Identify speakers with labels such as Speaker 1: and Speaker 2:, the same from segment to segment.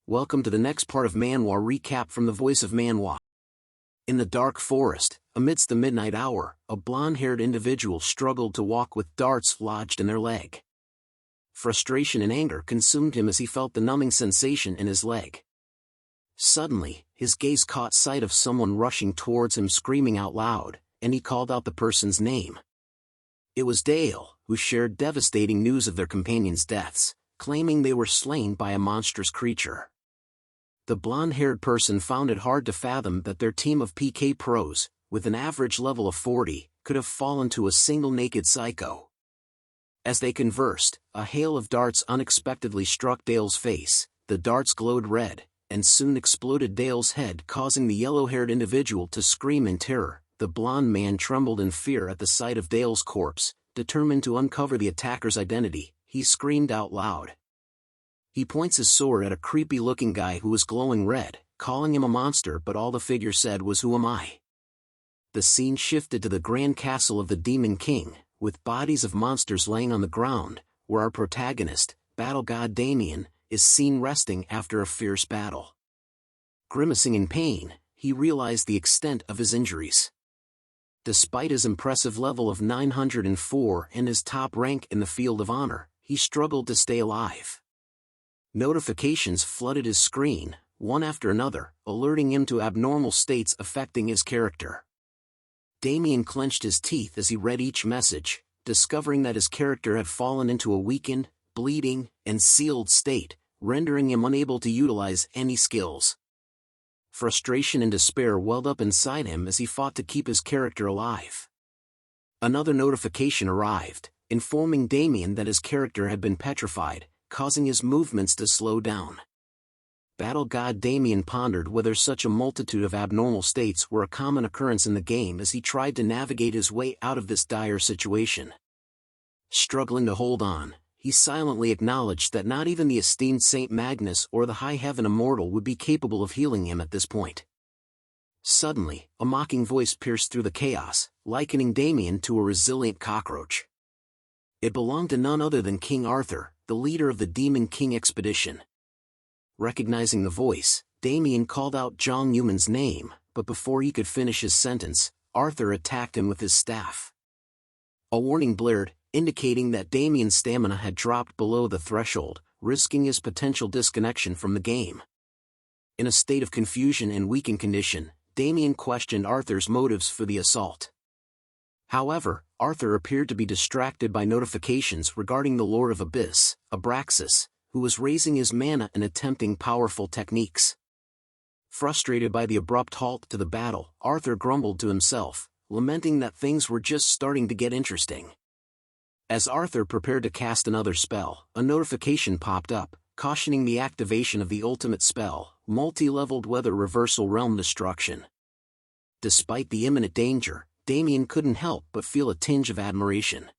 Speaker 1: Welcome to the next part of Manhwa recap from the voice of Manhwa. In the dark forest, amidst the midnight hour, a blonde-haired individual struggled to walk with darts lodged in their leg. Frustration and anger consumed him as he felt the numbing sensation in his leg. Suddenly, his gaze caught sight of someone rushing towards him screaming out loud, and he called out the person's name. It was Dale, who shared devastating news of their companions' deaths, claiming they were slain by a monstrous creature. The blonde-haired person found it hard to fathom that their team of PK pros, with an average level of 40, could have fallen to a single naked psycho. As they conversed, a hail of darts unexpectedly struck Dale's face. The darts glowed red, and soon exploded Dale's head, causing the yellow-haired individual to scream in terror. The blonde man trembled in fear at the sight of Dale's corpse. Determined to uncover the attacker's identity, he screamed out loud. He points his sword at a creepy-looking guy who was glowing red, calling him a monster, but all the figure said was, "Who am I?" The scene shifted to the grand castle of the Demon King, with bodies of monsters laying on the ground, where our protagonist, battle god Damien, is seen resting after a fierce battle. Grimacing in pain, he realized the extent of his injuries. Despite his impressive level of 904 and his top rank in the field of honor, he struggled to stay alive. Notifications flooded his screen, one after another, alerting him to abnormal states affecting his character. Damien clenched his teeth as he read each message, discovering that his character had fallen into a weakened, bleeding, and sealed state, rendering him unable to utilize any skills. Frustration and despair welled up inside him as he fought to keep his character alive. Another notification arrived, informing Damien that his character had been petrified, causing his movements to slow down. Battle god Damien pondered whether such a multitude of abnormal states were a common occurrence in the game as he tried to navigate his way out of this dire situation. Struggling to hold on, he silently acknowledged that not even the esteemed Saint Magnus or the High Heaven Immortal would be capable of healing him at this point. Suddenly, a mocking voice pierced through the chaos, likening Damien to a resilient cockroach. It belonged to none other than King Arthur, the leader of the Demon King expedition. Recognizing the voice, Damien called out Jong Yuman's name, but before he could finish his sentence, Arthur attacked him with his staff. A warning blared, indicating that Damien's stamina had dropped below the threshold, risking his potential disconnection from the game. In a state of confusion and weakened condition, Damien questioned Arthur's motives for the assault. However, Arthur appeared to be distracted by notifications regarding the Lord of Abyss, Abraxas, who was raising his mana and attempting powerful techniques. Frustrated by the abrupt halt to the battle, Arthur grumbled to himself, lamenting that things were just starting to get interesting. As Arthur prepared to cast another spell, a notification popped up, cautioning the activation of the ultimate spell, multi-leveled Weather Reversal Realm Destruction. Despite the imminent danger, Damien couldn't help but feel a tinge of admiration.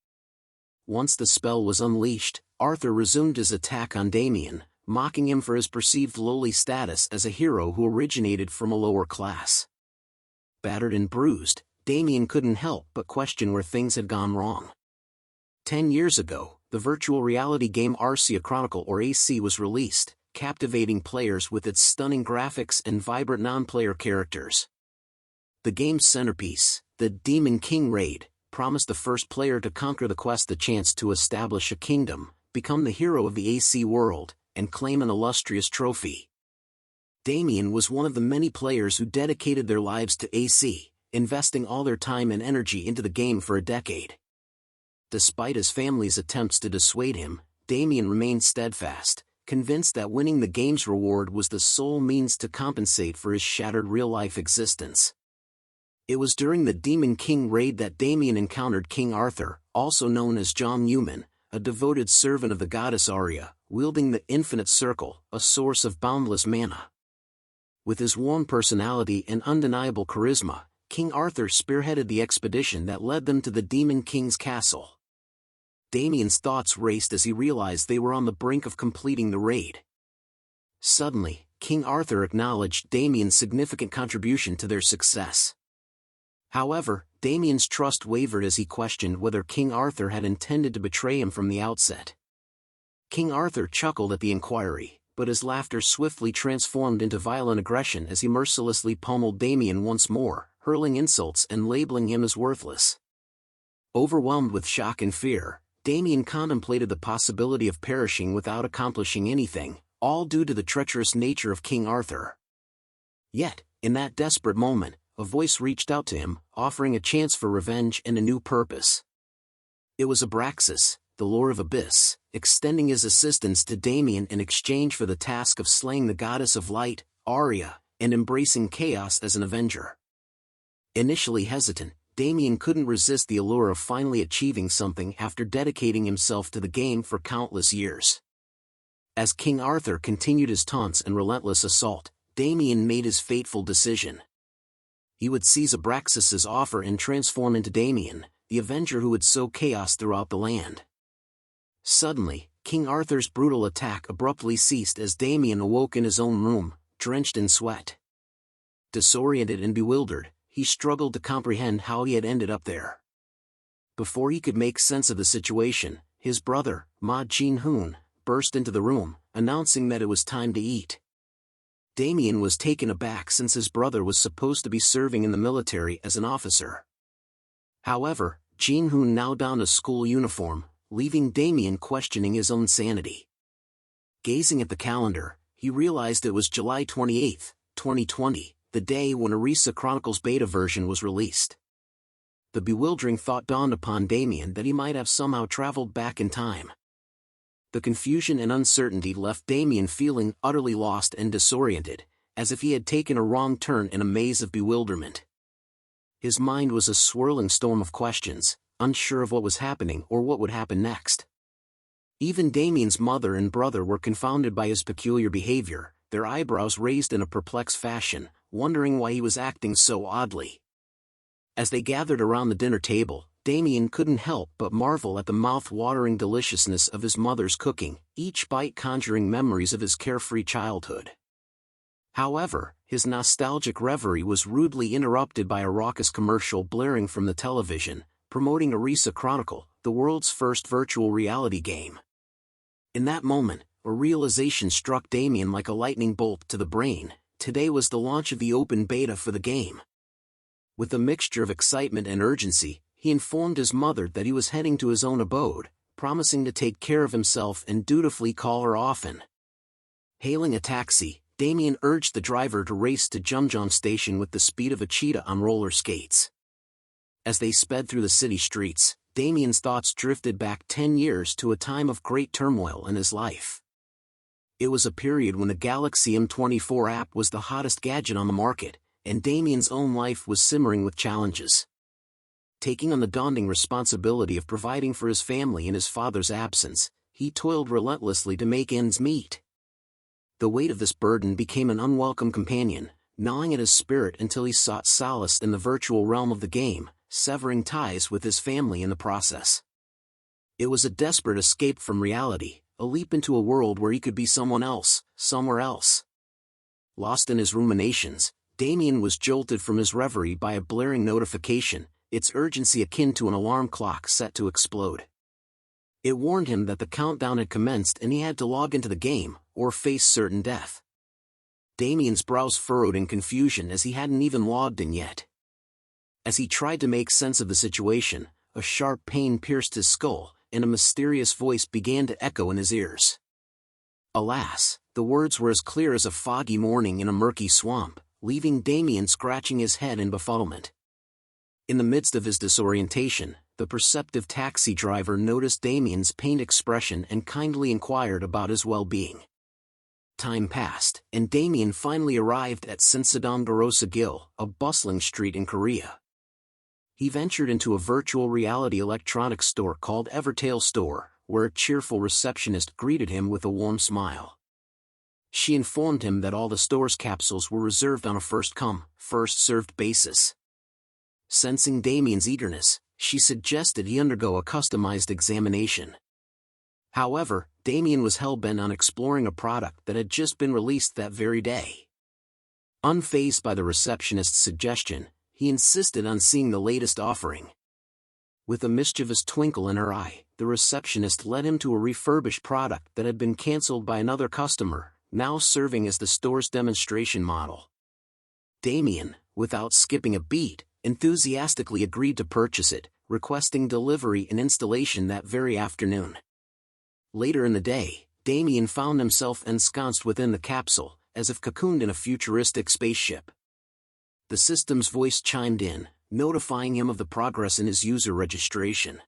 Speaker 1: Once the spell was unleashed, Arthur resumed his attack on Damien, mocking him for his perceived lowly status as a hero who originated from a lower class. Battered and bruised, Damien couldn't help but question where things had gone wrong. 10 years ago, the virtual reality game Arcia Chronicle or AC was released, captivating players with its stunning graphics and vibrant non-player characters. The game's centerpiece, the Demon King Raid, promised the first player to conquer the quest the chance to establish a kingdom, become the hero of the AC world, and claim an illustrious trophy. Damien was one of the many players who dedicated their lives to AC, investing all their time and energy into the game for a decade. Despite his family's attempts to dissuade him, Damien remained steadfast, convinced that winning the game's reward was the sole means to compensate for his shattered real-life existence. It was during the Demon King raid that Damien encountered King Arthur, also known as Jong Yuman, a devoted servant of the goddess Arya, wielding the Infinite Circle, a source of boundless mana. With his warm personality and undeniable charisma, King Arthur spearheaded the expedition that led them to the Demon King's castle. Damien's thoughts raced as he realized they were on the brink of completing the raid. Suddenly, King Arthur acknowledged Damien's significant contribution to their success. However, Damien's trust wavered as he questioned whether King Arthur had intended to betray him from the outset. King Arthur chuckled at the inquiry, but his laughter swiftly transformed into violent aggression as he mercilessly pummeled Damien once more, hurling insults and labeling him as worthless. Overwhelmed with shock and fear, Damien contemplated the possibility of perishing without accomplishing anything, all due to the treacherous nature of King Arthur. Yet, in that desperate moment, a voice reached out to him, offering a chance for revenge and a new purpose. It was Abraxas, the Lord of Abyss, extending his assistance to Damien in exchange for the task of slaying the goddess of light, Arya, and embracing chaos as an avenger. Initially hesitant, Damien couldn't resist the allure of finally achieving something after dedicating himself to the game for countless years. As King Arthur continued his taunts and relentless assault, Damien made his fateful decision. He would seize Abraxas's offer and transform into Damien, the avenger who would sow chaos throughout the land. Suddenly, King Arthur's brutal attack abruptly ceased as Damien awoke in his own room, drenched in sweat. Disoriented and bewildered, he struggled to comprehend how he had ended up there. Before he could make sense of the situation, his brother, Ma Jin-hoon, burst into the room, announcing that it was time to eat. Damien was taken aback since his brother was supposed to be serving in the military as an officer. However, Jin-hoon now donned a school uniform, leaving Damien questioning his own sanity. Gazing at the calendar, he realized it was July 28, 2020, the day when Arisa Chronicles beta version was released. The bewildering thought dawned upon Damien that he might have somehow traveled back in time. The confusion and uncertainty left Damien feeling utterly lost and disoriented, as if he had taken a wrong turn in a maze of bewilderment. His mind was a swirling storm of questions, unsure of what was happening or what would happen next. Even Damien's mother and brother were confounded by his peculiar behavior, their eyebrows raised in a perplexed fashion, wondering why he was acting so oddly. As they gathered around the dinner table, Damien couldn't help but marvel at the mouth-watering deliciousness of his mother's cooking, each bite conjuring memories of his carefree childhood. However, his nostalgic reverie was rudely interrupted by a raucous commercial blaring from the television, promoting Arisa Chronicle, the world's first virtual reality game. In that moment, a realization struck Damien like a lightning bolt to the brain. Today was the launch of the open beta for the game. With a mixture of excitement and urgency, he informed his mother that he was heading to his own abode, promising to take care of himself and dutifully call her often. Hailing a taxi, Damien urged the driver to race to Jumjong Station with the speed of a cheetah on roller skates. As they sped through the city streets, Damien's thoughts drifted back 10 years to a time of great turmoil in his life. It was a period when the Galaxy M24 app was the hottest gadget on the market, and Damien's own life was simmering with challenges. Taking on the daunting responsibility of providing for his family in his father's absence, he toiled relentlessly to make ends meet. The weight of this burden became an unwelcome companion, gnawing at his spirit until he sought solace in the virtual realm of the game, severing ties with his family in the process. It was a desperate escape from reality, a leap into a world where he could be someone else, somewhere else. Lost in his ruminations, Damien was jolted from his reverie by a blaring notification, its urgency akin to an alarm clock set to explode. It warned him that the countdown had commenced and he had to log into the game, or face certain death. Damien's brows furrowed in confusion as he hadn't even logged in yet. As he tried to make sense of the situation, a sharp pain pierced his skull, and a mysterious voice began to echo in his ears. Alas, the words were as clear as a foggy morning in a murky swamp, leaving Damien scratching his head in befuddlement. In the midst of his disorientation, the perceptive taxi driver noticed Damien's pained expression and kindly inquired about his well-being. Time passed, and Damien finally arrived at Sinsadong-Garosa-gil, a bustling street in Korea. He ventured into a virtual reality electronics store called Evertail Store, where a cheerful receptionist greeted him with a warm smile. She informed him that all the store's capsules were reserved on a first-come, first-served basis. Sensing Damien's eagerness, she suggested he undergo a customized examination. However, Damien was hell-bent on exploring a product that had just been released that very day. Unfazed by the receptionist's suggestion, he insisted on seeing the latest offering. With a mischievous twinkle in her eye, the receptionist led him to a refurbished product that had been cancelled by another customer, now serving as the store's demonstration model. Damien, without skipping a beat, enthusiastically agreed to purchase it, requesting delivery and installation that very afternoon. Later in the day, Damien found himself ensconced within the capsule, as if cocooned in a futuristic spaceship. The system's voice chimed in, notifying him of the progress in his user registration.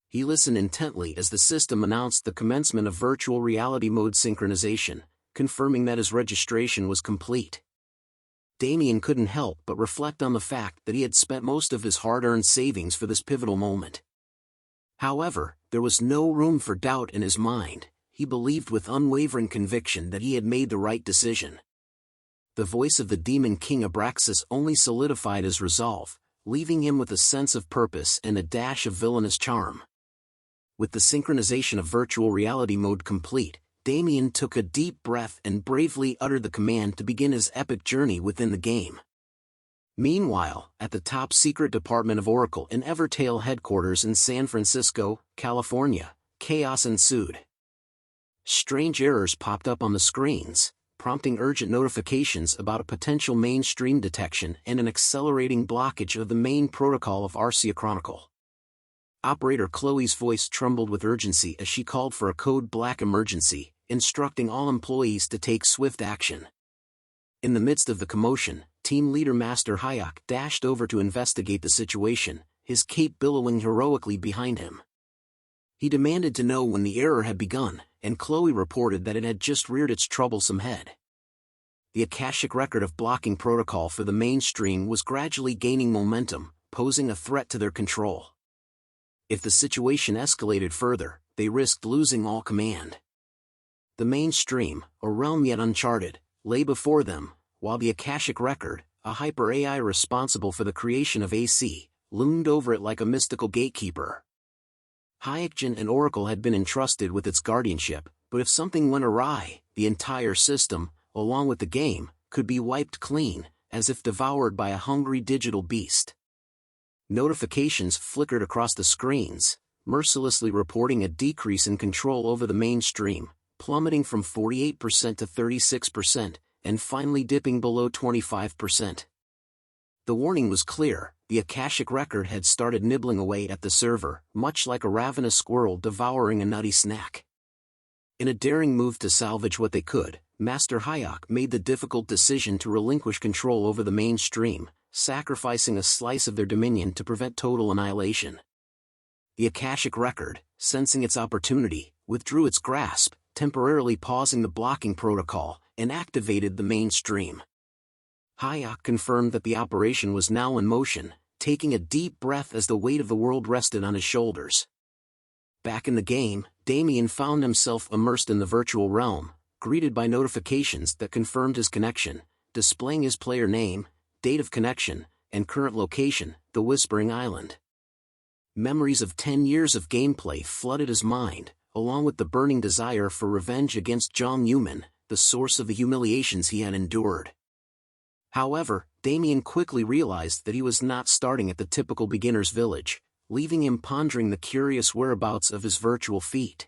Speaker 1: He listened intently as the system announced the commencement of virtual reality mode synchronization, confirming that his registration was complete. Damien couldn't help but reflect on the fact that he had spent most of his hard-earned savings for this pivotal moment. However, there was no room for doubt in his mind. He believed with unwavering conviction that he had made the right decision. The voice of the Demon King Abraxas only solidified his resolve, leaving him with a sense of purpose and a dash of villainous charm. With the synchronization of virtual reality mode complete, Damien took a deep breath and bravely uttered the command to begin his epic journey within the game. Meanwhile, at the top-secret department of Oracle in Evertail headquarters in San Francisco, California, chaos ensued. Strange errors popped up on the screens, prompting urgent notifications about a potential mainstream detection and an accelerating blockage of the main protocol of Arcia Chronicle. Operator Chloe's voice trembled with urgency as she called for a code black emergency, instructing all employees to take swift action. In the midst of the commotion, team leader Master Hayek dashed over to investigate the situation, his cape billowing heroically behind him. He demanded to know when the error had begun, and Chloe reported that it had just reared its troublesome head. The Akashic record of blocking protocol for the mainstream was gradually gaining momentum, posing a threat to their control. If the situation escalated further, they risked losing all command. The mainstream, a realm yet uncharted, lay before them, while the Akashic record, a hyper-AI responsible for the creation of AC, loomed over it like a mystical gatekeeper. Hayekgen and Oracle had been entrusted with its guardianship, but if something went awry, the entire system, along with the game, could be wiped clean, as if devoured by a hungry digital beast. Notifications flickered across the screens, mercilessly reporting a decrease in control over the mainstream, plummeting from 48% to 36%, and finally dipping below 25%. The warning was clear: the Akashic record had started nibbling away at the server, much like a ravenous squirrel devouring a nutty snack. In a daring move to salvage what they could, Master Hayek made the difficult decision to relinquish control over the mainstream, sacrificing a slice of their dominion to prevent total annihilation. The Akashic record, sensing its opportunity, withdrew its grasp, temporarily pausing the blocking protocol, and activated the mainstream. Hayek confirmed that the operation was now in motion, taking a deep breath as the weight of the world rested on his shoulders. Back in the game, Damien found himself immersed in the virtual realm, greeted by notifications that confirmed his connection, displaying his player name, date of connection, and current location, the Whispering Island. Memories of 10 years of gameplay flooded his mind, along with the burning desire for revenge against Jong Yuman, the source of the humiliations he had endured. However, Damien quickly realized that he was not starting at the typical beginner's village, leaving him pondering the curious whereabouts of his virtual feet.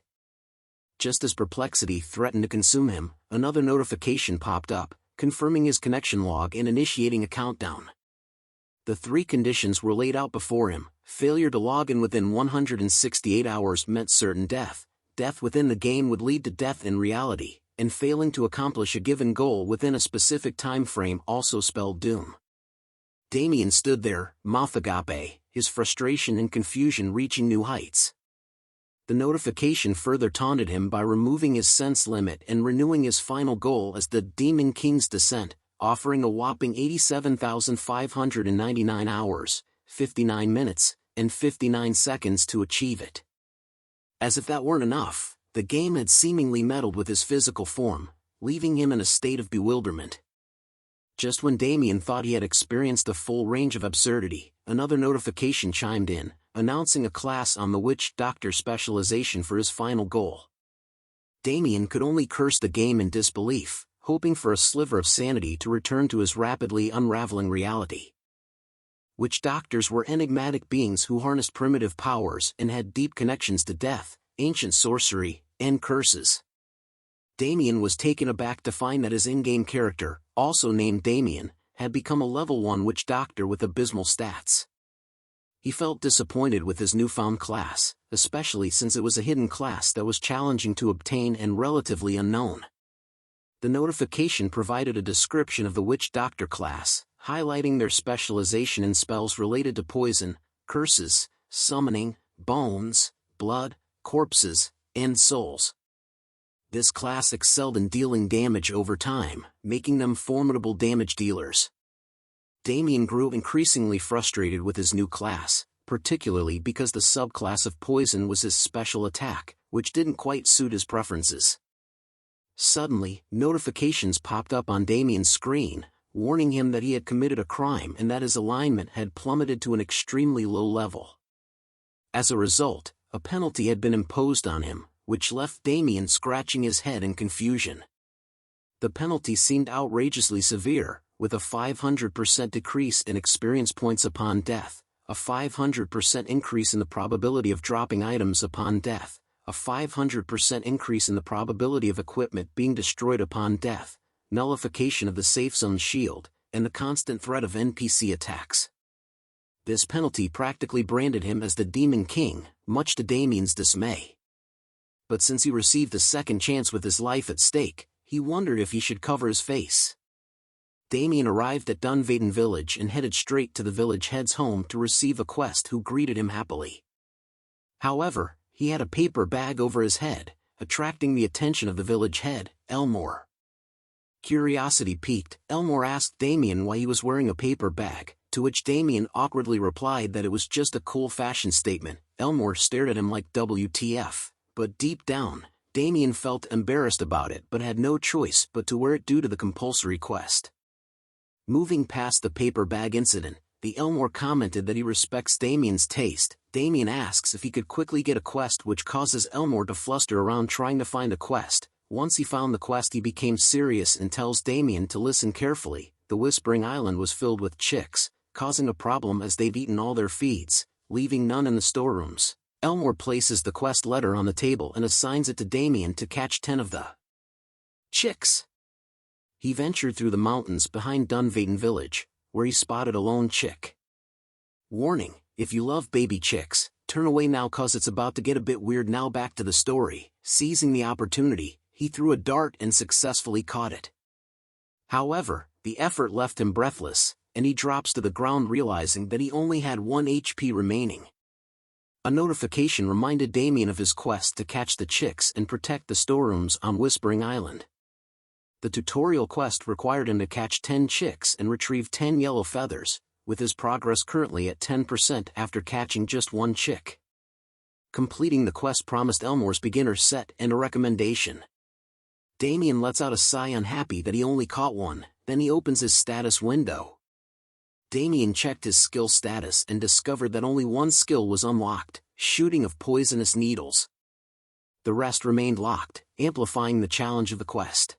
Speaker 1: Just as perplexity threatened to consume him, another notification popped up, confirming his connection log and initiating a countdown. The three conditions were laid out before him: failure to log in within 168 hours meant certain death, death within the game would lead to death in reality, and failing to accomplish a given goal within a specific time frame also spelled doom. Damien stood there, mouth agape, his frustration and confusion reaching new heights. The notification further taunted him by removing his sense limit and renewing his final goal as the Demon King's Descent, offering a whopping 87,599 hours, 59 minutes, and 59 seconds to achieve it. As if that weren't enough, the game had seemingly meddled with his physical form, leaving him in a state of bewilderment. Just when Damien thought he had experienced a full range of absurdity, another notification chimed in, announcing a class on the witch doctor specialization for his final goal. Damien could only curse the game in disbelief, hoping for a sliver of sanity to return to his rapidly unraveling reality. Witch doctors were enigmatic beings who harnessed primitive powers and had deep connections to death, ancient sorcery, and curses. Damien was taken aback to find that his in-game character, also named Damien, had become a level 1 witch doctor with abysmal stats. He felt disappointed with his newfound class, especially since it was a hidden class that was challenging to obtain and relatively unknown. The notification provided a description of the witch doctor class, highlighting their specialization in spells related to poison, curses, summoning, bones, blood, corpses, and souls. This class excelled in dealing damage over time, making them formidable damage dealers. Damien grew increasingly frustrated with his new class, particularly because the subclass of poison was his special attack, which didn't quite suit his preferences. Suddenly, notifications popped up on Damien's screen, warning him that he had committed a crime and that his alignment had plummeted to an extremely low level. As a result, a penalty had been imposed on him, which left Damien scratching his head in confusion. The penalty seemed outrageously severe, with a 500% decrease in experience points upon death, a 500% increase in the probability of dropping items upon death, a 500% increase in the probability of equipment being destroyed upon death, nullification of the safe zone shield, and the constant threat of NPC attacks. This penalty practically branded him as the Demon King, much to Damien's dismay. But since he received a second chance with his life at stake, he wondered if he should cover his face. Damien arrived at Dunvegan village and headed straight to the village head's home to receive a quest who greeted him happily. However, he had a paper bag over his head, attracting the attention of the village head, Elmore. Curiosity piqued, Elmore asked Damien why he was wearing a paper bag, to which Damien awkwardly replied that it was just a cool fashion statement. Elmore stared at him like WTF. But deep down, Damien felt embarrassed about it but had no choice but to wear it due to the compulsory quest. Moving past the paper bag incident, the Elmore commented that he respects Damien's taste. Damien asks if he could quickly get a quest, which causes Elmore to fluster around trying to find a quest. Once he found the quest, he became serious and tells Damien to listen carefully. The Whispering Island was filled with chicks, causing a problem as they've eaten all their feeds, leaving none in the storerooms. Elmore places the quest letter on the table and assigns it to Damien to catch 10 of the chicks. He ventured through the mountains behind Dunvegan village, where he spotted a lone chick. Warning, if you love baby chicks, turn away now cause it's about to get a bit weird. Now back to the story. Seizing the opportunity, he threw a dart and successfully caught it. However, the effort left him breathless, and he drops to the ground realizing that he only had 1 HP remaining. A notification reminded Damien of his quest to catch the chicks and protect the storerooms on Whispering Island. The tutorial quest required him to catch 10 chicks and retrieve 10 yellow feathers, with his progress currently at 10% after catching just 1 chick. Completing the quest promised Elmore's beginner set and a recommendation. Damien lets out a sigh, unhappy that he only caught 1, then he opens his status window. Damien checked his skill status and discovered that only 1 skill was unlocked, shooting of poisonous needles. The rest remained locked, amplifying the challenge of the quest.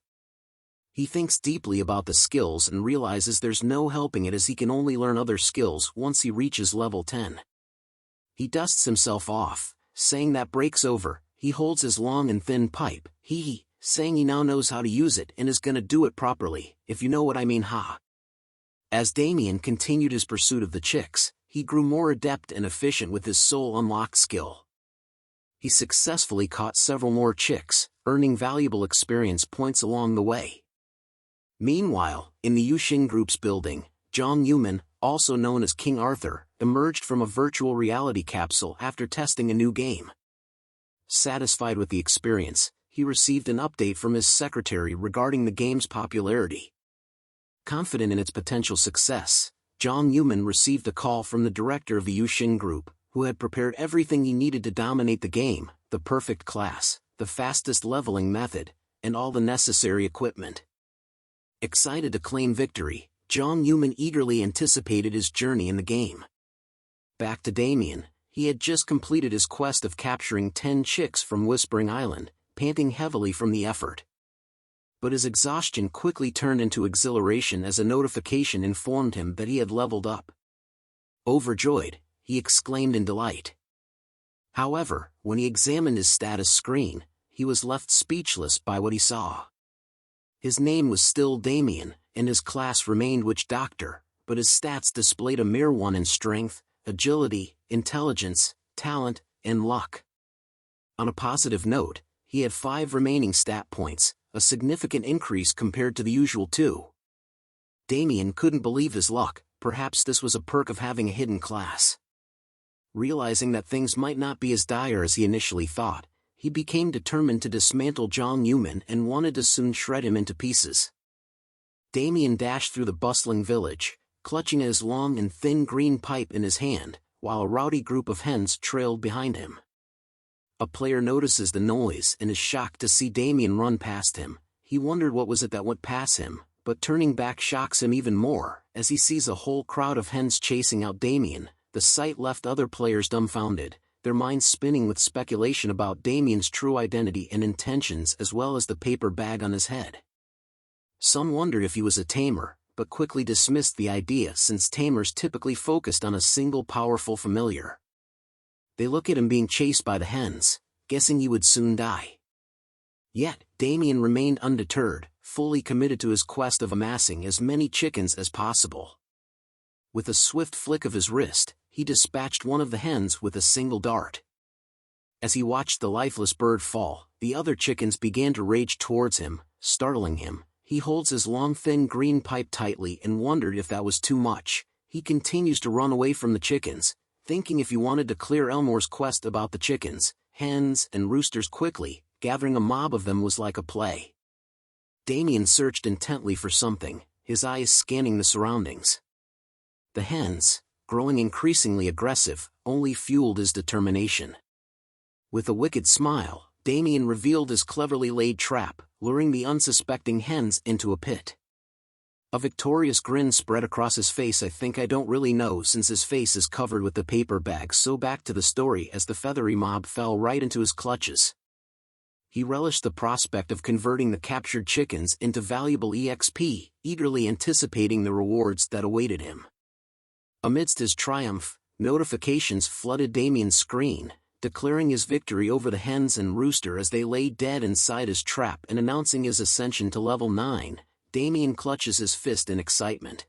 Speaker 1: He thinks deeply about the skills and realizes there's no helping it as he can only learn other skills once he reaches level 10. He dusts himself off, saying that break's over. He holds his long and thin pipe, saying he now knows how to use it and is gonna do it properly, if you know what I mean, ha. As Damien continued his pursuit of the chicks, he grew more adept and efficient with his soul unlocked skill. He successfully caught several more chicks, earning valuable experience points along the way. Meanwhile, in the Yuxing Group's building, Zhang Yuman, also known as King Arthur, emerged from a virtual reality capsule after testing a new game. Satisfied with the experience, he received an update from his secretary regarding the game's popularity. Confident in its potential success, Zhang Yuman received a call from the director of the Yuxing Group, who had prepared everything he needed to dominate the game: the perfect class, the fastest leveling method, and all the necessary equipment. Excited to claim victory, Zhang Yuman eagerly anticipated his journey in the game. Back to Damien, he had just completed his quest of capturing 10 chicks from Whispering Island, panting heavily from the effort. But his exhaustion quickly turned into exhilaration as a notification informed him that he had leveled up. Overjoyed, he exclaimed in delight. However, when he examined his status screen, he he was left speechless by what he saw. His name was still Damien, and his class remained witch doctor, but his stats displayed a mere 1 in strength, agility, intelligence, talent, and luck. On a positive note, he had 5 remaining stat points, a significant increase compared to the usual 2. Damien couldn't believe his luck. Perhaps this was a perk of having a hidden class. Realizing that things might not be as dire as he initially thought, he became determined to dismantle Zhang Yuman and wanted to soon shred him into pieces. Damien dashed through the bustling village, clutching at his long and thin green pipe in his hand, while a rowdy group of hens trailed behind him. A player notices the noise and is shocked to see Damien run past him. He wondered what was it that went past him, but turning back shocks him even more, as he sees a whole crowd of hens chasing out Damien. The sight left other players dumbfounded, their minds spinning with speculation about Damien's true identity and intentions as well as the paper bag on his head. Some wondered if he was a tamer, but quickly dismissed the idea since tamers typically focused on a single powerful familiar. They look at him being chased by the hens, guessing he would soon die. Yet, Damien remained undeterred, fully committed to his quest of amassing as many chickens as possible. With a swift flick of his wrist, he dispatched one of the hens with a single dart. As he watched the lifeless bird fall, the other chickens began to rage towards him, startling him. He holds his long thin green pipe tightly and wondered if that was too much. He continues to run away from the chickens, thinking if he wanted to clear Elmore's quest about the chickens, hens, and roosters quickly, gathering a mob of them was like a play. Damien searched intently for something, his eyes scanning the surroundings. The hens, growing increasingly aggressive, only fueled his determination. With a wicked smile, Damien revealed his cleverly laid trap, luring the unsuspecting hens into a pit. A victorious grin spread across his face. I think I don't really know since his face is covered with the paper bag. So back to the story as the feathery mob fell right into his clutches. He relished the prospect of converting the captured chickens into valuable EXP, eagerly anticipating the rewards that awaited him. Amidst his triumph, notifications flooded Damien's screen, declaring his victory over the hens and rooster as they lay dead inside his trap and announcing his ascension to level 9. Damien clutches his fist in excitement.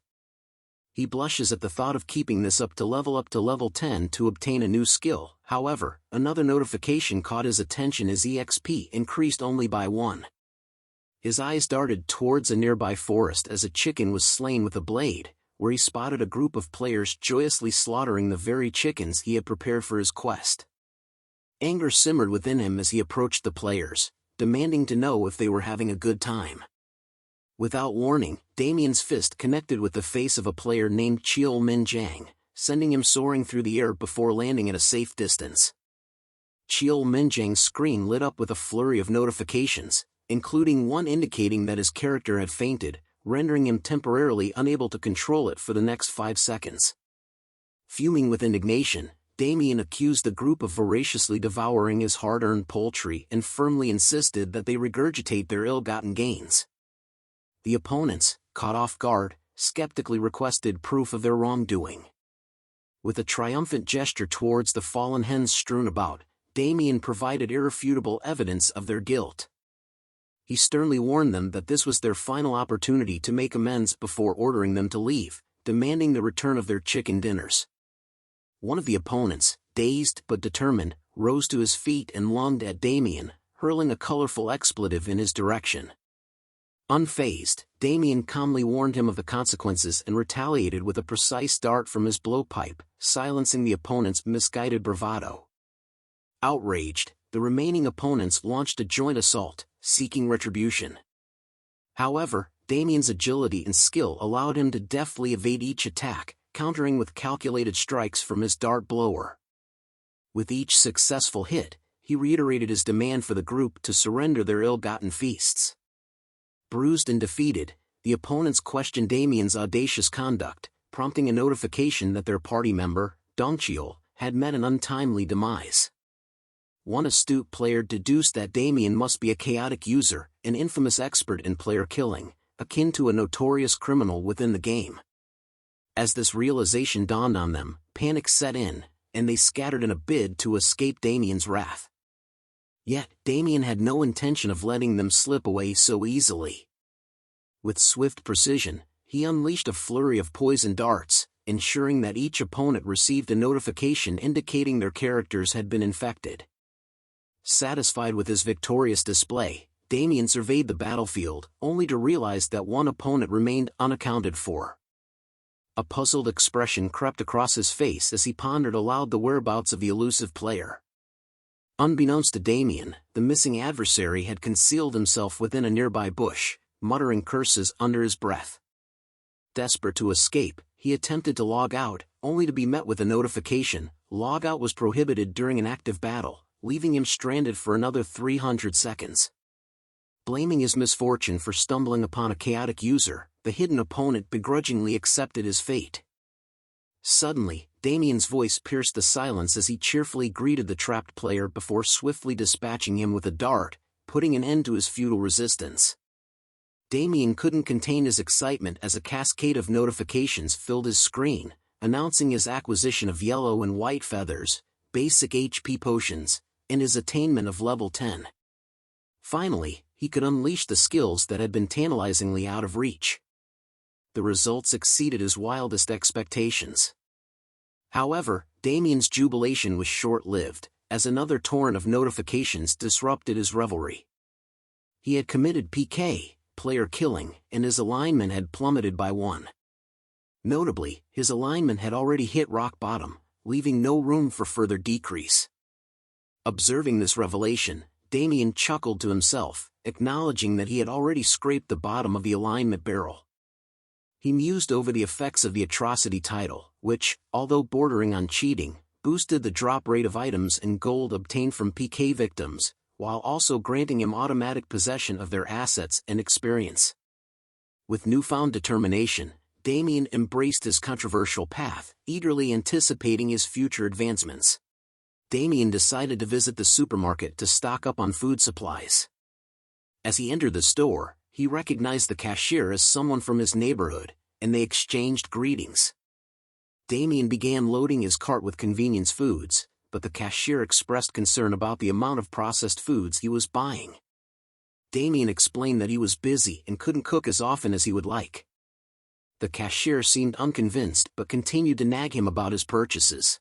Speaker 1: He blushes at the thought of keeping this up to level 10 to obtain a new skill. However, another notification caught his attention as EXP increased only by 1. His eyes darted towards a nearby forest as a chicken was slain with a blade, where he spotted a group of players joyously slaughtering the very chickens he had prepared for his quest. Anger simmered within him as he approached the players, demanding to know if they were having a good time. Without warning, Damien's fist connected with the face of a player named Chiol Min Jiang, sending him soaring through the air before landing at a safe distance. Chiol Min Jiang's screen lit up with a flurry of notifications, including one indicating that his character had fainted, rendering him temporarily unable to control it for the next 5 seconds. Fuming with indignation, Damien accused the group of voraciously devouring his hard-earned poultry and firmly insisted that they regurgitate their ill-gotten gains. The opponents, caught off guard, skeptically requested proof of their wrongdoing. With a triumphant gesture towards the fallen hens strewn about, Damien provided irrefutable evidence of their guilt. He sternly warned them that this was their final opportunity to make amends before ordering them to leave, demanding the return of their chicken dinners. One of the opponents, dazed but determined, rose to his feet and lunged at Damien, hurling a colorful expletive in his direction. Unfazed, Damien calmly warned him of the consequences and retaliated with a precise dart from his blowpipe, silencing the opponent's misguided bravado. Outraged, the remaining opponents launched a joint assault, seeking retribution. However, Damien's agility and skill allowed him to deftly evade each attack, countering with calculated strikes from his dart blower. With each successful hit, he reiterated his demand for the group to surrender their ill-gotten feasts. Bruised and defeated, the opponents questioned Damien's audacious conduct, prompting a notification that their party member, Dongqiu, had met an untimely demise. One astute player deduced that Damien must be a chaotic user, an infamous expert in player killing, akin to a notorious criminal within the game. As this realization dawned on them, panic set in, and they scattered in a bid to escape Damien's wrath. Yet, Damien had no intention of letting them slip away so easily. With swift precision, he unleashed a flurry of poison darts, ensuring that each opponent received a notification indicating their characters had been infected. Satisfied with his victorious display, Damien surveyed the battlefield, only to realize that one opponent remained unaccounted for. A puzzled expression crept across his face as he pondered aloud the whereabouts of the elusive player. Unbeknownst to Damien, the missing adversary had concealed himself within a nearby bush, muttering curses under his breath. Desperate to escape, he attempted to log out, only to be met with a notification: logout was prohibited during an active battle, leaving him stranded for another 300 seconds. Blaming his misfortune for stumbling upon a chaotic user, the hidden opponent begrudgingly accepted his fate. Suddenly, Damien's voice pierced the silence as he cheerfully greeted the trapped player before swiftly dispatching him with a dart, putting an end to his futile resistance. Damien couldn't contain his excitement as a cascade of notifications filled his screen, announcing his acquisition of yellow and white feathers, basic HP potions, and his attainment of level 10. Finally, he could unleash the skills that had been tantalizingly out of reach. The results exceeded his wildest expectations. However, Damien's jubilation was short-lived, as another torrent of notifications disrupted his revelry. He had committed PK, player killing, and his alignment had plummeted by 1. Notably, his alignment had already hit rock bottom, leaving no room for further decrease. Observing this revelation, Damien chuckled to himself, acknowledging that he had already scraped the bottom of the alignment barrel. He mused over the effects of the atrocity title, which, although bordering on cheating, boosted the drop rate of items and gold obtained from PK victims, while also granting him automatic possession of their assets and experience. With newfound determination, Damien embraced his controversial path, eagerly anticipating his future advancements. Damien decided to visit the supermarket to stock up on food supplies. As he entered the store, he recognized the cashier as someone from his neighborhood, and they exchanged greetings. Damien began loading his cart with convenience foods, but the cashier expressed concern about the amount of processed foods he was buying. Damien explained that he was busy and couldn't cook as often as he would like. The cashier seemed unconvinced but continued to nag him about his purchases.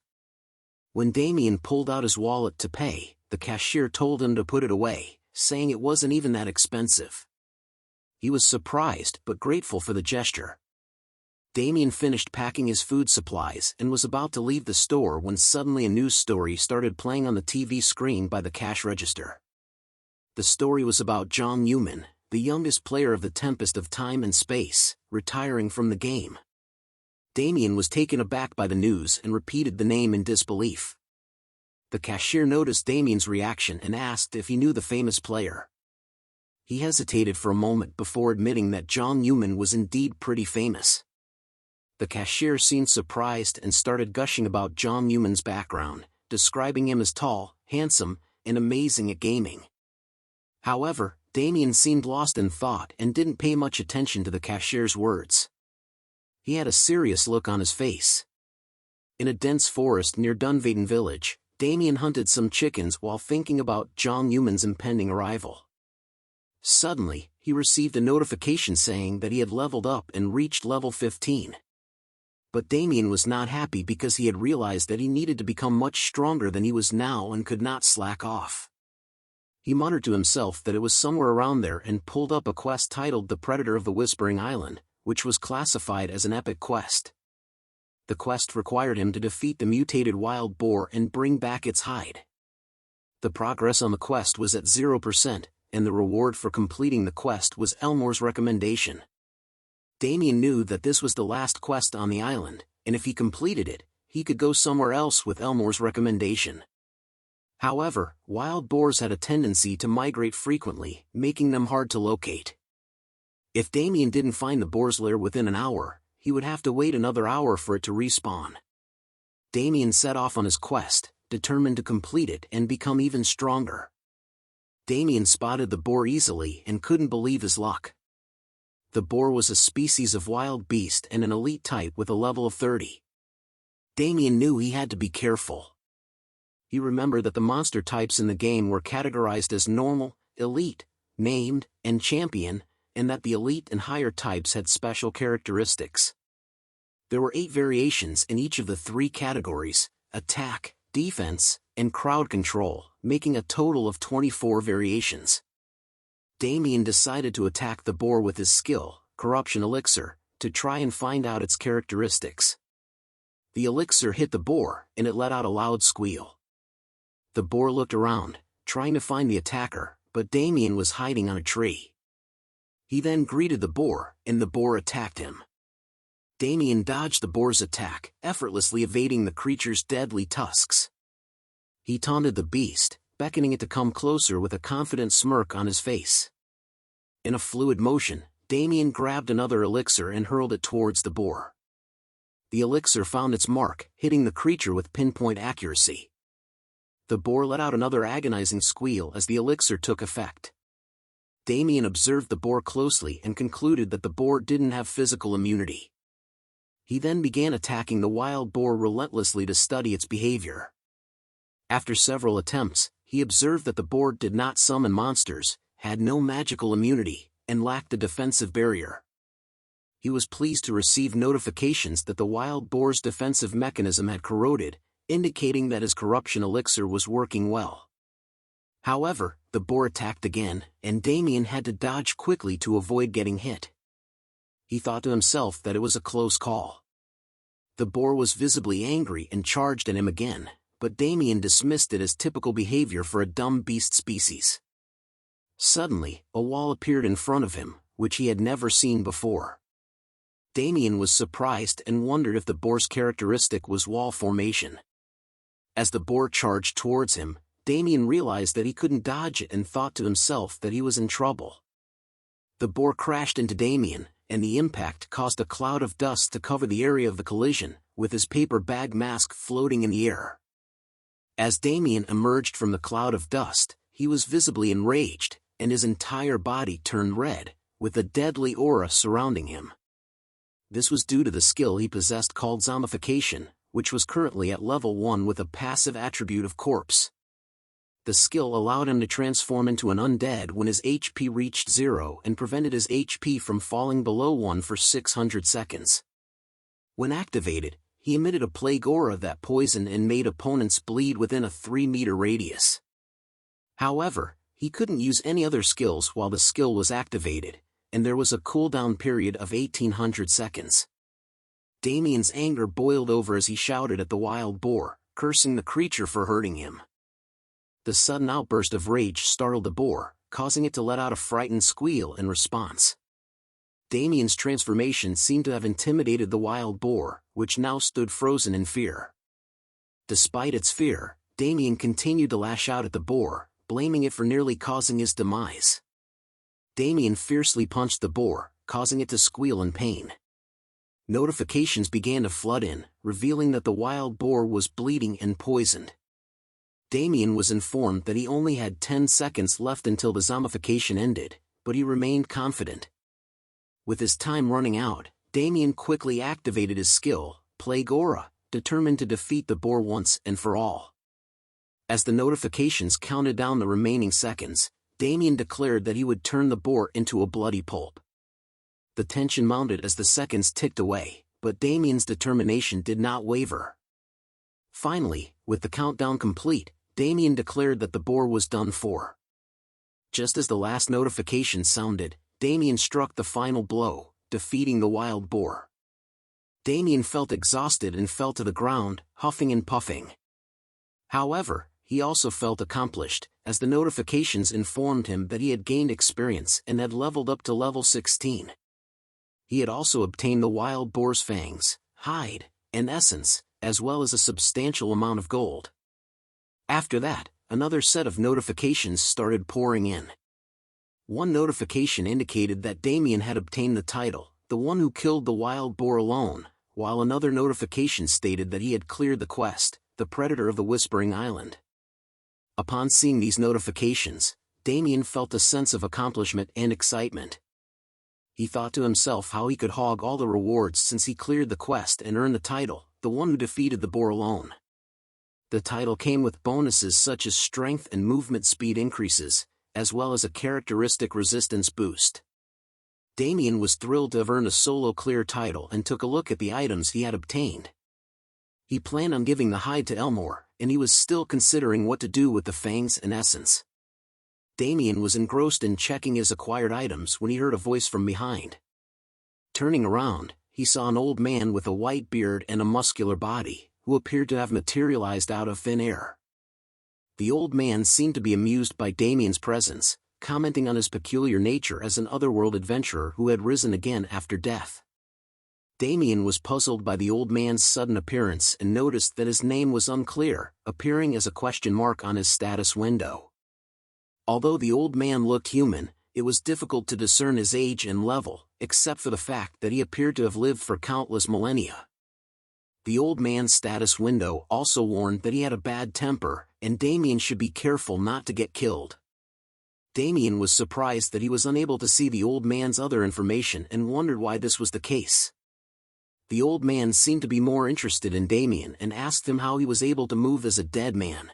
Speaker 1: When Damien pulled out his wallet to pay, the cashier told him to put it away, saying it wasn't even that expensive. He was surprised but grateful for the gesture. Damien finished packing his food supplies and was about to leave the store when suddenly a news story started playing on the TV screen by the cash register. The story was about Zhang Yuman, the youngest player of the Tempest of Time and Space, retiring from the game. Damien was taken aback by the news and repeated the name in disbelief. The cashier noticed Damien's reaction and asked if he knew the famous player. He hesitated for a moment before admitting that Zhang Yuman was indeed pretty famous. The cashier seemed surprised and started gushing about Zhang Yuman's background, describing him as tall, handsome, and amazing at gaming. However, Damien seemed lost in thought and didn't pay much attention to the cashier's words. He had a serious look on his face. In a dense forest near Dunvegan village, Damien hunted some chickens while thinking about Zhang Yuman's impending arrival. Suddenly, he received a notification saying that he had leveled up and reached level 15. But Damien was not happy because he had realized that he needed to become much stronger than he was now and could not slack off. He muttered to himself that it was somewhere around there and pulled up a quest titled The Predator of the Whispering Island, which was classified as an epic quest. The quest required him to defeat the mutated wild boar and bring back its hide. The progress on the quest was at 0%, and the reward for completing the quest was Elmore's recommendation. Damien knew that this was the last quest on the island, and if he completed it, he could go somewhere else with Elmore's recommendation. However, wild boars had a tendency to migrate frequently, making them hard to locate. If Damien didn't find the boar's lair within an hour, he would have to wait another hour for it to respawn. Damien set off on his quest, determined to complete it and become even stronger. Damien spotted the boar easily and couldn't believe his luck. The boar was a species of wild beast and an elite type with a level of 30. Damien knew he had to be careful. He remembered that the monster types in the game were categorized as normal, elite, named, and champion, and that the elite and higher types had special characteristics. There were 8 variations in each of the 3 categories: attack, defense, and crowd control, making a total of 24 variations. Damien decided to attack the boar with his skill, Corruption Elixir, to try and find out its characteristics. The elixir hit the boar, and it let out a loud squeal. The boar looked around, trying to find the attacker, but Damien was hiding on a tree. He then greeted the boar, and the boar attacked him. Damien dodged the boar's attack, effortlessly evading the creature's deadly tusks. He taunted the beast, beckoning it to come closer with a confident smirk on his face. In a fluid motion, Damien grabbed another elixir and hurled it towards the boar. The elixir found its mark, hitting the creature with pinpoint accuracy. The boar let out another agonizing squeal as the elixir took effect. Damien observed the boar closely and concluded that the boar didn't have physical immunity. He then began attacking the wild boar relentlessly to study its behavior. After several attempts, he observed that the boar did not summon monsters, had no magical immunity, and lacked a defensive barrier. He was pleased to receive notifications that the wild boar's defensive mechanism had corroded, indicating that his corruption elixir was working well. However, the boar attacked again, and Damien had to dodge quickly to avoid getting hit. He thought to himself that it was a close call. The boar was visibly angry and charged at him again, but Damien dismissed it as typical behavior for a dumb beast species. Suddenly, a wall appeared in front of him, which he had never seen before. Damien was surprised and wondered if the boar's characteristic was wall formation. As the boar charged towards him, Damien realized that he couldn't dodge it and thought to himself that he was in trouble. The boar crashed into Damien, and the impact caused a cloud of dust to cover the area of the collision, with his paper bag mask floating in the air. As Damien emerged from the cloud of dust, he was visibly enraged, and his entire body turned red, with a deadly aura surrounding him. This was due to the skill he possessed called zombification, which was currently at level 1 with a passive attribute of corpse. The skill allowed him to transform into an undead when his HP reached 0 and prevented his HP from falling below 1 for 600 seconds. When activated, he emitted a plague aura that poisoned and made opponents bleed within a 3-meter radius. However, he couldn't use any other skills while the skill was activated, and there was a cooldown period of 1800 seconds. Damien's anger boiled over as he shouted at the wild boar, cursing the creature for hurting him. The sudden outburst of rage startled the boar, causing it to let out a frightened squeal in response. Damien's transformation seemed to have intimidated the wild boar, which now stood frozen in fear. Despite its fear, Damien continued to lash out at the boar, blaming it for nearly causing his demise. Damien fiercely punched the boar, causing it to squeal in pain. Notifications began to flood in, revealing that the wild boar was bleeding and poisoned. Damien was informed that he only had 10 seconds left until the zombification ended, but he remained confident. With his time running out, Damien quickly activated his skill, Plague Aura, determined to defeat the boar once and for all. As the notifications counted down the remaining seconds, Damien declared that he would turn the boar into a bloody pulp. The tension mounted as the seconds ticked away, but Damien's determination did not waver. Finally, with the countdown complete, Damien declared that the boar was done for. Just as the last notification sounded, Damien struck the final blow, defeating the wild boar. Damien felt exhausted and fell to the ground, huffing and puffing. However, he also felt accomplished, as the notifications informed him that he had gained experience and had leveled up to level 16. He had also obtained the wild boar's fangs, hide, and essence, as well as a substantial amount of gold. After that, another set of notifications started pouring in. One notification indicated that Damien had obtained the title, the one who killed the wild boar alone, while another notification stated that he had cleared the quest, the Predator of the Whispering Island. Upon seeing these notifications, Damien felt a sense of accomplishment and excitement. He thought to himself how he could hog all the rewards since he cleared the quest and earned the title, the one who defeated the boar alone. The title came with bonuses such as strength and movement speed increases, as well as a characteristic resistance boost. Damien was thrilled to have earned a solo clear title and took a look at the items he had obtained. He planned on giving the hide to Elmore, and he was still considering what to do with the fangs and essence. Damien was engrossed in checking his acquired items when he heard a voice from behind. Turning around, he saw an old man with a white beard and a muscular body, who appeared to have materialized out of thin air. The old man seemed to be amused by Damien's presence, commenting on his peculiar nature as an otherworld adventurer who had risen again after death. Damien was puzzled by the old man's sudden appearance and noticed that his name was unclear, appearing as a question mark on his status window. Although the old man looked human, it was difficult to discern his age and level, except for the fact that he appeared to have lived for countless millennia. The old man's status window also warned that he had a bad temper, and Damien should be careful not to get killed. Damien was surprised that he was unable to see the old man's other information and wondered why this was the case. The old man seemed to be more interested in Damien and asked him how he was able to move as a dead man.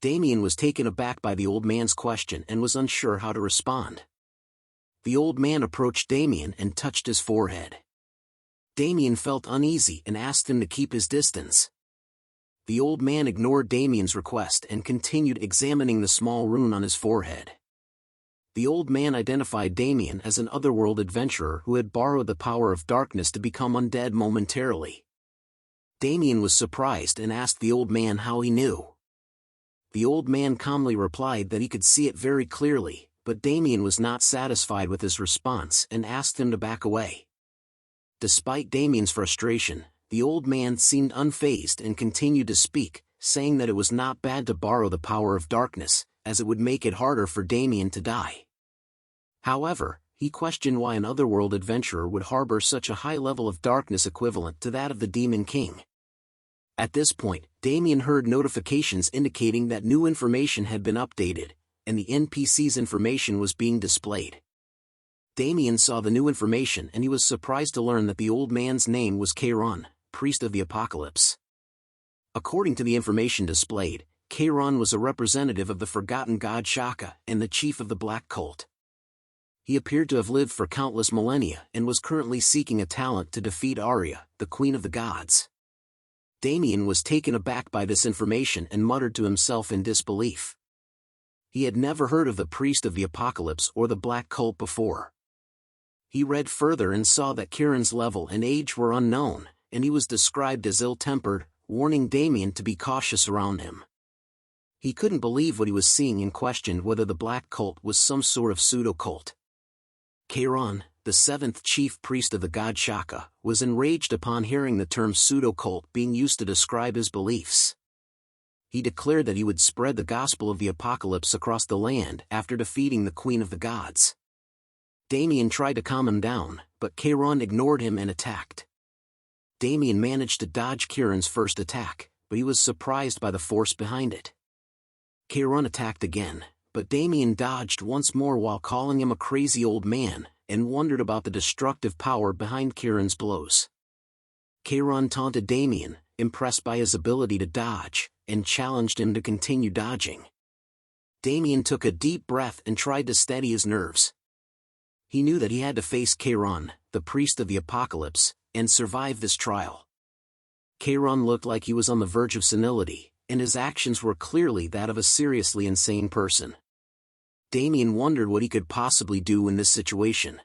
Speaker 1: Damien was taken aback by the old man's question and was unsure how to respond. The old man approached Damien and touched his forehead. Damien felt uneasy and asked him to keep his distance. The old man ignored Damien's request and continued examining the small rune on his forehead. The old man identified Damien as an otherworld adventurer who had borrowed the power of darkness to become undead momentarily. Damien was surprised and asked the old man how he knew. The old man calmly replied that he could see it very clearly, but Damien was not satisfied with his response and asked him to back away. Despite Damien's frustration, the old man seemed unfazed and continued to speak, saying that it was not bad to borrow the power of darkness, as it would make it harder for Damien to die. However, he questioned why an otherworld adventurer would harbor such a high level of darkness equivalent to that of the Demon King. At this point, Damien heard notifications indicating that new information had been updated, and the NPC's information was being displayed. Damien saw the new information and he was surprised to learn that the old man's name was Chiron, priest of the apocalypse. According to the information displayed, Chiron was a representative of the forgotten god Shaka and the chief of the Black Cult. He appeared to have lived for countless millennia and was currently seeking a talent to defeat Arya, the queen of the gods. Damien was taken aback by this information and muttered to himself in disbelief. He had never heard of the priest of the apocalypse or the Black Cult before. He read further and saw that Chiron's level and age were unknown, and he was described as ill-tempered, warning Damien to be cautious around him. He couldn't believe what he was seeing and questioned whether the Black Cult was some sort of pseudo-cult. Chiron, the seventh chief priest of the god Shaka, was enraged upon hearing the term pseudo-cult being used to describe his beliefs. He declared that he would spread the gospel of the apocalypse across the land after defeating the queen of the gods. Damien tried to calm him down, but Chiron ignored him and attacked. Damien managed to dodge Chiron's first attack, but he was surprised by the force behind it. Chiron attacked again, but Damien dodged once more while calling him a crazy old man, and wondered about the destructive power behind Chiron's blows. Chiron taunted Damien, impressed by his ability to dodge, and challenged him to continue dodging. Damien took a deep breath and tried to steady his nerves. He knew that he had to face Chiron, the priest of the apocalypse, and survive this trial. Chiron looked like he was on the verge of senility, and his actions were clearly that of a seriously insane person. Damien wondered what he could possibly do in this situation.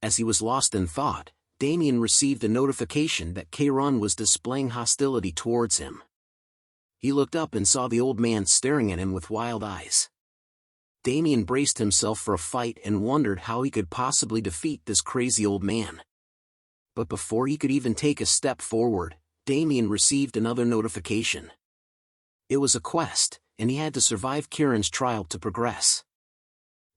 Speaker 1: As he was lost in thought, Damien received a notification that Chiron was displaying hostility towards him. He looked up and saw the old man staring at him with wild eyes. Damien braced himself for a fight and wondered how he could possibly defeat this crazy old man. But before he could even take a step forward, Damien received another notification. It was a quest, and he had to survive Chiron's trial to progress.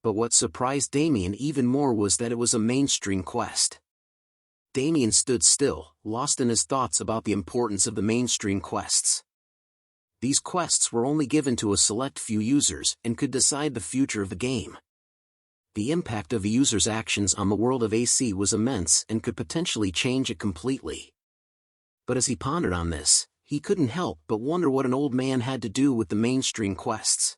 Speaker 1: But what surprised Damien even more was that it was a mainstream quest. Damien stood still, lost in his thoughts about the importance of the mainstream quests. These quests were only given to a select few users and could decide the future of the game. The impact of a user's actions on the world of AC was immense and could potentially change it completely. But as he pondered on this, he couldn't help but wonder what an old man had to do with the mainstream quests.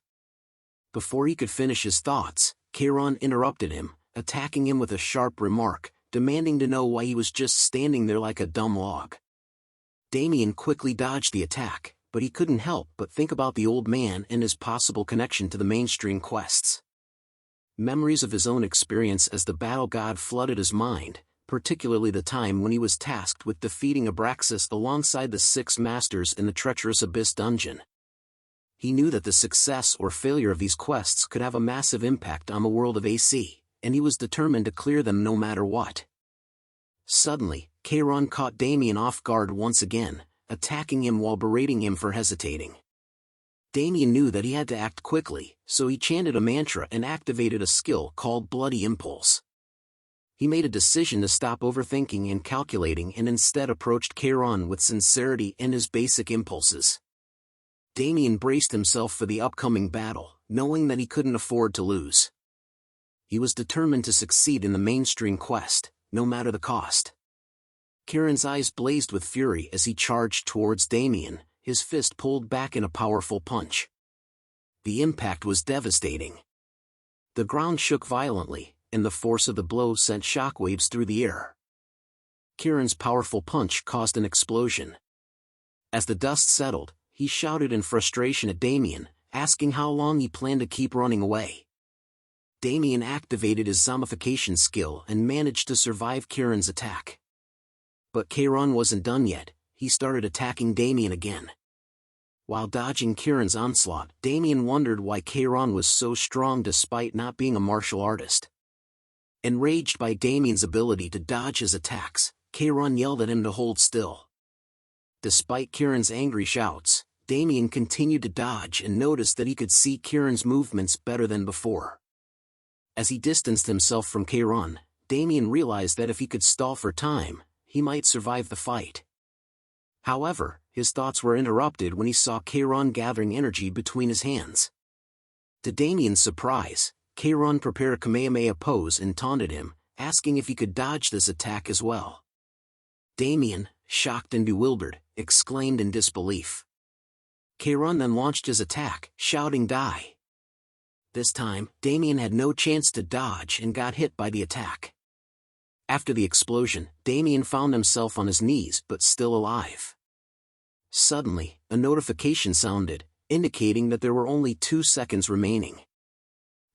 Speaker 1: Before he could finish his thoughts, Charon interrupted him, attacking him with a sharp remark, demanding to know why he was just standing there like a dumb log. Damien quickly dodged the attack, but he couldn't help but think about the old man and his possible connection to the mainstream quests. Memories of his own experience as the battle god flooded his mind, particularly the time when he was tasked with defeating Abraxas alongside the 6 masters in the treacherous Abyss dungeon. He knew that the success or failure of these quests could have a massive impact on the world of AC, and he was determined to clear them no matter what. Suddenly, Charon caught Damien off guard once again, attacking him while berating him for hesitating. Damien knew that he had to act quickly, so he chanted a mantra and activated a skill called Bloody Impulse. He made a decision to stop overthinking and calculating and instead approached Charon with sincerity and his basic impulses. Damien braced himself for the upcoming battle, knowing that he couldn't afford to lose. He was determined to succeed in the mainstream quest, no matter the cost. Charon's eyes blazed with fury as he charged towards Damien, his fist pulled back in a powerful punch. The impact was devastating. The ground shook violently, and the force of the blow sent shockwaves through the air. Charon's powerful punch caused an explosion. As the dust settled, he shouted in frustration at Damien, asking how long he planned to keep running away. Damien activated his zombification skill and managed to survive Charon's attack. But Charon wasn't done yet, he started attacking Damien again. While dodging Charon's onslaught, Damien wondered why Charon was so strong despite not being a martial artist. Enraged by Damien's ability to dodge his attacks, Charon yelled at him to hold still. Despite Charon's angry shouts, Damien continued to dodge and noticed that he could see Charon's movements better than before. As he distanced himself from Charon, Damien realized that if he could stall for time, he might survive the fight. However, his thoughts were interrupted when he saw Charon gathering energy between his hands. To Damien's surprise, Charon prepared a Kamehameha pose and taunted him, asking if he could dodge this attack as well. Damien, shocked and bewildered, exclaimed in disbelief. Charon then launched his attack, shouting "Die!" This time, Damien had no chance to dodge and got hit by the attack. After the explosion, Damien found himself on his knees but still alive. Suddenly, a notification sounded, indicating that there were only 2 seconds remaining.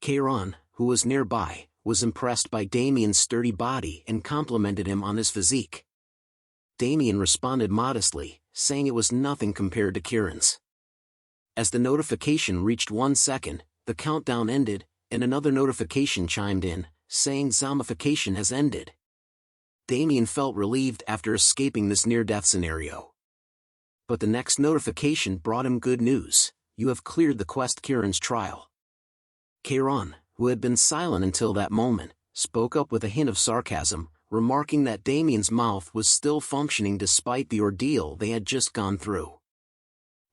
Speaker 1: Charon, who was nearby, was impressed by Damien's sturdy body and complimented him on his physique. Damien responded modestly, saying it was nothing compared to Charon's. As the notification reached 1 second, the countdown ended, and another notification chimed in, saying zombification has ended. Damien felt relieved after escaping this near-death scenario. But the next notification brought him good news: you have cleared the quest Charon's trial. Charon, who had been silent until that moment, spoke up with a hint of sarcasm, remarking that Damien's mouth was still functioning despite the ordeal they had just gone through.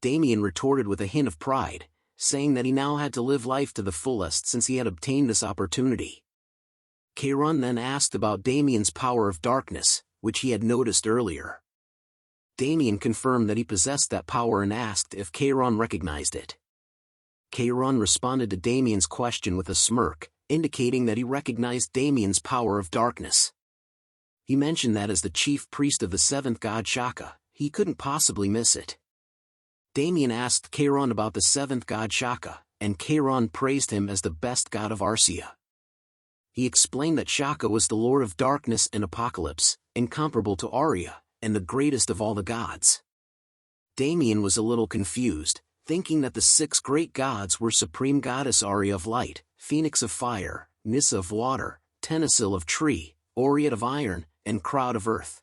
Speaker 1: Damien retorted with a hint of pride, saying that he now had to live life to the fullest since he had obtained this opportunity. Charon then asked about Damien's power of darkness, which he had noticed earlier. Damien confirmed that he possessed that power and asked if Charon recognized it. Charon responded to Damien's question with a smirk, indicating that he recognized Damien's power of darkness. He mentioned that as the chief priest of the 7th god Shaka, he couldn't possibly miss it. Damien asked Charon about the 7th god Shaka, and Charon praised him as the best god of Arcia. He explained that Shaka was the lord of darkness and apocalypse, incomparable to Arya, and the greatest of all the gods. Damien was a little confused, thinking that the 6 great gods were Supreme Goddess Arya of Light, Phoenix of Fire, Nyssa of Water, Tenasil of Tree, Oread of Iron, and Crowd of Earth.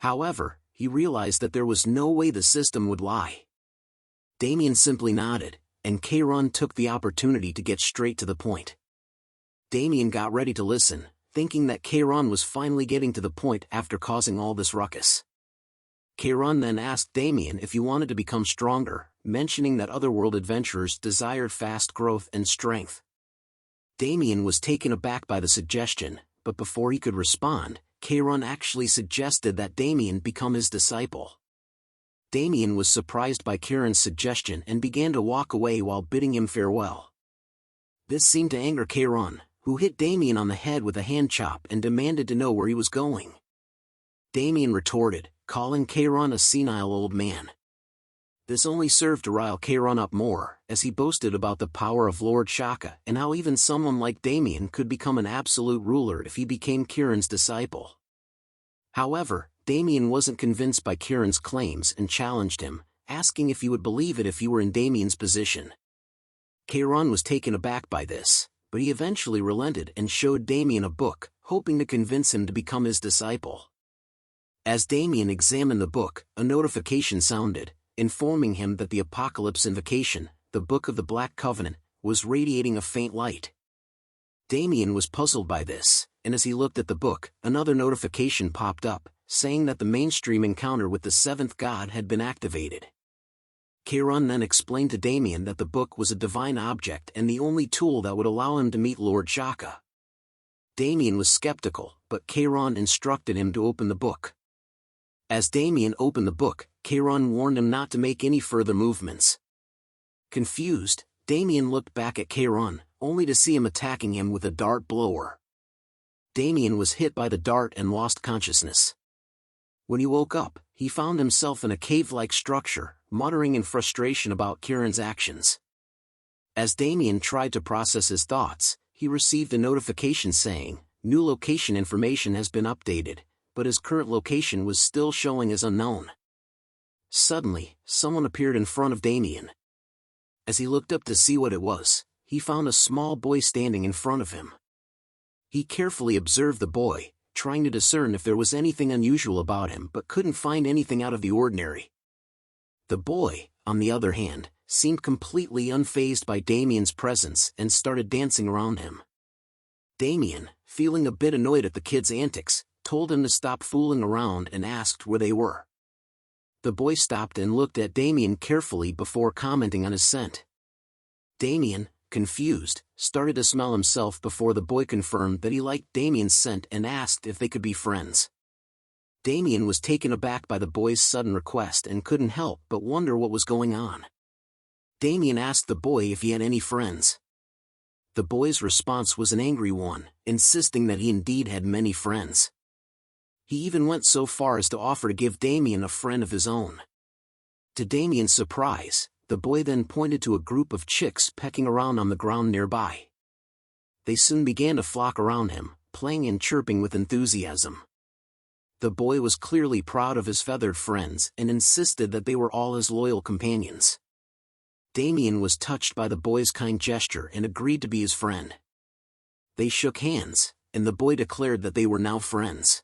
Speaker 1: However, he realized that there was no way the system would lie. Damien simply nodded, and Charon took the opportunity to get straight to the point. Damien got ready to listen, thinking that Charon was finally getting to the point after causing all this ruckus. Charon then asked Damien if he wanted to become stronger, mentioning that otherworld adventurers desired fast growth and strength. Damien was taken aback by the suggestion, but before he could respond, Charon actually suggested that Damien become his disciple. Damien was surprised by Kieran's suggestion and began to walk away while bidding him farewell. This seemed to anger Kieran, who hit Damien on the head with a hand chop and demanded to know where he was going. Damien retorted, calling Kieran a senile old man. This only served to rile Kieran up more, as he boasted about the power of Lord Shaka and how even someone like Damien could become an absolute ruler if he became Kieran's disciple. However, Damien wasn't convinced by Kieran's claims and challenged him, asking if he would believe it if he were in Damien's position. Kieran was taken aback by this, but he eventually relented and showed Damien a book, hoping to convince him to become his disciple. As Damien examined the book, a notification sounded, informing him that the Apocalypse Invocation, the Book of the Black Covenant, was radiating a faint light. Damien was puzzled by this, and as he looked at the book, another notification popped up, saying that the mainstream encounter with the seventh god had been activated. Kieran then explained to Damien that the book was a divine object and the only tool that would allow him to meet Lord Shaka. Damien was skeptical, but Kieran instructed him to open the book. As Damien opened the book, Kieran warned him not to make any further movements. Confused, Damien looked back at Kieran, only to see him attacking him with a dart blower. Damien was hit by the dart and lost consciousness. When he woke up, he found himself in a cave-like structure, muttering in frustration about Kieran's actions. As Damien tried to process his thoughts, he received a notification saying, "New location information has been updated," but his current location was still showing as unknown. Suddenly, someone appeared in front of Damien. As he looked up to see what it was, he found a small boy standing in front of him. He carefully observed the boy, trying to discern if there was anything unusual about him but couldn't find anything out of the ordinary. The boy, on the other hand, seemed completely unfazed by Damien's presence and started dancing around him. Damien, feeling a bit annoyed at the kid's antics, told him to stop fooling around and asked where they were. The boy stopped and looked at Damien carefully before commenting on his scent. Damien, confused, started to smell himself before the boy confirmed that he liked Damien's scent and asked if they could be friends. Damien was taken aback by the boy's sudden request and couldn't help but wonder what was going on. Damien asked the boy if he had any friends. The boy's response was an angry one, insisting that he indeed had many friends. He even went so far as to offer to give Damien a friend of his own. To Damien's surprise, the boy then pointed to a group of chicks pecking around on the ground nearby. They soon began to flock around him, playing and chirping with enthusiasm. The boy was clearly proud of his feathered friends and insisted that they were all his loyal companions. Damien was touched by the boy's kind gesture and agreed to be his friend. They shook hands, and the boy declared that they were now friends.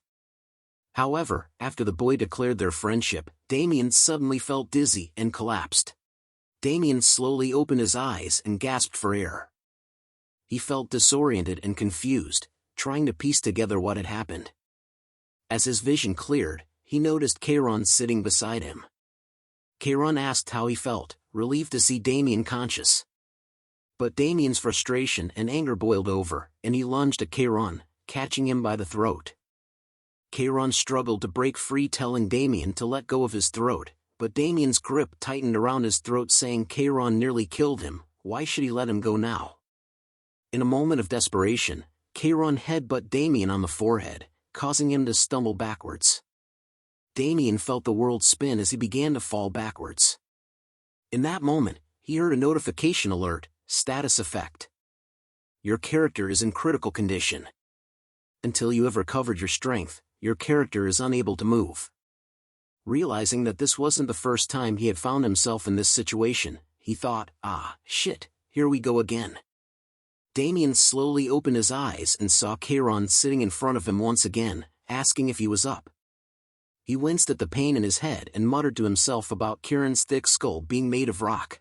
Speaker 1: However, after the boy declared their friendship, Damien suddenly felt dizzy and collapsed. Damien slowly opened his eyes and gasped for air. He felt disoriented and confused, trying to piece together what had happened. As his vision cleared, he noticed Kieran sitting beside him. Kieran asked how he felt, relieved to see Damien conscious. But Damien's frustration and anger boiled over, and he lunged at Kieran, catching him by the throat. Kieran struggled to break free, telling Damien to let go of his throat, but Damien's grip tightened around his throat, saying Kieran nearly killed him. Why should he let him go now? In a moment of desperation, Kieran headbutted Damien on the forehead, causing him to stumble backwards. Damien felt the world spin as he began to fall backwards. In that moment, he heard a notification alert, status effect. Your character is in critical condition. Until you have recovered your strength, your character is unable to move. Realizing that this wasn't the first time he had found himself in this situation, he thought, shit, here we go again. Damien slowly opened his eyes and saw Kieran sitting in front of him once again, asking if he was up. He winced at the pain in his head and muttered to himself about Kieran's thick skull being made of rock.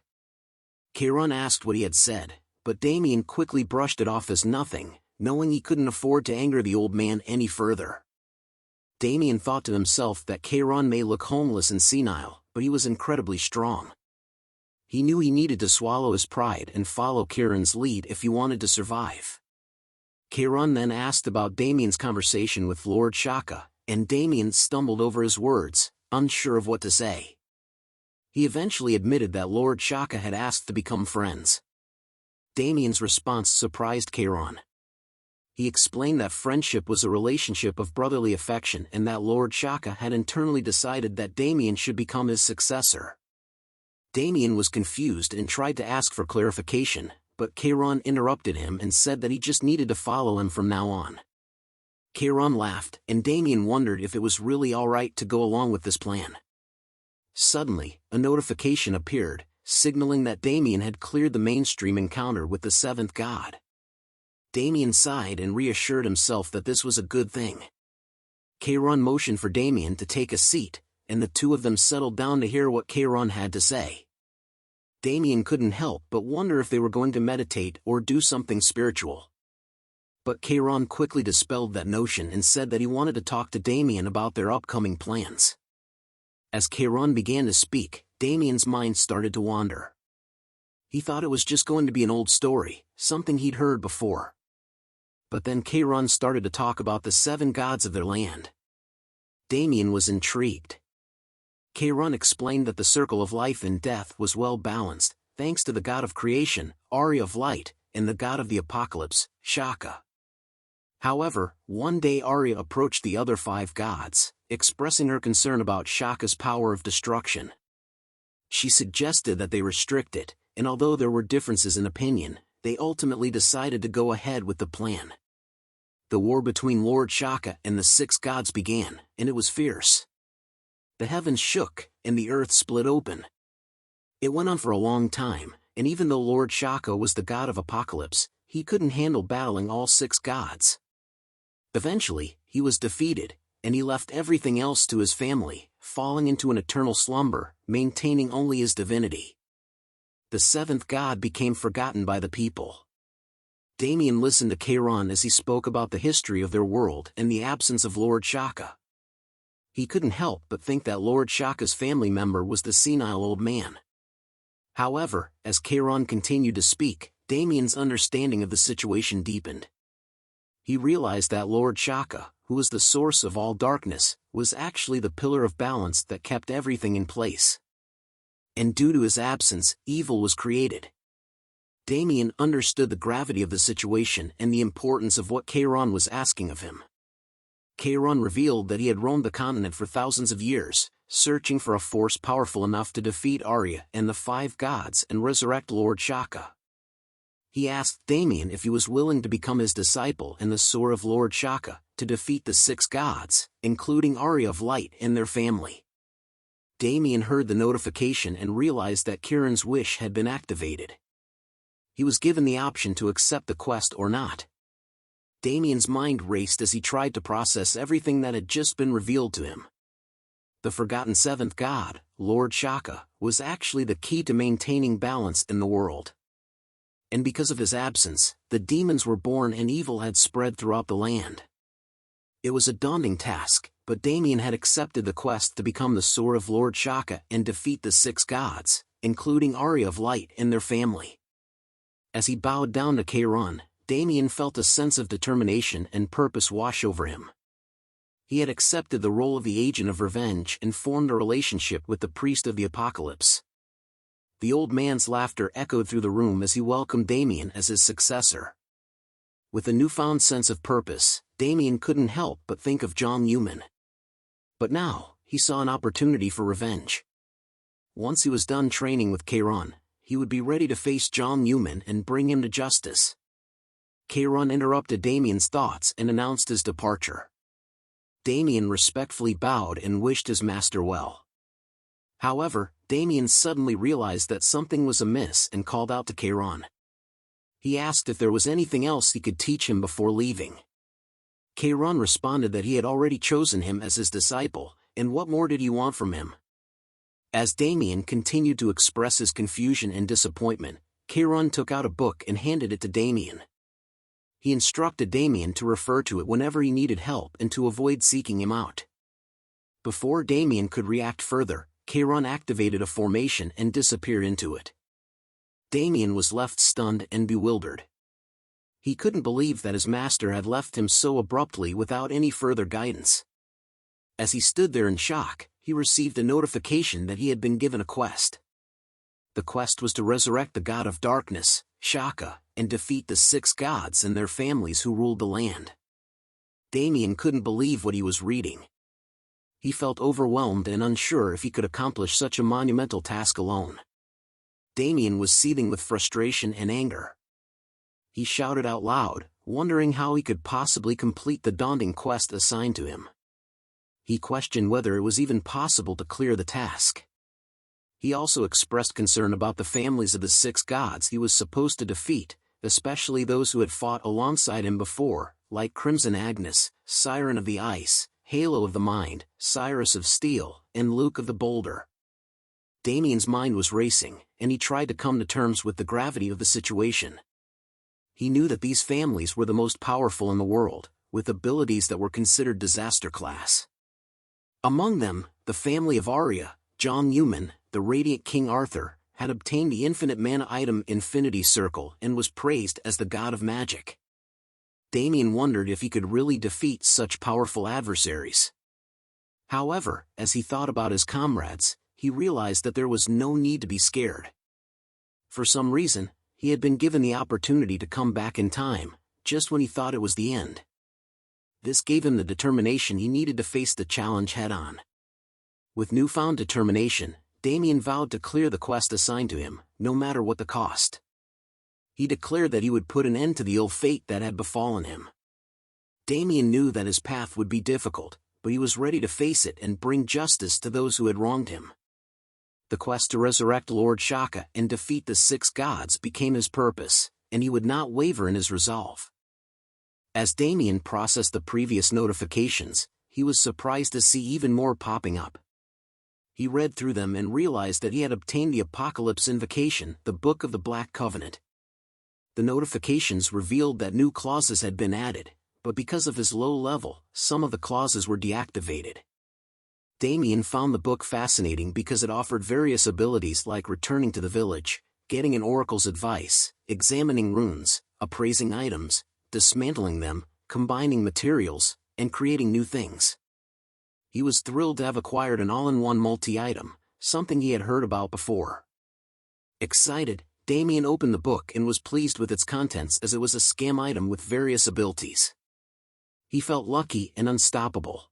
Speaker 1: Kieran asked what he had said, but Damien quickly brushed it off as nothing, knowing he couldn't afford to anger the old man any further. Damien thought to himself that Kieran may look homeless and senile, but he was incredibly strong. He knew he needed to swallow his pride and follow Kieran's lead if he wanted to survive. Kieran then asked about Damien's conversation with Lord Shaka, and Damien stumbled over his words, unsure of what to say. He eventually admitted that Lord Shaka had asked to become friends. Damien's response surprised Chiron. He explained that friendship was a relationship of brotherly affection and that Lord Shaka had internally decided that Damien should become his successor. Damien was confused and tried to ask for clarification, but Chiron interrupted him and said that he just needed to follow him from now on. Chiron laughed, and Damien wondered if it was really alright to go along with this plan. Suddenly, a notification appeared, signaling that Damien had cleared the mainstream encounter with the seventh god. Damien sighed and reassured himself that this was a good thing. Chiron motioned for Damien to take a seat, and the two of them settled down to hear what Chiron had to say. Damien couldn't help but wonder if they were going to meditate or do something spiritual. But Chiron quickly dispelled that notion and said that he wanted to talk to Damien about their upcoming plans. As Chiron began to speak, Damien's mind started to wander. He thought it was just going to be an old story, something he'd heard before. But then Chiron started to talk about the seven gods of their land. Damien was intrigued. Chiron explained that the circle of life and death was well balanced, thanks to the god of creation, Arya of light, and the god of the apocalypse, Shaka. However, one day Arya approached the other five gods, expressing her concern about Shaka's power of destruction. She suggested that they restrict it, and although there were differences in opinion, they ultimately decided to go ahead with the plan. The war between Lord Shaka and the six gods began, and it was fierce. The heavens shook, and the earth split open. It went on for a long time, and even though Lord Shaka was the god of apocalypse, he couldn't handle battling all six gods. Eventually, he was defeated, and he left everything else to his family, falling into an eternal slumber, maintaining only his divinity. The seventh god became forgotten by the people. Damien listened to Chiron as he spoke about the history of their world and the absence of Lord Shaka. He couldn't help but think that Lord Shaka's family member was the senile old man. However, as Chiron continued to speak, Damien's understanding of the situation deepened. He realized that Lord Shaka, who was the source of all darkness, was actually the pillar of balance that kept everything in place. And due to his absence, evil was created. Damien understood the gravity of the situation and the importance of what Chiron was asking of him. Chiron revealed that he had roamed the continent for thousands of years, searching for a force powerful enough to defeat Arya and the five gods and resurrect Lord Shaka. He asked Damien if he was willing to become his disciple in the sword of Lord Shaka, to defeat the six gods, including Arya of Light and their family. Damien heard the notification and realized that Chiron's wish had been activated. He was given the option to accept the quest or not. Damien's mind raced as he tried to process everything that had just been revealed to him. The forgotten seventh god, Lord Shaka, was actually the key to maintaining balance in the world. And because of his absence, the demons were born and evil had spread throughout the land. It was a daunting task, but Damien had accepted the quest to become the sword of Lord Shaka and defeat the six gods, including Arya of Light and their family. As he bowed down to Chiron, Damien felt a sense of determination and purpose wash over him. He had accepted the role of the agent of revenge and formed a relationship with the priest of the apocalypse. The old man's laughter echoed through the room as he welcomed Damien as his successor. With a newfound sense of purpose, Damien couldn't help but think of John Newman. But now, he saw an opportunity for revenge. Once he was done training with Chiron, he would be ready to face John Newman and bring him to justice. Chiron interrupted Damien's thoughts and announced his departure. Damien respectfully bowed and wished his master well. However, Damien suddenly realized that something was amiss and called out to Chiron. He asked if there was anything else he could teach him before leaving. Chiron responded that he had already chosen him as his disciple, and what more did he want from him? As Damien continued to express his confusion and disappointment, Chiron took out a book and handed it to Damien. He instructed Damien to refer to it whenever he needed help and to avoid seeking him out. Before Damien could react further, Chiron activated a formation and disappeared into it. Damien was left stunned and bewildered. He couldn't believe that his master had left him so abruptly without any further guidance. As he stood there in shock, he received a notification that he had been given a quest. The quest was to resurrect the god of darkness, Shaka, and defeat the 6 gods and their families who ruled the land. Damien couldn't believe what he was reading. He felt overwhelmed and unsure if he could accomplish such a monumental task alone. Damien was seething with frustration and anger. He shouted out loud, wondering how he could possibly complete the daunting quest assigned to him. He questioned whether it was even possible to clear the task. He also expressed concern about the families of the 6 gods he was supposed to defeat, especially those who had fought alongside him before, like Crimson Agnes, Siren of the Ice, Halo of the Mind, Cyrus of Steel, and Luke of the Boulder. Damien's mind was racing, and he tried to come to terms with the gravity of the situation. He knew that these families were the most powerful in the world, with abilities that were considered disaster class. Among them, the family of Arya, John Newman, the Radiant King Arthur, had obtained the infinite mana item Infinity Circle and was praised as the god of magic. Damien wondered if he could really defeat such powerful adversaries. However, as he thought about his comrades, he realized that there was no need to be scared. For some reason, he had been given the opportunity to come back in time, just when he thought it was the end. This gave him the determination he needed to face the challenge head-on. With newfound determination, Damien vowed to clear the quest assigned to him, no matter what the cost. He declared that he would put an end to the ill fate that had befallen him. Damien knew that his path would be difficult, but he was ready to face it and bring justice to those who had wronged him. The quest to resurrect Lord Shaka and defeat the 6 gods became his purpose, and he would not waver in his resolve. As Damien processed the previous notifications, he was surprised to see even more popping up. He read through them and realized that he had obtained the Apocalypse Invocation, the Book of the Black Covenant. The notifications revealed that new clauses had been added, but because of his low level, some of the clauses were deactivated. Damien found the book fascinating because it offered various abilities like returning to the village, getting an oracle's advice, examining runes, appraising items, dismantling them, combining materials, and creating new things. He was thrilled to have acquired an all-in-one multi-item, something he had heard about before. Excited, Damien opened the book and was pleased with its contents as it was a scam item with various abilities. He felt lucky and unstoppable.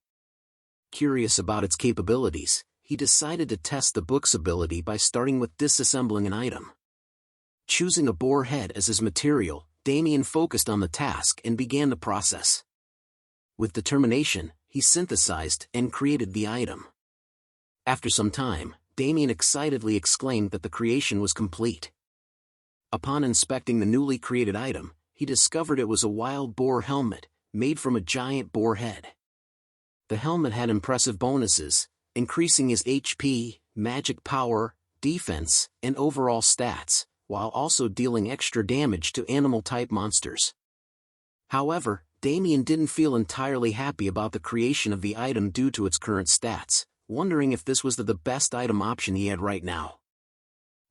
Speaker 1: Curious about its capabilities, he decided to test the book's ability by starting with disassembling an item. Choosing a boar head as his material, Damien focused on the task and began the process. With determination, he synthesized and created the item. After some time, Damien excitedly exclaimed that the creation was complete. Upon inspecting the newly created item, he discovered it was a wild boar helmet, made from a giant boar head. The helmet had impressive bonuses, increasing his HP, magic power, defense, and overall stats, while also dealing extra damage to animal-type monsters. However, Damien didn't feel entirely happy about the creation of the item due to its current stats, wondering if this was the best item option he had right now.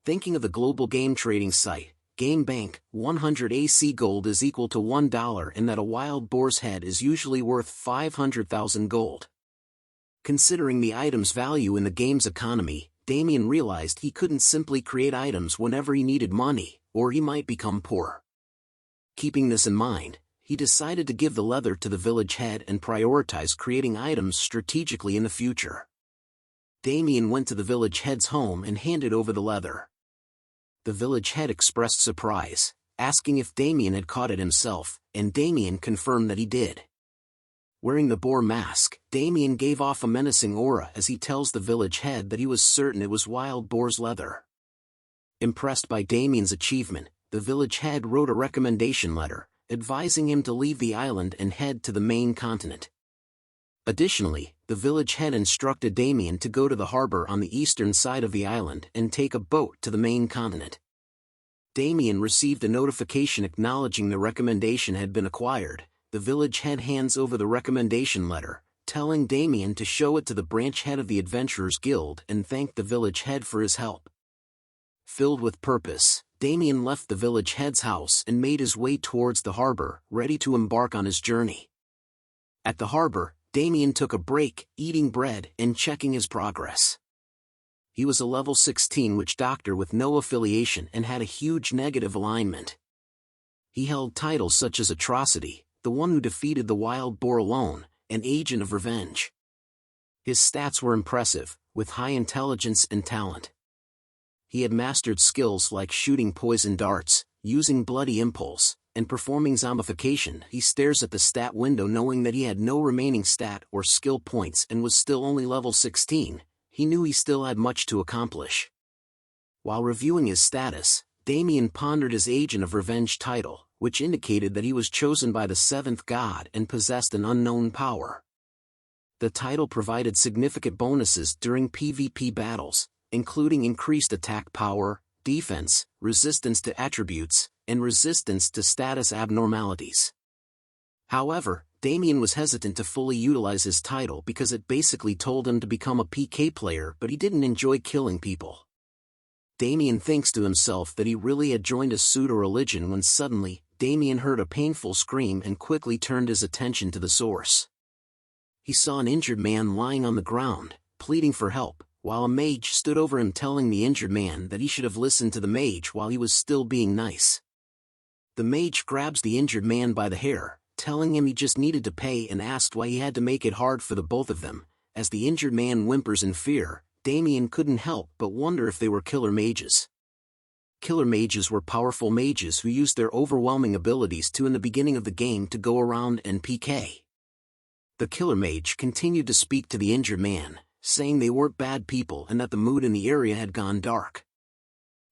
Speaker 1: Thinking of the global game trading site, GameBank, 100 AC gold is equal to $1 and that a wild boar's head is usually worth 500,000 gold. Considering the item's value in the game's economy, Damien realized he couldn't simply create items whenever he needed money, or he might become poor. Keeping this in mind, he decided to give the leather to the village head and prioritize creating items strategically in the future. Damien went to the village head's home and handed over the leather. The village head expressed surprise, asking if Damien had caught it himself, and Damien confirmed that he did. Wearing the boar mask, Damien gave off a menacing aura as he tells the village head that he was certain it was wild boar's leather. Impressed by Damien's achievement, the village head wrote a recommendation letter, advising him to leave the island and head to the main continent. Additionally, the village head instructed Damien to go to the harbor on the eastern side of the island and take a boat to the main continent. Damien received a notification acknowledging the recommendation had been acquired. The village head hands over the recommendation letter, telling Damien to show it to the branch head of the Adventurers Guild and thank the village head for his help. Filled with purpose, Damien left the village head's house and made his way towards the harbor, ready to embark on his journey. At the harbor, Damien took a break, eating bread and checking his progress. He was a level 16 witch doctor with no affiliation and had a huge negative alignment. He held titles such as Atrocity, the one who defeated the wild boar alone, and Agent of Revenge. His stats were impressive, with high intelligence and talent. He had mastered skills like shooting poison darts, using bloody impulse, and performing zombification. He stares at the stat window knowing that he had no remaining stat or skill points and was still only level 16. He knew he still had much to accomplish. While reviewing his status, Damien pondered his Agent of Revenge title, which indicated that he was chosen by the seventh god and possessed an unknown power. The title provided significant bonuses during PvP battles, including increased attack power, defense, resistance to attributes, and resistance to status abnormalities. However, Damien was hesitant to fully utilize his title because it basically told him to become a PK player, but he didn't enjoy killing people. Damien thinks to himself that he really had joined a pseudo-religion when suddenly, Damien heard a painful scream and quickly turned his attention to the source. He saw an injured man lying on the ground, pleading for help, while a mage stood over him telling the injured man that he should have listened to the mage while he was still being nice. The mage grabs the injured man by the hair, telling him he just needed to pay, and asked why he had to make it hard for the both of them. As the injured man whimpers in fear, Damien couldn't help but wonder if they were killer mages. Killer mages were powerful mages who used their overwhelming abilities in the beginning of the game to go around and PK. The killer mage continued to speak to the injured man, saying they weren't bad people and that the mood in the area had gone dark.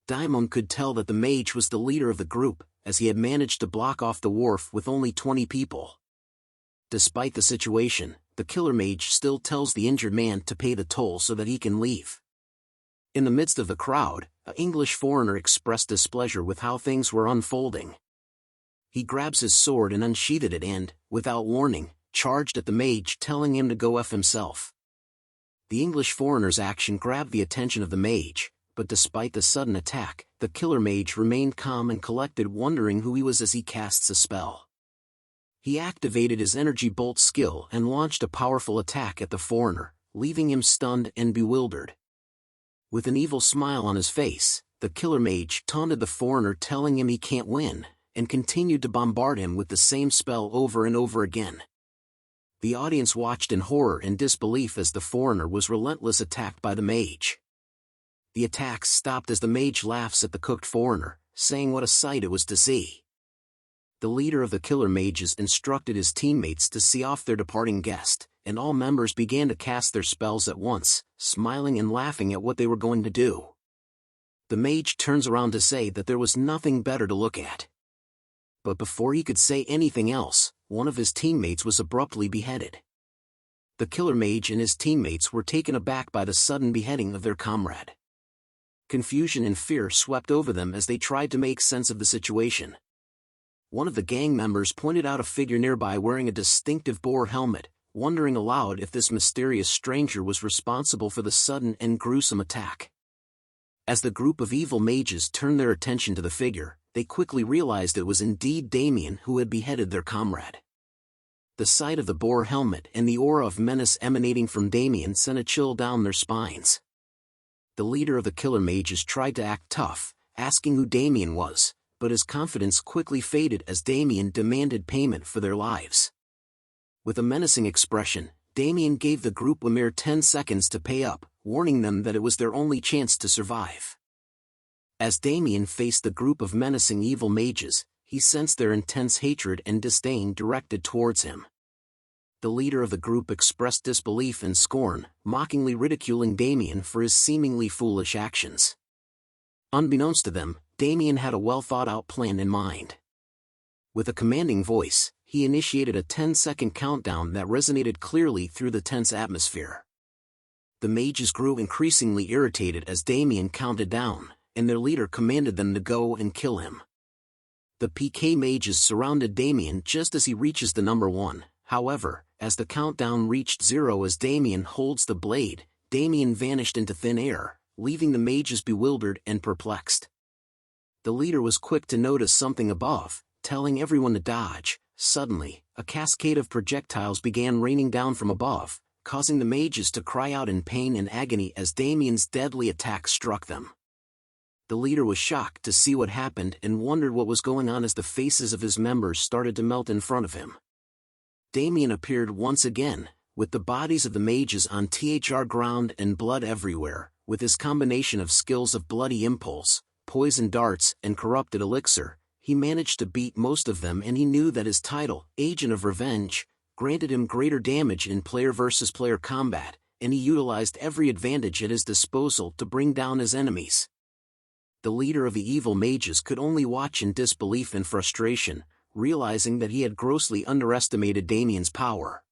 Speaker 1: Daimon could tell that the mage was the leader of the group, as he had managed to block off the wharf with only 20 people. Despite the situation, the killer mage still tells the injured man to pay the toll so that he can leave. In the midst of the crowd, an English foreigner expressed displeasure with how things were unfolding. He grabs his sword and unsheathed it and, without warning, charged at the mage, telling him to go F himself. The English foreigner's action grabbed the attention of the mage, but despite the sudden attack, the killer mage remained calm and collected, wondering who he was as he casts a spell. He activated his energy bolt skill and launched a powerful attack at the foreigner, leaving him stunned and bewildered. With an evil smile on his face, the killer mage taunted the foreigner, telling him he can't win, and continued to bombard him with the same spell over and over again. The audience watched in horror and disbelief as the foreigner was relentlessly attacked by the mage. The attacks stopped as the mage laughs at the cooked foreigner, saying what a sight it was to see. The leader of the killer mages instructed his teammates to see off their departing guest, and all members began to cast their spells at once, smiling and laughing at what they were going to do. The mage turns around to say that there was nothing better to look at. But before he could say anything else, one of his teammates was abruptly beheaded. The killer mage and his teammates were taken aback by the sudden beheading of their comrade. Confusion and fear swept over them as they tried to make sense of the situation. One of the gang members pointed out a figure nearby wearing a distinctive boar helmet, wondering aloud if this mysterious stranger was responsible for the sudden and gruesome attack. As the group of evil mages turned their attention to the figure, they quickly realized it was indeed Damien who had beheaded their comrade. The sight of the boar helmet and the aura of menace emanating from Damien sent a chill down their spines. The leader of the killer mages tried to act tough, asking who Damien was, but his confidence quickly faded as Damien demanded payment for their lives. With a menacing expression, Damien gave the group a mere 10 seconds to pay up, warning them that it was their only chance to survive. As Damien faced the group of menacing evil mages, he sensed their intense hatred and disdain directed towards him. The leader of the group expressed disbelief and scorn, mockingly ridiculing Damien for his seemingly foolish actions. Unbeknownst to them, Damien had a well-thought-out plan in mind. With a commanding voice, he initiated a 10-second countdown that resonated clearly through the tense atmosphere. The mages grew increasingly irritated as Damien counted down, and their leader commanded them to go and kill him. The PK mages surrounded Damien just as he reaches the number 1, however, as the countdown reached 0 as Damien holds the blade, Damien vanished into thin air, leaving the mages bewildered and perplexed. The leader was quick to notice something above, telling everyone to dodge, Suddenly, a cascade of projectiles began raining down from above, causing the mages to cry out in pain and agony as Damien's deadly attack struck them. The leader was shocked to see what happened and wondered what was going on as the faces of his members started to melt in front of him. Damien appeared once again, with the bodies of the mages on the ground and blood everywhere. With his combination of skills of bloody impulse, poison darts, and corrupted elixir, he managed to beat most of them, and he knew that his title, Agent of Revenge, granted him greater damage in player versus player combat, and he utilized every advantage at his disposal to bring down his enemies. The leader of the evil mages could only watch in disbelief and frustration, realizing that he had grossly underestimated Damien's power.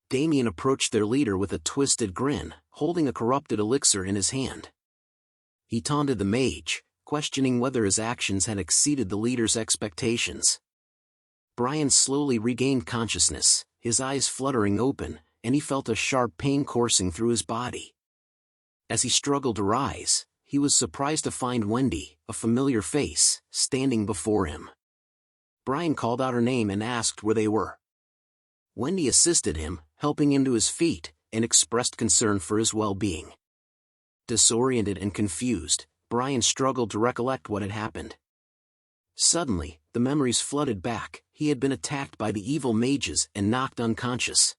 Speaker 1: Damien approached their leader with a twisted grin, holding a corrupted elixir in his hand. He taunted the mage, questioning whether his actions had exceeded the leader's expectations. Brian slowly regained consciousness, his eyes fluttering open, and he felt a sharp pain coursing through his body. As he struggled to rise, he was surprised to find Wendy, a familiar face, standing before him. Brian called out her name and asked where they were. Wendy assisted him, helping him to his feet, and expressed concern for his well-being. Disoriented and confused, Brian struggled to recollect what had happened. Suddenly, the memories flooded back. He had been attacked by the evil mages and knocked unconscious.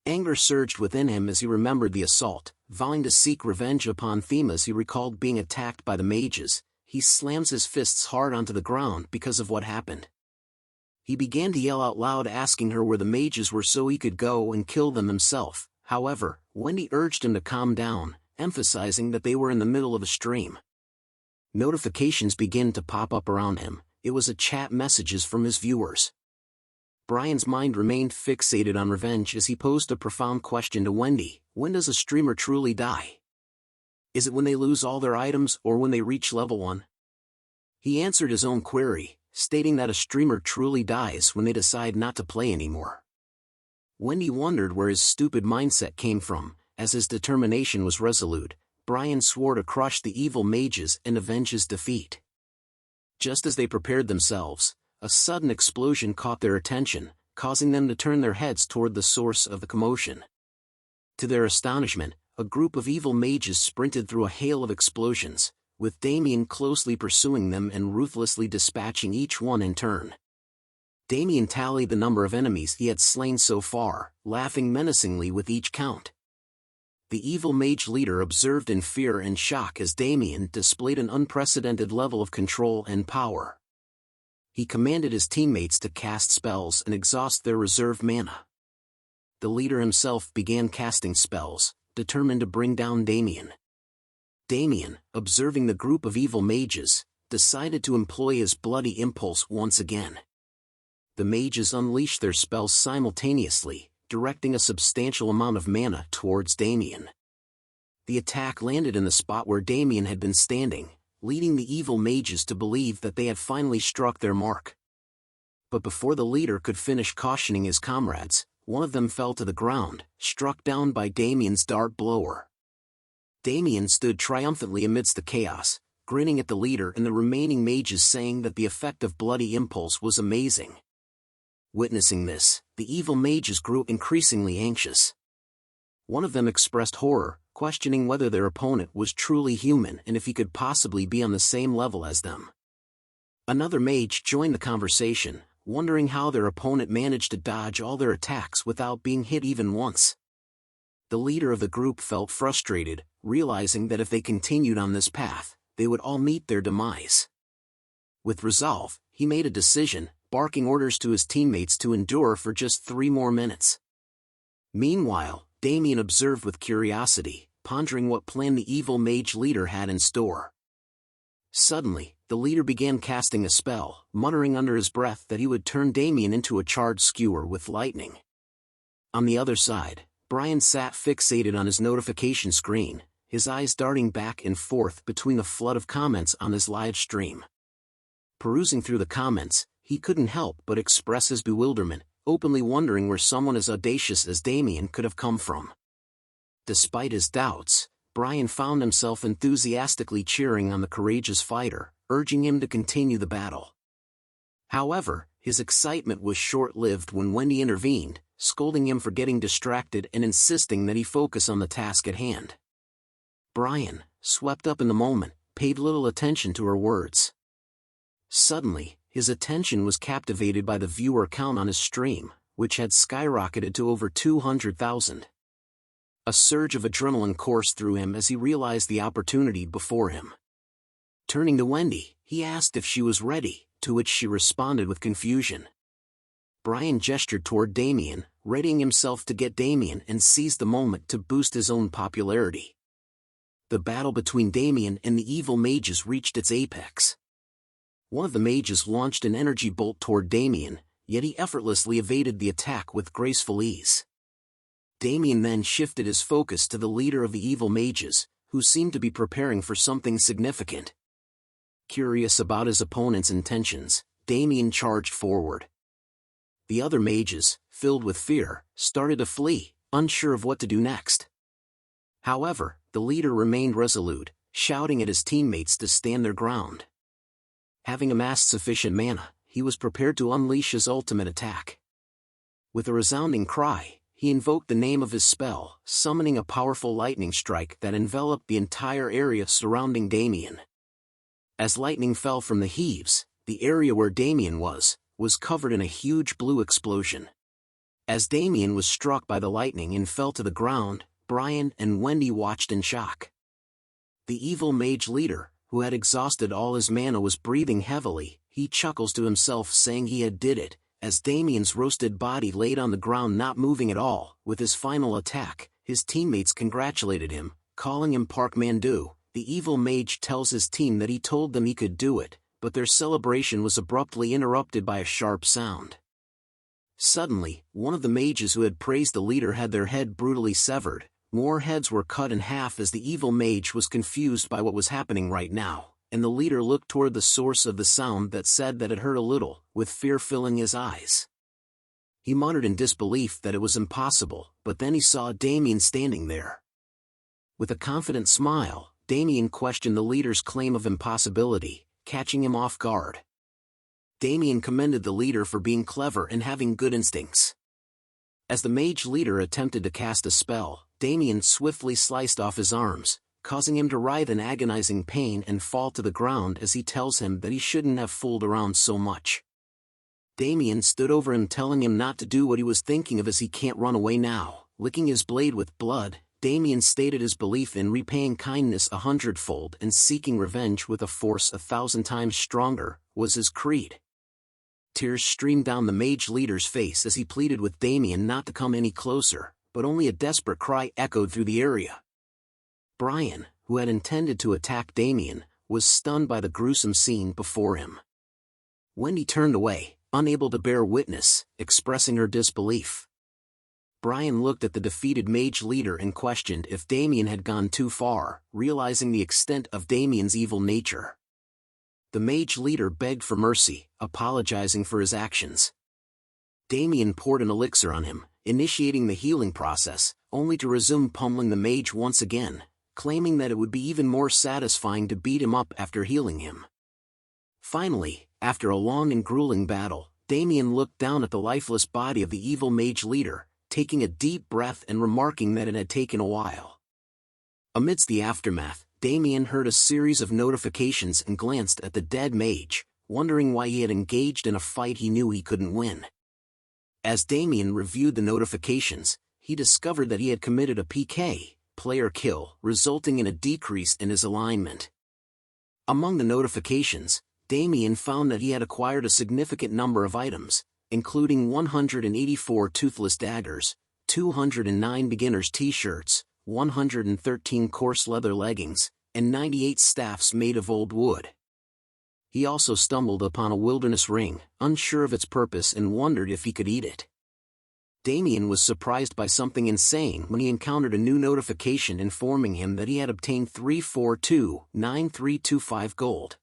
Speaker 1: Anger surged within him as he remembered the assault. Vowing to seek revenge upon Thema as he recalled being attacked by the mages, he slams his fists hard onto the ground because of what happened. He began to yell out loud, asking her where the mages were so he could go and kill them himself. However, Wendy urged him to calm down, emphasizing that they were in the middle of a stream. Notifications began to pop up around him. It was a chat messages from his viewers. Brian's mind remained fixated on revenge as he posed a profound question to Wendy: when does a streamer truly die? Is it when they lose all their items or when they reach level 1? He answered his own query, stating that a streamer truly dies when they decide not to play anymore. Wendy wondered where his stupid mindset came from. As his determination was resolute, Brian swore to crush the evil mages and avenge his defeat. Just as they prepared themselves, a sudden explosion caught their attention, causing them to turn their heads toward the source of the commotion. To their astonishment, a group of evil mages sprinted through a hail of explosions, with Damien closely pursuing them and ruthlessly dispatching each one in turn. Damien tallied the number of enemies he had slain so far, laughing menacingly with each count. The evil mage leader observed in fear and shock as Damien displayed an unprecedented level of control and power. He commanded his teammates to cast spells and exhaust their reserve mana. The leader himself began casting spells, determined to bring down Damien. Damien, observing the group of evil mages, decided to employ his bloody impulse once again. The mages unleashed their spells simultaneously, directing a substantial amount of mana towards Damien. The attack landed in the spot where Damien had been standing, leading the evil mages to believe that they had finally struck their mark. But before the leader could finish cautioning his comrades, one of them fell to the ground, struck down by Damien's dart blower. Damien stood triumphantly amidst the chaos, grinning at the leader and the remaining mages, saying that the effect of bloody impulse was amazing. Witnessing this, the evil mages grew increasingly anxious. One of them expressed horror, questioning whether their opponent was truly human and if he could possibly be on the same level as them. Another mage joined the conversation, wondering how their opponent managed to dodge all their attacks without being hit even once. The leader of the group felt frustrated, realizing that if they continued on this path, they would all meet their demise. With resolve, he made a decision, barking orders to his teammates to endure for just 3 more minutes. Meanwhile, Damien observed with curiosity, pondering what plan the evil mage leader had in store. Suddenly, the leader began casting a spell, muttering under his breath that he would turn Damien into a charred skewer with lightning. On the other side, Brian sat fixated on his notification screen, his eyes darting back and forth between the flood of comments on his live stream. Perusing through the comments, he couldn't help but express his bewilderment, openly wondering where someone as audacious as Damien could have come from. Despite his doubts, Brian found himself enthusiastically cheering on the courageous fighter, urging him to continue the battle. However, His excitement was short-lived when Wendy intervened, scolding him for getting distracted and insisting that he focus on the task at hand. Brian, swept up in the moment, paid little attention to her words. Suddenly, his attention was captivated by the viewer count on his stream, which had skyrocketed to over 200,000. A surge of adrenaline coursed through him as he realized the opportunity before him. Turning to Wendy, he asked if she was ready, to which she responded with confusion. Brian gestured toward Damien, readying himself to get Damien and seized the moment to boost his own popularity. The battle between Damien and the evil mages reached its apex. One of the mages launched an energy bolt toward Damien, yet he effortlessly evaded the attack with graceful ease. Damien then shifted his focus to the leader of the evil mages, who seemed to be preparing for something significant. Curious about his opponent's intentions, Damien charged forward. The other mages, filled with fear, started to flee, unsure of what to do next. However, the leader remained resolute, shouting at his teammates to stand their ground. Having amassed sufficient mana, he was prepared to unleash his ultimate attack. With a resounding cry, he invoked the name of his spell, summoning a powerful lightning strike that enveloped the entire area surrounding Damien. As lightning fell from the heaves, the area where Damien was covered in a huge blue explosion. As Damien was struck by the lightning and fell to the ground, Brian and Wendy watched in shock. The evil mage leader, who had exhausted all his mana, was breathing heavily. He chuckles to himself, saying he had did it, as Damien's roasted body laid on the ground not moving at all. With his final attack, his teammates congratulated him, calling him Park Mandu. The evil mage tells his team that he told them he could do it, but their celebration was abruptly interrupted by a sharp sound. Suddenly, one of the mages who had praised the leader had their head brutally severed. More heads were cut in half as the evil mage was confused by what was happening right now, and the leader looked toward the source of the sound that said that it hurt a little, with fear filling his eyes. He muttered in disbelief that it was impossible, but then he saw Damien standing there. With a confident smile, Damien questioned the leader's claim of impossibility, catching him off guard. Damien commended the leader for being clever and having good instincts. As the mage leader attempted to cast a spell, Damien swiftly sliced off his arms, causing him to writhe in agonizing pain and fall to the ground as he tells him that he shouldn't have fooled around so much. Damien stood over him, telling him not to do what he was thinking of, as he can't run away now. Licking his blade with blood, Damien stated his belief in repaying kindness 100-fold and seeking revenge with a force 1,000 times stronger, was his creed. Tears streamed down the mage leader's face as he pleaded with Damien not to come any closer, but only a desperate cry echoed through the area. Brian, who had intended to attack Damien, was stunned by the gruesome scene before him. Wendy turned away, unable to bear witness, expressing her disbelief. Brian looked at the defeated mage leader and questioned if Damien had gone too far, realizing the extent of Damien's evil nature. The mage leader begged for mercy, apologizing for his actions. Damien poured an elixir on him, initiating the healing process, only to resume pummeling the mage once again, claiming that it would be even more satisfying to beat him up after healing him. Finally, after a long and grueling battle, Damien looked down at the lifeless body of the evil mage leader, taking a deep breath and remarking that it had taken a while. Amidst the aftermath, Damien heard a series of notifications and glanced at the dead mage, wondering why he had engaged in a fight he knew he couldn't win. As Damien reviewed the notifications, he discovered that he had committed a PK, player kill, resulting in a decrease in his alignment. Among the notifications, Damien found that he had acquired a significant number of items, including 184 toothless daggers, 209 beginner's t-shirts, 113 coarse leather leggings, and 98 staffs made of old wood. He also stumbled upon a wilderness ring, unsure of its purpose, and wondered if he could eat it. Damien was surprised by something insane when he encountered a new notification informing him that he had obtained 3429325 gold.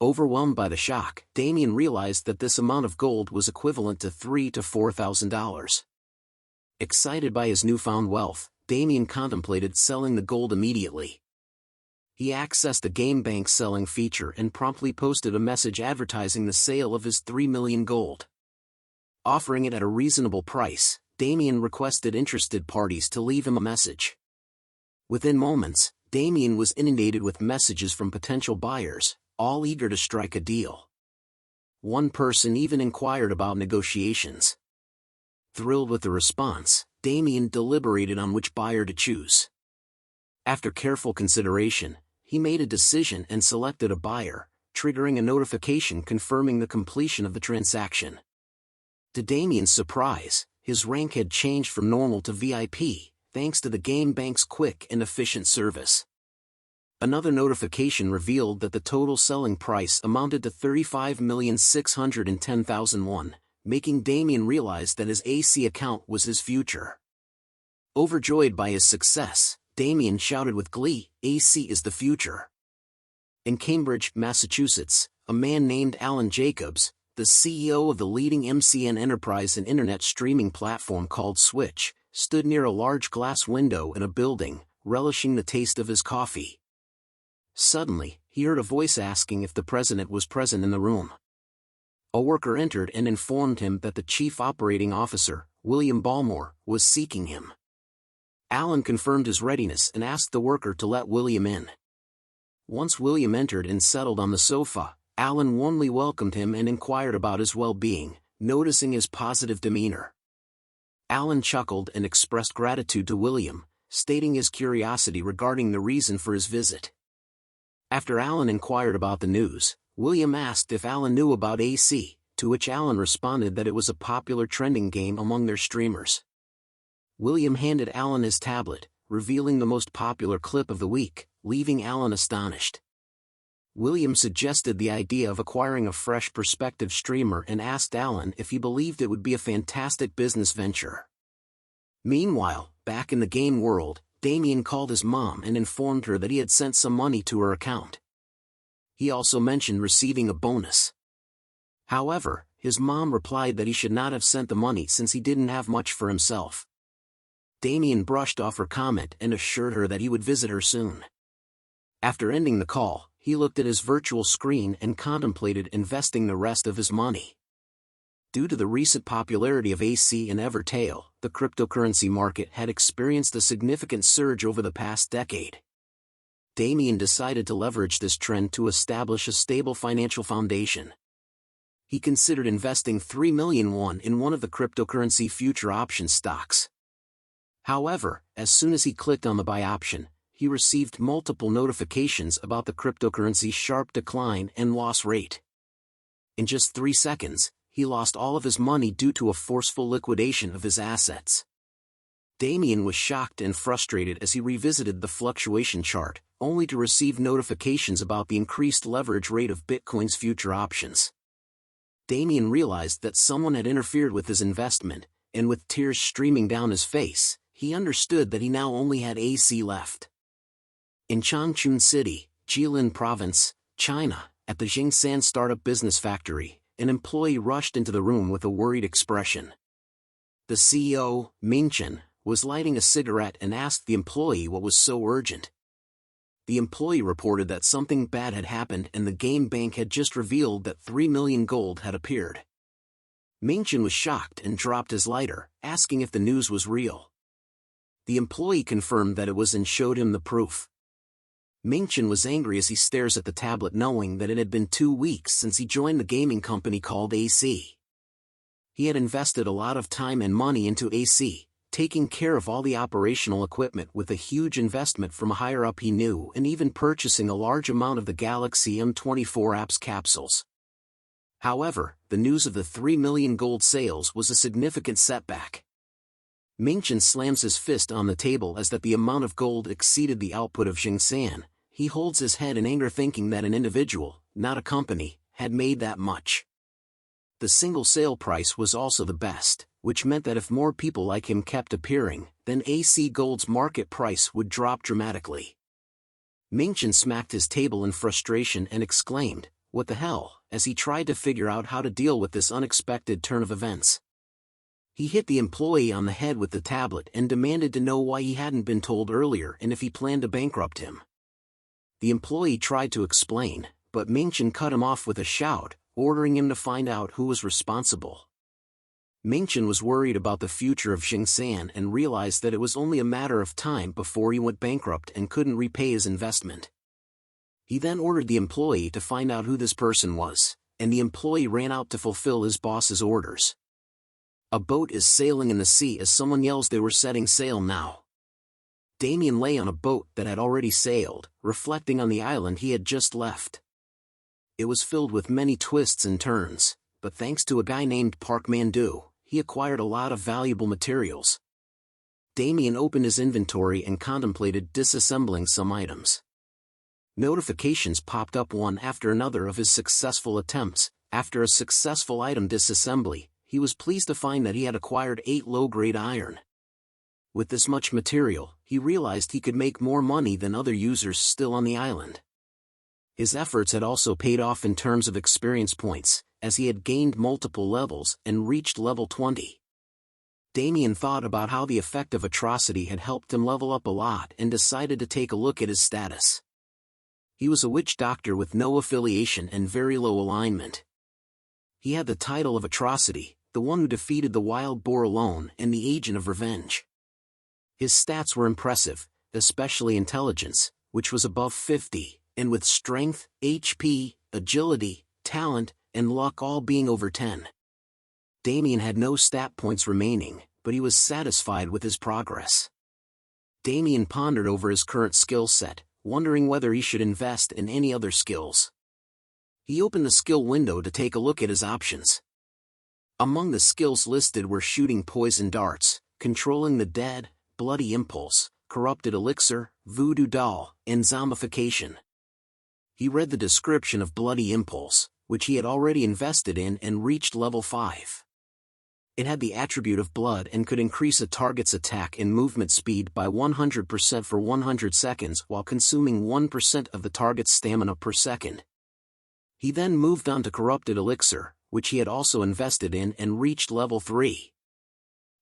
Speaker 1: Overwhelmed by the shock, Damien realized that this amount of gold was equivalent to $3,000 to $4,000. Excited by his newfound wealth, Damien contemplated selling the gold immediately. he accessed the game bank's selling feature and promptly posted a message advertising the sale of his 3 million gold. Offering it at a reasonable price, Damien requested interested parties to leave him a message. Within moments, Damien was inundated with messages from potential buyers, all eager to strike a deal. One person even inquired about negotiations. Thrilled with the response, Damien deliberated on which buyer to choose. After careful consideration, he made a decision and selected a buyer, triggering a notification confirming the completion of the transaction. To Damien's surprise, his rank had changed from normal to VIP, thanks to the game bank's quick and efficient service. Another notification revealed that the total selling price amounted to 35,610,000 won, making Damien realize that his AC account was his future. Overjoyed by his success, Damien shouted with glee, "AC is the future." In Cambridge, Massachusetts, a man named Alan Jacobs, the CEO of the leading MCN enterprise and internet streaming platform called Switch, stood near a large glass window in a building, relishing the taste of his coffee. Suddenly, he heard a voice asking if the president was present in the room. A worker entered and informed him that the chief operating officer, William Balmore, was seeking him. Alan confirmed his readiness and asked the worker to let William in. Once William entered and settled on the sofa, Alan warmly welcomed him and inquired about his well-being, noticing his positive demeanor. Alan chuckled and expressed gratitude to William, stating his curiosity regarding the reason for his visit. After Alan inquired about the news, William asked if Alan knew about AC, to which Alan responded that it was a popular trending game among their streamers. William handed Alan his tablet, revealing the most popular clip of the week, leaving Alan astonished. William suggested the idea of acquiring a fresh perspective streamer and asked Alan if he believed it would be a fantastic business venture. Meanwhile, back in the game world, Damien called his mom and informed her that he had sent some money to her account. He also mentioned receiving a bonus. However, his mom replied that he should not have sent the money since he didn't have much for himself. Damien brushed off her comment and assured her that he would visit her soon. After ending the call, he looked at his virtual screen and contemplated investing the rest of his money. Due to the recent popularity of AC and Evertail, the cryptocurrency market had experienced a significant surge over the past decade. Damien decided to leverage this trend to establish a stable financial foundation. He considered investing 3 million won in one of the cryptocurrency future option stocks. However, as soon as he clicked on the buy option, he received multiple notifications about the cryptocurrency's sharp decline and loss rate. In just 3 seconds, he lost all of his money due to a forceful liquidation of his assets. Damien was shocked and frustrated as he revisited the fluctuation chart, only to receive notifications about the increased leverage rate of Bitcoin's future options. Damien realized that someone had interfered with his investment, and with tears streaming down his face, he understood that he now only had AC left. In Changchun City, Jilin Province, China, at the Jingsan startup business factory, an employee rushed into the room with a worried expression. The CEO, Mingchen, was lighting a cigarette and asked the employee what was so urgent. The employee reported that something bad had happened and the game bank had just revealed that 3 million gold had appeared. Mingchen was shocked and dropped his lighter, asking if the news was real. The employee confirmed that it was and showed him the proof. Mingchen was angry as he stares at the tablet knowing that it had been 2 weeks since he joined the gaming company called AC. He had invested a lot of time and money into AC, taking care of all the operational equipment with a huge investment from a higher up he knew and even purchasing a large amount of the Galaxy M24 apps capsules. However, the news of the 3 million gold sales was a significant setback. Mingchen slams his fist on the table as that the amount of gold exceeded the output of Jingsan. He holds his head in anger thinking that an individual, not a company, had made that much. The single sale price was also the best, which meant that if more people like him kept appearing, then AC Gold's market price would drop dramatically. Mingchen smacked his table in frustration and exclaimed, "What the hell?" as he tried to figure out how to deal with this unexpected turn of events. He hit the employee on the head with the tablet and demanded to know why he hadn't been told earlier and if he planned to bankrupt him. The employee tried to explain, but Mingchen cut him off with a shout, ordering him to find out who was responsible. Mingchen was worried about the future of Xingsan and realized that it was only a matter of time before he went bankrupt and couldn't repay his investment. He then ordered the employee to find out who this person was, and the employee ran out to fulfill his boss's orders. A boat is sailing in the sea as someone yells they were setting sail now. Damien lay on a boat that had already sailed, reflecting on the island he had just left. It was filled with many twists and turns, but thanks to a guy named Park Man-do, he acquired a lot of valuable materials. Damien opened his inventory and contemplated disassembling some items. Notifications popped up one after another of his successful attempts. After a successful item disassembly, he was pleased to find that he had acquired 8 low-grade iron. With this much material, he realized he could make more money than other users still on the island. His efforts had also paid off in terms of experience points, as he had gained multiple levels and reached level 20. Damien thought about how the effect of atrocity had helped him level up a lot and decided to take a look at his status. He was a witch doctor with no affiliation and very low alignment. He had the title of Atrocity, the one who defeated the wild boar alone and the agent of revenge. His stats were impressive, especially intelligence, which was above 50, and with strength, HP, agility, talent, and luck all being over 10. Damien had no stat points remaining, but he was satisfied with his progress. Damien pondered over his current skill set, wondering whether he should invest in any other skills. He opened the skill window to take a look at his options. Among the skills listed were shooting poison darts, controlling the dead, bloody impulse, corrupted elixir, voodoo doll, and zombification. He read the description of bloody impulse, which he had already invested in and reached level 5. It had the attribute of blood and could increase a target's attack and movement speed by 100% for 100 seconds while consuming 1% of the target's stamina per second. He then moved on to corrupted elixir, which he had also invested in and reached level 3.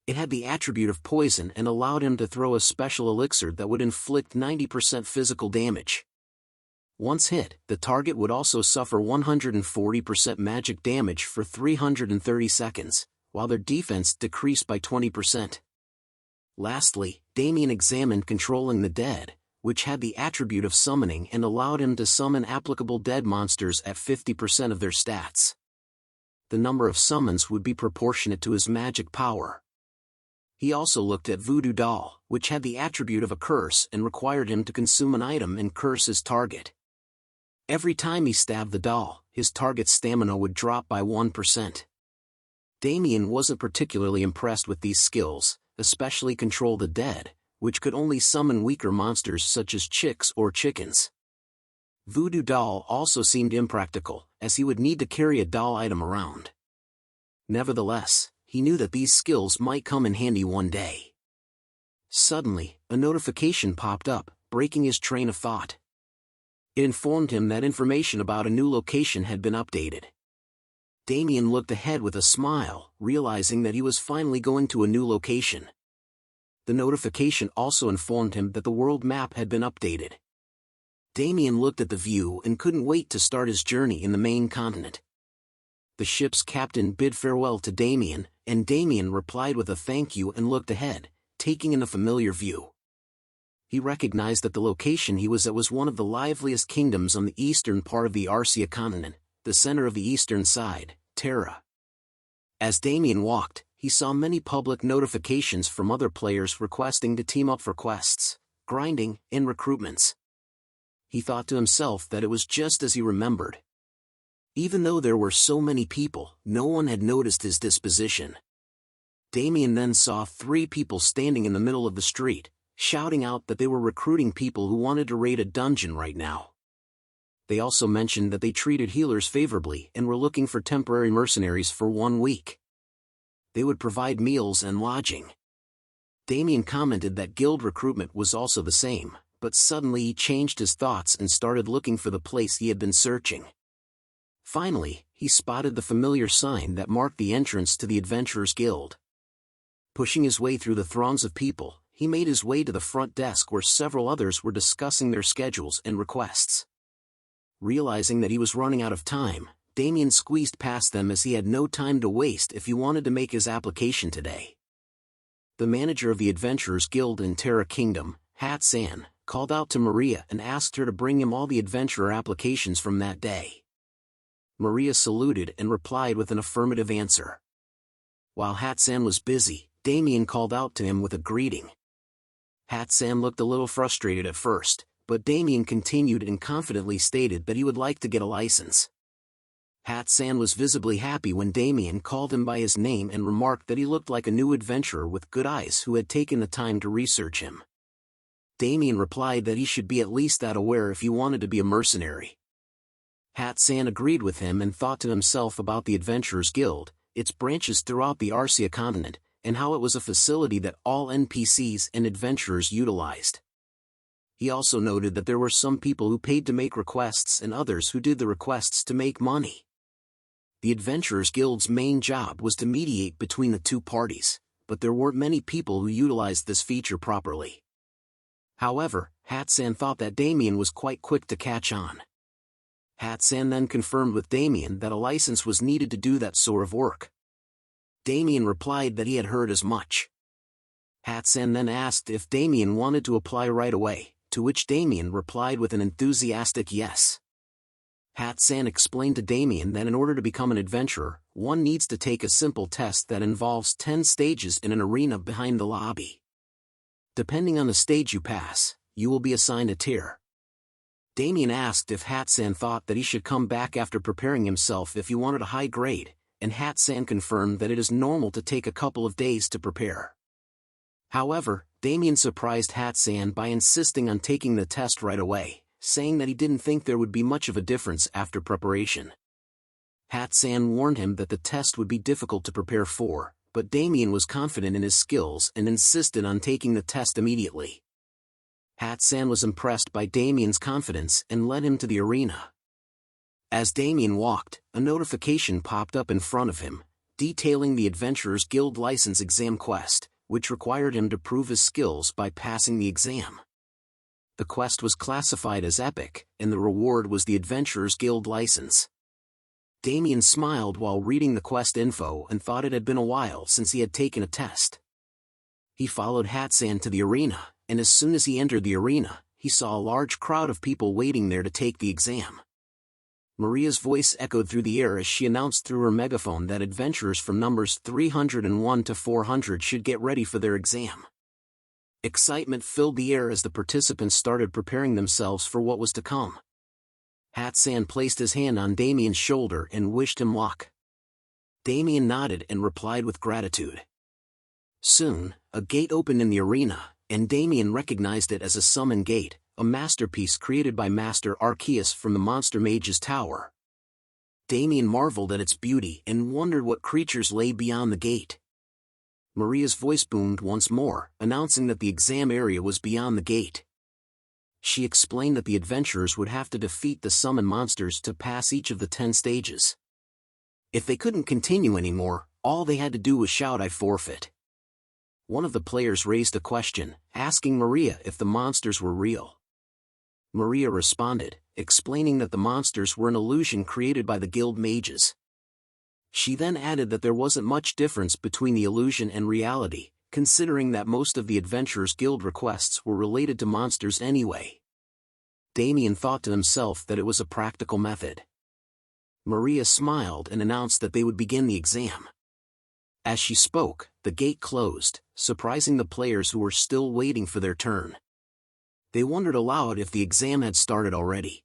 Speaker 1: It had the attribute of poison and allowed him to throw a special elixir that would inflict 90% physical damage. Once hit, the target would also suffer 140% magic damage for 330 seconds, while their defense decreased by 20%. Lastly, Damien examined controlling the dead, which had the attribute of summoning and allowed him to summon applicable dead monsters at 50% of their stats. The number of summons would be proportionate to his magic power. He also looked at Voodoo Doll, which had the attribute of a curse and required him to consume an item and curse his target. Every time he stabbed the doll, his target's stamina would drop by 1%. Damien wasn't particularly impressed with these skills, especially Control the Dead, which could only summon weaker monsters such as chicks or chickens. Voodoo Doll also seemed impractical, as he would need to carry a doll item around. Nevertheless, he knew that these skills might come in handy one day. Suddenly, a notification popped up, breaking his train of thought. It informed him that information about a new location had been updated. Damien looked ahead with a smile, realizing that he was finally going to a new location. The notification also informed him that the world map had been updated. Damien looked at the view and couldn't wait to start his journey in the main continent. The ship's captain bid farewell to Damien, and Damien replied with a thank you and looked ahead, taking in a familiar view. He recognized that the location he was at was one of the liveliest kingdoms on the eastern part of the Arcia continent, the center of the eastern side, Terra. As Damien walked, he saw many public notifications from other players requesting to team up for quests, grinding, and recruitments. He thought to himself that it was just as he remembered. Even though there were so many people, no one had noticed his disposition. Damien then saw 3 people standing in the middle of the street, shouting out that they were recruiting people who wanted to raid a dungeon right now. They also mentioned that they treated healers favorably and were looking for temporary mercenaries for 1 week. They would provide meals and lodging. Damien commented that guild recruitment was also the same, but suddenly he changed his thoughts and started looking for the place he had been searching. Finally, he spotted the familiar sign that marked the entrance to the Adventurers Guild. Pushing his way through the throngs of people, he made his way to the front desk where several others were discussing their schedules and requests. Realizing that he was running out of time, Damien squeezed past them as he had no time to waste if he wanted to make his application today. The manager of the Adventurers Guild in Terra Kingdom, Hat-san, called out to Maria and asked her to bring him all the adventurer applications from that day. Maria saluted and replied with an affirmative answer. While Hat-san was busy, Damien called out to him with a greeting. Hat-san looked a little frustrated at first, but Damien continued and confidently stated that he would like to get a license. Hat-san was visibly happy when Damien called him by his name and remarked that he looked like a new adventurer with good eyes who had taken the time to research him. Damien replied that he should be at least that aware if he wanted to be a mercenary. Hat-san agreed with him and thought to himself about the Adventurers Guild, its branches throughout the Arcia continent, and how it was a facility that all NPCs and adventurers utilized. He also noted that there were some people who paid to make requests and others who did the requests to make money. The Adventurers Guild's main job was to mediate between the two parties, but there weren't many people who utilized this feature properly. However, Hat-san thought that Damien was quite quick to catch on. Hat-san then confirmed with Damien that a license was needed to do that sort of work. Damien replied that he had heard as much. Hat-san then asked if Damien wanted to apply right away, to which Damien replied with an enthusiastic yes. Hat-san explained to Damien that in order to become an adventurer, one needs to take a simple test that involves 10 stages in an arena behind the lobby. Depending on the stage you pass, you will be assigned a tier. Damien asked if Hat-san thought that he should come back after preparing himself if he wanted a high grade, and Hat-san confirmed that it is normal to take a couple of days to prepare. However, Damien surprised Hat-san by insisting on taking the test right away, saying that he didn't think there would be much of a difference after preparation. Hat-san warned him that the test would be difficult to prepare for, but Damien was confident in his skills and insisted on taking the test immediately. Hat-san was impressed by Damien's confidence and led him to the arena. As Damien walked, a notification popped up in front of him, detailing the Adventurers Guild license exam quest, which required him to prove his skills by passing the exam. The quest was classified as epic, and the reward was the Adventurers Guild license. Damien smiled while reading the quest info and thought it had been a while since he had taken a test. He followed Hat-san to the arena, and as soon as he entered the arena, he saw a large crowd of people waiting there to take the exam. Maria's voice echoed through the air as she announced through her megaphone that adventurers from numbers 301 to 400 should get ready for their exam. Excitement filled the air as the participants started preparing themselves for what was to come. Hat-san placed his hand on Damien's shoulder and wished him luck. Damien nodded and replied with gratitude. Soon, a gate opened in the arena, and Damien recognized it as a summon gate, a masterpiece created by Master Arceus from the Monster Mage's Tower. Damien marveled at its beauty and wondered what creatures lay beyond the gate. Maria's voice boomed once more, announcing that the exam area was beyond the gate. She explained that the adventurers would have to defeat the summon monsters to pass each of the 10 stages. If they couldn't continue anymore, all they had to do was shout "I forfeit." One of the players raised a question, asking Maria if the monsters were real. Maria responded, explaining that the monsters were an illusion created by the guild mages. She then added that there wasn't much difference between the illusion and reality, considering that most of the Adventurers Guild requests were related to monsters anyway. Damien thought to himself that it was a practical method. Maria smiled and announced that they would begin the exam. As she spoke, the gate closed, surprising the players who were still waiting for their turn. They wondered aloud if the exam had started already.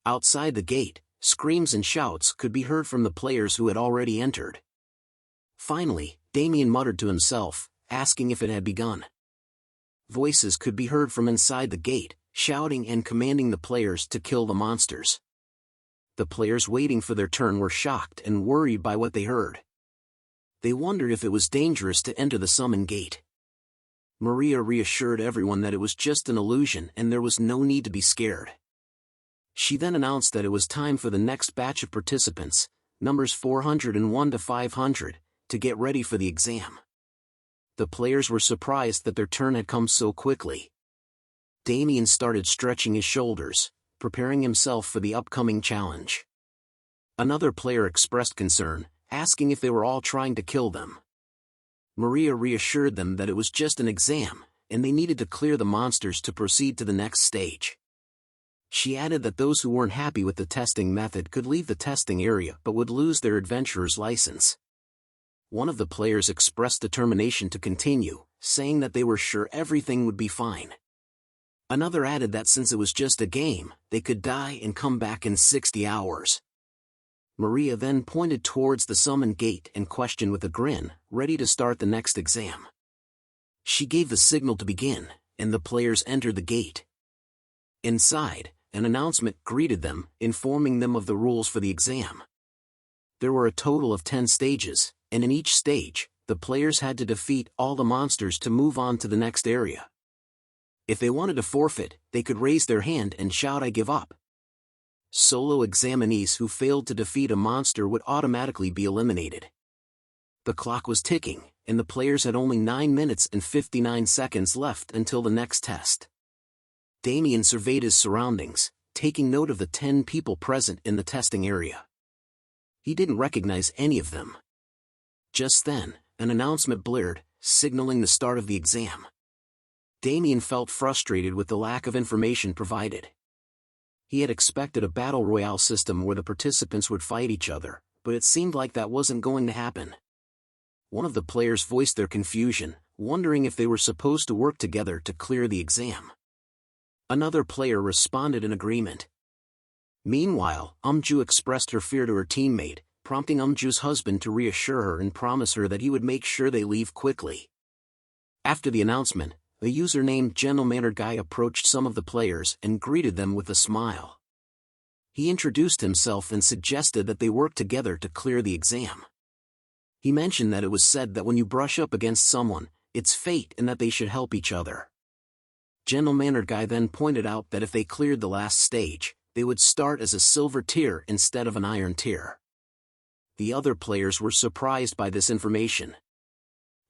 Speaker 1: Outside the gate, screams and shouts could be heard from the players who had already entered. Finally, Damien muttered to himself, asking if it had begun. Voices could be heard from inside the gate, shouting and commanding the players to kill the monsters. The players waiting for their turn were shocked and worried by what they heard. They wondered if it was dangerous to enter the summon gate. Maria reassured everyone that it was just an illusion and there was no need to be scared. She then announced that it was time for the next batch of participants, numbers 401 to 500, to get ready for the exam. The players were surprised that their turn had come so quickly. Damien started stretching his shoulders, preparing himself for the upcoming challenge. Another player expressed concern, asking if they were all trying to kill them. Maria reassured them that it was just an exam, and they needed to clear the monsters to proceed to the next stage. She added that those who weren't happy with the testing method could leave the testing area but would lose their adventurer's license. One of the players expressed determination to continue, saying that they were sure everything would be fine. Another added that since it was just a game, they could die and come back in 60 hours. Maria then pointed towards the summoned gate and questioned with a grin, ready to start the next exam. She gave the signal to begin, and the players entered the gate. Inside, an announcement greeted them, informing them of the rules for the exam. There were a total of 10 stages, and in each stage, the players had to defeat all the monsters to move on to the next area. If they wanted to forfeit, they could raise their hand and shout "I give up." Solo examinees who failed to defeat a monster would automatically be eliminated. The clock was ticking, and the players had only 9 minutes and 59 seconds left until the next test. Damien surveyed his surroundings, taking note of the 10 people present in the testing area. He didn't recognize any of them. Just then, an announcement blared, signaling the start of the exam. Damien felt frustrated with the lack of information provided. He had expected a battle royale system where the participants would fight each other, but it seemed like that wasn't going to happen. One of the players voiced their confusion, wondering if they were supposed to work together to clear the exam. Another player responded in agreement. Meanwhile, Umju expressed her fear to her teammate, prompting Umju's husband to reassure her and promise her that he would make sure they leave quickly. After the announcement, a user named Gentle-Mannered Guy approached some of the players and greeted them with a smile. He introduced himself and suggested that they work together to clear the exam. He mentioned that it was said that when you brush up against someone, it's fate and that they should help each other. Gentle-Mannered Guy then pointed out that if they cleared the last stage, they would start as a silver tier instead of an iron tier. The other players were surprised by this information.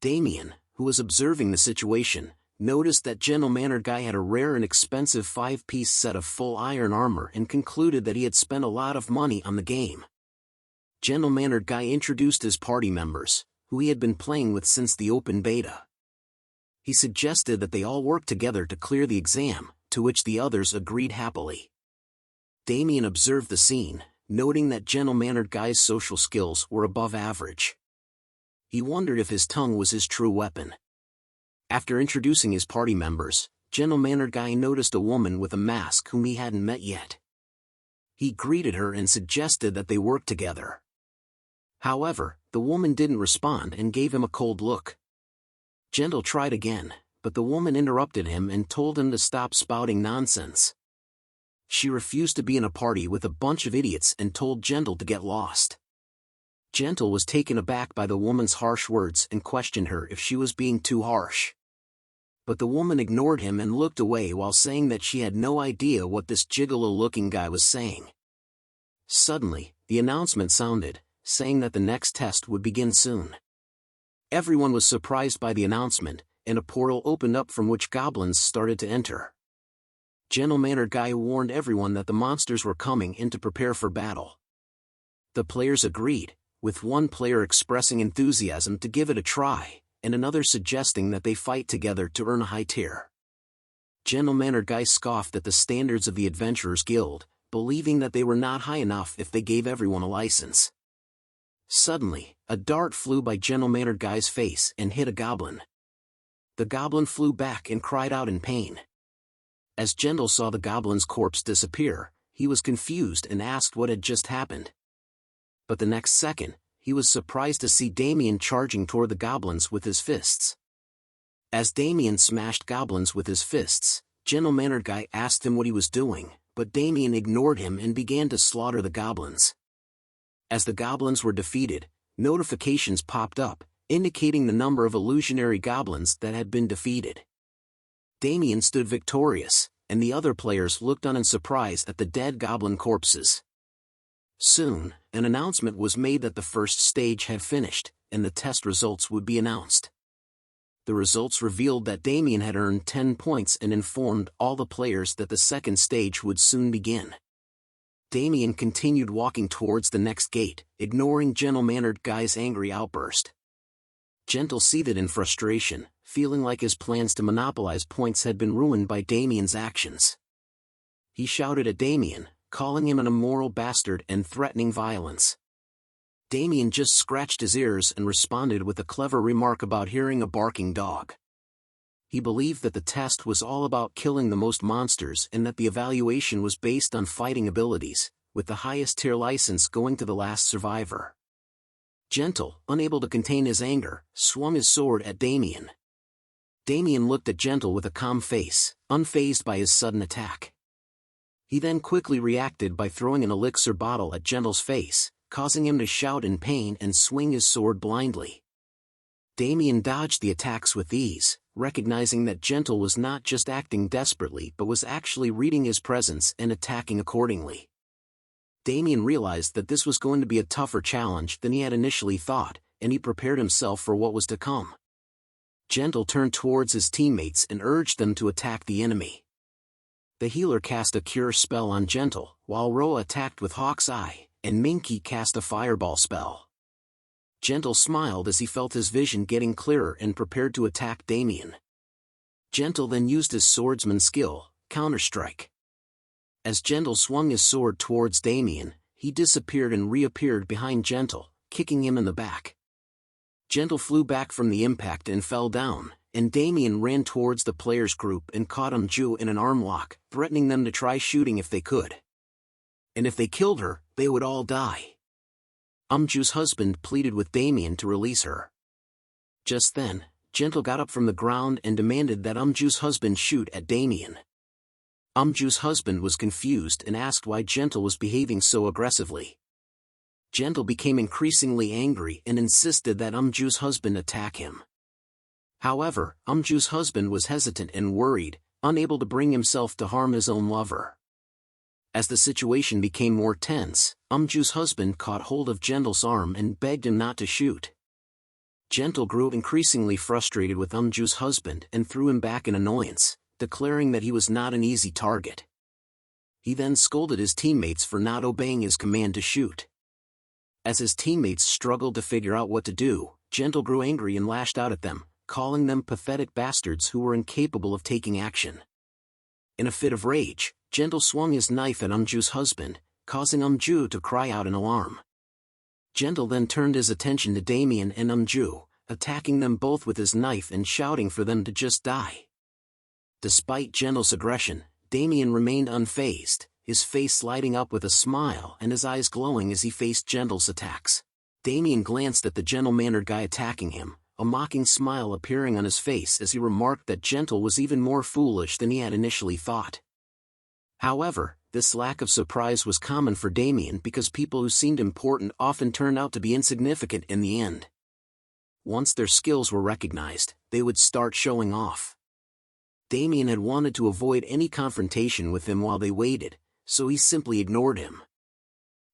Speaker 1: Damien, who was observing the situation, noticed that Gentle-Mannered Guy had a rare and expensive 5-piece set of full iron armor and concluded that he had spent a lot of money on the game. Gentle-Mannered Guy introduced his party members, who he had been playing with since the open beta. He suggested that they all work together to clear the exam, to which the others agreed happily. Damien observed the scene, noting that Gentle-Mannered Guy's social skills were above average. He wondered if his tongue was his true weapon. After introducing his party members, Gentle-Mannered Guy noticed a woman with a mask whom he hadn't met yet. He greeted her and suggested that they work together. However, the woman didn't respond and gave him a cold look. Gentle tried again, but the woman interrupted him and told him to stop spouting nonsense. She refused to be in a party with a bunch of idiots and told Gentle to get lost. Gentle was taken aback by the woman's harsh words and questioned her if she was being too harsh. But the woman ignored him and looked away while saying that she had no idea what this gigolo-looking guy was saying. Suddenly, the announcement sounded, saying that the next test would begin soon. Everyone was surprised by the announcement, and a portal opened up from which goblins started to enter. Gentle-Mannered Guy warned everyone that the monsters were coming in to prepare for battle. The players agreed, with one player expressing enthusiasm to give it a try, and another suggesting that they fight together to earn a high tier. Gentle-Mannered Guy scoffed at the standards of the Adventurers Guild, believing that they were not high enough if they gave everyone a license. Suddenly, a dart flew by Gentle-Mannered Guy's face and hit a goblin. The goblin flew back and cried out in pain. As Gentle saw the goblin's corpse disappear, he was confused and asked what had just happened. But the next second, he was surprised to see Damien charging toward the goblins with his fists. As Damien smashed goblins with his fists, Gentle-Mannered Guy asked him what he was doing, but Damien ignored him and began to slaughter the goblins. As the goblins were defeated, notifications popped up, indicating the number of illusionary goblins that had been defeated. Damien stood victorious, and the other players looked on in surprise at the dead goblin corpses. Soon, an announcement was made that the first stage had finished, and the test results would be announced. The results revealed that Damien had earned 10 points and informed all the players that the second stage would soon begin. Damien continued walking towards the next gate, ignoring gentle-mannered Guy's angry outburst. Gentle seethed in frustration, feeling like his plans to monopolize points had been ruined by Damien's actions. He shouted at Damien, calling him an immoral bastard and threatening violence. Damien just scratched his ears and responded with a clever remark about hearing a barking dog. He believed that the test was all about killing the most monsters and that the evaluation was based on fighting abilities, with the highest tier license going to the last survivor. Gentle, unable to contain his anger, swung his sword at Damien. Damien looked at Gentle with a calm face, unfazed by his sudden attack. He then quickly reacted by throwing an elixir bottle at Gentle's face, causing him to shout in pain and swing his sword blindly. Damien dodged the attacks with ease, recognizing that Gentle was not just acting desperately but was actually reading his presence and attacking accordingly. Damien realized that this was going to be a tougher challenge than he had initially thought, and he prepared himself for what was to come. Gentle turned towards his teammates and urged them to attack the enemy. The healer cast a cure spell on Gentle, while Roa attacked with Hawk's Eye, and Minky cast a fireball spell. Gentle smiled as he felt his vision getting clearer and prepared to attack Damien. Gentle then used his swordsman skill, Counterstrike. As Gentle swung his sword towards Damien, he disappeared and reappeared behind Gentle, kicking him in the back. Gentle flew back from the impact and fell down, and Damien ran towards the players' group and caught Ju in an arm lock, threatening them to try shooting if they could. And if they killed her, they would all die. Ju's husband pleaded with Damien to release her. Just then, Gentle got up from the ground and demanded that Ju's husband shoot at Damien. Ju's husband was confused and asked why Gentle was behaving so aggressively. Gentle became increasingly angry and insisted that Ju's husband attack him. However, Ju's husband was hesitant and worried, unable to bring himself to harm his own lover. As the situation became more tense, Ju's husband caught hold of Gentle's arm and begged him not to shoot. Gentle grew increasingly frustrated with Ju's husband and threw him back in annoyance, declaring that he was not an easy target. He then scolded his teammates for not obeying his command to shoot. As his teammates struggled to figure out what to do, Gentle grew angry and lashed out at them, calling them pathetic bastards who were incapable of taking action. In a fit of rage, Gentle swung his knife at Ju's husband, causing Ju to cry out in alarm. Gentle then turned his attention to Damien and Ju, attacking them both with his knife and shouting for them to just die. Despite Gentle's aggression, Damien remained unfazed, his face lighting up with a smile and his eyes glowing as he faced Gentle's attacks. Damien glanced at the gentle-mannered guy attacking him, a mocking smile appearing on his face as he remarked that Gentle was even more foolish than he had initially thought. However, this lack of surprise was common for Damien because people who seemed important often turned out to be insignificant in the end. Once their skills were recognized, they would start showing off. Damien had wanted to avoid any confrontation with him while they waited, so he simply ignored him.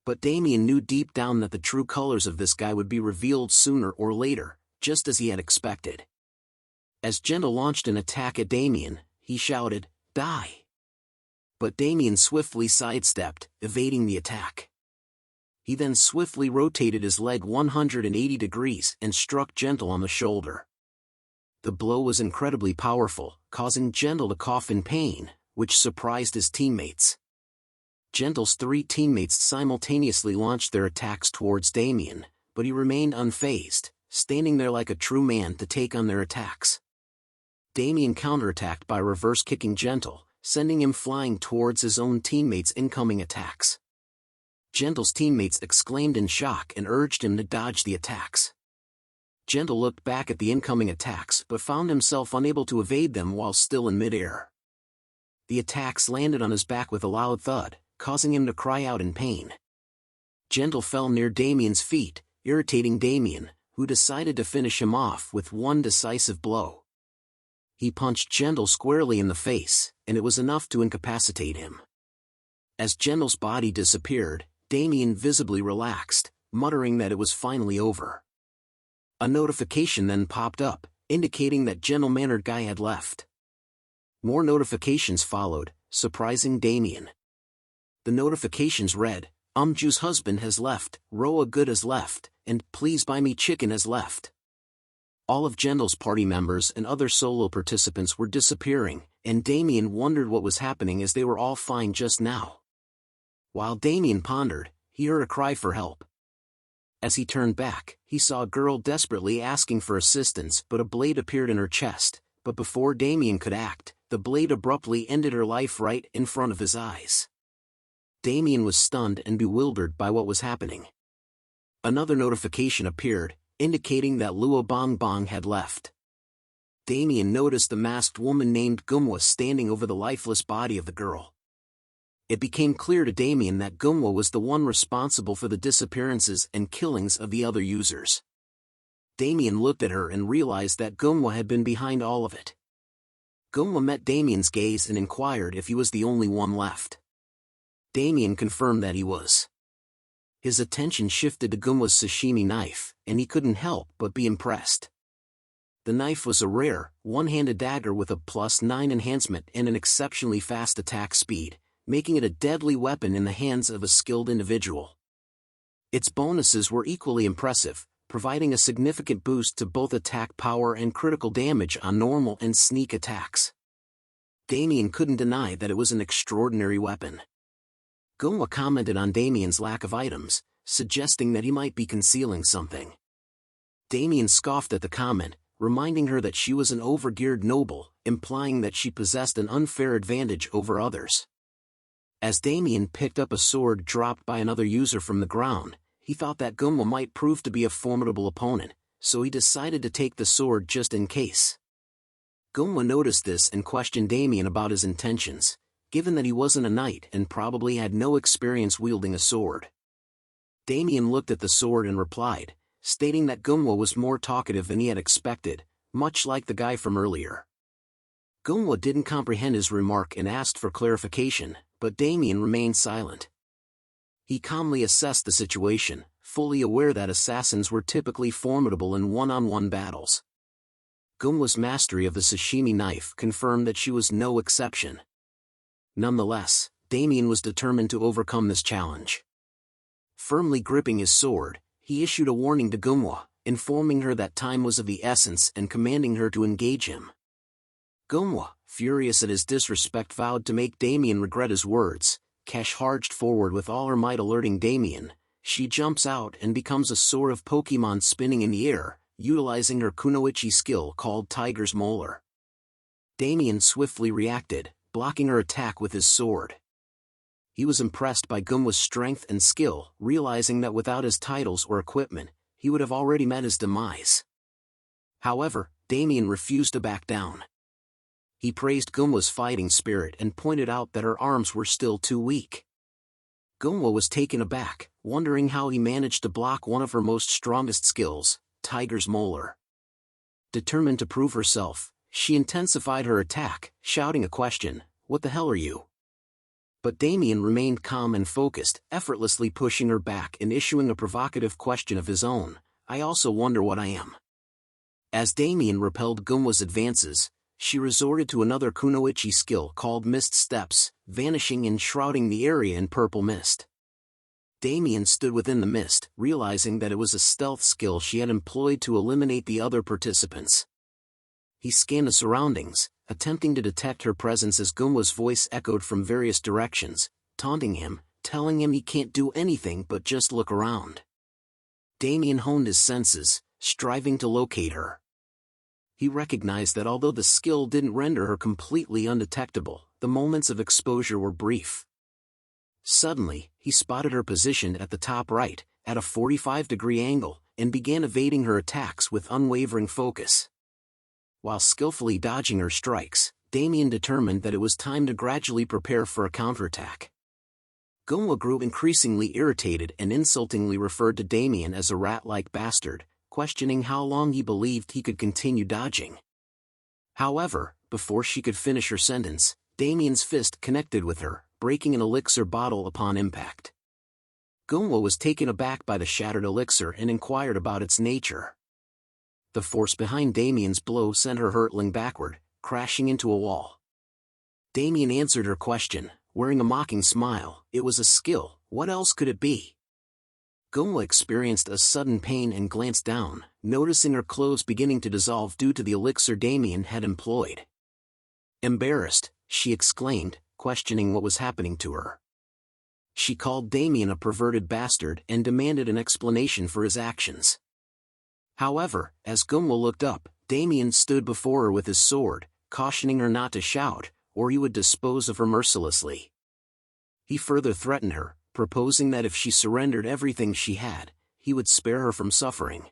Speaker 1: But Damien knew deep down that the true colors of this guy would be revealed sooner or later, just as he had expected. As Gentle launched an attack at Damien, he shouted, "Die!" But Damien swiftly sidestepped, evading the attack. He then swiftly rotated his leg 180 degrees and struck Gentle on the shoulder. The blow was incredibly powerful, causing Gentle to cough in pain, which surprised his teammates. Gentle's three teammates simultaneously launched their attacks towards Damien, but he remained unfazed, standing there like a true man to take on their attacks. Damien counterattacked by reverse-kicking Gentle, sending him flying towards his own teammates' incoming attacks. Gentle's teammates exclaimed in shock and urged him to dodge the attacks. Gentle looked back at the incoming attacks but found himself unable to evade them while still in midair. The attacks landed on his back with a loud thud, causing him to cry out in pain. Gentle fell near Damien's feet, irritating Damien, who decided to finish him off with one decisive blow. He punched Gentle squarely in the face, and it was enough to incapacitate him. As Gentle's body disappeared, Damien visibly relaxed, muttering that it was finally over. A notification then popped up, indicating that gentle-mannered guy had left. More notifications followed, surprising Damien. The notifications read, Ju's husband has left, Roa Good has left, and Please Buy Me Chicken has left. All of Gendel's party members and other solo participants were disappearing, and Damien wondered what was happening as they were all fine just now. While Damien pondered, he heard a cry for help. As he turned back, he saw a girl desperately asking for assistance, but a blade appeared in her chest, but before Damien could act, the blade abruptly ended her life right in front of his eyes. Damien was stunned and bewildered by what was happening. Another notification appeared, indicating that Luo Bong Bong had left. Damien noticed a masked woman named Gumwa standing over the lifeless body of the girl. It became clear to Damien that Gumwa was the one responsible for the disappearances and killings of the other users. Damien looked at her and realized that Gumwa had been behind all of it. Gumwa met Damien's gaze and inquired if he was the only one left. Damien confirmed that he was. His attention shifted to Gumwa's sashimi knife, and he couldn't help but be impressed. The knife was a rare, one-handed dagger with a +9 enhancement and an exceptionally fast attack speed, making it a deadly weapon in the hands of a skilled individual. Its bonuses were equally impressive, providing a significant boost to both attack power and critical damage on normal and sneak attacks. Damien couldn't deny that it was an extraordinary weapon. Gumwa commented on Damien's lack of items, suggesting that he might be concealing something. Damien scoffed at the comment, reminding her that she was an overgeared noble, implying that she possessed an unfair advantage over others. As Damien picked up a sword dropped by another user from the ground, he thought that Gumwa might prove to be a formidable opponent, so he decided to take the sword just in case. Gumwa noticed this and questioned Damien about his intentions, given that he wasn't a knight and probably had no experience wielding a sword. Damien looked at the sword and replied, stating that Gumwa was more talkative than he had expected, much like the guy from earlier. Gumwa didn't comprehend his remark and asked for clarification, but Damien remained silent. He calmly assessed the situation, fully aware that assassins were typically formidable in one-on-one battles. Gumwa's mastery of the sashimi knife confirmed that she was no exception. Nonetheless, Damien was determined to overcome this challenge. Firmly gripping his sword, he issued a warning to Gumwa, informing her that time was of the essence and commanding her to engage him. Gumwa, furious at his disrespect, vowed to make Damien regret his words. Cash charged forward with all her might, alerting Damien. She jumps out and becomes a sword of Pokemon spinning in the air, utilizing her kunoichi skill called Tiger's Molar. Damien swiftly reacted, blocking her attack with his sword. He was impressed by Gumwa's strength and skill, realizing that without his titles or equipment, he would have already met his demise. However, Damien refused to back down. He praised Gumwa's fighting spirit and pointed out that her arms were still too weak. Gumwa was taken aback, wondering how he managed to block one of her most strongest skills, Tiger's Molar. Determined to prove herself, she intensified her attack, shouting a question, "What the hell are you?" But Damien remained calm and focused, effortlessly pushing her back and issuing a provocative question of his own, "I also wonder what I am." As Damien repelled Gumwa's advances, she resorted to another kunoichi skill called Mist Steps, vanishing and shrouding the area in purple mist. Damien stood within the mist, realizing that it was a stealth skill she had employed to eliminate the other participants. He scanned the surroundings, attempting to detect her presence as Gumwa's voice echoed from various directions, taunting him, telling him he can't do anything but just look around. Damien honed his senses, striving to locate her. He recognized that although the skill didn't render her completely undetectable, the moments of exposure were brief. Suddenly, he spotted her positioned at the top right, at a 45-degree angle, and began evading her attacks with unwavering focus. While skillfully dodging her strikes, Damien determined that it was time to gradually prepare for a counterattack. Gumwa grew increasingly irritated and insultingly referred to Damien as a rat-like bastard, questioning how long he believed he could continue dodging. However, before she could finish her sentence, Damien's fist connected with her, breaking an elixir bottle upon impact. Gumwa was taken aback by the shattered elixir and inquired about its nature. The force behind Damien's blow sent her hurtling backward, crashing into a wall. Damien answered her question, wearing a mocking smile. It was a skill, what else could it be? Gunwa experienced a sudden pain and glanced down, noticing her clothes beginning to dissolve due to the elixir Damien had employed. Embarrassed, she exclaimed, questioning what was happening to her. She called Damien a perverted bastard and demanded an explanation for his actions. However, as Gunwa looked up, Damien stood before her with his sword, cautioning her not to shout, or he would dispose of her mercilessly. He further threatened her, proposing that if she surrendered everything she had, he would spare her from suffering.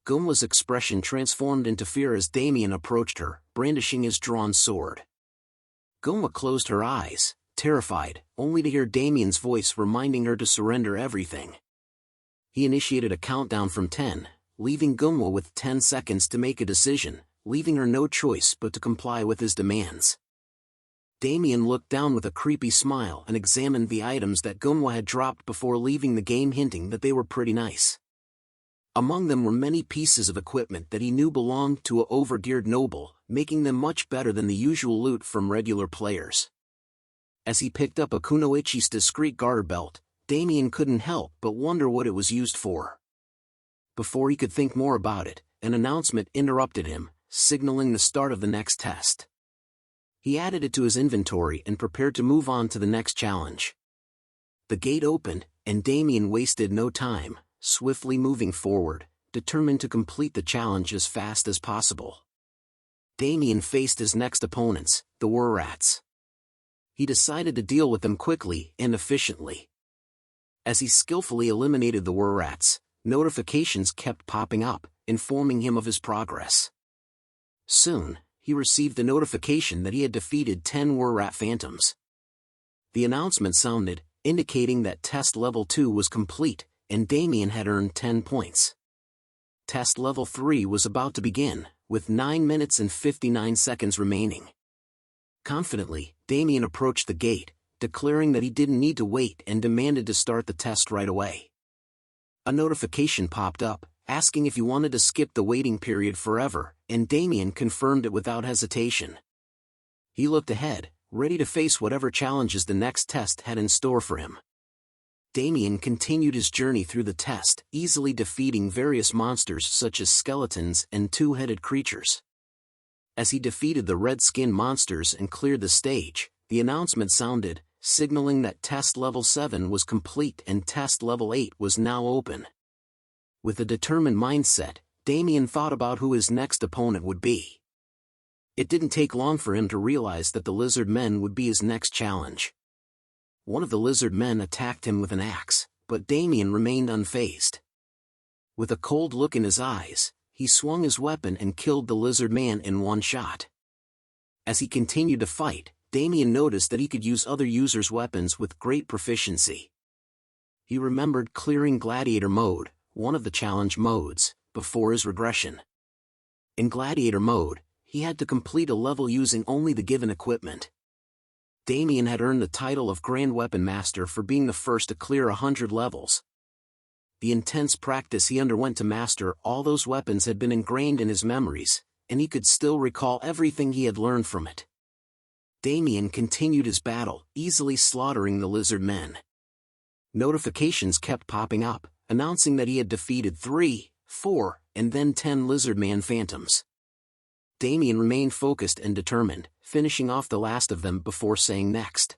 Speaker 1: Gunwa's expression transformed into fear as Damien approached her, brandishing his drawn sword. Gunwa closed her eyes, terrified, only to hear Damien's voice reminding her to surrender everything. He initiated a countdown from 10, leaving Gunwa with 10 seconds to make a decision, leaving her no choice but to comply with his demands. Damien looked down with a creepy smile and examined the items that Gunwa had dropped before leaving the game, hinting that they were pretty nice. Among them were many pieces of equipment that he knew belonged to a overgeared noble, making them much better than the usual loot from regular players. As he picked up a kunoichi's discreet garter belt, Damien couldn't help but wonder what it was used for. Before he could think more about it, an announcement interrupted him, signaling the start of the next test. He added it to his inventory and prepared to move on to the next challenge. The gate opened, and Damien wasted no time, swiftly moving forward, determined to complete the challenge as fast as possible. Damien faced his next opponents, the Wurrats. He decided to deal with them quickly and efficiently. As he skillfully eliminated the Wurrats, notifications kept popping up, informing him of his progress. Soon, he received the notification that he had defeated 10 Wurrat phantoms. The announcement sounded, indicating that test level 2 was complete, and Damien had earned 10 points. Test level 3 was about to begin, with 9 minutes and 59 seconds remaining. Confidently, Damien approached the gate, declaring that he didn't need to wait and demanded to start the test right away. A notification popped up, asking if he wanted to skip the waiting period forever, and Damien confirmed it without hesitation. He looked ahead, ready to face whatever challenges the next test had in store for him. Damien continued his journey through the test, easily defeating various monsters such as skeletons and two-headed creatures. As he defeated the red-skin monsters and cleared the stage, the announcement sounded, signaling that test level 7 was complete and test level 8 was now open. With a determined mindset, Damien thought about who his next opponent would be. It didn't take long for him to realize that the lizard men would be his next challenge. One of the lizard men attacked him with an axe, but Damien remained unfazed. With a cold look in his eyes, he swung his weapon and killed the lizard man in one shot. As he continued to fight, Damien noticed that he could use other users' weapons with great proficiency. He remembered clearing Gladiator mode, one of the challenge modes, before his regression. In Gladiator mode, he had to complete a level using only the given equipment. Damien had earned the title of Grand Weapon Master for being the first to clear 100 levels. The intense practice he underwent to master all those weapons had been ingrained in his memories, and he could still recall everything he had learned from it. Damien continued his battle, easily slaughtering the lizard men. Notifications kept popping up, announcing that he had defeated 3, 4, and then 10 lizard-man phantoms. Damien remained focused and determined, finishing off the last of them before saying next.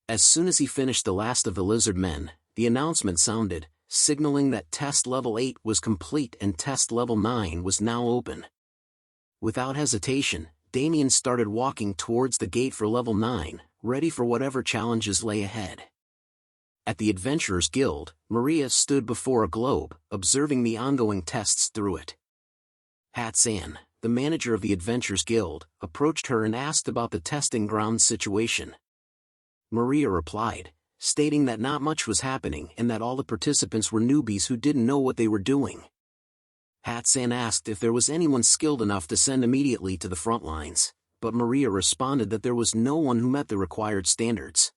Speaker 1: As soon as he finished the last of the lizard men, the announcement sounded, signaling that test level 8 was complete and test level 9 was now open. Without hesitation, Damien started walking towards the gate for level 9, ready for whatever challenges lay ahead. At the Adventurers Guild, Maria stood before a globe, observing the ongoing tests through it. Hatsan, the manager of the Adventurers Guild, approached her and asked about the testing ground situation. Maria replied, stating that not much was happening and that all the participants were newbies who didn't know what they were doing. Hatsan asked if there was anyone skilled enough to send immediately to the front lines, but Maria responded that there was no one who met the required standards.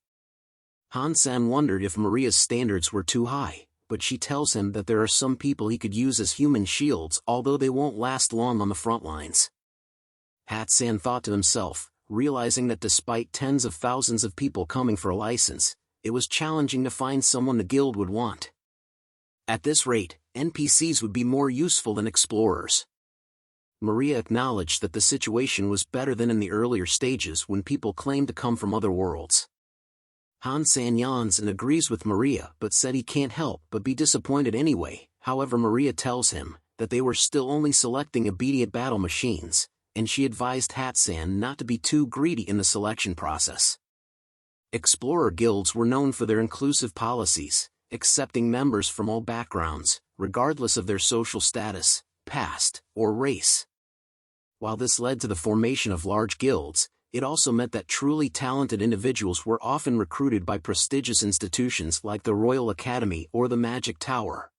Speaker 1: Hansan wondered if Maria's standards were too high, but she tells him that there are some people he could use as human shields, although they won't last long on the front lines. Hatsan thought to himself, realizing that despite tens of thousands of people coming for a license, it was challenging to find someone the guild would want. At this rate, NPCs would be more useful than explorers. Maria acknowledged that the situation was better than in the earlier stages when people claimed to come from other worlds. Hansan yawns and agrees with Maria but said he can't help but be disappointed anyway. However, Maria tells him that they were still only selecting obedient battle machines, and she advised Hatsan not to be too greedy in the selection process. Explorer guilds were known for their inclusive policies, accepting members from all backgrounds, regardless of their social status, past, or race. While this led to the formation of large guilds, it also meant that truly talented individuals were often recruited by prestigious institutions like the Royal Academy or the Magic Tower.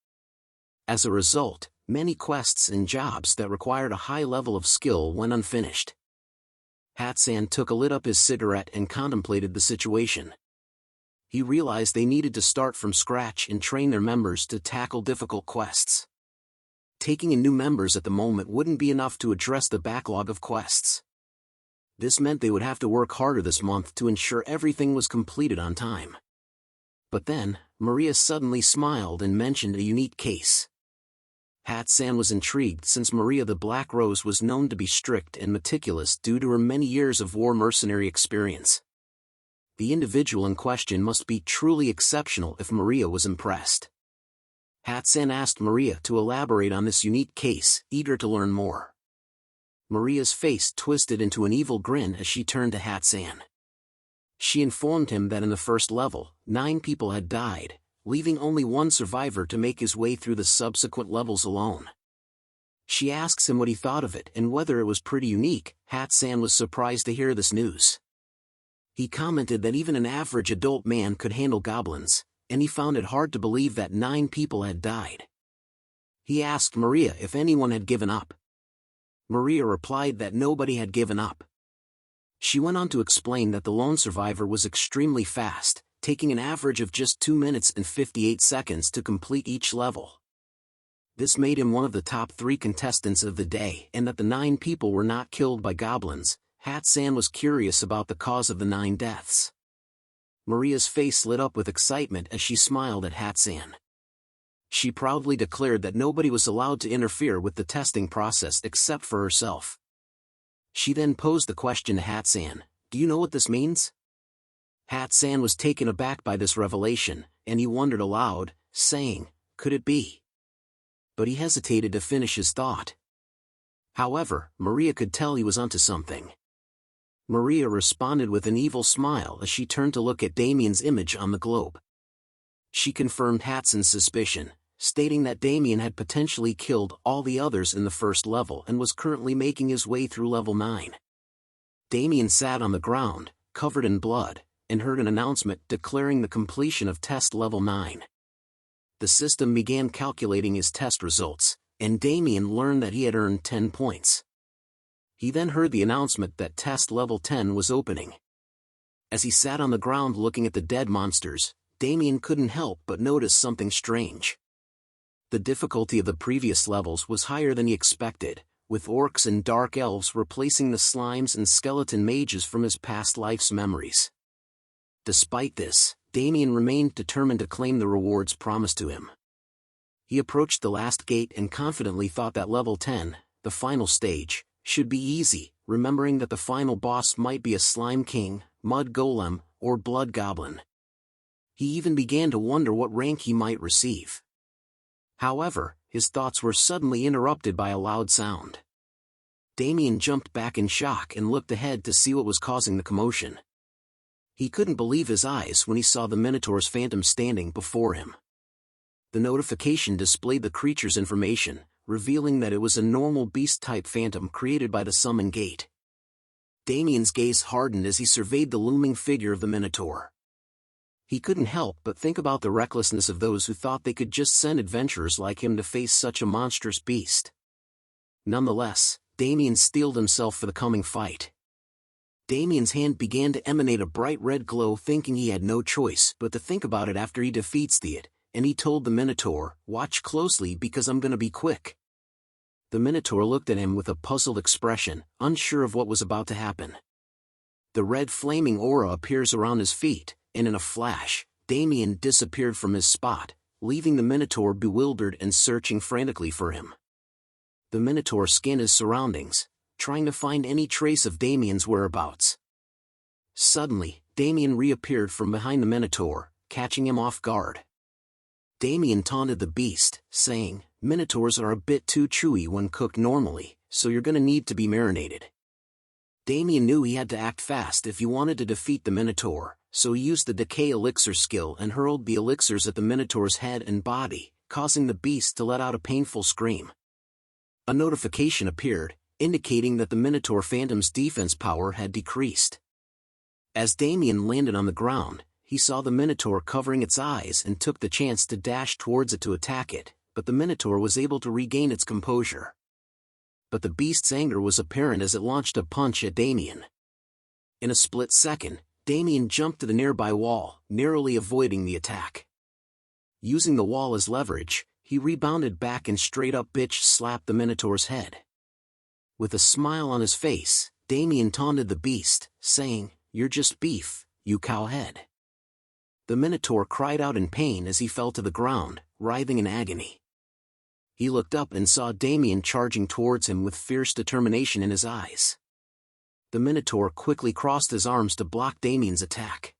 Speaker 1: As a result, many quests and jobs that required a high level of skill went unfinished. Hatsan took a lit up his cigarette and contemplated the situation. He realized they needed to start from scratch and train their members to tackle difficult quests. Taking in new members at the moment wouldn't be enough to address the backlog of quests. This meant they would have to work harder this month to ensure everything was completed on time. But then, Maria suddenly smiled and mentioned a unique case. Hatsan was intrigued since Maria the Black Rose was known to be strict and meticulous due to her many years of war mercenary experience. The individual in question must be truly exceptional if Maria was impressed. Hatsan asked Maria to elaborate on this unique case, eager to learn more. Maria's face twisted into an evil grin as she turned to Hatsan. She informed him that in the first level, 9 people had died, leaving only one survivor to make his way through the subsequent levels alone. She asks him what he thought of it and whether it was pretty unique. Hatsan was surprised to hear this news. He commented that even an average adult man could handle goblins, and he found it hard to believe that 9 people had died. He asked Maria if anyone had given up. Maria replied that nobody had given up. She went on to explain that the lone survivor was extremely fast, taking an average of just 2 minutes and 58 seconds to complete each level. This made him one of the top 3 contestants of the day, and that the 9 people were not killed by goblins. Hatsan was curious about the cause of the 9 deaths. Maria's face lit up with excitement as she smiled at Hatsan. She proudly declared that nobody was allowed to interfere with the testing process except for herself. She then posed the question to Hatsan, "Do you know what this means?" Hatsan was taken aback by this revelation, and he wondered aloud, saying, "Could it be?" But he hesitated to finish his thought. However, Maria could tell he was onto something. Maria responded with an evil smile as she turned to look at Damien's image on the globe. She confirmed Hatsan's suspicion, stating that Damien had potentially killed all the others in the first level and was currently making his way through level 9. Damien sat on the ground, covered in blood, and heard an announcement declaring the completion of test level 9. The system began calculating his test results, and Damien learned that he had earned 10 points. He then heard the announcement that test level 10 was opening. As he sat on the ground looking at the dead monsters, Damien couldn't help but notice something strange. The difficulty of the previous levels was higher than he expected, with orcs and dark elves replacing the slimes and skeleton mages from his past life's memories. Despite this, Damien remained determined to claim the rewards promised to him. He approached the last gate and confidently thought that level 10, the final stage, should be easy, remembering that the final boss might be a slime king, mud golem, or blood goblin. He even began to wonder what rank he might receive. However, his thoughts were suddenly interrupted by a loud sound. Damien jumped back in shock and looked ahead to see what was causing the commotion. He couldn't believe his eyes when he saw the Minotaur's phantom standing before him. The notification displayed the creature's information, revealing that it was a normal beast-type phantom created by the summon gate. Damien's gaze hardened as he surveyed the looming figure of the Minotaur. He couldn't help but think about the recklessness of those who thought they could just send adventurers like him to face such a monstrous beast. Nonetheless, Damien steeled himself for the coming fight. Damien's hand began to emanate a bright red glow, thinking he had no choice but to think about it after he defeats the and he told the Minotaur, "Watch closely because I'm gonna be quick." The Minotaur looked at him with a puzzled expression, unsure of what was about to happen. The red flaming aura appears around his feet, and in a flash, Damien disappeared from his spot, leaving the Minotaur bewildered and searching frantically for him. The Minotaur scanned his surroundings, trying to find any trace of Damien's whereabouts. Suddenly, Damien reappeared from behind the Minotaur, catching him off guard. Damien taunted the beast, saying, "Minotaurs are a bit too chewy when cooked normally, so you're gonna need to be marinated." Damien knew he had to act fast if he wanted to defeat the Minotaur, so he used the decay elixir skill and hurled the elixirs at the Minotaur's head and body, causing the beast to let out a painful scream. A notification appeared, indicating that the Minotaur Phantom's defense power had decreased. As Damien landed on the ground, he saw the Minotaur covering its eyes and took the chance to dash towards it to attack it, but the Minotaur was able to regain its composure. But the beast's anger was apparent as it launched a punch at Damien. In a split second, Damien jumped to the nearby wall, narrowly avoiding the attack. Using the wall as leverage, he rebounded back and straight up bitch slapped the Minotaur's head. With a smile on his face, Damien taunted the beast, saying, "You're just beef, you cowhead." The Minotaur cried out in pain as he fell to the ground, writhing in agony. He looked up and saw Damien charging towards him with fierce determination in his eyes. The Minotaur quickly crossed his arms to block Damien's attack.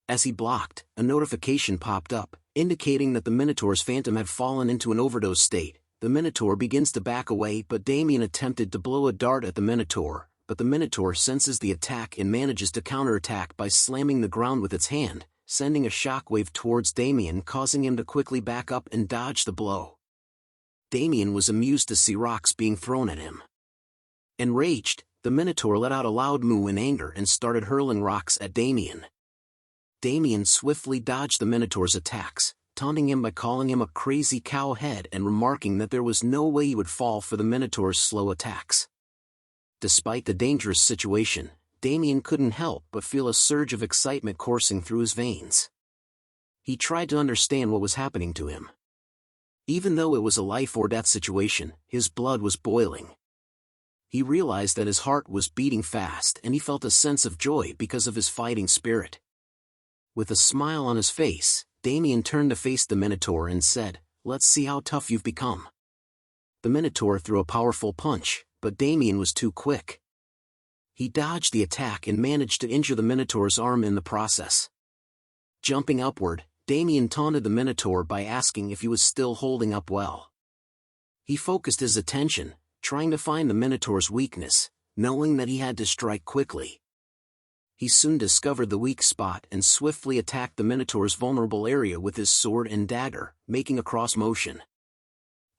Speaker 1: As he blocked, a notification popped up, indicating that the Minotaur's phantom had fallen into an overdose state. The Minotaur begins to back away, but Damien attempted to blow a dart at the Minotaur, but the Minotaur senses the attack and manages to counterattack by slamming the ground with its hand, sending a shockwave towards Damien, causing him to quickly back up and dodge the blow. Damien was amused to see rocks being thrown at him. Enraged, the Minotaur let out a loud moo in anger and started hurling rocks at Damien. Damien swiftly dodged the Minotaur's attacks, taunting him by calling him a crazy cowhead and remarking that there was no way he would fall for the Minotaur's slow attacks. Despite the dangerous situation, Damien couldn't help but feel a surge of excitement coursing through his veins. He tried to understand what was happening to him. Even though it was a life-or-death situation, his blood was boiling. He realized that his heart was beating fast and he felt a sense of joy because of his fighting spirit. With a smile on his face, Damien turned to face the Minotaur and said, "Let's see how tough you've become." The Minotaur threw a powerful punch, but Damien was too quick. He dodged the attack and managed to injure the Minotaur's arm in the process. Jumping upward, Damien taunted the Minotaur by asking if he was still holding up well. He focused his attention, trying to find the Minotaur's weakness, knowing that he had to strike quickly. He soon discovered the weak spot and swiftly attacked the Minotaur's vulnerable area with his sword and dagger, making a cross motion.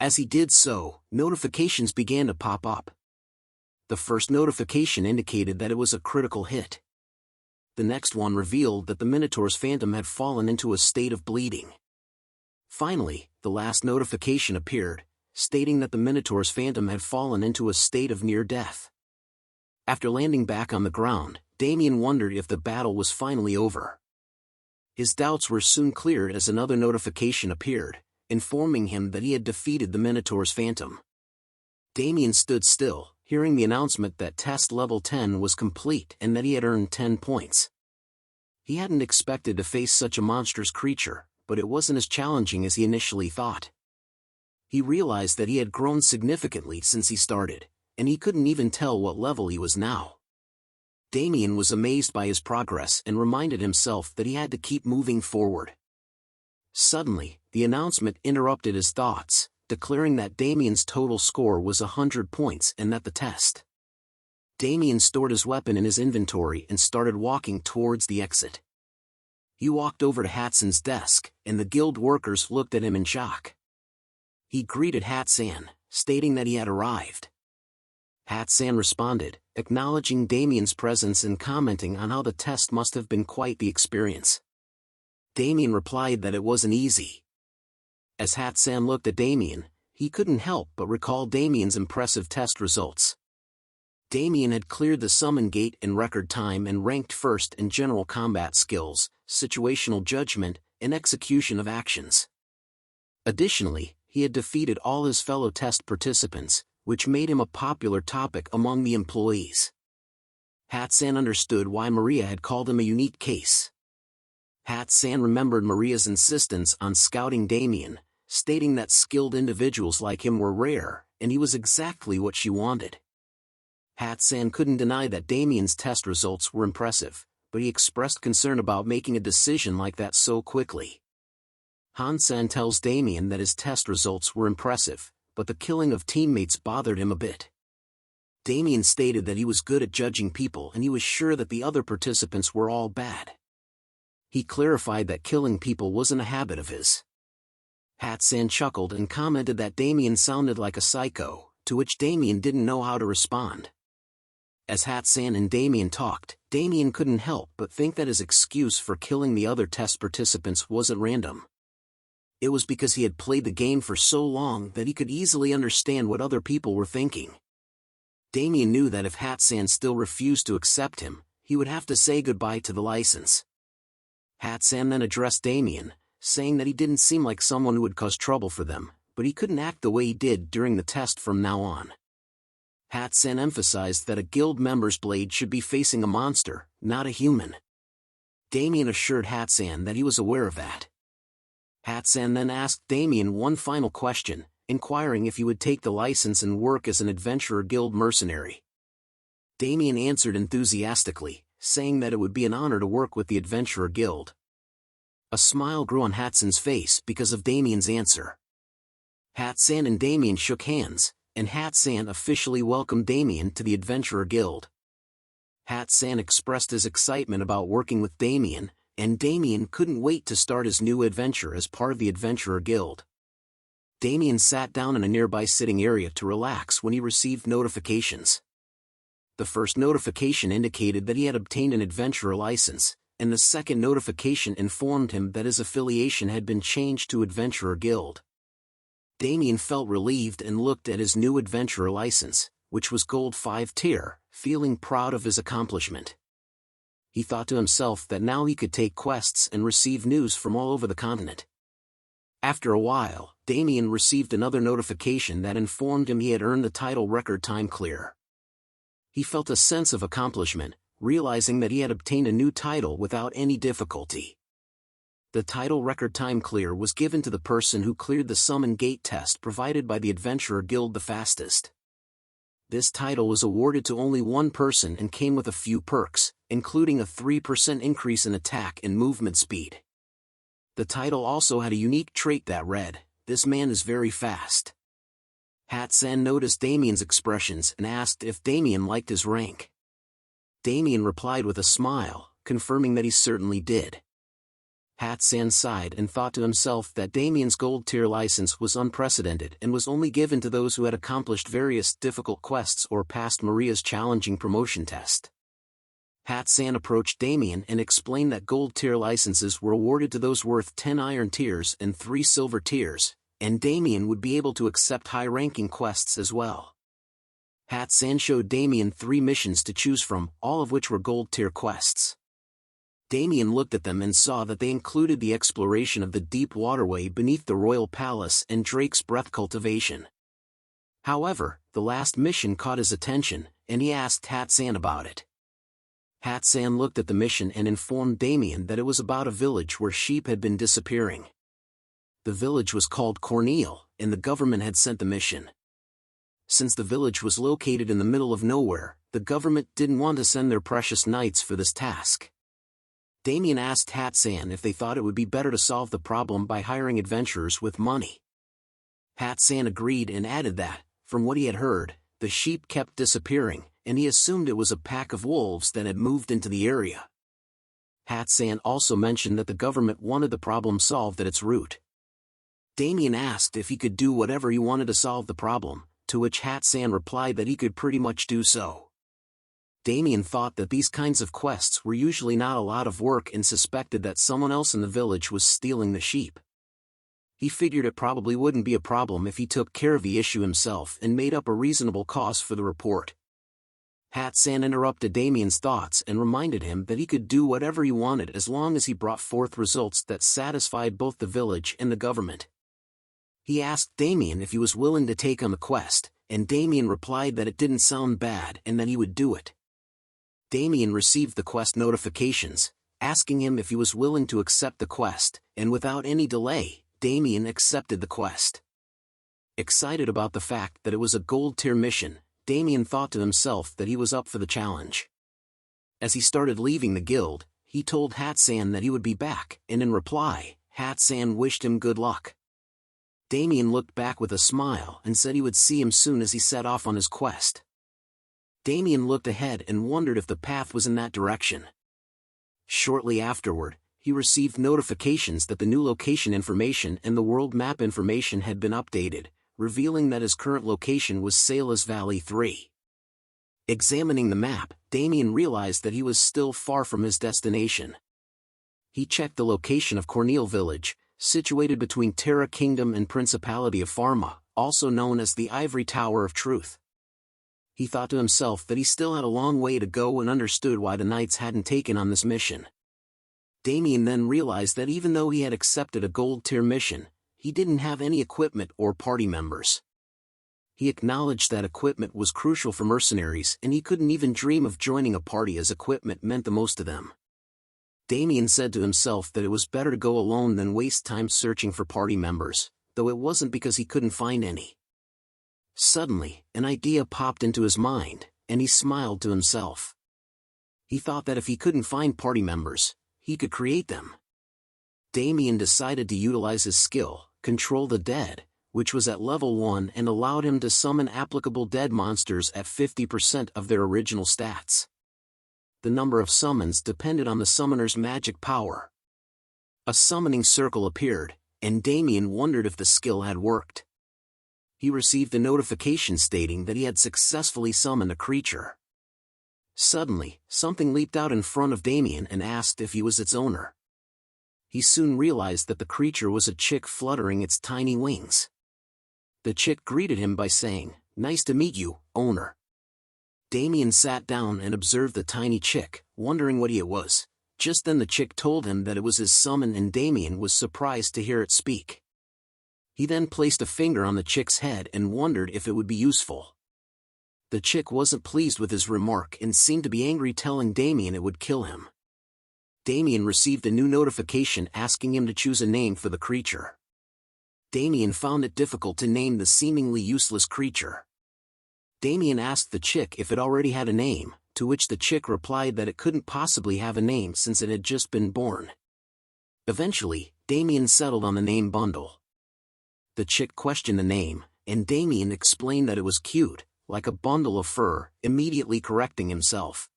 Speaker 1: As he did so, notifications began to pop up. The first notification indicated that it was a critical hit. The next one revealed that the Minotaur's phantom had fallen into a state of bleeding. Finally, the last notification appeared, stating that the Minotaur's phantom had fallen into a state of near death. After landing back on the ground, Damien wondered if the battle was finally over. His doubts were soon cleared as another notification appeared, informing him that he had defeated the Minotaur's phantom. Damien stood still, hearing the announcement that test level 10 was complete and that he had earned 10 points. He hadn't expected to face such a monstrous creature, but it wasn't as challenging as he initially thought. He realized that he had grown significantly since he started, and he couldn't even tell what level he was now. Damien was amazed by his progress and reminded himself that he had to keep moving forward. Suddenly, the announcement interrupted his thoughts, declaring that Damien's total score was 100 points and that the test. Damien stored his weapon in his inventory and started walking towards the exit. He walked over to Hatson's desk, and the guild workers looked at him in shock. He greeted Hatsan, stating that he had arrived. Hatsan responded, acknowledging Damien's presence and commenting on how the test must have been quite the experience. Damien replied that it wasn't easy. As Hatsan looked at Damien, he couldn't help but recall Damien's impressive test results. Damien had cleared the summon gate in record time and ranked first in general combat skills, situational judgment, and execution of actions. Additionally, he had defeated all his fellow test participants, which made him a popular topic among the employees. Hat-san understood why Maria had called him a unique case. Hat-san remembered Maria's insistence on scouting Damien, stating that skilled individuals like him were rare, and he was exactly what she wanted. Hat-san couldn't deny that Damien's test results were impressive, but he expressed concern about making a decision like that so quickly. Han-san tells Damien that his test results were impressive, but the killing of teammates bothered him a bit. Damien stated that he was good at judging people and he was sure that the other participants were all bad. He clarified that killing people wasn't a habit of his. Hat-san chuckled and commented that Damien sounded like a psycho, to which Damien didn't know how to respond. As Hat-san and Damien talked, Damien couldn't help but think that his excuse for killing the other test participants wasn't random. It was because he had played the game for so long that he could easily understand what other people were thinking. Damien knew that if Hat-san still refused to accept him, he would have to say goodbye to the license. Hat-san then addressed Damien, saying that he didn't seem like someone who would cause trouble for them, but he couldn't act the way he did during the test from now on. Hat-san emphasized that a guild member's blade should be facing a monster, not a human. Damien assured Hat-san that he was aware of that. Hat-san then asked Damien one final question, inquiring if he would take the license and work as an adventurer guild mercenary. Damien answered enthusiastically, saying that it would be an honor to work with the Adventurer Guild. A smile grew on Hat-san's face because of Damien's answer. Hat-san and Damien shook hands, and Hat-san officially welcomed Damien to the Adventurer Guild. Hat-san expressed his excitement about working with Damien, and Damien couldn't wait to start his new adventure as part of the Adventurer Guild. Damien sat down in a nearby sitting area to relax when he received notifications. The first notification indicated that he had obtained an adventurer license, and the second notification informed him that his affiliation had been changed to Adventurer Guild. Damien felt relieved and looked at his new adventurer license, which was Gold 5 tier, feeling proud of his accomplishment. He thought to himself that now he could take quests and receive news from all over the continent. After a while, Damien received another notification that informed him he had earned the title Record Time Clear. He felt a sense of accomplishment, realizing that he had obtained a new title without any difficulty. The title Record Time Clear was given to the person who cleared the Summon Gate test provided by the Adventurer Guild the fastest. This title was awarded to only one person and came with a few perks, including a 3% increase in attack and movement speed. The title also had a unique trait that read, "This man is very fast." Hat-san noticed Damien's expressions and asked if Damien liked his rank. Damien replied with a smile, confirming that he certainly did. Hat-san sighed and thought to himself that Damien's gold tier license was unprecedented and was only given to those who had accomplished various difficult quests or passed Maria's challenging promotion test. Hat-san approached Damien and explained that gold tier licenses were awarded to those worth 10 iron tiers and 3 silver tiers, and Damien would be able to accept high-ranking quests as well. Hat-san showed Damien 3 missions to choose from, all of which were gold-tier quests. Damien looked at them and saw that they included the exploration of the deep waterway beneath the royal palace and Drake's breath cultivation. However, the last mission caught his attention, and he asked Hat-san about it. Hat-san looked at the mission and informed Damien that it was about a village where sheep had been disappearing. The village was called Cornel, and the government had sent the mission. Since the village was located in the middle of nowhere, the government didn't want to send their precious knights for this task. Damien asked Hat-san if they thought it would be better to solve the problem by hiring adventurers with money. Hat-san agreed and added that, from what he had heard, the sheep kept disappearing, and he assumed it was a pack of wolves that had moved into the area. Hat-san also mentioned that the government wanted the problem solved at its root. Damien asked if he could do whatever he wanted to solve the problem, to which Hat-san replied that he could pretty much do so. Damien thought that these kinds of quests were usually not a lot of work and suspected that someone else in the village was stealing the sheep. He figured it probably wouldn't be a problem if he took care of the issue himself and made up a reasonable cost for the report. Hatsan interrupted Damien's thoughts and reminded him that he could do whatever he wanted as long as he brought forth results that satisfied both the village and the government. He asked Damien if he was willing to take on the quest, and Damien replied that it didn't sound bad and that he would do it. Damien received the quest notifications, asking him if he was willing to accept the quest, and without any delay, Damien accepted the quest. Excited about the fact that it was a gold-tier mission, Damien thought to himself that he was up for the challenge. As he started leaving the guild, he told Hatsan that he would be back, and in reply, Hatsan wished him good luck. Damien looked back with a smile and said he would see him soon as he set off on his quest. Damien looked ahead and wondered if the path was in that direction. Shortly afterward, he received notifications that the new location information and the world map information had been updated, revealing that his current location was Sala's Valley 3. Examining the map, Damien realized that he was still far from his destination. He checked the location of Cornel Village, situated between Terra Kingdom and Principality of Pharma, also known as the Ivory Tower of Truth. He thought to himself that he still had a long way to go and understood why the knights hadn't taken on this mission. Damien then realized that even though he had accepted a gold-tier mission, he didn't have any equipment or party members. He acknowledged that equipment was crucial for mercenaries and he couldn't even dream of joining a party as equipment meant the most to them. Damien said to himself that it was better to go alone than waste time searching for party members, though it wasn't because he couldn't find any. Suddenly, an idea popped into his mind, and he smiled to himself. He thought that if he couldn't find party members, he could create them. Damien decided to utilize his skill, Control the Dead, which was at level 1 and allowed him to summon applicable dead monsters at 50% of their original stats. The number of summons depended on the summoner's magic power. A summoning circle appeared, and Damien wondered if the skill had worked. He received a notification stating that he had successfully summoned a creature. Suddenly, something leaped out in front of Damien and asked if he was its owner. He soon realized that the creature was a chick fluttering its tiny wings. The chick greeted him by saying, "Nice to meet you, owner." Damien sat down and observed the tiny chick, wondering what it was. Just then the chick told him that it was his summon and Damien was surprised to hear it speak. He then placed a finger on the chick's head and wondered if it would be useful. The chick wasn't pleased with his remark and seemed to be angry, telling Damien it would kill him. Damien received a new notification asking him to choose a name for the creature. Damien found it difficult to name the seemingly useless creature. Damien asked the chick if it already had a name, to which the chick replied that it couldn't possibly have a name since it had just been born. Eventually, Damien settled on the name Bundle. The chick questioned the name, and Damien explained that it was cute, like a bundle of fur, immediately correcting himself.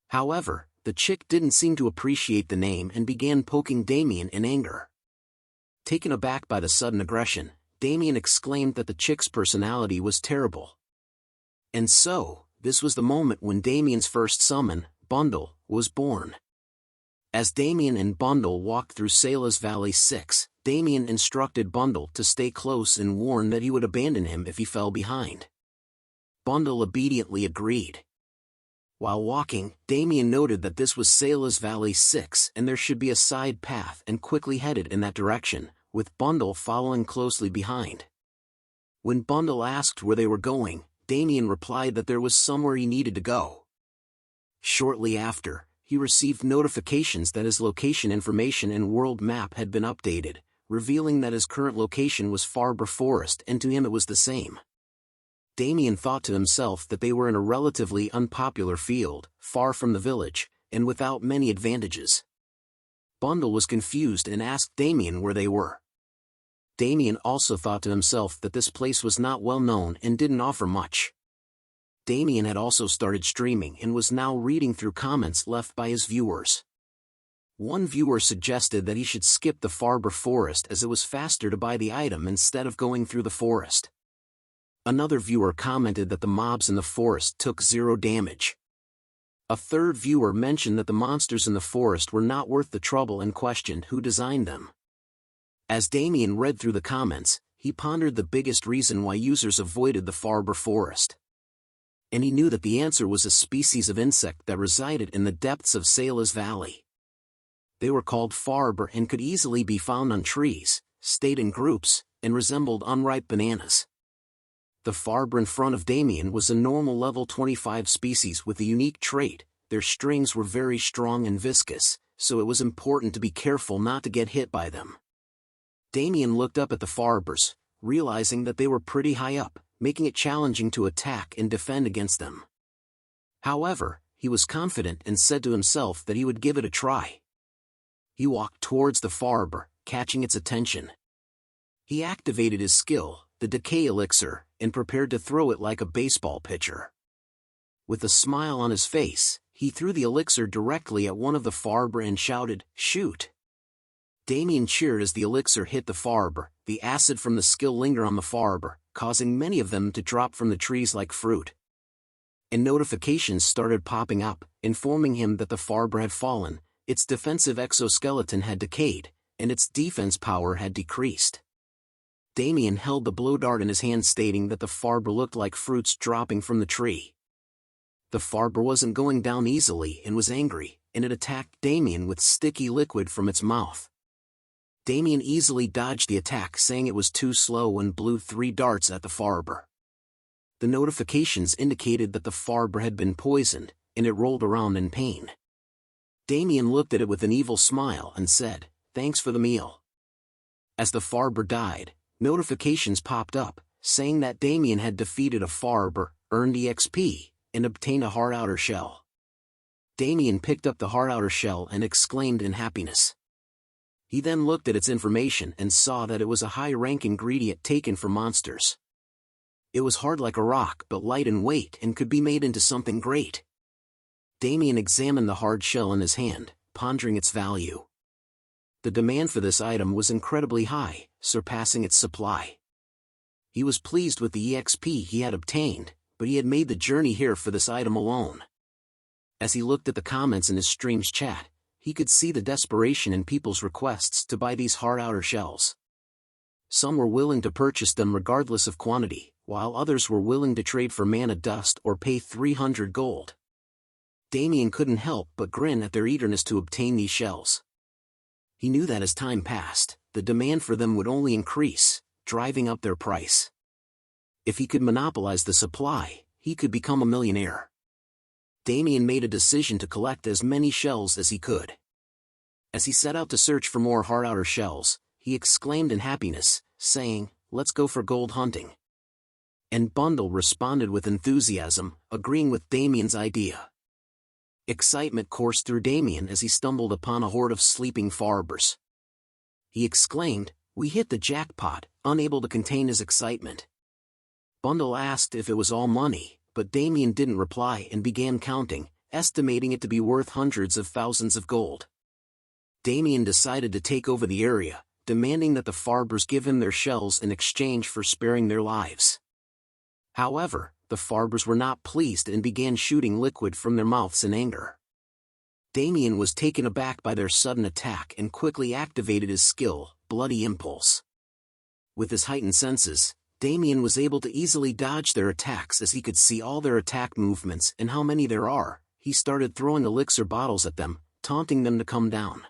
Speaker 1: However, the chick didn't seem to appreciate the name and began poking Damien in anger. Taken aback by the sudden aggression, Damien exclaimed that the chick's personality was terrible. And so, this was the moment when Damien's first summon, Bundle, was born. As Damien and Bundle walked through Sala's Valley 6, Damien instructed Bundle to stay close and warned that he would abandon him if he fell behind. Bundle obediently agreed. While walking, Damien noted that this was Sala's Valley 6 and there should be a side path and quickly headed in that direction, with Bundle following closely behind. When Bundle asked where they were going, Damien replied that there was somewhere he needed to go. Shortly after, he received notifications that his location information and world map had been updated, revealing that his current location was Farber Forest and to him it was the same. Damien thought to himself that they were in a relatively unpopular field, far from the village, and without many advantages. Bundle was confused and asked Damien where they were. Damien also thought to himself that this place was not well known and didn't offer much. Damien had also started streaming and was now reading through comments left by his viewers. One viewer suggested that he should skip the Farber Forest as it was faster to buy the item instead of going through the forest. Another viewer commented that the mobs in the forest took 0 damage. A third viewer mentioned that the monsters in the forest were not worth the trouble and questioned who designed them. As Damien read through the comments, he pondered the biggest reason why users avoided the Farber Forest. And he knew that the answer was a species of insect that resided in the depths of Sayla's valley. They were called Farber and could easily be found on trees, stayed in groups, and resembled unripe bananas. The Farber in front of Damien was a normal level 25 species with a unique trait: their strings were very strong and viscous, so it was important to be careful not to get hit by them. Damien looked up at the Farbers, realizing that they were pretty high up, making it challenging to attack and defend against them. However, he was confident and said to himself that he would give it a try. He walked towards the Farber, catching its attention. He activated his skill, the Decay Elixir, and prepared to throw it like a baseball pitcher. With a smile on his face, he threw the elixir directly at one of the Farber and shouted, "Shoot!" Damien cheered as the elixir hit the Farber. The acid from the skill lingered on the Farber, causing many of them to drop from the trees like fruit. And notifications started popping up, informing him that the Farber had fallen, its defensive exoskeleton had decayed, and its defense power had decreased. Damien held the blow dart in his hand, stating that the Farber looked like fruits dropping from the tree. The Farber wasn't going down easily and was angry, and it attacked Damien with sticky liquid from its mouth. Damien easily dodged the attack, saying it was too slow, and blew 3 darts at the Farber. The notifications indicated that the Farber had been poisoned, and it rolled around in pain. Damien looked at it with an evil smile and said, "Thanks for the meal." As the Farber died, notifications popped up, saying that Damien had defeated a Farber, earned EXP, and obtained a hard outer shell. Damien picked up the hard outer shell and exclaimed in happiness. He then looked at its information and saw that it was a high-rank ingredient taken from monsters. It was hard like a rock but light in weight and could be made into something great. Damien examined the hard shell in his hand, pondering its value. The demand for this item was incredibly high, surpassing its supply. He was pleased with the EXP he had obtained, but he had made the journey here for this item alone. As he looked at the comments in his stream's chat, he could see the desperation in people's requests to buy these hard outer shells. Some were willing to purchase them regardless of quantity, while others were willing to trade for mana dust or pay 300 gold. Damien couldn't help but grin at their eagerness to obtain these shells. He knew that as time passed, the demand for them would only increase, driving up their price. If he could monopolize the supply, he could become a millionaire. Damien made a decision to collect as many shells as he could. As he set out to search for more hard outer shells, he exclaimed in happiness, saying, "Let's go for gold hunting." And Bundle responded with enthusiasm, agreeing with Damien's idea. Excitement coursed through Damien as he stumbled upon a horde of sleeping Farbers. He exclaimed, "We hit the jackpot," unable to contain his excitement. Bundle asked if it was all money, but Damien didn't reply and began counting, estimating it to be worth hundreds of thousands of gold. Damien decided to take over the area, demanding that the Farbers give him their shells in exchange for sparing their lives. However, the Farbers were not pleased and began shooting liquid from their mouths in anger. Damien was taken aback by their sudden attack and quickly activated his skill, Bloody Impulse. With his heightened senses, Damien was able to easily dodge their attacks as he could see all their attack movements and how many there are. He started throwing elixir bottles at them, taunting them to come down.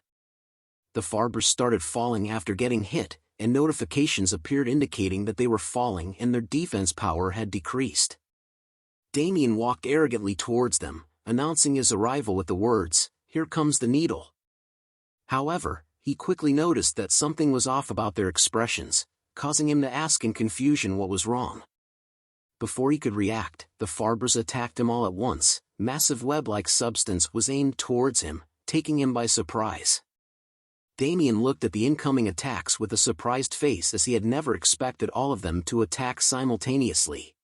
Speaker 1: The Farbers started falling after getting hit, and notifications appeared indicating that they were falling and their defense power had decreased. Damien walked arrogantly towards them, announcing his arrival with the words, "Here comes the needle." However, he quickly noticed that something was off about their expressions, causing him to ask in confusion what was wrong. Before he could react, the Farbers attacked him all at once. Massive web-like substance was aimed towards him, taking him by surprise. Damien looked at the incoming attacks with a surprised face as he had never expected all of them to attack simultaneously.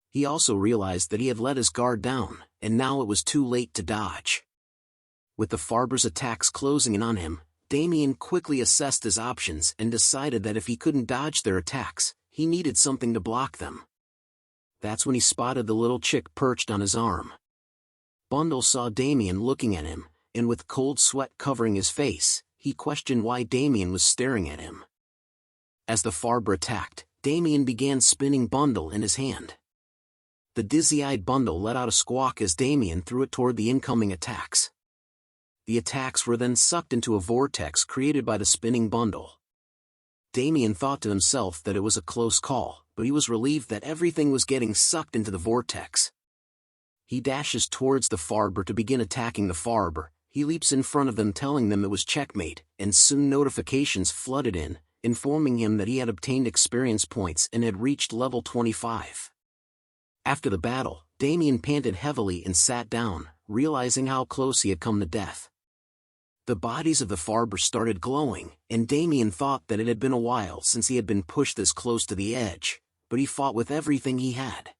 Speaker 1: He also realized that he had let his guard down, and now it was too late to dodge. With the Farbers' attacks closing in on him, Damien quickly assessed his options and decided that if he couldn't dodge their attacks, he needed something to block them. That's when he spotted the little chick perched on his arm. Bundle saw Damien looking at him, and with cold sweat covering his face, he questioned why Damien was staring at him. As the Farber attacked, Damien began spinning Bundle in his hand. The dizzy-eyed bundle let out a squawk as Damien threw it toward the incoming attacks. The attacks were then sucked into a vortex created by the spinning bundle. Damien thought to himself that it was a close call, but he was relieved that everything was getting sucked into the vortex. He dashes towards the Farber to begin attacking the Farber. He leaps in front of them, telling them it was checkmate, and soon notifications flooded in, informing him that he had obtained experience points and had reached level 25. After the battle, Damien panted heavily and sat down, realizing how close he had come to death. The bodies of the Farber started glowing, and Damien thought that it had been a while since he had been pushed this close to the edge, but he fought with everything he had.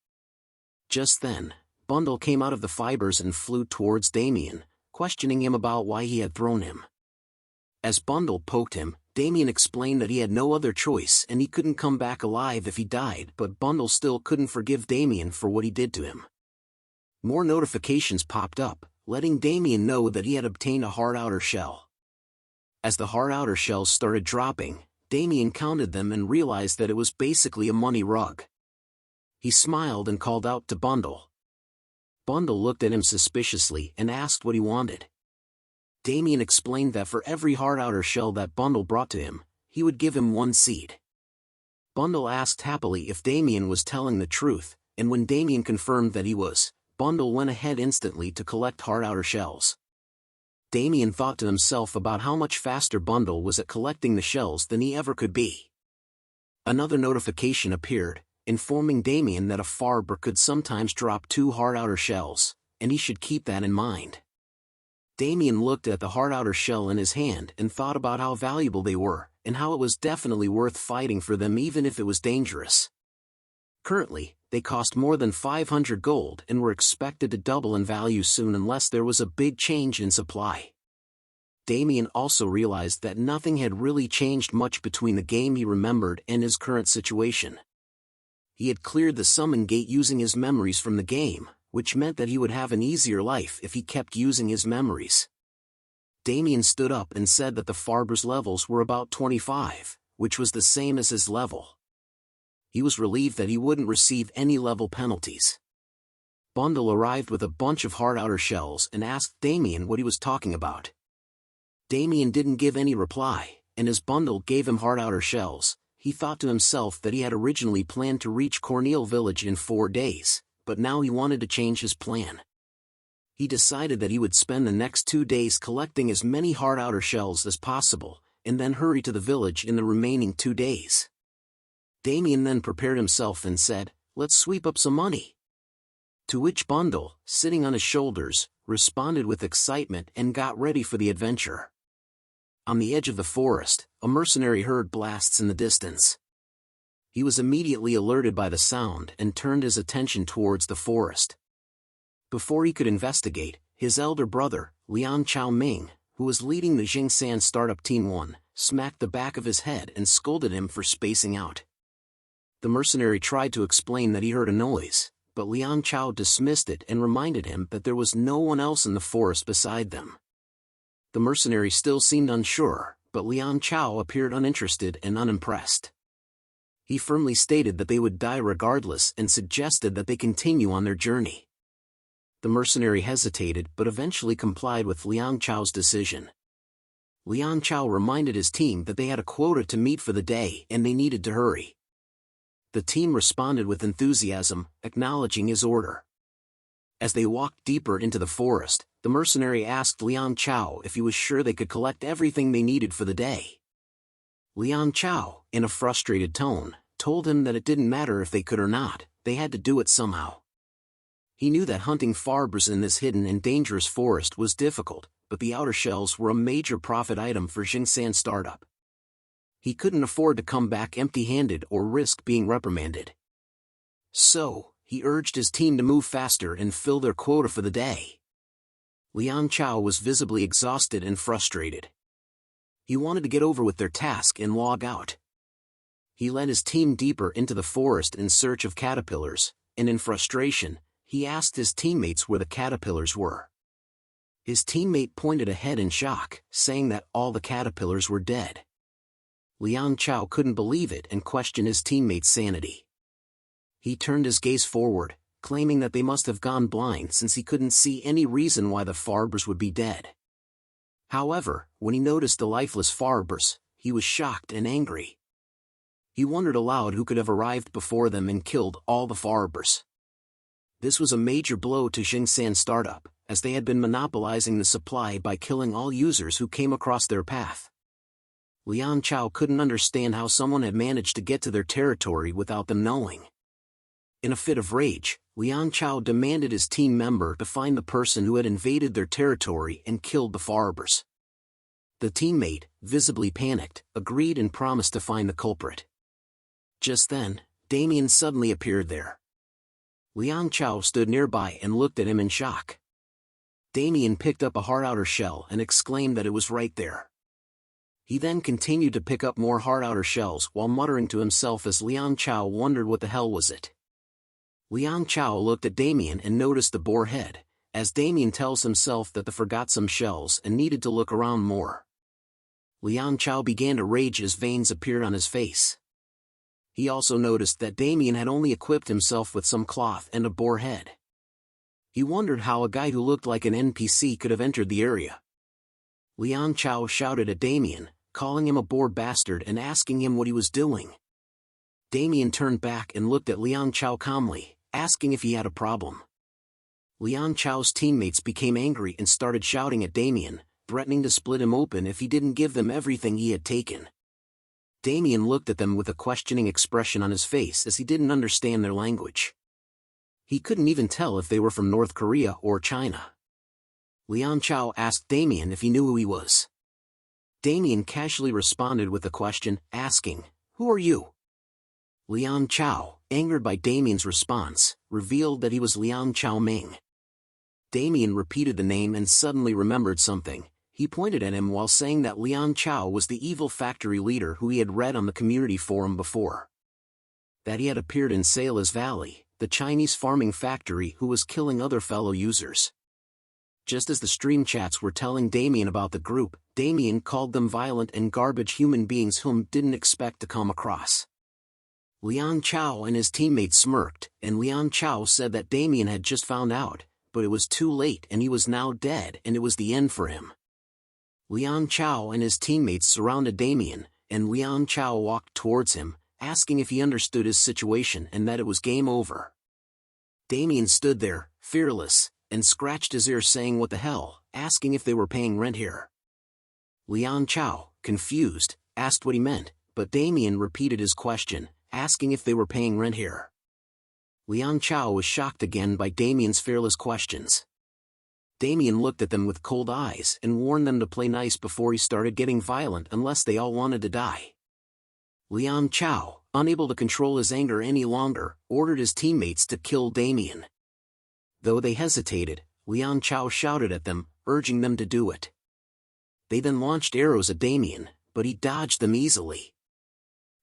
Speaker 1: Just then, Bundle came out of the fibers and flew towards Damien, questioning him about why he had thrown him. As Bundle poked him, Damien explained that he had no other choice and he couldn't come back alive if he died, but Bundle still couldn't forgive Damien for what he did to him. More notifications popped up, letting Damien know that he had obtained a hard outer shell. As the hard outer shells started dropping, Damien counted them and realized that it was basically a money rug. He smiled and called out to Bundle. Bundle looked at him suspiciously and asked what he wanted. Damien explained that for every hard outer shell that Bundle brought to him, he would give him 1 seed. Bundle asked happily if Damien was telling the truth, and when Damien confirmed that he was, Bundle went ahead instantly to collect hard outer shells. Damien thought to himself about how much faster Bundle was at collecting the shells than he ever could be. Another notification appeared, informing Damien that a Farber could sometimes drop 2 hard outer shells, and he should keep that in mind. Damien looked at the hard outer shell in his hand and thought about how valuable they were, and how it was definitely worth fighting for them even if it was dangerous. Currently, they cost more than 500 gold and were expected to double in value soon unless there was a big change in supply. Damien also realized that nothing had really changed much between the game he remembered and his current situation. He had cleared the summon gate using his memories from the game, which meant that he would have an easier life if he kept using his memories. Damien stood up and said that the Farber's levels were about 25, which was the same as his level. He was relieved that he wouldn't receive any level penalties. Bundle arrived with a bunch of hard outer shells and asked Damien what he was talking about. Damien didn't give any reply, and as Bundle gave him hard outer shells, he thought to himself that he had originally planned to reach Cornel village in 4 days, but now he wanted to change his plan. He decided that he would spend the next 2 days collecting as many hard outer shells as possible, and then hurry to the village in the remaining 2 days. Damien then prepared himself and said, "Let's sweep up some money." To which Bundle, sitting on his shoulders, responded with excitement and got ready for the adventure. On the edge of the forest, a mercenary heard blasts in the distance. He was immediately alerted by the sound and turned his attention towards the forest. Before he could investigate, his elder brother, Liang Chao Ming, who was leading the Jingsan startup Team 1, smacked the back of his head and scolded him for spacing out. The mercenary tried to explain that he heard a noise, but Liang Chao dismissed it and reminded him that there was no one else in the forest beside them. The mercenary still seemed unsure, but Liang Chao appeared uninterested and unimpressed. He firmly stated that they would die regardless and suggested that they continue on their journey. The mercenary hesitated but eventually complied with Liang Chao's decision. Liang Chao reminded his team that they had a quota to meet for the day and they needed to hurry. The team responded with enthusiasm, acknowledging his order. As they walked deeper into the forest, the mercenary asked Liang Chao if he was sure they could collect everything they needed for the day. Liang Chao, in a frustrated tone, told him that it didn't matter if they could or not, they had to do it somehow. He knew that hunting Farbers in this hidden and dangerous forest was difficult, but the outer shells were a major profit item for Jingsan startup. He couldn't afford to come back empty-handed or risk being reprimanded. So, he urged his team to move faster and fill their quota for the day. Liang Chao was visibly exhausted and frustrated. He wanted to get over with their task and log out. He led his team deeper into the forest in search of caterpillars, and in frustration, he asked his teammates where the caterpillars were. His teammate pointed ahead in shock, saying that all the caterpillars were dead. Liang Chao couldn't believe it and questioned his teammate's sanity. He turned his gaze forward, claiming that they must have gone blind since he couldn't see any reason why the Farbers would be dead. However, when he noticed the lifeless Farbers, he was shocked and angry. He wondered aloud who could have arrived before them and killed all the Farbers. This was a major blow to Jingsan's startup, as they had been monopolizing the supply by killing all users who came across their path. Liang Chao couldn't understand how someone had managed to get to their territory without them knowing. In a fit of rage, Liang Chao demanded his team member to find the person who had invaded their territory and killed the Farbers. The teammate, visibly panicked, agreed and promised to find the culprit. Just then, Damien suddenly appeared there. Liang Chao stood nearby and looked at him in shock. Damien picked up a hard outer shell and exclaimed that it was right there. He then continued to pick up more hard outer shells while muttering to himself as Liang Chao wondered what the hell was it. Liang Chao looked at Damien and noticed the boar head, as Damien tells himself that they forgot some shells and needed to look around more. Liang Chao began to rage as veins appeared on his face. He also noticed that Damien had only equipped himself with some cloth and a boar head. He wondered how a guy who looked like an NPC could have entered the area. Liang Chao shouted at Damien, calling him a boar bastard and asking him what he was doing. Damien turned back and looked at Liang Chao calmly, asking if he had a problem. Liang Chao's teammates became angry and started shouting at Damien, threatening to split him open if he didn't give them everything he had taken. Damien looked at them with a questioning expression on his face as he didn't understand their language. He couldn't even tell if they were from North Korea or China. Liang Chao asked Damien if he knew who he was. Damien casually responded with a question, asking, "Who are you?" Liang Chao, angered by Damien's response, revealed that he was Liang Chao Ming. Damien repeated the name and suddenly remembered something. He pointed at him while saying that Liang Chao was the evil factory leader who he had read on the community forum before. That he had appeared in Sailor's Valley, the Chinese farming factory who was killing other fellow users. Just as the stream chats were telling Damien about the group, Damien called them violent and garbage human beings whom didn't expect to come across. Liang Chao and his teammates smirked, and Liang Chao said that Damien had just found out, but it was too late and he was now dead and it was the end for him. Liang Chao and his teammates surrounded Damien, and Liang Chao walked towards him, asking if he understood his situation and that it was game over. Damien stood there, fearless, and scratched his ear saying what the hell, asking if they were paying rent here. Liang Chao, confused, asked what he meant, but Damien repeated his question, asking if they were paying rent here. Liang Chao was shocked again by Damien's fearless questions. Damien looked at them with cold eyes and warned them to play nice before he started getting violent unless they all wanted to die. Liang Chao, unable to control his anger any longer, ordered his teammates to kill Damien. Though they hesitated, Liang Chao shouted at them, urging them to do it. They then launched arrows at Damien, but he dodged them easily.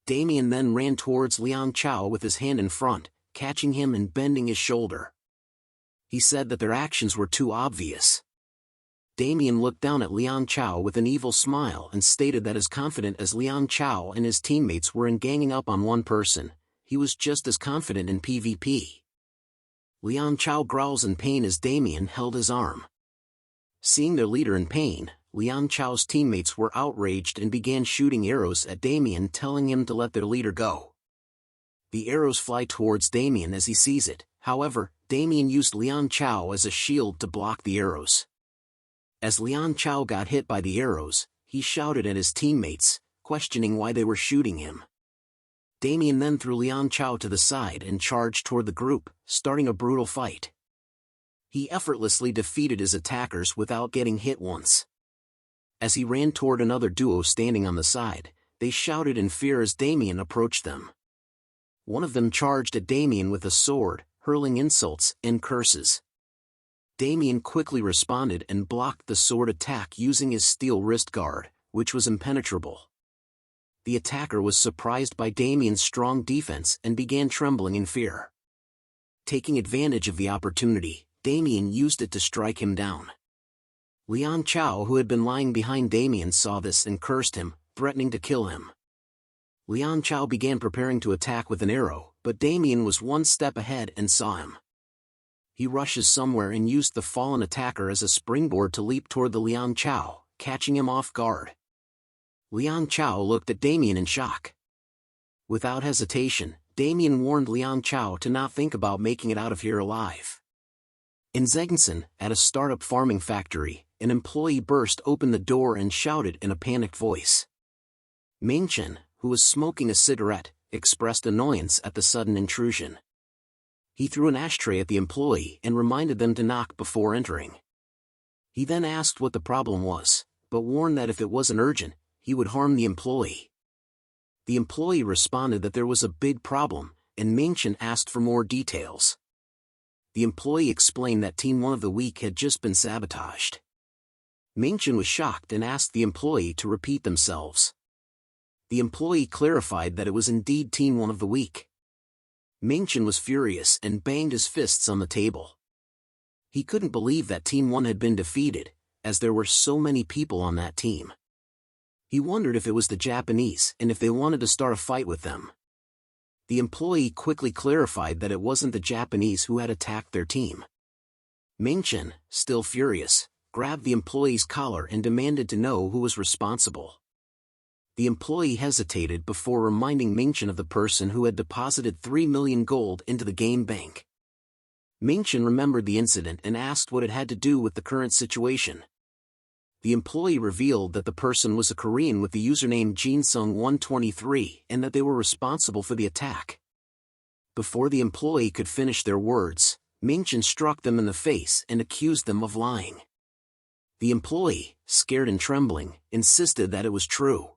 Speaker 1: Damien then ran towards Liang Chao with his hand in front, catching him and bending his shoulder. He said that their actions were too obvious. Damien looked down at Liang Chao with an evil smile and stated that as confident as Liang Chao and his teammates were in ganging up on one person, he was just as confident in PvP. Liang Chao growls in pain as Damien held his arm. Seeing their leader in pain, Liang Chao's teammates were outraged and began shooting arrows at Damien, telling him to let their leader go. The arrows fly towards Damien as he sees it, however, Damien used Liang Chao as a shield to block the arrows. As Liang Chao got hit by the arrows, he shouted at his teammates, questioning why they were shooting him. Damien then threw Liang Chao to the side and charged toward the group, starting a brutal fight. He effortlessly defeated his attackers without getting hit once. As he ran toward another duo standing on the side, they shouted in fear as Damien approached them. One of them charged at Damien with a sword, hurling insults and curses. Damien quickly responded and blocked the sword attack using his steel wrist guard, which was impenetrable. The attacker was surprised by Damien's strong defense and began trembling in fear. Taking advantage of the opportunity, Damien used it to strike him down. Liang Chao, who had been lying behind Damien, saw this and cursed him, threatening to kill him. Liang Chao began preparing to attack with an arrow, but Damien was one step ahead and saw him. He rushes somewhere and used the fallen attacker as a springboard to leap toward the Liang Chao, catching him off guard. Liang Chao looked at Damien in shock. Without hesitation, Damien warned Liang Chao to not think about making it out of here alive. In Zeggensen, at a startup farming factory, an employee burst open the door and shouted in a panicked voice. Mingchen, who was smoking a cigarette, expressed annoyance at the sudden intrusion. He threw an ashtray at the employee and reminded them to knock before entering. He then asked what the problem was, but warned that if it wasn't urgent, he would harm the employee. The employee responded that there was a big problem, and Mingchen asked for more details. The employee explained that Team 1 of the week had just been sabotaged. Mingchen was shocked and asked the employee to repeat themselves. The employee clarified that it was indeed Team 1 of the week. Mingchen was furious and banged his fists on the table. He couldn't believe that Team 1 had been defeated, as there were so many people on that team. He wondered if it was the Japanese and if they wanted to start a fight with them. The employee quickly clarified that it wasn't the Japanese who had attacked their team. Mingchen, still furious, grabbed the employee's collar and demanded to know who was responsible. The employee hesitated before reminding Mingchen of the person who had deposited 3 million gold into the game bank. Mingchen remembered the incident and asked what it had to do with the current situation. The employee revealed that the person was a Korean with the username Jinsung123 and that they were responsible for the attack. Before the employee could finish their words, Mingchen struck them in the face and accused them of lying. The employee, scared and trembling, insisted that it was true.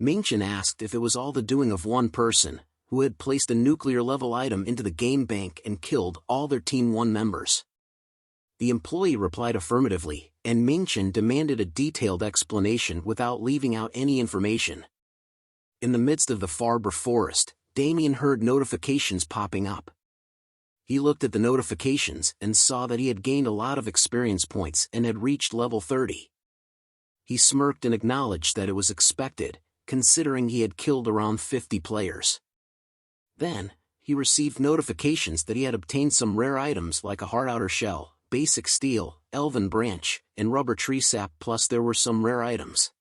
Speaker 1: Mingchen asked if it was all the doing of one person, who had placed a nuclear-level item into the game bank and killed all their Team 1 members. The employee replied affirmatively, and Mingchen demanded a detailed explanation without leaving out any information. In the midst of the Farber Forest, Damien heard notifications popping up. He looked at the notifications and saw that he had gained a lot of experience points and had reached level 30. He smirked and acknowledged that it was expected, considering he had killed around 50 players. Then, he received notifications that he had obtained some rare items like a hard outer shell, basic steel, elven branch, and rubber tree sap, plus there were some rare items.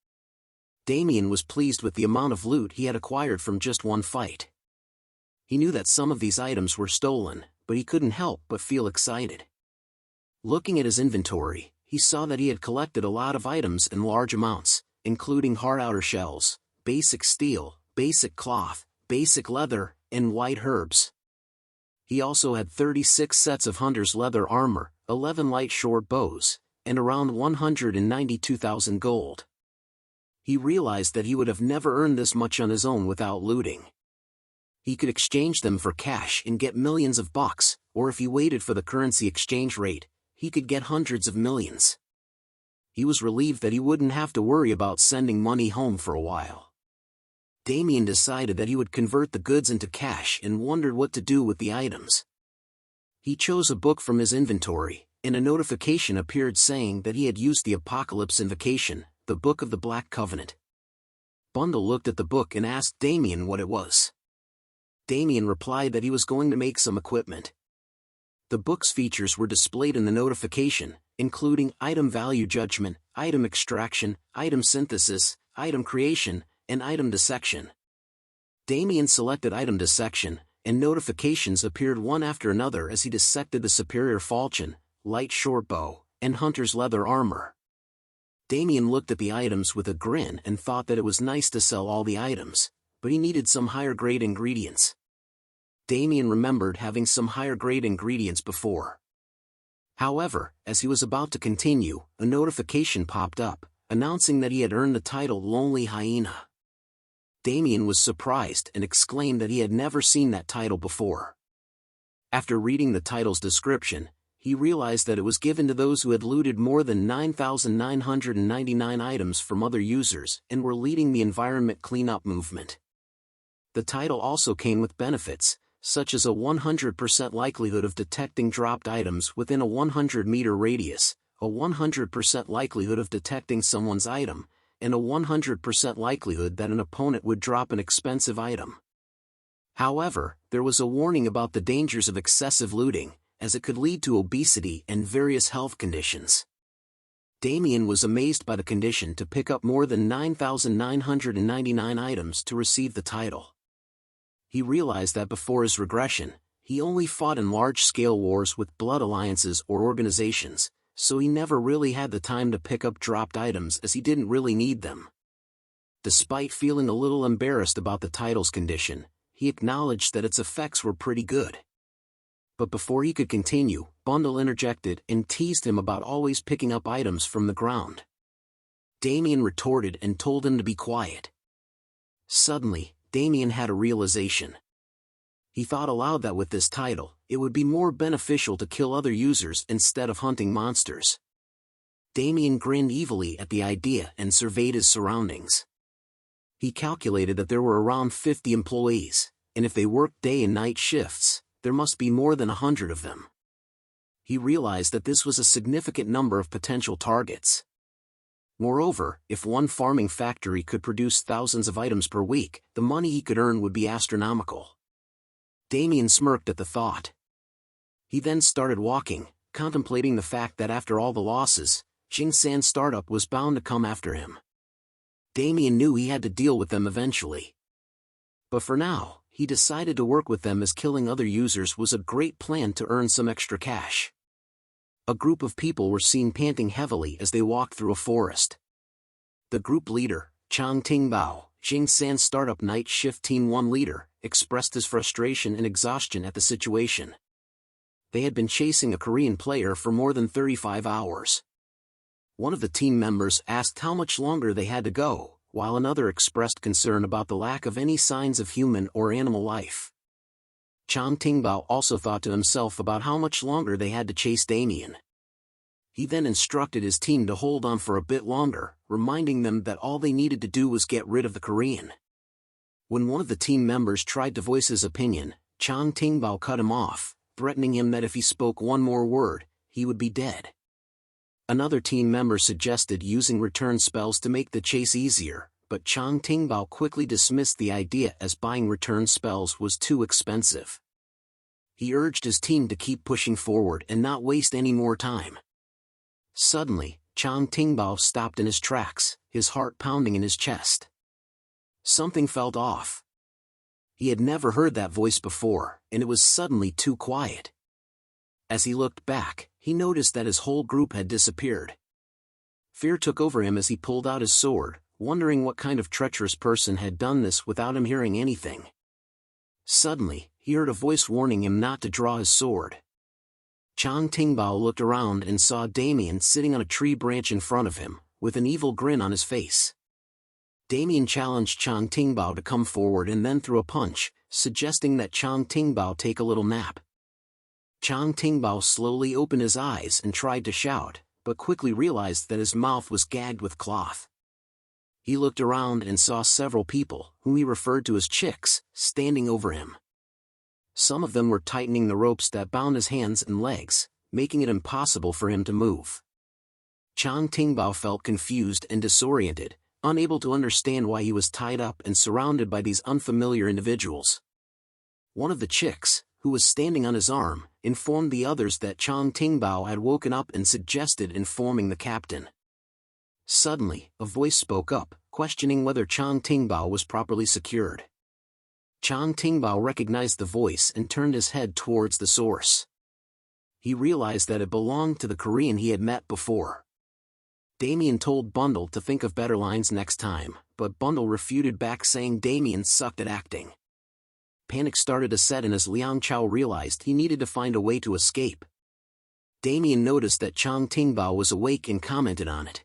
Speaker 1: Damien was pleased with the amount of loot he had acquired from just one fight. He knew that some of these items were stolen, but he couldn't help but feel excited. Looking at his inventory, he saw that he had collected a lot of items in large amounts, including hard outer shells, basic steel, basic cloth, basic leather, and white herbs. He also had 36 sets of hunter's leather armor, 11 light short bows, and around 192,000 gold. He realized that he would have never earned this much on his own without looting. He could exchange them for cash and get millions of bucks, or if he waited for the currency exchange rate, he could get hundreds of millions. He was relieved that he wouldn't have to worry about sending money home for a while. Damien decided that he would convert the goods into cash and wondered what to do with the items. He chose a book from his inventory, and a notification appeared saying that he had used the Apocalypse Invocation, the Book of the Black Covenant. Bundle looked at the book and asked Damien what it was. Damien replied that he was going to make some equipment. The book's features were displayed in the notification, including item value judgment, item extraction, item synthesis, item creation, and item dissection. Damien selected item dissection, and notifications appeared one after another as he dissected the superior falchion, light short bow, and hunter's leather armor. Damien looked at the items with a grin and thought that it was nice to sell all the items, but he needed some higher-grade ingredients. Damien remembered having some higher-grade ingredients before. However, as he was about to continue, a notification popped up, announcing that he had earned the title Lonely Hyena. Damien was surprised and exclaimed that he had never seen that title before. After reading the title's description, he realized that it was given to those who had looted more than 9,999 items from other users and were leading the environment cleanup movement. The title also came with benefits, such as a 100% likelihood of detecting dropped items within a 100-meter radius, a 100% likelihood of detecting someone's item, and a 100% likelihood that an opponent would drop an expensive item. However, there was a warning about the dangers of excessive looting, as it could lead to obesity and various health conditions. Damien was amazed by the condition to pick up more than 9,999 items to receive the title. He realized that before his regression, he only fought in large-scale wars with blood alliances or organizations, so he never really had the time to pick up dropped items as he didn't really need them. Despite feeling a little embarrassed about the title's condition, he acknowledged that its effects were pretty good. But before he could continue, Bundle interjected and teased him about always picking up items from the ground. Damien retorted and told him to be quiet. Suddenly, Damien had a realization. He thought aloud that with this title, it would be more beneficial to kill other users instead of hunting monsters. Damien grinned evilly at the idea and surveyed his surroundings. He calculated that there were around 50 employees, and if they worked day and night shifts, there must be more than 100 of them. He realized that this was a significant number of potential targets. Moreover, if one farming factory could produce thousands of items per week, the money he could earn would be astronomical. Damien smirked at the thought. He then started walking, contemplating the fact that after all the losses, Jingsan startup was bound to come after him. Damien knew he had to deal with them eventually. But for now, he decided to work with them as killing other users was a great plan to earn some extra cash. A group of people were seen panting heavily as they walked through a forest. The group leader, Chang Tingbao, Jingsan Startup Night Shift Team 1 leader, expressed his frustration and exhaustion at the situation. They had been chasing a Korean player for more than 35 hours. One of the team members asked how much longer they had to go, while another expressed concern about the lack of any signs of human or animal life. Chang Tingbao also thought to himself about how much longer they had to chase Damien. He then instructed his team to hold on for a bit longer, reminding them that all they needed to do was get rid of the Korean. When one of the team members tried to voice his opinion, Chang Tingbao cut him off, threatening him that if he spoke one more word, he would be dead. Another team member suggested using return spells to make the chase easier, but Chang Tingbao quickly dismissed the idea as buying return spells was too expensive. He urged his team to keep pushing forward and not waste any more time. Suddenly, Chang Tingbao stopped in his tracks, his heart pounding in his chest. Something felt off. He had never heard that voice before, and it was suddenly too quiet. As he looked back, he noticed that his whole group had disappeared. Fear took over him as he pulled out his sword, wondering what kind of treacherous person had done this without him hearing anything. Suddenly, he heard a voice warning him not to draw his sword. Chang Tingbao looked around and saw Damien sitting on a tree branch in front of him, with an evil grin on his face. Damien challenged Chang Tingbao to come forward and then threw a punch, suggesting that Chang Tingbao take a little nap. Chang Tingbao slowly opened his eyes and tried to shout, but quickly realized that his mouth was gagged with cloth. He looked around and saw several people, whom he referred to as chicks, standing over him. Some of them were tightening the ropes that bound his hands and legs, making it impossible for him to move. Chang Tingbao felt confused and disoriented, unable to understand why he was tied up and surrounded by these unfamiliar individuals. One of the chicks, who was standing on his arm, informed the others that Chang Tingbao had woken up and suggested informing the captain. Suddenly, a voice spoke up, questioning whether Chang Tingbao was properly secured. Chang Tingbao recognized the voice and turned his head towards the source. He realized that it belonged to the Korean he had met before. Damien told Bundle to think of better lines next time, but Bundle refuted back saying Damien sucked at acting. Panic started to set in as Liang Chao realized he needed to find a way to escape. Damien noticed that Chang Tingbao was awake and commented on it.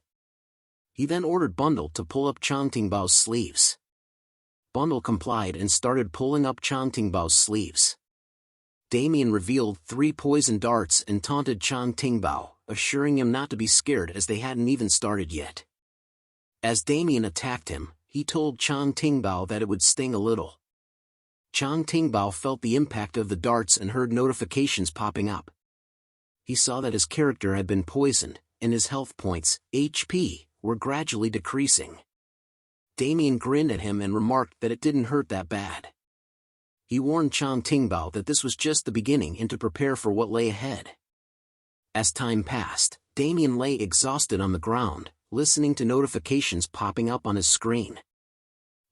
Speaker 1: He then ordered Bundle to pull up Chang Tingbao's sleeves. Bundle complied and started pulling up Chang Tingbao's sleeves. Damien revealed 3 poison darts and taunted Chang Tingbao, assuring him not to be scared as they hadn't even started yet. As Damien attacked him, he told Chang Tingbao that it would sting a little. Chang Tingbao felt the impact of the darts and heard notifications popping up. He saw that his character had been poisoned, and his health points, HP, were gradually decreasing. Damien grinned at him and remarked that it didn't hurt that bad. He warned Chang Tingbao that this was just the beginning and to prepare for what lay ahead. As time passed, Damien lay exhausted on the ground, listening to notifications popping up on his screen.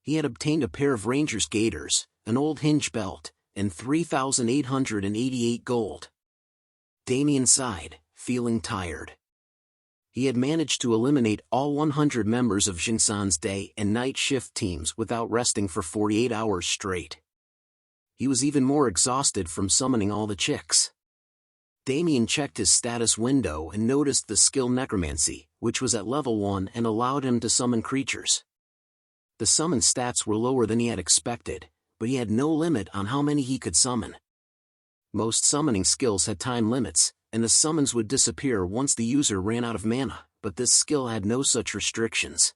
Speaker 1: He had obtained a pair of Ranger's gaiters, an old hinge belt, and 3,888 gold. Damien sighed, feeling tired. He had managed to eliminate all 100 members of Jingsan's day and night shift teams without resting for 48 hours straight. He was even more exhausted from summoning all the chicks. Damien checked his status window and noticed the skill necromancy, which was at level 1 and allowed him to summon creatures. The summon stats were lower than he had expected, but he had no limit on how many he could summon. Most summoning skills had time limits, and the summons would disappear once the user ran out of mana, but this skill had no such restrictions.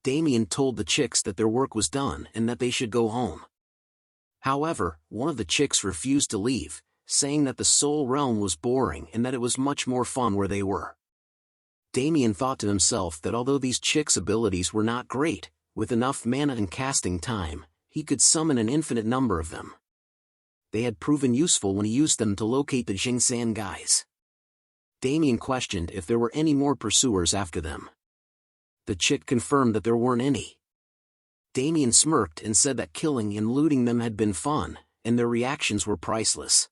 Speaker 1: Damien told the chicks that their work was done and that they should go home. However, one of the chicks refused to leave, saying that the Soul Realm was boring and that it was much more fun where they were. Damien thought to himself that although these chicks' abilities were not great, with enough mana and casting time, he could summon an infinite number of them. They had proven useful when he used them to locate the Jingsan guys. Damien questioned if there were any more pursuers after them. The chick confirmed that there weren't any. Damien smirked and said that killing and looting them had been fun, and their reactions were priceless.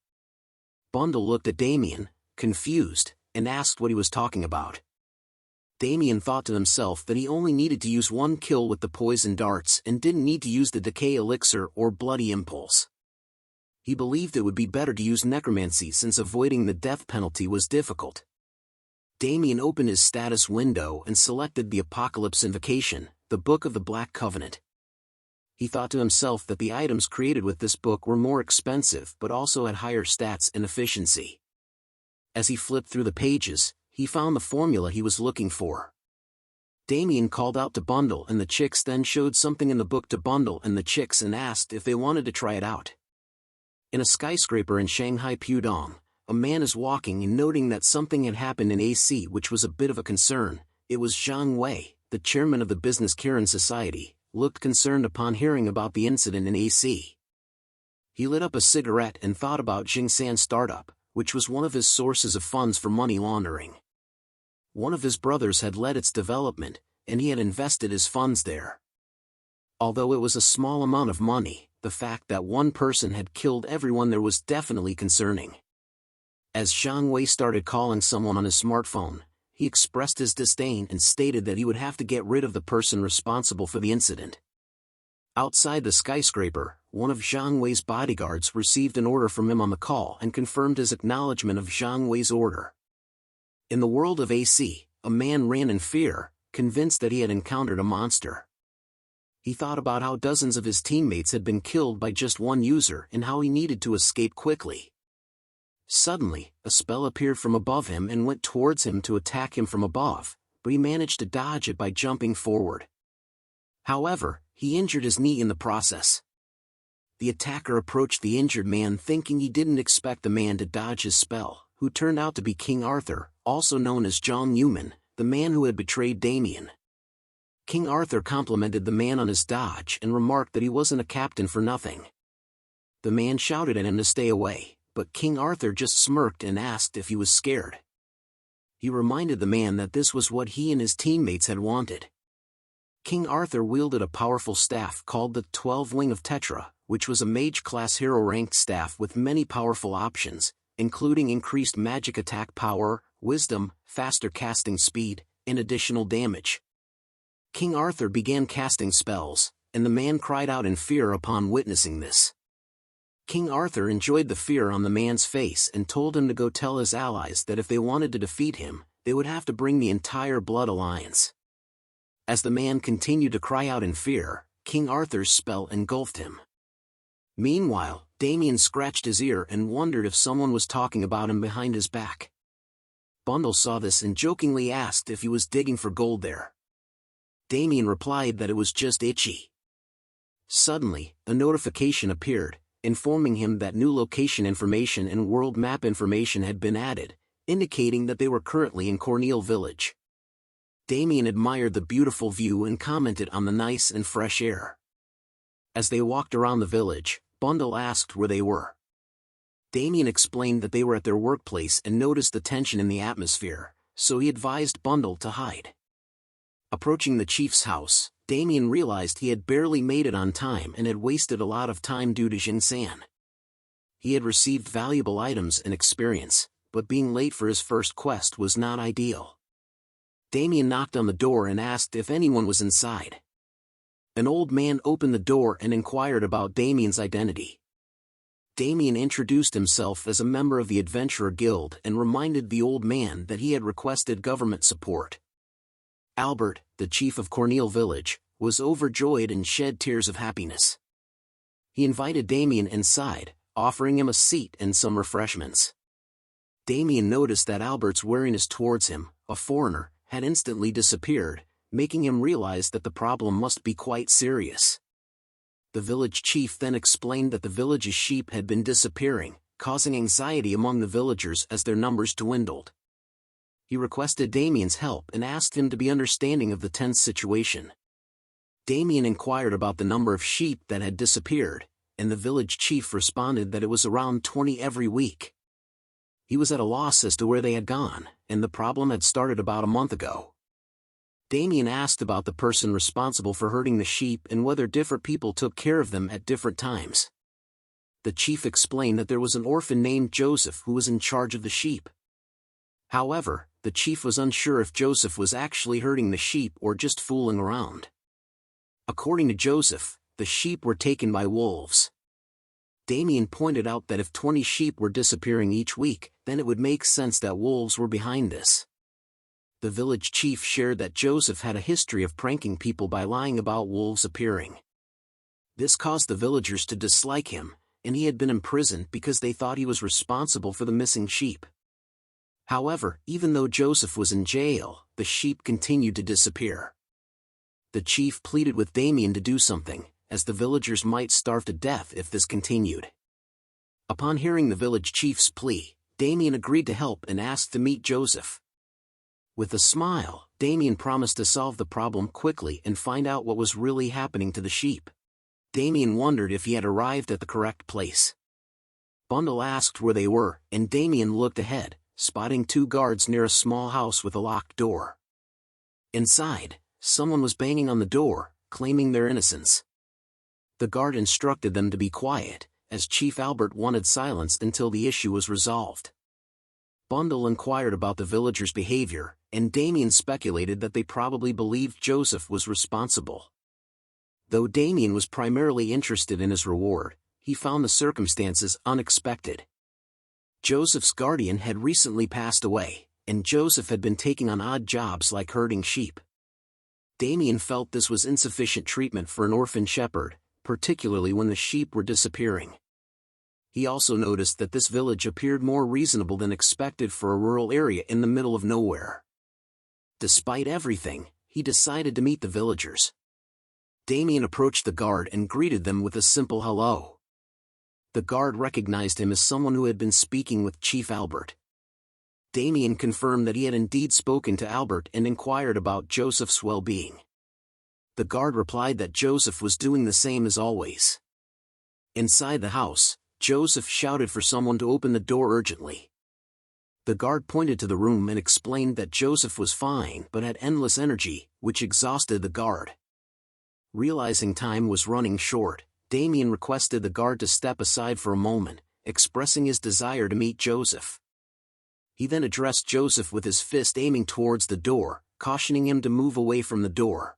Speaker 1: Bundle looked at Damien, confused, and asked what he was talking about. Damien thought to himself that he only needed to use one kill with the poison darts and didn't need to use the decay elixir or bloody impulse. He believed it would be better to use necromancy since avoiding the death penalty was difficult. Damien opened his status window and selected the Apocalypse Invocation, the Book of the Black Covenant. He thought to himself that the items created with this book were more expensive but also had higher stats and efficiency. As he flipped through the pages, he found the formula he was looking for. Damien called out to Bundle and the chicks, then showed something in the book to Bundle and the chicks and asked if they wanted to try it out. In a skyscraper in Shanghai Pudong, a man is walking and noting that something had happened in AC which was a bit of a concern. It was Zhang Wei, the chairman of the Business Kirin Society, looked concerned upon hearing about the incident in AC. He lit up a cigarette and thought about Jingsan Startup, which was one of his sources of funds for money laundering. One of his brothers had led its development, and he had invested his funds there. Although it was a small amount of money, the fact that one person had killed everyone there was definitely concerning. As Zhang Wei started calling someone on his smartphone, he expressed his disdain and stated that he would have to get rid of the person responsible for the incident. Outside the skyscraper, one of Zhang Wei's bodyguards received an order from him on the call and confirmed his acknowledgement of Zhang Wei's order. In the world of AC, a man ran in fear, convinced that he had encountered a monster. He thought about how dozens of his teammates had been killed by just one user and how he needed to escape quickly. Suddenly, a spell appeared from above him and went towards him to attack him from above, but he managed to dodge it by jumping forward. However, he injured his knee in the process. The attacker approached the injured man thinking he didn't expect the man to dodge his spell, who turned out to be King Arthur, also known as Zhang Yuman, the man who had betrayed Damien. King Arthur complimented the man on his dodge and remarked that he wasn't a captain for nothing. The man shouted at him to stay away, but King Arthur just smirked and asked if he was scared. He reminded the man that this was what he and his teammates had wanted. King Arthur wielded a powerful staff called the 12 Wing of Tetra, which was a mage-class hero-ranked staff with many powerful options, including increased magic attack power, wisdom, faster casting speed, and additional damage. King Arthur began casting spells, and the man cried out in fear upon witnessing this. King Arthur enjoyed the fear on the man's face and told him to go tell his allies that if they wanted to defeat him, they would have to bring the entire Blood Alliance. As the man continued to cry out in fear, King Arthur's spell engulfed him. Meanwhile, Damien scratched his ear and wondered if someone was talking about him behind his back. Bundle saw this and jokingly asked if he was digging for gold there. Damien replied that it was just itchy. Suddenly, a notification appeared, informing him that new location information and world map information had been added, indicating that they were currently in Cornel Village. Damien admired the beautiful view and commented on the nice and fresh air. As they walked around the village, Bundle asked where they were. Damien explained that they were at their workplace and noticed the tension in the atmosphere, so he advised Bundle to hide. Approaching the chief's house, Damien realized he had barely made it on time and had wasted a lot of time due to Jinsan. He had received valuable items and experience, but being late for his first quest was not ideal. Damien knocked on the door and asked if anyone was inside. An old man opened the door and inquired about Damien's identity. Damien introduced himself as a member of the Adventurer Guild and reminded the old man that he had requested government support. Albert, the chief of Cornel Village, was overjoyed and shed tears of happiness. He invited Damien inside, offering him a seat and some refreshments. Damien noticed that Albert's wariness towards him, a foreigner, had instantly disappeared, making him realize that the problem must be quite serious. The village chief then explained that the village's sheep had been disappearing, causing anxiety among the villagers as their numbers dwindled. He requested Damien's help and asked him to be understanding of the tense situation. Damien inquired about the number of sheep that had disappeared, and the village chief responded that it was around 20 every week. He was at a loss as to where they had gone, and the problem had started about a month ago. Damien asked about the person responsible for herding the sheep and whether different people took care of them at different times. The chief explained that there was an orphan named Joseph who was in charge of the sheep. However, the chief was unsure if Joseph was actually herding the sheep or just fooling around. According to Joseph, the sheep were taken by wolves. Damien pointed out that if 20 sheep were disappearing each week, then it would make sense that wolves were behind this. The village chief shared that Joseph had a history of pranking people by lying about wolves appearing. This caused the villagers to dislike him, and he had been imprisoned because they thought he was responsible for the missing sheep. However, even though Joseph was in jail, the sheep continued to disappear. The chief pleaded with Damien to do something, as the villagers might starve to death if this continued. Upon hearing the village chief's plea, Damien agreed to help and asked to meet Joseph. With a smile, Damien promised to solve the problem quickly and find out what was really happening to the sheep. Damien wondered if he had arrived at the correct place. Bundle asked where they were, and Damien looked ahead, spotting 2 guards near a small house with a locked door. Inside, someone was banging on the door, claiming their innocence. The guard instructed them to be quiet, as Chief Albert wanted silence until the issue was resolved. Bundle inquired about the villagers' behavior, and Damien speculated that they probably believed Joseph was responsible. Though Damien was primarily interested in his reward, he found the circumstances unexpected. Joseph's guardian had recently passed away, and Joseph had been taking on odd jobs like herding sheep. Damien felt this was insufficient treatment for an orphan shepherd, particularly when the sheep were disappearing. He also noticed that this village appeared more reasonable than expected for a rural area in the middle of nowhere. Despite everything, he decided to meet the villagers. Damien approached the guard and greeted them with a simple hello. The guard recognized him as someone who had been speaking with Chief Albert. Damien confirmed that he had indeed spoken to Albert and inquired about Joseph's well-being. The guard replied that Joseph was doing the same as always. Inside the house, Joseph shouted for someone to open the door urgently. The guard pointed to the room and explained that Joseph was fine but had endless energy, which exhausted the guard. Realizing time was running short, Damien requested the guard to step aside for a moment, expressing his desire to meet Joseph. He then addressed Joseph with his fist aiming towards the door, cautioning him to move away from the door.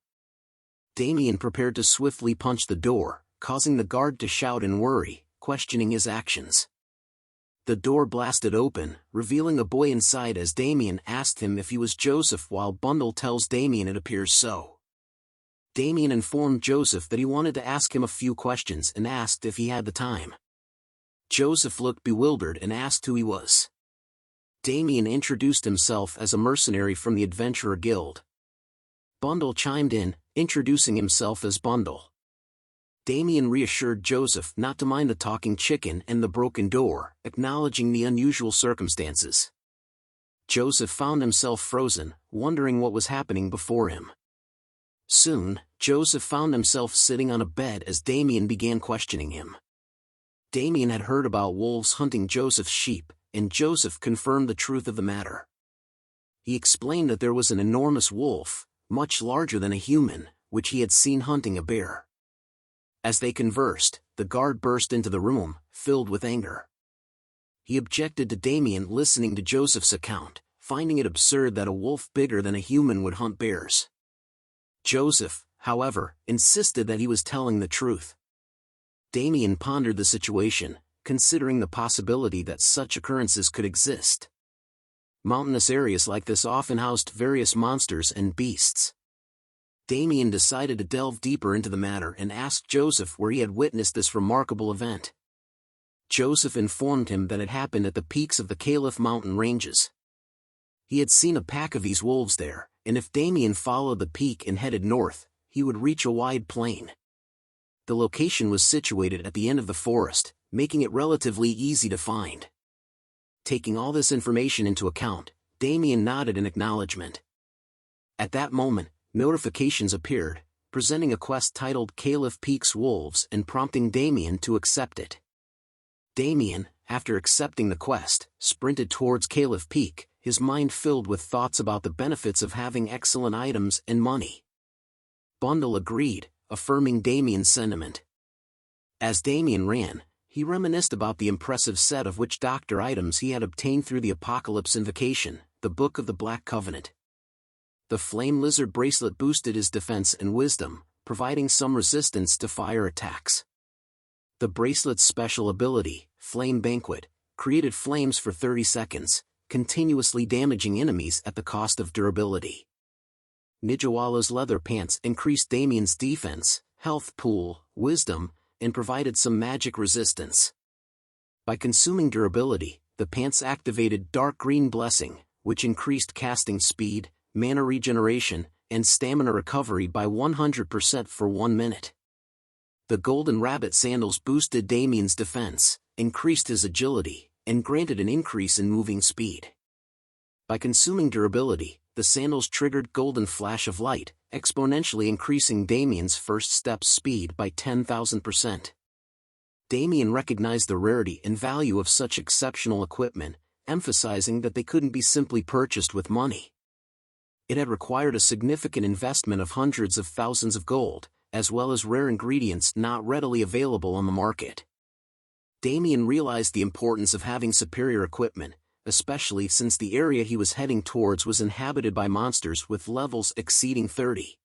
Speaker 1: Damien prepared to swiftly punch the door, causing the guard to shout in worry, questioning his actions. The door blasted open, revealing a boy inside as Damien asked him if he was Joseph, while Bundle tells Damien it appears so. Damien informed Joseph that he wanted to ask him a few questions and asked if he had the time. Joseph looked bewildered and asked who he was. Damien introduced himself as a mercenary from the Adventurer Guild. Bundle chimed in, introducing himself as Bundle. Damien reassured Joseph not to mind the talking chicken and the broken door, acknowledging the unusual circumstances. Joseph found himself frozen, wondering what was happening before him. Soon, Joseph found himself sitting on a bed as Damien began questioning him. Damien had heard about wolves hunting Joseph's sheep, and Joseph confirmed the truth of the matter. He explained that there was an enormous wolf, much larger than a human, which he had seen hunting a bear. As they conversed, the guard burst into the room, filled with anger. He objected to Damien listening to Joseph's account, finding it absurd that a wolf bigger than a human would hunt bears. Joseph, however, insisted that he was telling the truth. Damien pondered the situation, considering the possibility that such occurrences could exist. Mountainous areas like this often housed various monsters and beasts. Damien decided to delve deeper into the matter and asked Joseph where he had witnessed this remarkable event. Joseph informed him that it happened at the peaks of the Caliph mountain ranges. He had seen a pack of these wolves there, and if Damien followed the peak and headed north, he would reach a wide plain. The location was situated at the end of the forest, making it relatively easy to find. Taking all this information into account, Damien nodded in acknowledgement. At that moment, notifications appeared, presenting a quest titled Caliph Peaks Wolves and prompting Damien to accept it. Damien, after accepting the quest, sprinted towards Caliph Peak, his mind filled with thoughts about the benefits of having excellent items and money. Bundle agreed, affirming Damien's sentiment. As Damien ran, he reminisced about the impressive set of witch-doctor items he had obtained through the Apocalypse Invocation, the Book of the Black Covenant. The Flame Lizard bracelet boosted his defense and wisdom, providing some resistance to fire attacks. The bracelet's special ability, Flame Banquet, created flames for 30 seconds, continuously damaging enemies at the cost of durability. Nijawala's leather pants increased Damien's defense, health pool, wisdom, and provided some magic resistance. By consuming durability, the pants activated Dark Green Blessing, which increased casting speed, mana regeneration, and stamina recovery by 100% for 1 minute. The Golden Rabbit sandals boosted Damien's defense, increased his agility, and granted an increase in moving speed. By consuming durability, the sandals triggered Golden Flash of Light, exponentially increasing Damien's first step speed by 10,000%. Damien recognized the rarity and value of such exceptional equipment, emphasizing that they couldn't be simply purchased with money. It had required a significant investment of hundreds of thousands of gold, as well as rare ingredients not readily available on the market. Damien realized the importance of having superior equipment, especially since the area he was heading towards was inhabited by monsters with levels exceeding 30.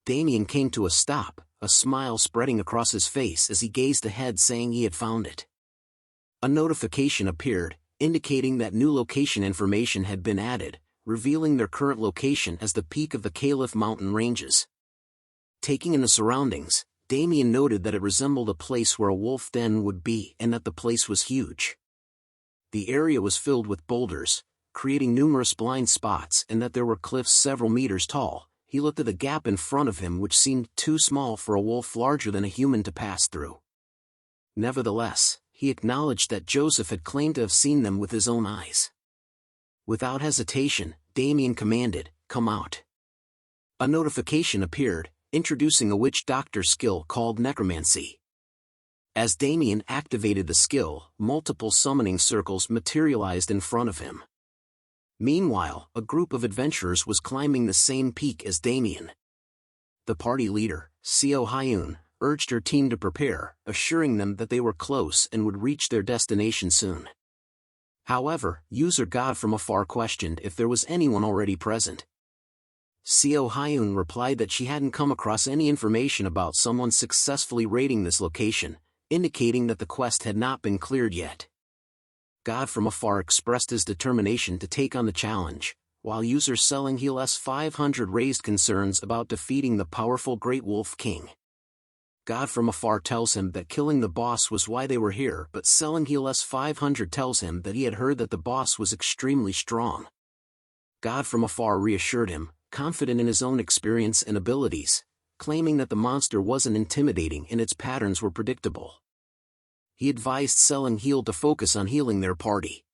Speaker 1: Damien came to a stop, a smile spreading across his face as he gazed ahead, saying he had found it. A notification appeared, indicating that new location information had been added, revealing their current location as the peak of the Caliph mountain ranges. Taking in the surroundings, Damien noted that it resembled a place where a wolf den would be and that the place was huge. The area was filled with boulders, creating numerous blind spots, and that there were cliffs several meters tall. He looked at the gap in front of him, which seemed too small for a wolf larger than a human to pass through. Nevertheless, he acknowledged that Joseph had claimed to have seen them with his own eyes. Without hesitation, Damien commanded, "Come out." A notification appeared, introducing a witch doctor skill called necromancy. As Damien activated the skill, multiple summoning circles materialized in front of him. Meanwhile, a group of adventurers was climbing the same peak as Damien. The party leader, Seo Hyun, urged her team to prepare, assuring them that they were close and would reach their destination soon. However, user God from afar questioned if there was anyone already present. Seo Hyun replied that she hadn't come across any information about someone successfully raiding this location, indicating that the quest had not been cleared yet. God from afar expressed his determination to take on the challenge, while user Selling Heal S500 raised concerns about defeating the powerful Great Wolf King. God from afar tells him that killing the boss was why they were here, but Selling Heal S500 tells him that he had heard that the boss was extremely strong. God from afar reassured him, confident in his own experience and abilities, claiming that the monster wasn't intimidating and its patterns were predictable. He advised Selling Heal to focus on healing their party.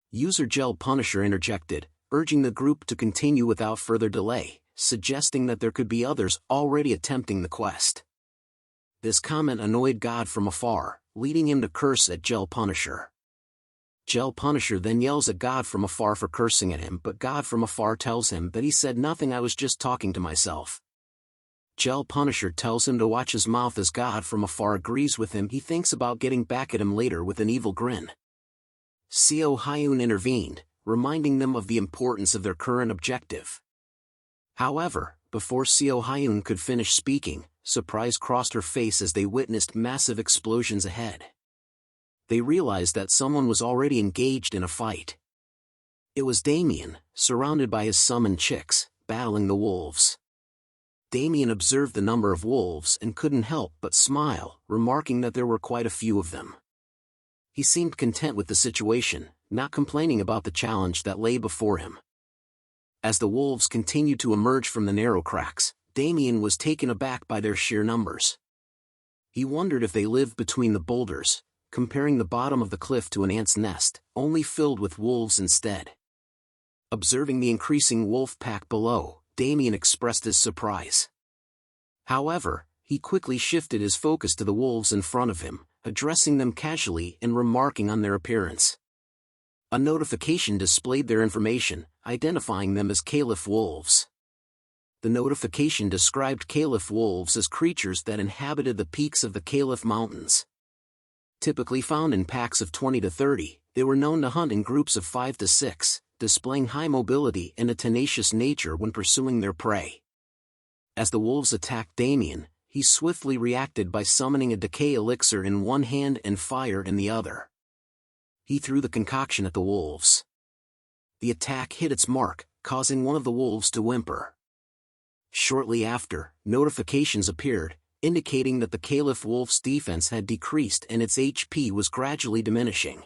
Speaker 1: User Gel Punisher interjected, urging the group to continue without further delay, suggesting that there could be others already attempting the quest. This comment annoyed God from afar, leading him to curse at Gel Punisher. Gel Punisher then yells at God from afar for cursing at him, but God from afar tells him that he said nothing, I was just talking to myself. Gel Punisher tells him to watch his mouth as God from afar agrees with him. He thinks about getting back at him later with an evil grin. Seo Hyun intervened, reminding them of the importance of their current objective. However, before Seo Hyun could finish speaking, surprise crossed her face as they witnessed massive explosions ahead. They realized that someone was already engaged in a fight. It was Damien, surrounded by his summoned chicks, battling the wolves. Damien observed the number of wolves and couldn't help but smile, remarking that there were quite a few of them. He seemed content with the situation, not complaining about the challenge that lay before him. As the wolves continued to emerge from the narrow cracks, Damien was taken aback by their sheer numbers. He wondered if they lived between the boulders, comparing the bottom of the cliff to an ant's nest, only filled with wolves instead. Observing the increasing wolf pack below, Damien expressed his surprise. However, he quickly shifted his focus to the wolves in front of him, addressing them casually and remarking on their appearance. A notification displayed their information, identifying them as Caliph wolves. The notification described Caliph wolves as creatures that inhabited the peaks of the Caliph Mountains. Typically found in packs of 20 to 30, they were known to hunt in groups of 5 to 6, displaying high mobility and a tenacious nature when pursuing their prey. As the wolves attacked Damien, he swiftly reacted by summoning a decay elixir in one hand and fire in the other. He threw the concoction at the wolves. The attack hit its mark, causing one of the wolves to whimper. Shortly after, notifications appeared, indicating that the Caliph wolf's defense had decreased and its HP was gradually diminishing.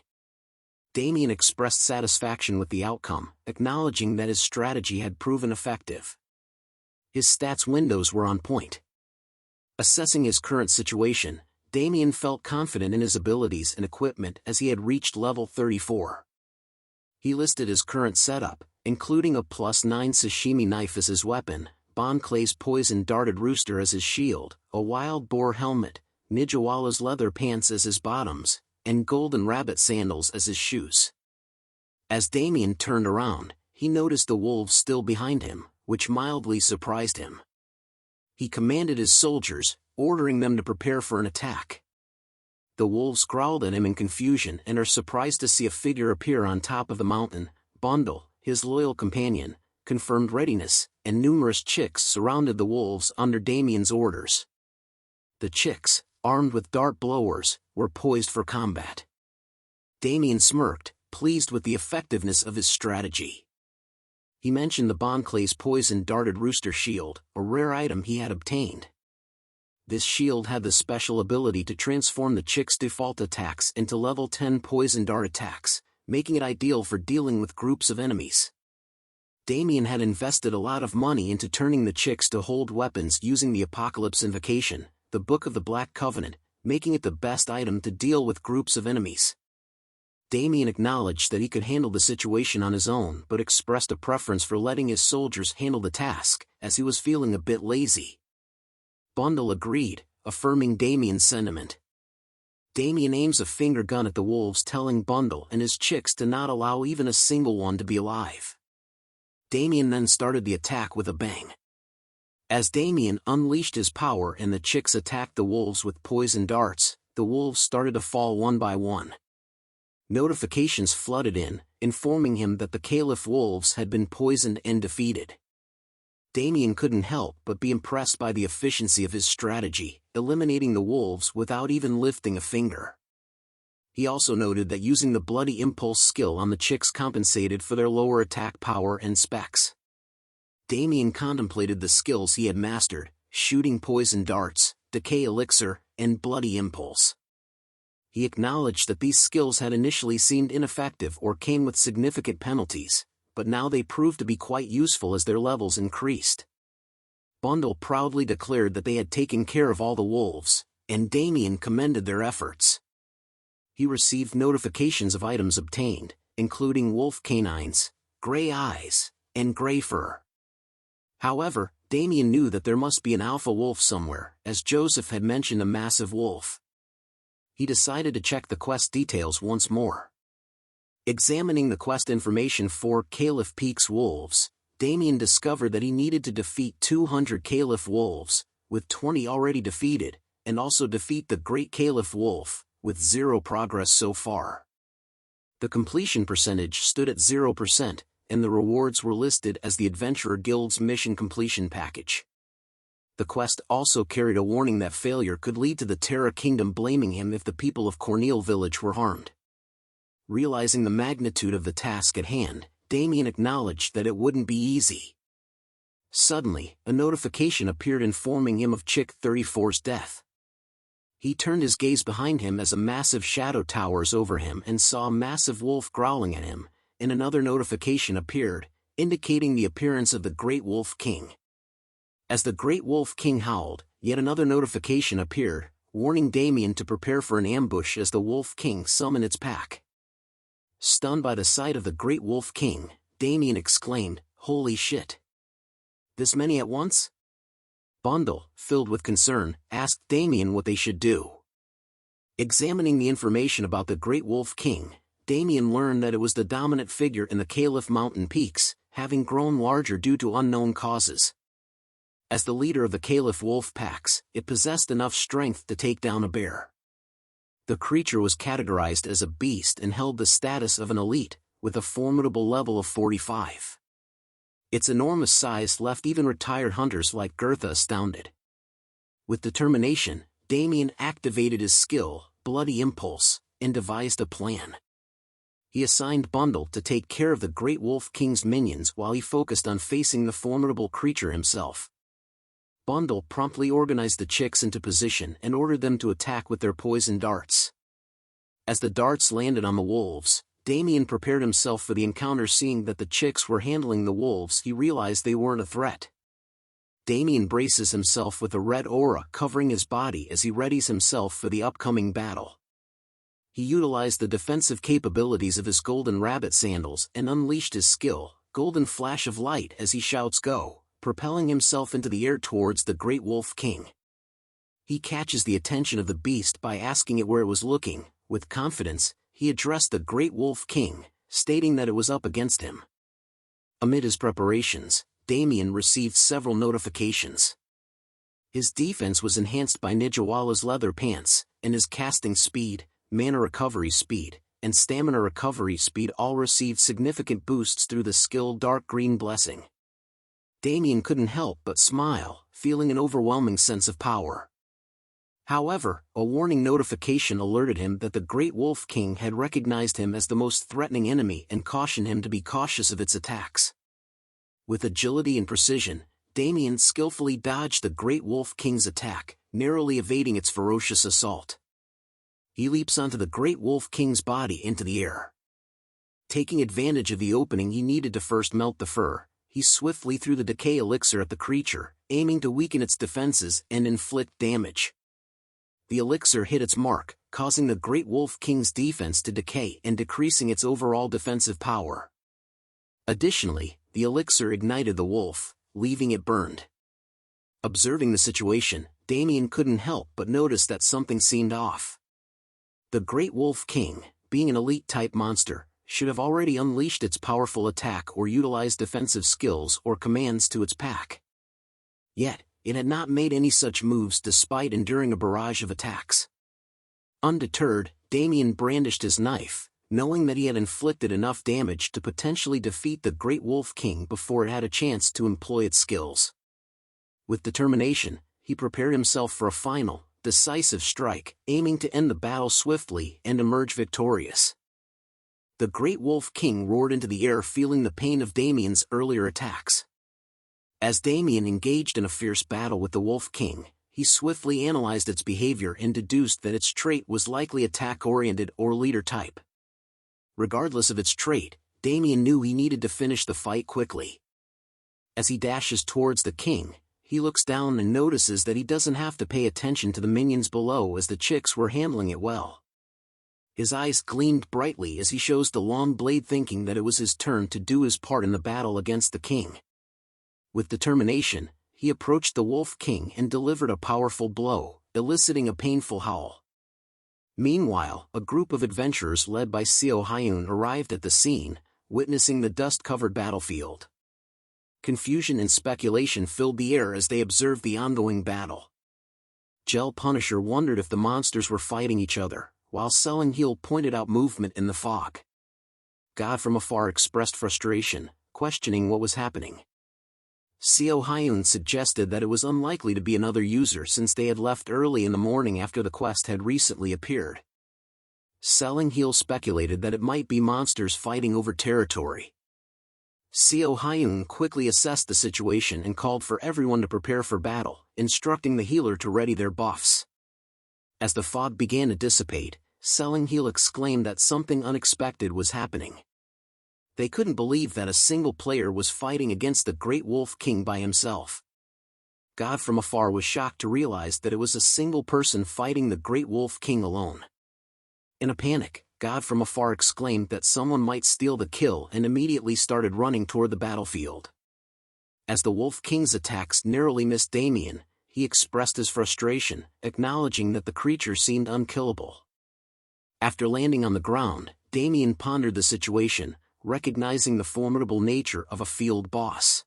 Speaker 1: Damien expressed satisfaction with the outcome, acknowledging that his strategy had proven effective. His stats windows were on point. Assessing his current situation, Damien felt confident in his abilities and equipment as he had reached level 34. He listed his current setup, including a +9 sashimi knife as his weapon, Bon Clay's poison-darted rooster as his shield, a wild boar helmet, Nijawala's leather pants as his bottoms, and golden rabbit sandals as his shoes. As Damien turned around, he noticed the wolves still behind him, which mildly surprised him. He commanded his soldiers, ordering them to prepare for an attack. The wolves growled at him in confusion and are surprised to see a figure appear on top of the mountain. Bundle, his loyal companion, confirmed readiness, and numerous chicks surrounded the wolves under Damien's orders. The chicks, armed with dart blowers, were poised for combat. Damien smirked, pleased with the effectiveness of his strategy. He mentioned the Bon Clay's poison-darted rooster shield, a rare item he had obtained. This shield had the special ability to transform the chick's default attacks into level 10 poison dart attacks, making it ideal for dealing with groups of enemies. Damien had invested a lot of money into turning the chicks to hold weapons using the Apocalypse Invocation, the Book of the Black Covenant, making it the best item to deal with groups of enemies. Damien acknowledged that he could handle the situation on his own but expressed a preference for letting his soldiers handle the task, as he was feeling a bit lazy. Bundle agreed, affirming Damien's sentiment. Damien aims a finger gun at the wolves, telling Bundle and his chicks to not allow even a single one to be alive. Damien then started the attack with a bang. As Damien unleashed his power and the chicks attacked the wolves with poison darts, the wolves started to fall one by one. Notifications flooded in, informing him that the Caliph wolves had been poisoned and defeated. Damien couldn't help but be impressed by the efficiency of his strategy, eliminating the wolves without even lifting a finger. He also noted that using the Bloody Impulse skill on the chicks compensated for their lower attack power and specs. Damien contemplated the skills he had mastered, shooting poison darts, decay elixir, and Bloody Impulse. He acknowledged that these skills had initially seemed ineffective or came with significant penalties, but now they proved to be quite useful as their levels increased. Bundle proudly declared that they had taken care of all the wolves, and Damien commended their efforts. He received notifications of items obtained, including wolf canines, gray eyes, and gray fur. However, Damien knew that there must be an alpha wolf somewhere, as Joseph had mentioned a massive wolf. He decided to check the quest details once more. Examining the quest information for Caliph Peak's wolves, Damien discovered that he needed to defeat 200 Caliph wolves, with 20 already defeated, and also defeat the Great Caliph Wolf, with 0 progress so far. The completion percentage stood at 0%, and the rewards were listed as the Adventurer Guild's mission completion package. The quest also carried a warning that failure could lead to the Terra Kingdom blaming him if the people of Cornel Village were harmed. Realizing the magnitude of the task at hand, Damien acknowledged that it wouldn't be easy. Suddenly, a notification appeared informing him of Chick 34's death. He turned his gaze behind him as a massive shadow towers over him and saw a massive wolf growling at him, and another notification appeared, indicating the appearance of the Great Wolf King. As the Great Wolf King howled, yet another notification appeared, warning Damien to prepare for an ambush as the Wolf King summoned its pack. Stunned by the sight of the Great Wolf King, Damien exclaimed, "Holy shit! This many at once?" Bundle, filled with concern, asked Damien what they should do. Examining the information about the Great Wolf King, Damien learned that it was the dominant figure in the Caliph mountain peaks, having grown larger due to unknown causes. As the leader of the Caliph wolf packs, it possessed enough strength to take down a bear. The creature was categorized as a beast and held the status of an elite, with a formidable level of 45. Its enormous size left even retired hunters like Gertha astounded. With determination, Damien activated his skill, Bloody Impulse, and devised a plan. He assigned Bundle to take care of the Great Wolf King's minions while he focused on facing the formidable creature himself. Bundle promptly organized the chicks into position and ordered them to attack with their poison darts. As the darts landed on the wolves, Damien prepared himself for the encounter. Seeing that the chicks were handling the wolves, he realized they weren't a threat. Damien braces himself with a red aura covering his body as he readies himself for the upcoming battle. He utilized the defensive capabilities of his golden rabbit sandals and unleashed his skill, Golden Flash of Light, as he shouts "Go!", propelling himself into the air towards the Great Wolf King. He catches the attention of the beast by asking it where it was looking. With confidence, he addressed the Great Wolf King, stating that it was up against him. Amid his preparations, Damien received several notifications. His defense was enhanced by Nijawala's leather pants, and his casting speed, mana recovery speed, and stamina recovery speed all received significant boosts through the skill Dark Green Blessing. Damien couldn't help but smile, feeling an overwhelming sense of power. However, a warning notification alerted him that the Great Wolf King had recognized him as the most threatening enemy and cautioned him to be cautious of its attacks. With agility and precision, Damien skillfully dodged the Great Wolf King's attack, narrowly evading its ferocious assault. He leaps onto the Great Wolf King's body into the air. Taking advantage of the opening he needed to first melt the fur, he swiftly threw the decay elixir at the creature, aiming to weaken its defenses and inflict damage. The elixir hit its mark, causing the Great Wolf King's defense to decay and decreasing its overall defensive power. Additionally, the elixir ignited the wolf, leaving it burned. Observing the situation, Damien couldn't help but notice that something seemed off. The Great Wolf King, being an elite-type monster, should have already unleashed its powerful attack or utilized defensive skills or commands to its pack. Yet, it had not made any such moves despite enduring a barrage of attacks. Undeterred, Damien brandished his knife, knowing that he had inflicted enough damage to potentially defeat the Great Wolf King before it had a chance to employ its skills. With determination, he prepared himself for a final, decisive strike, aiming to end the battle swiftly and emerge victorious. The Great Wolf King roared into the air, feeling the pain of Damien's earlier attacks. As Damien engaged in a fierce battle with the Wolf King, he swiftly analyzed its behavior and deduced that its trait was likely attack-oriented or leader type. Regardless of its trait, Damien knew he needed to finish the fight quickly. As he dashes towards the king, he looks down and notices that he doesn't have to pay attention to the minions below as the chicks were handling it well. His eyes gleamed brightly as he shows the long blade, thinking that it was his turn to do his part in the battle against the king. With determination, he approached the Wolf King and delivered a powerful blow, eliciting a painful howl. Meanwhile, a group of adventurers led by Seo Hyun arrived at the scene, witnessing the dust-covered battlefield. Confusion and speculation filled the air as they observed the ongoing battle. Gel Punisher wondered if the monsters were fighting each other, while Selling Heel pointed out movement in the fog. God from afar expressed frustration, questioning what was happening. Seo Hyun suggested that it was unlikely to be another user since they had left early in the morning after the quest had recently appeared. Selling Heel speculated that it might be monsters fighting over territory. Seo Hyun quickly assessed the situation and called for everyone to prepare for battle, instructing the healer to ready their buffs. As the fog began to dissipate, Selling Heel exclaimed that something unexpected was happening. They couldn't believe that a single player was fighting against the Great Wolf King by himself. God from afar was shocked to realize that it was a single person fighting the Great Wolf King alone. In a panic, God from afar exclaimed that someone might steal the kill and immediately started running toward the battlefield. As the Wolf King's attacks narrowly missed Damien, he expressed his frustration, acknowledging that the creature seemed unkillable. After landing on the ground, Damien pondered the situation, recognizing the formidable nature of a field boss.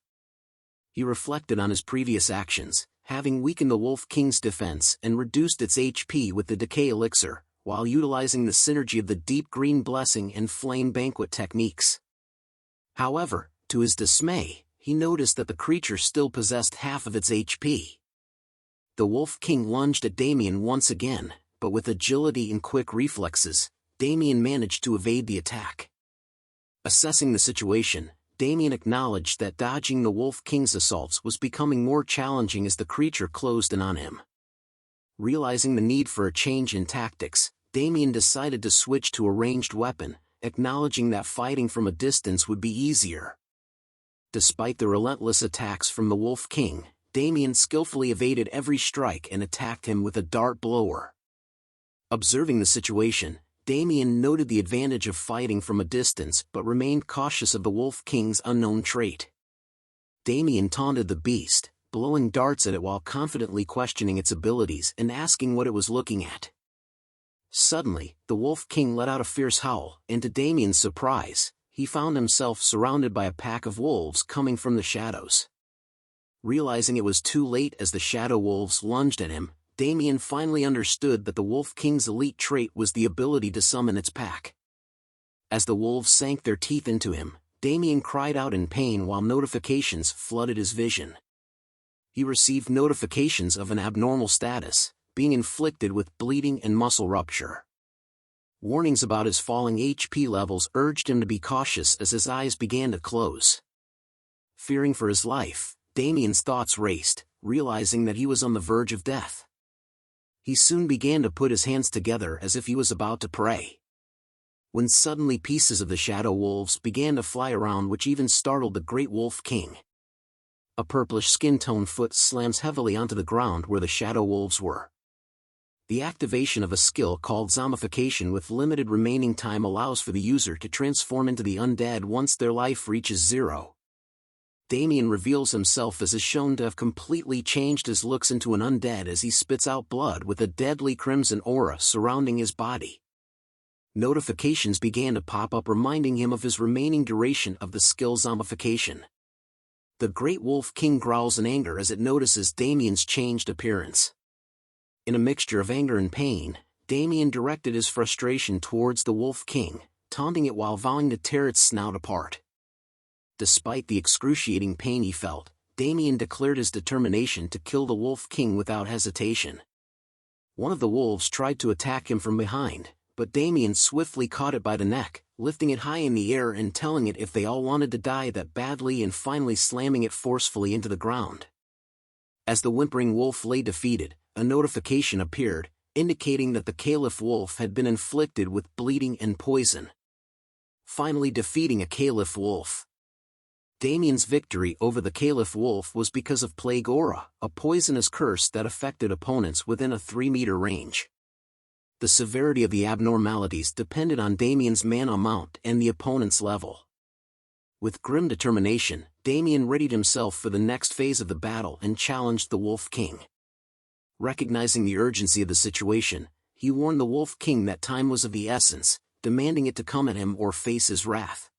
Speaker 1: He reflected on his previous actions, having weakened the Wolf King's defense and reduced its HP with the Decay Elixir, while utilizing the synergy of the Deep Green Blessing and Flame Banquet techniques. However, to his dismay, he noticed that the creature still possessed half of its HP. The Wolf King lunged at Damien once again, but with agility and quick reflexes, Damien managed to evade the attack. Assessing the situation, Damien acknowledged that dodging the Wolf King's assaults was becoming more challenging as the creature closed in on him. Realizing the need for a change in tactics, Damien decided to switch to a ranged weapon, acknowledging that fighting from a distance would be easier. Despite the relentless attacks from the Wolf King, Damien skillfully evaded every strike and attacked him with a dart blower. Observing the situation, Damien noted the advantage of fighting from a distance but remained cautious of the Wolf King's unknown trait. Damien taunted the beast, blowing darts at it while confidently questioning its abilities and asking what it was looking at. Suddenly, the Wolf King let out a fierce howl, and to Damien's surprise, he found himself surrounded by a pack of wolves coming from the shadows. Realizing it was too late as the shadow wolves lunged at him, Damien finally understood that the Wolf King's elite trait was the ability to summon its pack. As the wolves sank their teeth into him, Damien cried out in pain while notifications flooded his vision. He received notifications of an abnormal status, being inflicted with bleeding and muscle rupture. Warnings about his falling HP levels urged him to be cautious as his eyes began to close. Fearing for his life, Damien's thoughts raced, realizing that he was on the verge of death. He soon began to put his hands together as if he was about to pray. When suddenly pieces of the shadow wolves began to fly around, which even startled the Great Wolf King. A purplish skin tone foot slams heavily onto the ground where the shadow wolves were. The activation of a skill called zombification with limited remaining time allows for the user to transform into the undead once their life reaches 0. Damien reveals himself as is shown to have completely changed his looks into an undead as he spits out blood with a deadly crimson aura surrounding his body. Notifications began to pop up reminding him of his remaining duration of the skill zombification. The Great Wolf King growls in anger as it notices Damien's changed appearance. In a mixture of anger and pain, Damien directed his frustration towards the Wolf King, taunting it while vowing to tear its snout apart. Despite the excruciating pain he felt, Damien declared his determination to kill the Wolf King without hesitation. One of the wolves tried to attack him from behind, but Damien swiftly caught it by the neck, lifting it high in the air and telling it if they all wanted to die that badly and finally slamming it forcefully into the ground. As the whimpering wolf lay defeated, a notification appeared, indicating that the Caliph wolf had been inflicted with bleeding and poison. Finally defeating a Caliph wolf. Damien's victory over the Caliph wolf was because of Plague Aura, a poisonous curse that affected opponents within a 3-meter range. The severity of the abnormalities depended on Damien's mana amount and the opponent's level. With grim determination, Damien readied himself for the next phase of the battle and challenged the Wolf King. Recognizing the urgency of the situation, he warned the Wolf King that time was of the essence, demanding it to come at him or face his wrath.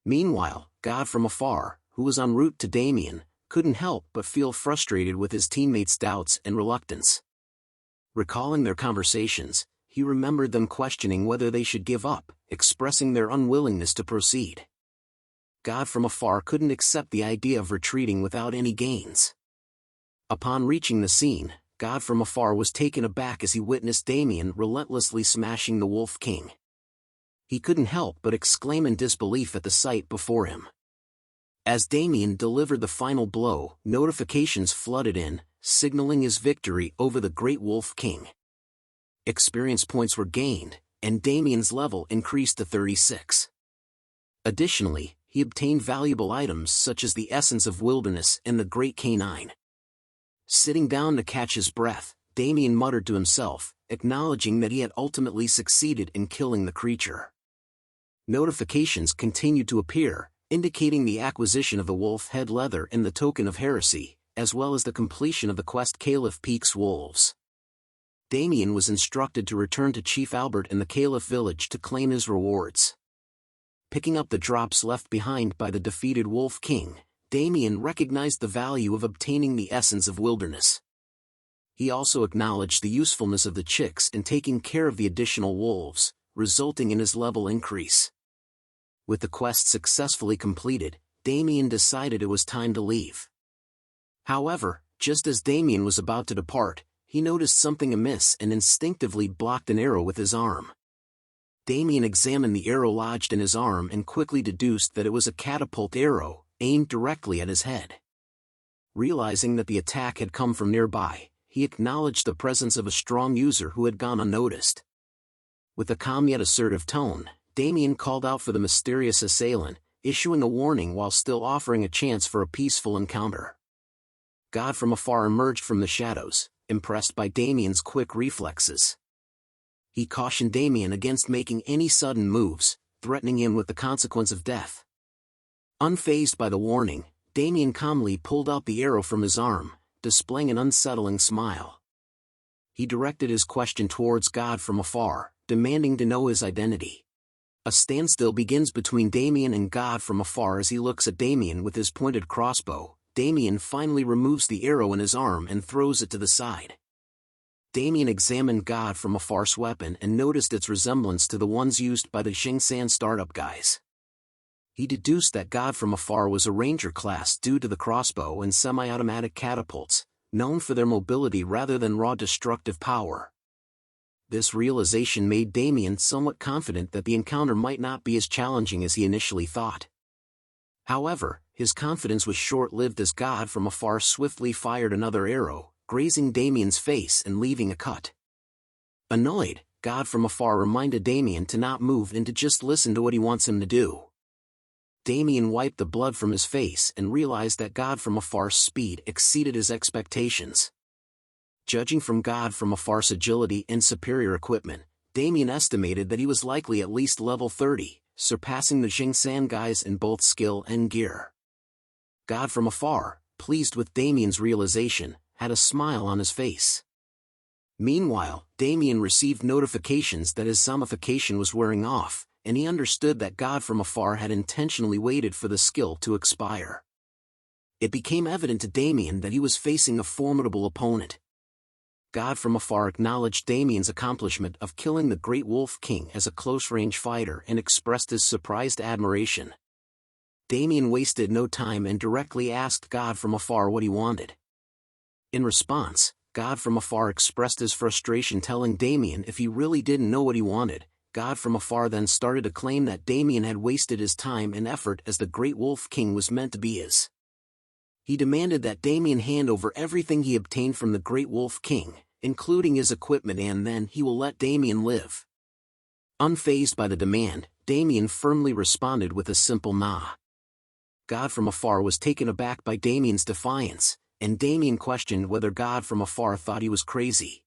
Speaker 1: Meanwhile, God from afar, who was en route to Damien, couldn't help but feel frustrated with his teammates' doubts and reluctance. Recalling their conversations, he remembered them questioning whether they should give up, expressing their unwillingness to proceed. God from afar couldn't accept the idea of retreating without any gains. Upon reaching the scene, God from afar was taken aback as he witnessed Damien relentlessly smashing the Wolf King. He couldn't help but exclaim in disbelief at the sight before him. As Damien delivered the final blow, notifications flooded in, signaling his victory over the Great Wolf King. Experience points were gained, and Damien's level increased to 36. Additionally, he obtained valuable items such as the Essence of Wilderness and the Great Canine. Sitting down to catch his breath, Damien muttered to himself, acknowledging that he had ultimately succeeded in killing the creature. Notifications continued to appear, indicating the acquisition of the wolf head leather and the token of heresy, as well as the completion of the quest Caliph Peak's Wolves. Damien was instructed to return to Chief Albert in the Caliph village to claim his rewards. Picking up the drops left behind by the defeated Wolf King, Damien recognized the value of obtaining the Essence of Wilderness. He also acknowledged the usefulness of the chicks in taking care of the additional wolves, resulting in his level increase. With the quest successfully completed, Damien decided it was time to leave. However, just as Damien was about to depart, he noticed something amiss and instinctively blocked an arrow with his arm. Damien examined the arrow lodged in his arm and quickly deduced that it was a catapult arrow, aimed directly at his head. Realizing that the attack had come from nearby, he acknowledged the presence of a strong user who had gone unnoticed. With a calm yet assertive tone, Damien called out for the mysterious assailant, issuing a warning while still offering a chance for a peaceful encounter. God from afar emerged from the shadows, impressed by Damien's quick reflexes. He cautioned Damien against making any sudden moves, threatening him with the consequence of death. Unfazed by the warning, Damien calmly pulled out the arrow from his arm, displaying an unsettling smile. He directed his question towards God from afar, demanding to know his identity. A standstill begins between Damien and God from afar as he looks at Damien with his pointed crossbow. Damien finally removes the arrow in his arm and throws it to the side. Damien examined God from afar's weapon and noticed its resemblance to the ones used by the Xingsan startup guys. He deduced that God from afar was a ranger class due to the crossbow and semi-automatic catapults, known for their mobility rather than raw destructive power. This realization made Damien somewhat confident that the encounter might not be as challenging as he initially thought. However, his confidence was short-lived as God from afar swiftly fired another arrow, grazing Damien's face and leaving a cut. Annoyed, God from afar reminded Damien to not move and to just listen to what he wants him to do. Damien wiped the blood from his face and realized that God from afar's speed exceeded his expectations. Judging from God from afar's agility and superior equipment, Damien estimated that he was likely at least level 30, surpassing the Xingsan guys in both skill and gear. God from afar, pleased with Damien's realization, had a smile on his face. Meanwhile, Damien received notifications that his zombification was wearing off, and he understood that God from afar had intentionally waited for the skill to expire. It became evident to Damien that he was facing a formidable opponent. God from afar acknowledged Damien's accomplishment of killing the Great Wolf King as a close-range fighter and expressed his surprised admiration. Damien wasted no time and directly asked God from afar what he wanted. In response, God from afar expressed his frustration, telling Damien if he really didn't know what he wanted. God from afar then started to claim that Damien had wasted his time and effort as the Great Wolf King was meant to be his. He demanded that Damien hand over everything he obtained from the Great Wolf King, including his equipment, and then he will let Damien live. Unfazed by the demand, Damien firmly responded with a simple nah. God from afar was taken aback by Damien's defiance, and Damien questioned whether God from afar thought he was crazy.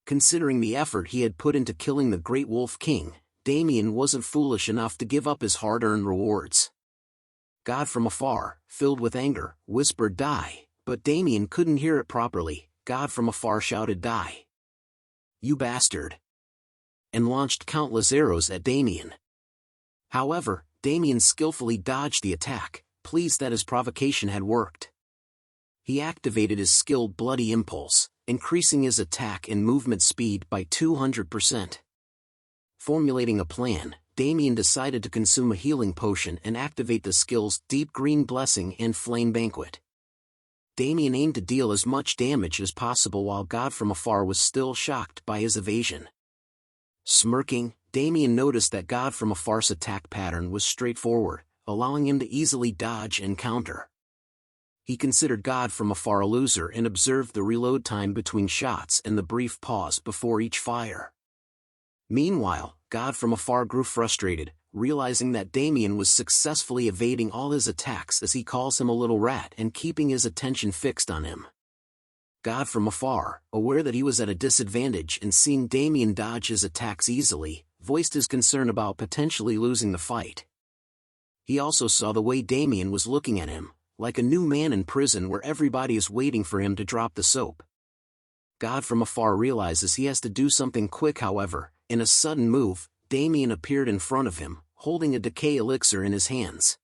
Speaker 1: Considering the effort he had put into killing the Great Wolf King, Damien wasn't foolish enough to give up his hard-earned rewards. God from afar, filled with anger, whispered die, but Damien couldn't hear it properly. God from afar shouted die. You bastard! And launched countless arrows at Damien. However, Damien skillfully dodged the attack, pleased that his provocation had worked. He activated his skilled bloody impulse, increasing his attack and movement speed by 200%. Formulating a plan, Damien decided to consume a healing potion and activate the skills Deep Green Blessing and Flame Banquet. Damien aimed to deal as much damage as possible while God from afar was still shocked by his evasion. Smirking, Damien noticed that God from afar's attack pattern was straightforward, allowing him to easily dodge and counter. He considered God from afar a loser and observed the reload time between shots and the brief pause before each fire. Meanwhile, God from afar grew frustrated, realizing that Damien was successfully evading all his attacks as he calls him a little rat and keeping his attention fixed on him. God from afar, aware that he was at a disadvantage and seeing Damien dodge his attacks easily, voiced his concern about potentially losing the fight. He also saw the way Damien was looking at him, like a new man in prison where everybody is waiting for him to drop the soap. God from afar realizes he has to do something quick. However, in a sudden move, Damien appeared in front of him, holding a decay elixir in his hands.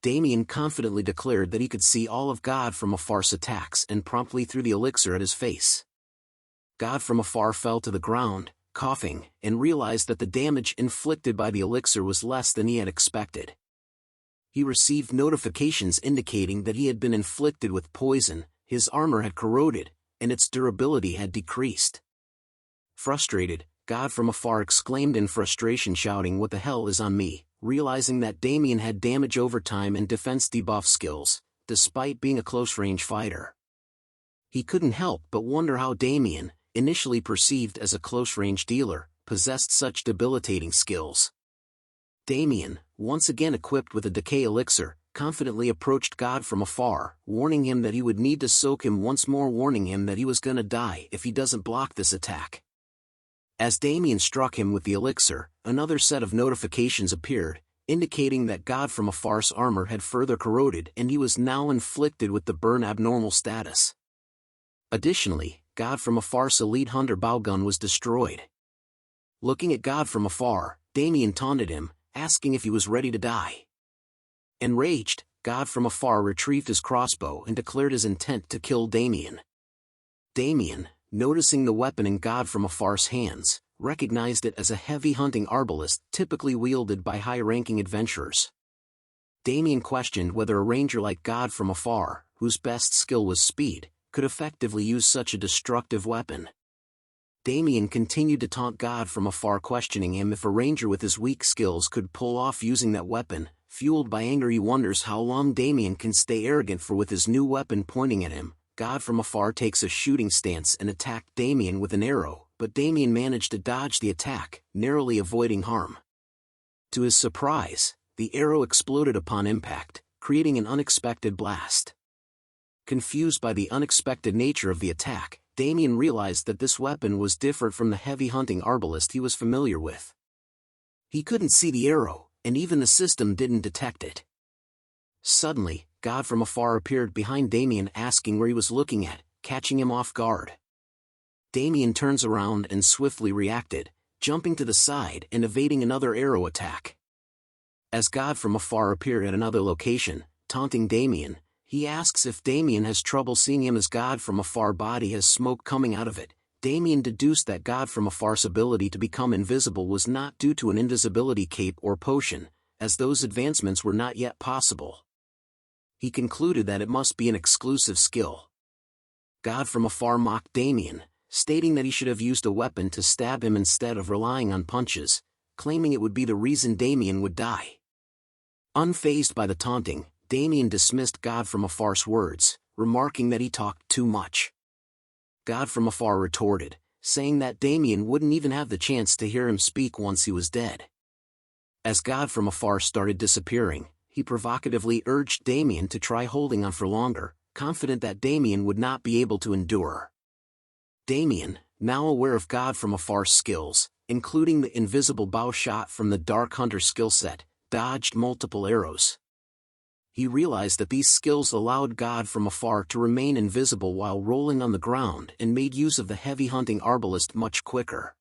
Speaker 1: Damien confidently declared that he could see all of God from afar's attacks and promptly threw the elixir at his face. God from afar fell to the ground, coughing, and realized that the damage inflicted by the elixir was less than he had expected. He received notifications indicating that he had been inflicted with poison, his armor had corroded, and its durability had decreased. Frustrated, God from afar exclaimed in frustration, shouting, "What the hell is on me?" Realizing that Damien had damage over time and defense debuff skills, despite being a close-range fighter. He couldn't help but wonder how Damien, initially perceived as a close-range dealer, possessed such debilitating skills. Damien, once again equipped with a decay elixir, confidently approached God from afar, warning him that he would need to soak him once more, warning him that he was gonna die if he doesn't block this attack. As Damien struck him with the elixir, another set of notifications appeared, indicating that God from afar's armor had further corroded and he was now inflicted with the burn abnormal status. Additionally, God from afar's elite hunter bow gun was destroyed. Looking at God from afar, Damien taunted him, asking if he was ready to die. Enraged, God from afar retrieved his crossbow and declared his intent to kill Damien. Damien, noticing the weapon in God from afar's hands, recognized it as a heavy hunting arbalist typically wielded by high-ranking adventurers. Damien questioned whether a ranger like God from afar, whose best skill was speed, could effectively use such a destructive weapon. Damien continued to taunt God from afar, questioning him if a ranger with his weak skills could pull off using that weapon. Fueled by anger, he wonders how long Damien can stay arrogant for with his new weapon pointing at him. God from afar takes a shooting stance and attacked Damien with an arrow, but Damien managed to dodge the attack, narrowly avoiding harm. To his surprise, the arrow exploded upon impact, creating an unexpected blast. Confused by the unexpected nature of the attack, Damien realized that this weapon was different from the heavy hunting arbalist he was familiar with. He couldn't see the arrow, and even the system didn't detect it. Suddenly, God from afar appeared behind Damien, asking where he was looking at, catching him off guard. Damien turns around and swiftly reacted, jumping to the side and evading another arrow attack. As God from afar appeared at another location, taunting Damien, he asks if Damien has trouble seeing him as God from afar body has smoke coming out of it. Damien deduced that God from afar's ability to become invisible was not due to an invisibility cape or potion, as those advancements were not yet possible. He concluded that it must be an exclusive skill. God from afar mocked Damien, stating that he should have used a weapon to stab him instead of relying on punches, claiming it would be the reason Damien would die. Unfazed by the taunting, Damien dismissed God from afar's words, remarking that he talked too much. God from afar retorted, saying that Damien wouldn't even have the chance to hear him speak once he was dead. As God from afar started disappearing, he provocatively urged Damien to try holding on for longer, confident that Damien would not be able to endure. Damien, now aware of God from afar's skills, including the invisible bow shot from the Dark Hunter skill set, dodged multiple arrows. He realized that these skills allowed God from afar to remain invisible while rolling on the ground and made use of the heavy hunting arbalist much quicker.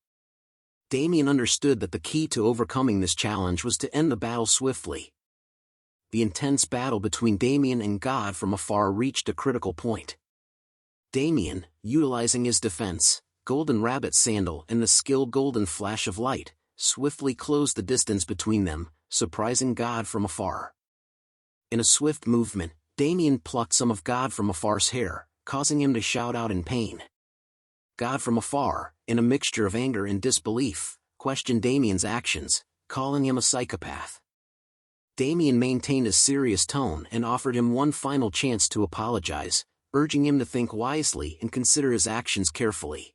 Speaker 1: Damien understood that the key to overcoming this challenge was to end the battle swiftly. The intense battle between Damien and God from afar reached a critical point. Damien, utilizing his defense, golden rabbit sandal and the skill golden flash of light, swiftly closed the distance between them, surprising God from afar. In a swift movement, Damien plucked some of God from afar's hair, causing him to shout out in pain. God from afar, in a mixture of anger and disbelief, questioned Damien's actions, calling him a psychopath. Damien maintained a serious tone and offered him one final chance to apologize, urging him to think wisely and consider his actions carefully.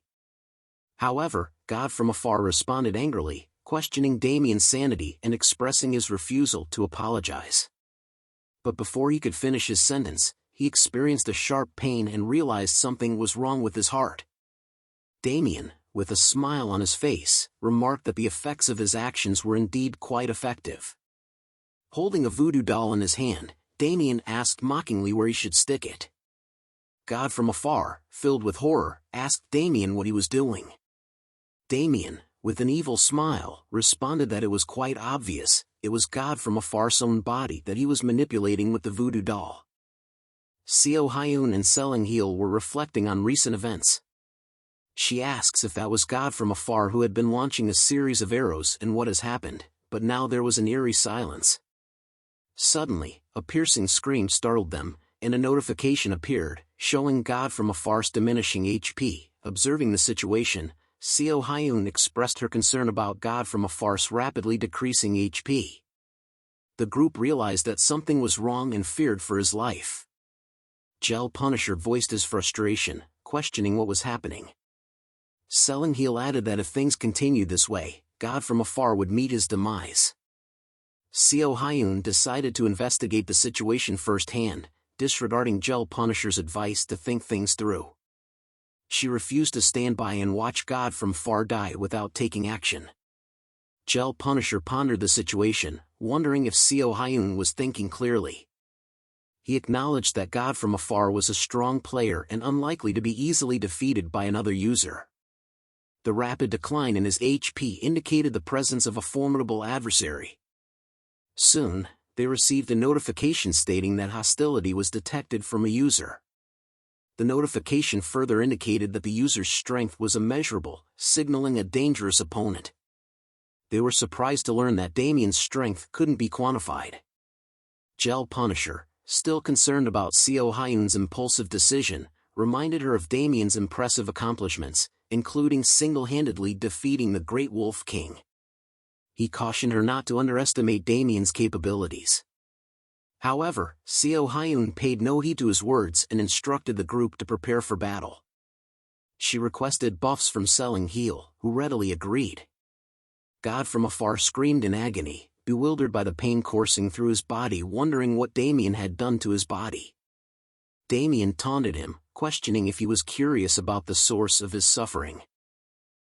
Speaker 1: However, God from afar responded angrily, questioning Damien's sanity and expressing his refusal to apologize. But before he could finish his sentence, he experienced a sharp pain and realized something was wrong with his heart. Damien, with a smile on his face, remarked that the effects of his actions were indeed quite effective. Holding a voodoo doll in his hand, Damien asked mockingly where he should stick it. God from afar, filled with horror, asked Damien what he was doing. Damien, with an evil smile, responded that it was quite obvious, it was God from afar's own body that he was manipulating with the voodoo doll. Seo Hyun and Selling Heel were reflecting on recent events. She asks if that was God from afar who had been launching a series of arrows and what has happened, but now there was an eerie silence. Suddenly, a piercing scream startled them, and a notification appeared, showing God from afar's diminishing HP. Observing the situation, Seo Hyun expressed her concern about God from afar's rapidly decreasing HP. The group realized that something was wrong and feared for his life. Gel Punisher voiced his frustration, questioning what was happening. Selling Heel added that if things continued this way, God from afar would meet his demise. Seo Hyun decided to investigate the situation firsthand, disregarding Gel Punisher's advice to think things through. She refused to stand by and watch God from far die without taking action. Gel Punisher pondered the situation, wondering if Seo Hyun was thinking clearly. He acknowledged that God from afar was a strong player and unlikely to be easily defeated by another user. The rapid decline in his HP indicated the presence of a formidable adversary. Soon, they received a notification stating that hostility was detected from a user. The notification further indicated that the user's strength was immeasurable, signaling a dangerous opponent. They were surprised to learn that Damien's strength couldn't be quantified. Gel Punisher, still concerned about Seo Hyun's impulsive decision, reminded her of Damien's impressive accomplishments, including single-handedly defeating the Great Wolf King. He cautioned her not to underestimate Damien's capabilities. However, Seo Hyun paid no heed to his words and instructed the group to prepare for battle. She requested buffs from Selling Heel, who readily agreed. God from afar screamed in agony, bewildered by the pain coursing through his body, wondering what Damien had done to his body. Damien taunted him, questioning if he was curious about the source of his suffering.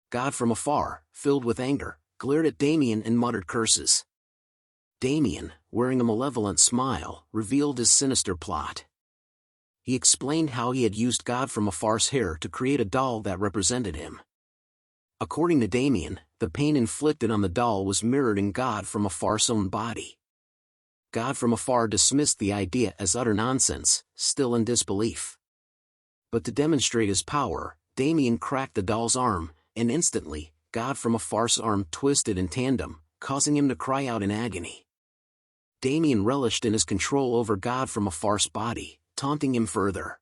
Speaker 1: God from afar, filled with anger, glared at Damien and muttered curses. Damien, wearing a malevolent smile, revealed his sinister plot. He explained how he had used God from afar's hair to create a doll that represented him. According to Damien, the pain inflicted on the doll was mirrored in God from afar's own body. God from afar dismissed the idea as utter nonsense, still in disbelief. But to demonstrate his power, Damien cracked the doll's arm, and instantly, God from afar's arm twisted in tandem, causing him to cry out in agony. Damien relished in his control over God from afar's body, taunting him further.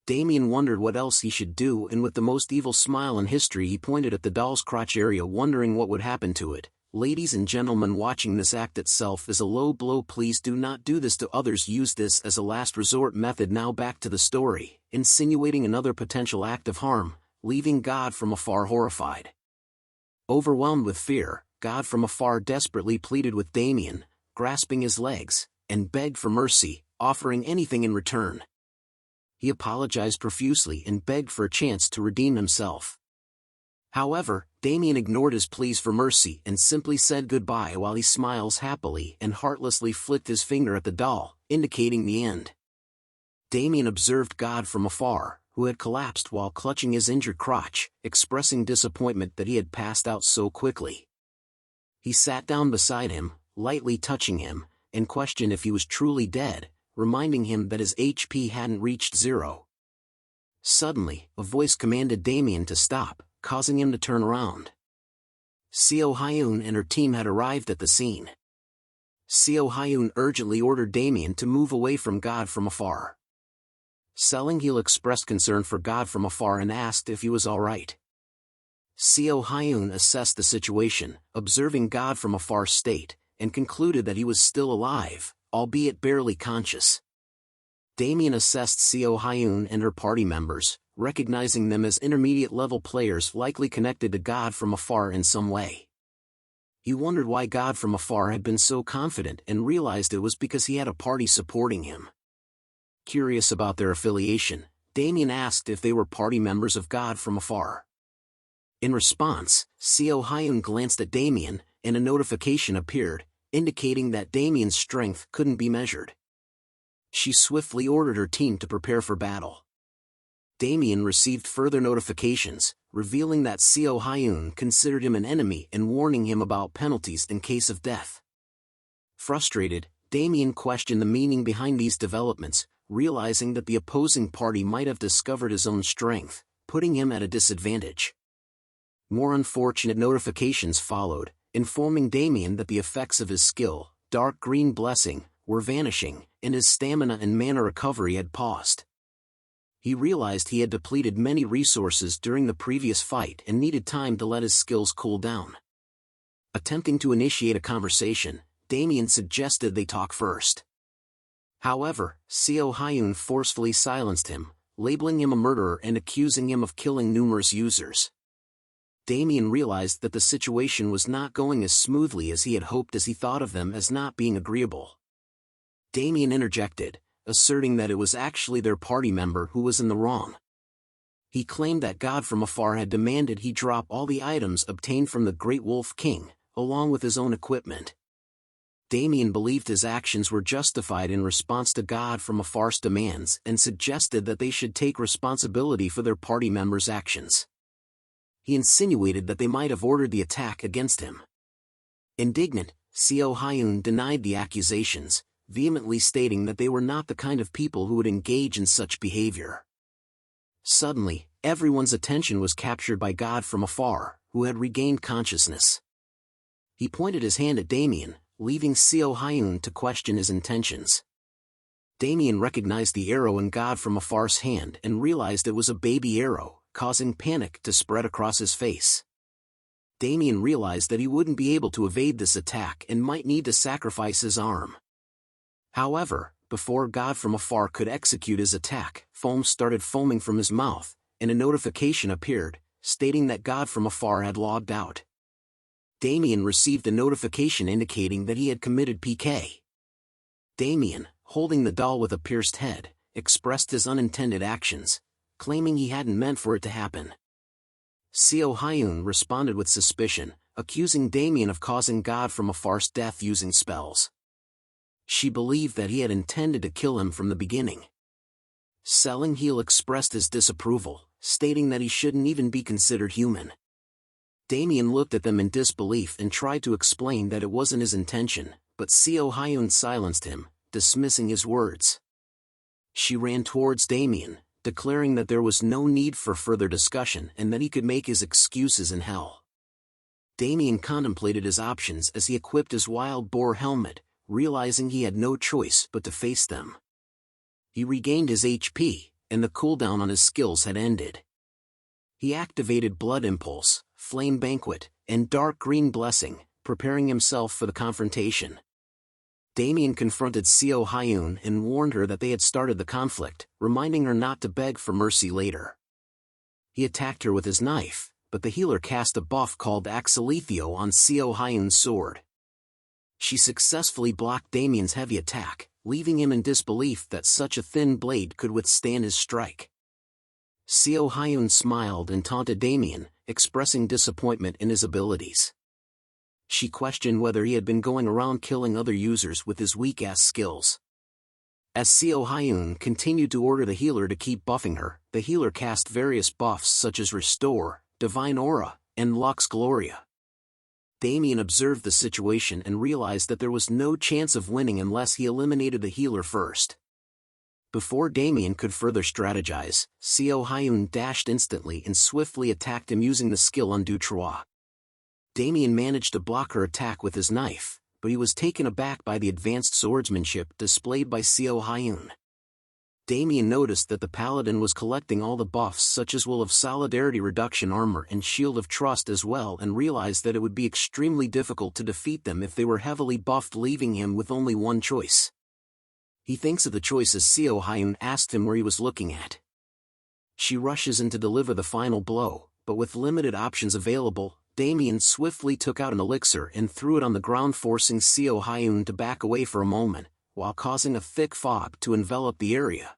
Speaker 1: Damien wondered what else he should do, and with the most evil smile in history he pointed at the doll's crotch area, wondering what would happen to it. Ladies and gentlemen, watching this act itself is a low blow. Please do not do this to others. Use this as a last resort method. Now back to the story, insinuating another potential act of harm, leaving God from afar horrified. Overwhelmed with fear, God from afar desperately pleaded with Damien, grasping his legs, and begged for mercy, offering anything in return. He apologized profusely and begged for a chance to redeem himself. However, Damien ignored his pleas for mercy and simply said goodbye while he smiles happily and heartlessly flicked his finger at the doll, indicating the end. Damien observed God from afar, who had collapsed while clutching his injured crotch, expressing disappointment that he had passed out so quickly. He sat down beside him, lightly touching him, and questioned if he was truly dead, reminding him that his HP hadn't reached 0. Suddenly, a voice commanded Damien to stop, causing him to turn around. Seo Hyun and her team had arrived at the scene. Seo Hyun urgently ordered Damien to move away from God from afar. Selling-Heal expressed concern for God from afar and asked if he was alright. Seo Hyun assessed the situation, observing God from afar's state, and concluded that he was still alive, albeit barely conscious. Damien assessed Seo Hyun and her party members, recognizing them as intermediate-level players likely connected to God from afar in some way. He wondered why God from afar had been so confident and realized it was because he had a party supporting him. Curious about their affiliation, Damien asked if they were party members of God from afar. In response, Seo Hyun glanced at Damien, and a notification appeared, indicating that Damien's strength couldn't be measured. She swiftly ordered her team to prepare for battle. Damien received further notifications, revealing that Seo Hyun considered him an enemy and warning him about penalties in case of death. Frustrated, Damien questioned the meaning behind these developments, realizing that the opposing party might have discovered his own strength, putting him at a disadvantage. More unfortunate notifications followed, informing Damien that the effects of his skill, Dark Green Blessing, were vanishing, and his stamina and mana recovery had paused. He realized he had depleted many resources during the previous fight and needed time to let his skills cool down. Attempting to initiate a conversation, Damien suggested they talk first. However, Seo Hyun forcefully silenced him, labeling him a murderer and accusing him of killing numerous users. Damien realized that the situation was not going as smoothly as he had hoped as he thought of them as not being agreeable. Damien interjected, asserting that it was actually their party member who was in the wrong. He claimed that God from afar had demanded he drop all the items obtained from the Great Wolf King, along with his own equipment. Damien believed his actions were justified in response to God from afar's demands and suggested that they should take responsibility for their party members' actions. He insinuated that they might have ordered the attack against him. Indignant, Seo Hyun denied the accusations, vehemently stating that they were not the kind of people who would engage in such behavior. Suddenly, everyone's attention was captured by God from afar, who had regained consciousness. He pointed his hand at Damien, leaving Seo Hyun to question his intentions. Damien recognized the arrow in God from afar's hand and realized it was a baby arrow, causing panic to spread across his face. Damien realized that he wouldn't be able to evade this attack and might need to sacrifice his arm. However, before God from afar could execute his attack, foam started foaming from his mouth, and a notification appeared, stating that God from afar had logged out. Damien received a notification indicating that he had committed PK. Damien, holding the doll with a pierced head, expressed his unintended actions, claiming he hadn't meant for it to happen. Seo Hyun responded with suspicion, accusing Damien of causing God from afar's death using spells. She believed that he had intended to kill him from the beginning. Selling-Heal expressed his disapproval, stating that he shouldn't even be considered human. Damien looked at them in disbelief and tried to explain that it wasn't his intention, but Seo Hyun silenced him, dismissing his words. She ran towards Damien, declaring that there was no need for further discussion and that he could make his excuses in hell. Damien contemplated his options as he equipped his wild boar helmet, realizing he had no choice but to face them. He regained his HP, and the cooldown on his skills had ended. He activated Blood Impulse, Flame Banquet, and Dark Green Blessing, preparing himself for the confrontation. Damien confronted Seo Hyun and warned her that they had started the conflict, reminding her not to beg for mercy later. He attacked her with his knife, but the healer cast a buff called Axolethio on Seo Hyun's sword. She successfully blocked Damien's heavy attack, leaving him in disbelief that such a thin blade could withstand his strike. Seo Hyun smiled and taunted Damien, expressing disappointment in his abilities. She questioned whether he had been going around killing other users with his weak-ass skills. As Seo Hyun continued to order the healer to keep buffing her, the healer cast various buffs such as Restore, Divine Aura, and Lux Gloria. Damien observed the situation and realized that there was no chance of winning unless he eliminated the healer first. Before Damien could further strategize, Seo Hyun dashed instantly and swiftly attacked him using the skill Undo Triad. Damien managed to block her attack with his knife, but he was taken aback by the advanced swordsmanship displayed by Seo Hyun. Damien noticed that the paladin was collecting all the buffs such as Will of Solidarity Reduction Armor and Shield of Trust as well, and realized that it would be extremely difficult to defeat them if they were heavily buffed, leaving him with only one choice. He thinks of the choice as Seo Hyun asked him where he was looking at. She rushes in to deliver the final blow, but with limited options available, Damien swiftly took out an elixir and threw it on the ground, forcing Seo Hyun to back away for a moment, while causing a thick fog to envelop the area.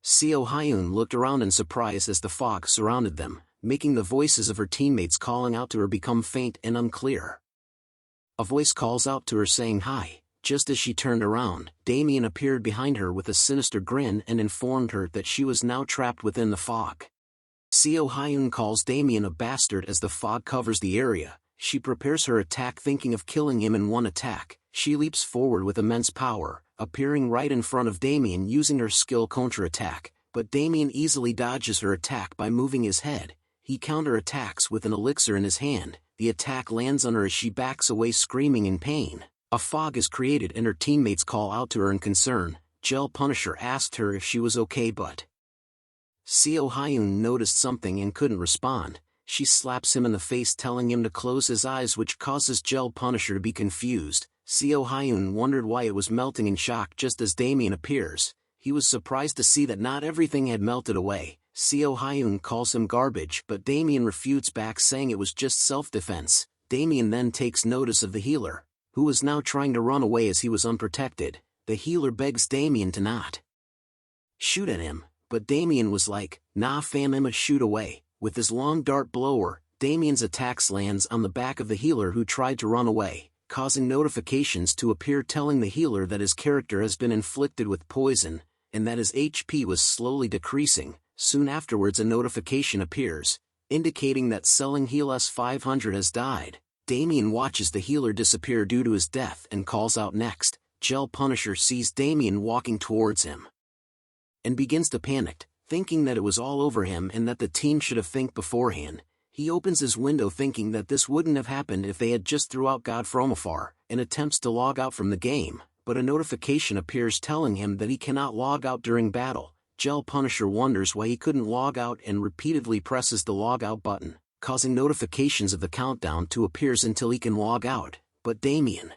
Speaker 1: Seo Hyun looked around in surprise as the fog surrounded them, making the voices of her teammates calling out to her become faint and unclear. A voice calls out to her saying hi. Just as she turned around, Damien appeared behind her with a sinister grin and informed her that she was now trapped within the fog. Seo Hyun calls Damien a bastard as the fog covers the area. She prepares her attack thinking of killing him in one attack. She leaps forward with immense power, appearing right in front of Damien using her skill counter-attack, but Damien easily dodges her attack by moving his head. He counter-attacks with an elixir in his hand. The attack lands on her as she backs away screaming in pain. A fog is created and her teammates call out to her in concern. Gel Punisher asked her if she was okay, but Seo Hyun noticed something and couldn't respond. She slaps him in the face telling him to close his eyes, which causes Gel Punisher to be confused. Seo Hyun wondered why it was melting in shock just as Damien appears. He was surprised to see that not everything had melted away. Seo Hyun calls him garbage, but Damien refutes back saying it was just self-defense. Damien then takes notice of the healer, who was now trying to run away as he was unprotected. The healer begs Damien to not shoot at him, but Damien was like, nah fam, I'ma shoot away. With his long dart blower, Damien's attacks lands on the back of the healer who tried to run away, causing notifications to appear telling the healer that his character has been inflicted with poison, and that his HP was slowly decreasing. Soon afterwards a notification appears, indicating that selling Heal S500 has died. Damien watches the healer disappear due to his death and calls out next. Gel Punisher sees Damien walking towards him and begins to panic, thinking that it was all over him and that the team should have think beforehand. He opens his window thinking that this wouldn't have happened if they had just threw out God from afar, and attempts to log out from the game, but a notification appears telling him that he cannot log out during battle. Gel Punisher wonders why he couldn't log out and repeatedly presses the log out button, causing notifications of the countdown to appear until he can log out, but Damien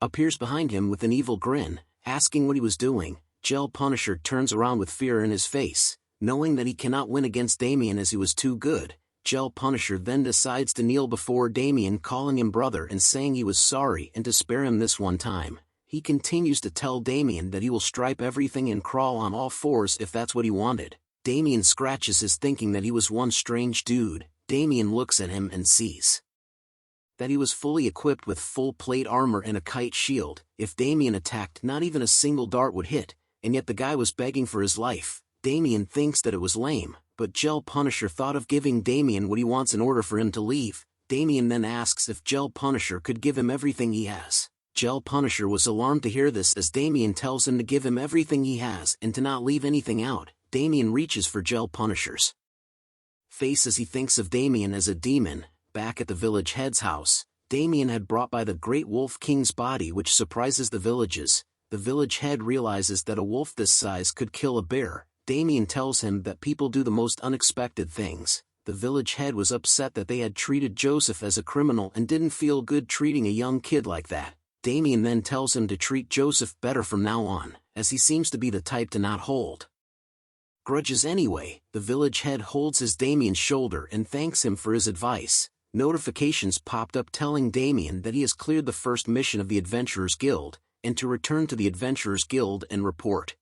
Speaker 1: appears behind him with an evil grin, asking what he was doing. Gel Punisher turns around with fear in his face, knowing that he cannot win against Damien as he was too good. Gel Punisher then decides to kneel before Damien, calling him brother and saying he was sorry and to spare him this one time. He continues to tell Damien that he will stripe everything and crawl on all fours if that's what he wanted. Damien scratches his thinking that he was one strange dude. Damien looks at him and sees that he was fully equipped with full plate armor and a kite shield. If Damien attacked, not even a single dart would hit, and yet the guy was begging for his life. Damien thinks that it was lame, but Gel Punisher thought of giving Damien what he wants in order for him to leave. Damien then asks if Gel Punisher could give him everything he has. Gel Punisher was alarmed to hear this as Damien tells him to give him everything he has and to not leave anything out. Damien reaches for Gel Punisher's face as he thinks of Damien as a demon. Back at the village head's house, Damien had brought by the Great Wolf King's body, which surprises the villages. The village head realizes that a wolf this size could kill a bear. Damien tells him that people do the most unexpected things. The village head was upset that they had treated Joseph as a criminal and didn't feel good treating a young kid like that. Damien then tells him to treat Joseph better from now on, as he seems to be the type to not hold grudges anyway. The village head holds his Damien's shoulder and thanks him for his advice. Notifications popped up telling Damien that he has cleared the first mission of the Adventurers Guild, and to return to the Adventurers Guild and report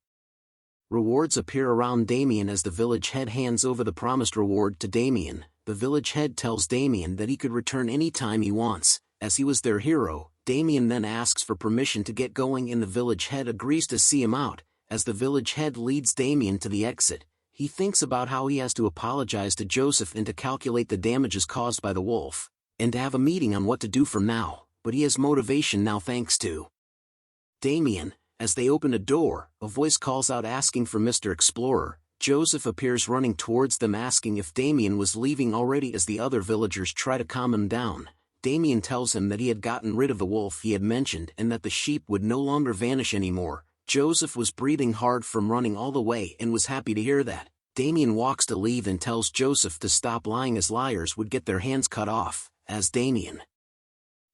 Speaker 1: Rewards appear around Damien as the village head hands over the promised reward to Damien. The village head tells Damien that he could return any time he wants, as he was their hero. Damien then asks for permission to get going and the village head agrees to see him out. As the village head leads Damien to the exit, he thinks about how he has to apologize to Joseph and to calculate the damages caused by the wolf, and to have a meeting on what to do from now, but he has motivation now thanks to Damien. As they open a door, a voice calls out asking for Mr. Explorer. Joseph appears running towards them asking if Damien was leaving already as the other villagers try to calm him down. Damien tells him that he had gotten rid of the wolf he had mentioned and that the sheep would no longer vanish anymore. Joseph was breathing hard from running all the way and was happy to hear that. Damien walks to leave and tells Joseph to stop lying as liars would get their hands cut off. As Damien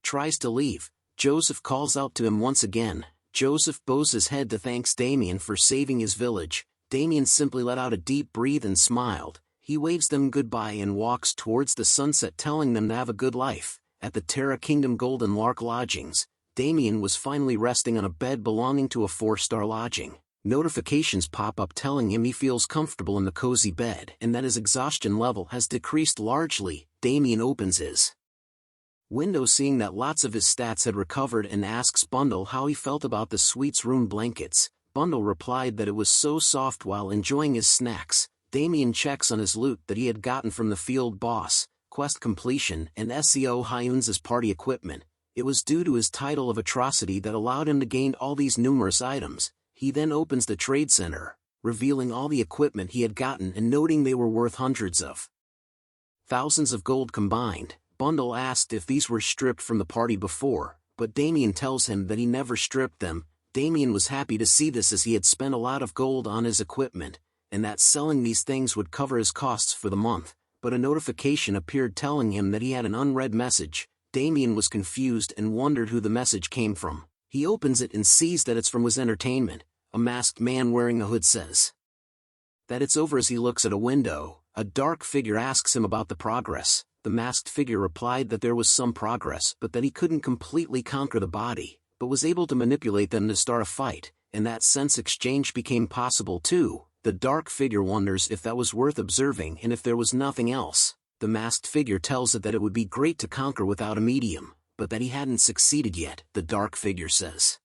Speaker 1: tries to leave, Joseph calls out to him once again. Joseph bows his head to thank Damien for saving his village. Damien simply let out a deep breath and smiled. He waves them goodbye and walks towards the sunset telling them to have a good life. At the Terra Kingdom Golden Lark lodgings, Damien was finally resting on a bed belonging to a 4-star lodging. Notifications pop up telling him he feels comfortable in the cozy bed and that his exhaustion level has decreased largely. Damien opens his window seeing that lots of his stats had recovered and asks Bundle how he felt about the suite's room blankets. Bundle replied that it was so soft while enjoying his snacks. Damien checks on his loot that he had gotten from the field boss, quest completion and SEO Hyun's party equipment. It was due to his title of atrocity that allowed him to gain all these numerous items. He then opens the trade center, revealing all the equipment he had gotten and noting they were worth hundreds of thousands of gold combined. Bundle asked if these were stripped from the party before, but Damien tells him that he never stripped them. Damien was happy to see this as he had spent a lot of gold on his equipment, and that selling these things would cover his costs for the month, but a notification appeared telling him that he had an unread message. Damien was confused and wondered who the message came from. He opens it and sees that it's from Wiz Entertainment. A masked man wearing a hood says that it's over as he looks at a window. A dark figure asks him about the progress. The masked figure replied that there was some progress but that he couldn't completely conquer the body, but was able to manipulate them to start a fight, and that sense exchange became possible too. The dark figure wonders if that was worth observing and if there was nothing else. The masked figure tells it that it would be great to conquer without a medium, but that he hadn't succeeded yet. The dark figure says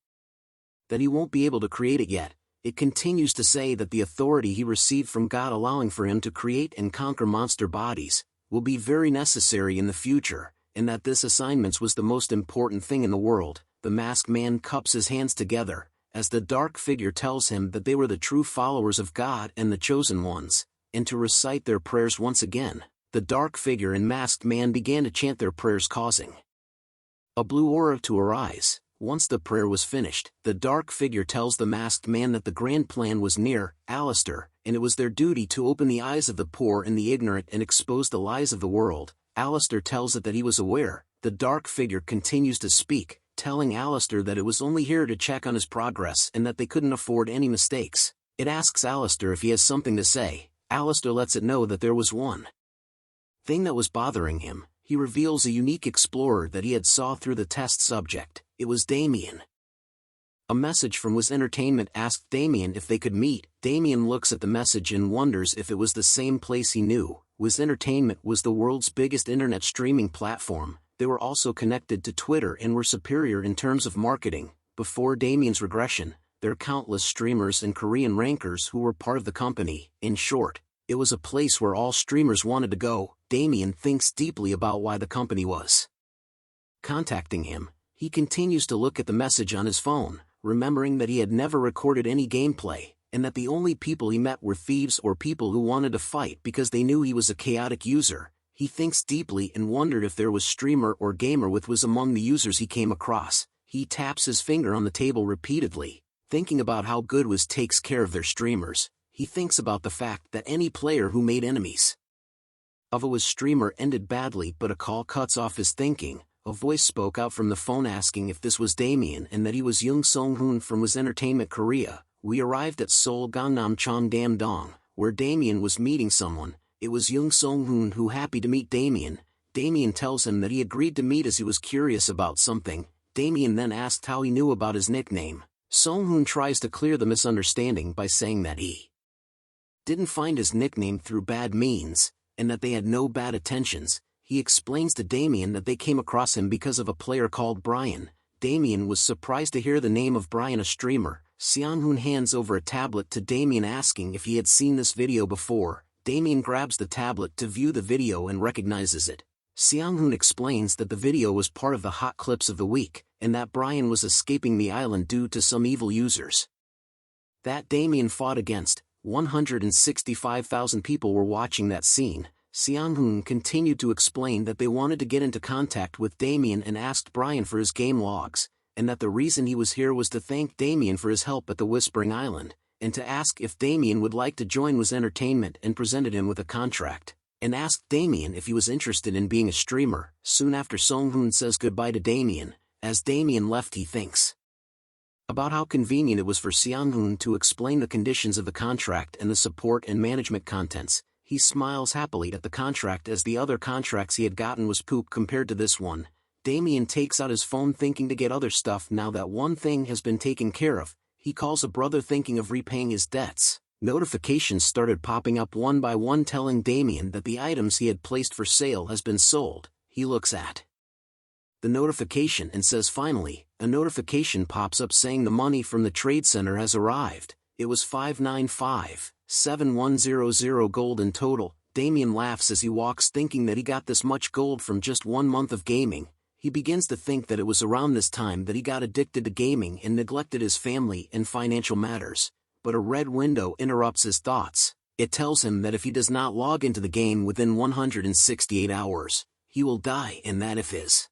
Speaker 1: that he won't be able to create it yet. It continues to say that the authority he received from God allowing for him to create and conquer monster bodies will be very necessary in the future, and that this assignment was the most important thing in the world. The masked man cups his hands together, as the dark figure tells him that they were the true followers of God and the chosen ones, and to recite their prayers once again. The dark figure and masked man began to chant their prayers, causing a blue aura to arise. Once the prayer was finished, the dark figure tells the masked man that the grand plan was near, Alistair, and it was their duty to open the eyes of the poor and the ignorant and expose the lies of the world. Alistair tells it that he was aware. The dark figure continues to speak, telling Alistair that it was only here to check on his progress and that they couldn't afford any mistakes. It asks Alistair if he has something to say. Alistair lets it know that there was one thing that was bothering him. He reveals a unique explorer that he had saw through the test subject. It was Damien. A message from Wiz Entertainment asked Damien if they could meet. Damien looks at the message and wonders if it was the same place he knew. Wiz Entertainment was the world's biggest internet streaming platform. They were also connected to Twitter and were superior in terms of marketing. Before Damien's regression, there were countless streamers and Korean rankers who were part of the company. In short, it was a place where all streamers wanted to go. Damien thinks deeply about why the company was contacting him. He continues to look at the message on his phone, remembering that he had never recorded any gameplay, and that the only people he met were thieves or people who wanted to fight because they knew he was a chaotic user. He thinks deeply and wondered if there was streamer or gamer with was among the users he came across. He taps his finger on the table repeatedly, thinking about how good Wiz takes care of their streamers. He thinks about the fact that any player who made enemies of a Wiz streamer ended badly, but a call cuts off his thinking. A voice spoke out from the phone asking if this was Damien and that he was Young Song-hoon from Wiz Entertainment Korea. We arrived at Seoul Gangnam Cheongdam-dong, where Damien was meeting someone. It was Young Song-hoon who happy to meet Damien. Damien tells him that he agreed to meet as he was curious about something. Damien then asked how he knew about his nickname. Song-hoon tries to clear the misunderstanding by saying that he didn't find his nickname through bad means, and that they had no bad intentions. He explains to Damien that they came across him because of a player called Brian. Damien was surprised to hear the name of Brian, a streamer. Seong-hoon hands over a tablet to Damien asking if he had seen this video before. Damien grabs the tablet to view the video and recognizes it. Seong-hoon explains that the video was part of the hot clips of the week, and that Brian was escaping the island due to some evil users that Damien fought against. 165,000 people were watching that scene. Seong-hoon continued to explain that they wanted to get into contact with Damien and asked Brian for his game logs, and that the reason he was here was to thank Damien for his help at the Whispering Island, and to ask if Damien would like to join with Entertainment, and presented him with a contract, and asked Damien if he was interested in being a streamer. Soon after, Song-hoon says goodbye to Damien. As Damien left, he thinks about how convenient it was for Seong-hoon to explain the conditions of the contract and the support and management contents. He smiles happily at the contract, as the other contracts he had gotten was poop compared to this one. Damien takes out his phone thinking to get other stuff now that one thing has been taken care of. He calls a brother thinking of repaying his debts. Notifications started popping up one by one telling Damien that the items he had placed for sale has been sold. He looks at the notification and says finally. A notification pops up saying the money from the trade center has arrived. It was 595,7100 gold in total. Damien laughs as he walks, thinking that he got this much gold from just 1 month of gaming. He begins to think that it was around this time that he got addicted to gaming and neglected his family and financial matters. But a red window interrupts his thoughts. It tells him that if he does not log into the game within 168 hours, he will die, and that if his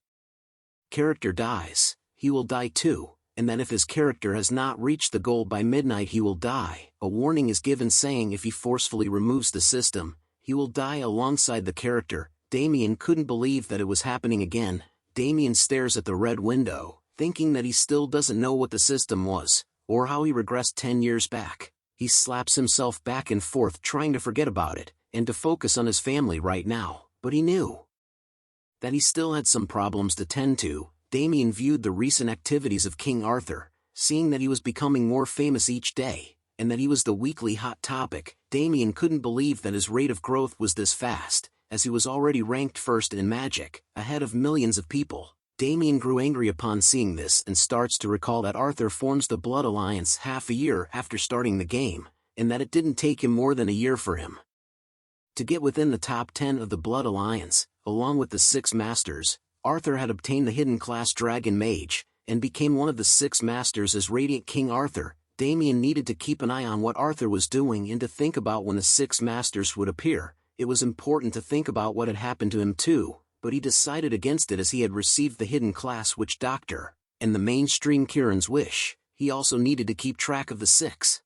Speaker 1: character dies, he will die too, and that if his character has not reached the goal by midnight, he will die. A warning is given saying if he forcefully removes the system, he will die alongside the character. Damien couldn't believe that it was happening again. Damien stares at the red window, thinking that he still doesn't know what the system was, or how he regressed 10 years back. He slaps himself back and forth trying to forget about it, and to focus on his family right now, but he knew that he still had some problems to tend to. Damien viewed the recent activities of King Arthur, seeing that he was becoming more famous each day, and that he was the weekly hot topic. Damien couldn't believe that his rate of growth was this fast, as he was already ranked first in magic, ahead of millions of people. Damien grew angry upon seeing this and starts to recall that Arthur forms the Blood Alliance half a year after starting the game, and that it didn't take him more than a year for him to get within the top 10 of the Blood Alliance. Along with the 6 masters, Arthur had obtained the hidden class Dragon Mage, and became one of the 6 masters as Radiant King Arthur. Damien needed to keep an eye on what Arthur was doing and to think about when the 6 masters would appear. It was important to think about what had happened to him too, but he decided against it as he had received the hidden class Witch Doctor, and the mainstream Kieran's wish. He also needed to keep track of the 6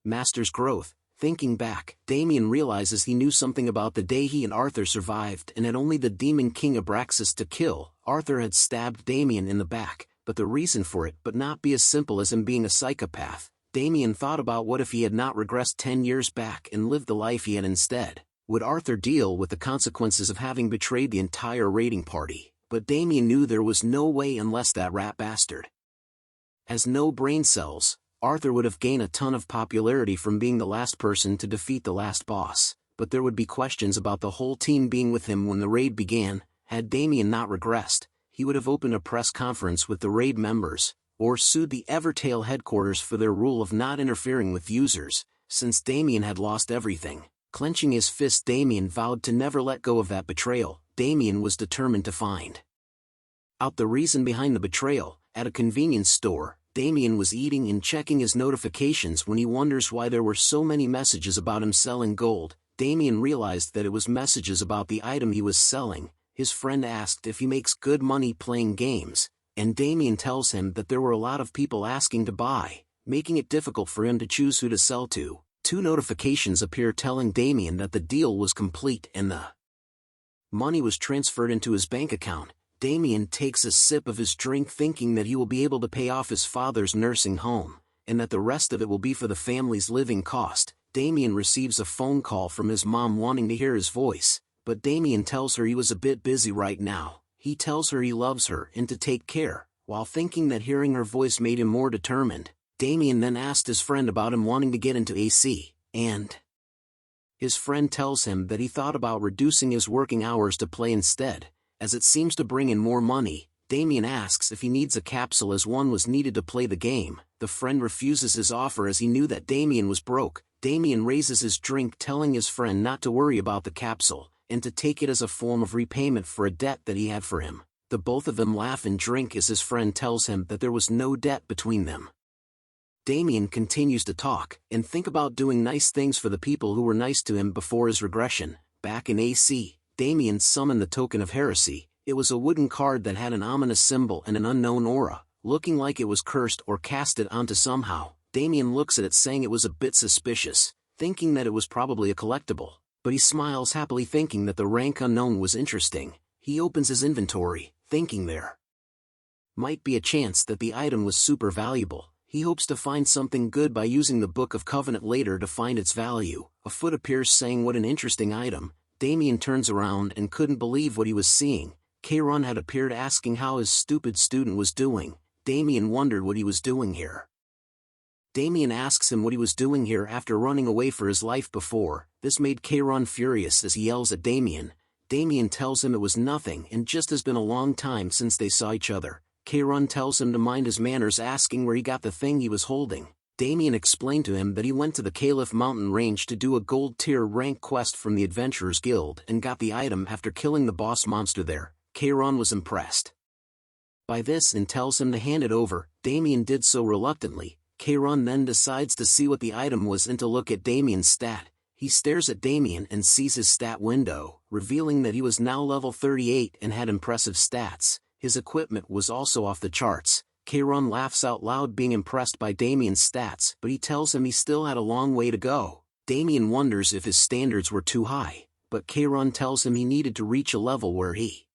Speaker 1: masters' growth. Thinking back, Damien realizes he knew something about the day he and Arthur survived and had only the Demon King Abraxas to kill. Arthur had stabbed Damien in the back, but the reason for it but not be as simple as him being a psychopath. Damien thought about what if he had not regressed 10 years back and lived the life he had instead. Would Arthur deal with the consequences of having betrayed the entire raiding party? But Damien knew there was no way unless that rat bastard has no brain cells. Arthur would have gained a ton of popularity from being the last person to defeat the last boss, but there would be questions about the whole team being with him when the raid began. Had Damien not regressed, he would have opened a press conference with the raid members, or sued the Evertail headquarters for their rule of not interfering with users. Since Damien had lost everything, clenching his fist, Damien vowed to never let go of that betrayal. Damien was determined to find out the reason behind the betrayal. At a convenience store, Damien was eating and checking his notifications when he wonders why there were so many messages about him selling gold. Damien realized that it was messages about the item he was selling. His friend asked if he makes good money playing games, and Damien tells him that there were a lot of people asking to buy, making it difficult for him to choose who to sell to. 2 notifications appear telling Damien that the deal was complete and the money was transferred into his bank account. Damien takes a sip of his drink thinking that he will be able to pay off his father's nursing home, and that the rest of it will be for the family's living cost. Damien receives a phone call from his mom wanting to hear his voice, but Damien tells her he was a bit busy right now. He tells her he loves her and to take care. While thinking that hearing her voice made him more determined, Damien then asked his friend about him wanting to get into AC, and his friend tells him that he thought about reducing his working hours to play instead, as it seems to bring in more money. Damien asks if he needs a capsule as one was needed to play the game. The friend refuses his offer as he knew that Damien was broke. Damien raises his drink, telling his friend not to worry about the capsule, and to take it as a form of repayment for a debt that he had for him. The both of them laugh and drink as his friend tells him that there was no debt between them. Damien continues to talk and think about doing nice things for the people who were nice to him before his regression. Back in AC, Damien summoned the token of heresy. It was a wooden card that had an ominous symbol and an unknown aura, looking like it was cursed or casted onto somehow. Damien looks at it saying it was a bit suspicious, thinking that it was probably a collectible, but he smiles happily thinking that the rank unknown was interesting. He opens his inventory, thinking there might be a chance that the item was super valuable. He hopes to find something good by using the Book of Covenant later to find its value. A foot appears saying what an interesting item. Damien turns around and couldn't believe what he was seeing. Chiron had appeared asking how his stupid student was doing. Damien wondered what he was doing here. Damien asks him what he was doing here after running away for his life before. This made Chiron furious as he yells at Damien. Damien tells him it was nothing and just has been a long time since they saw each other. Chiron tells him to mind his manners, asking where he got the thing he was holding. Damien explained to him that he went to the Caliph mountain range to do a gold tier rank quest from the Adventurers Guild and got the item after killing the boss monster there. Chiron was impressed by this and tells him to hand it over. Damien did so reluctantly. Chiron then decides to see what the item was and to look at Damien's stat. He stares at Damien and sees his stat window, revealing that he was now level 38 and had impressive stats. His equipment was also off the charts. Chiron laughs out loud being impressed by Damien's stats, but he tells him he still had a long way to go. Damien wonders if his standards were too high, but Chiron tells him he needed to reach a level where he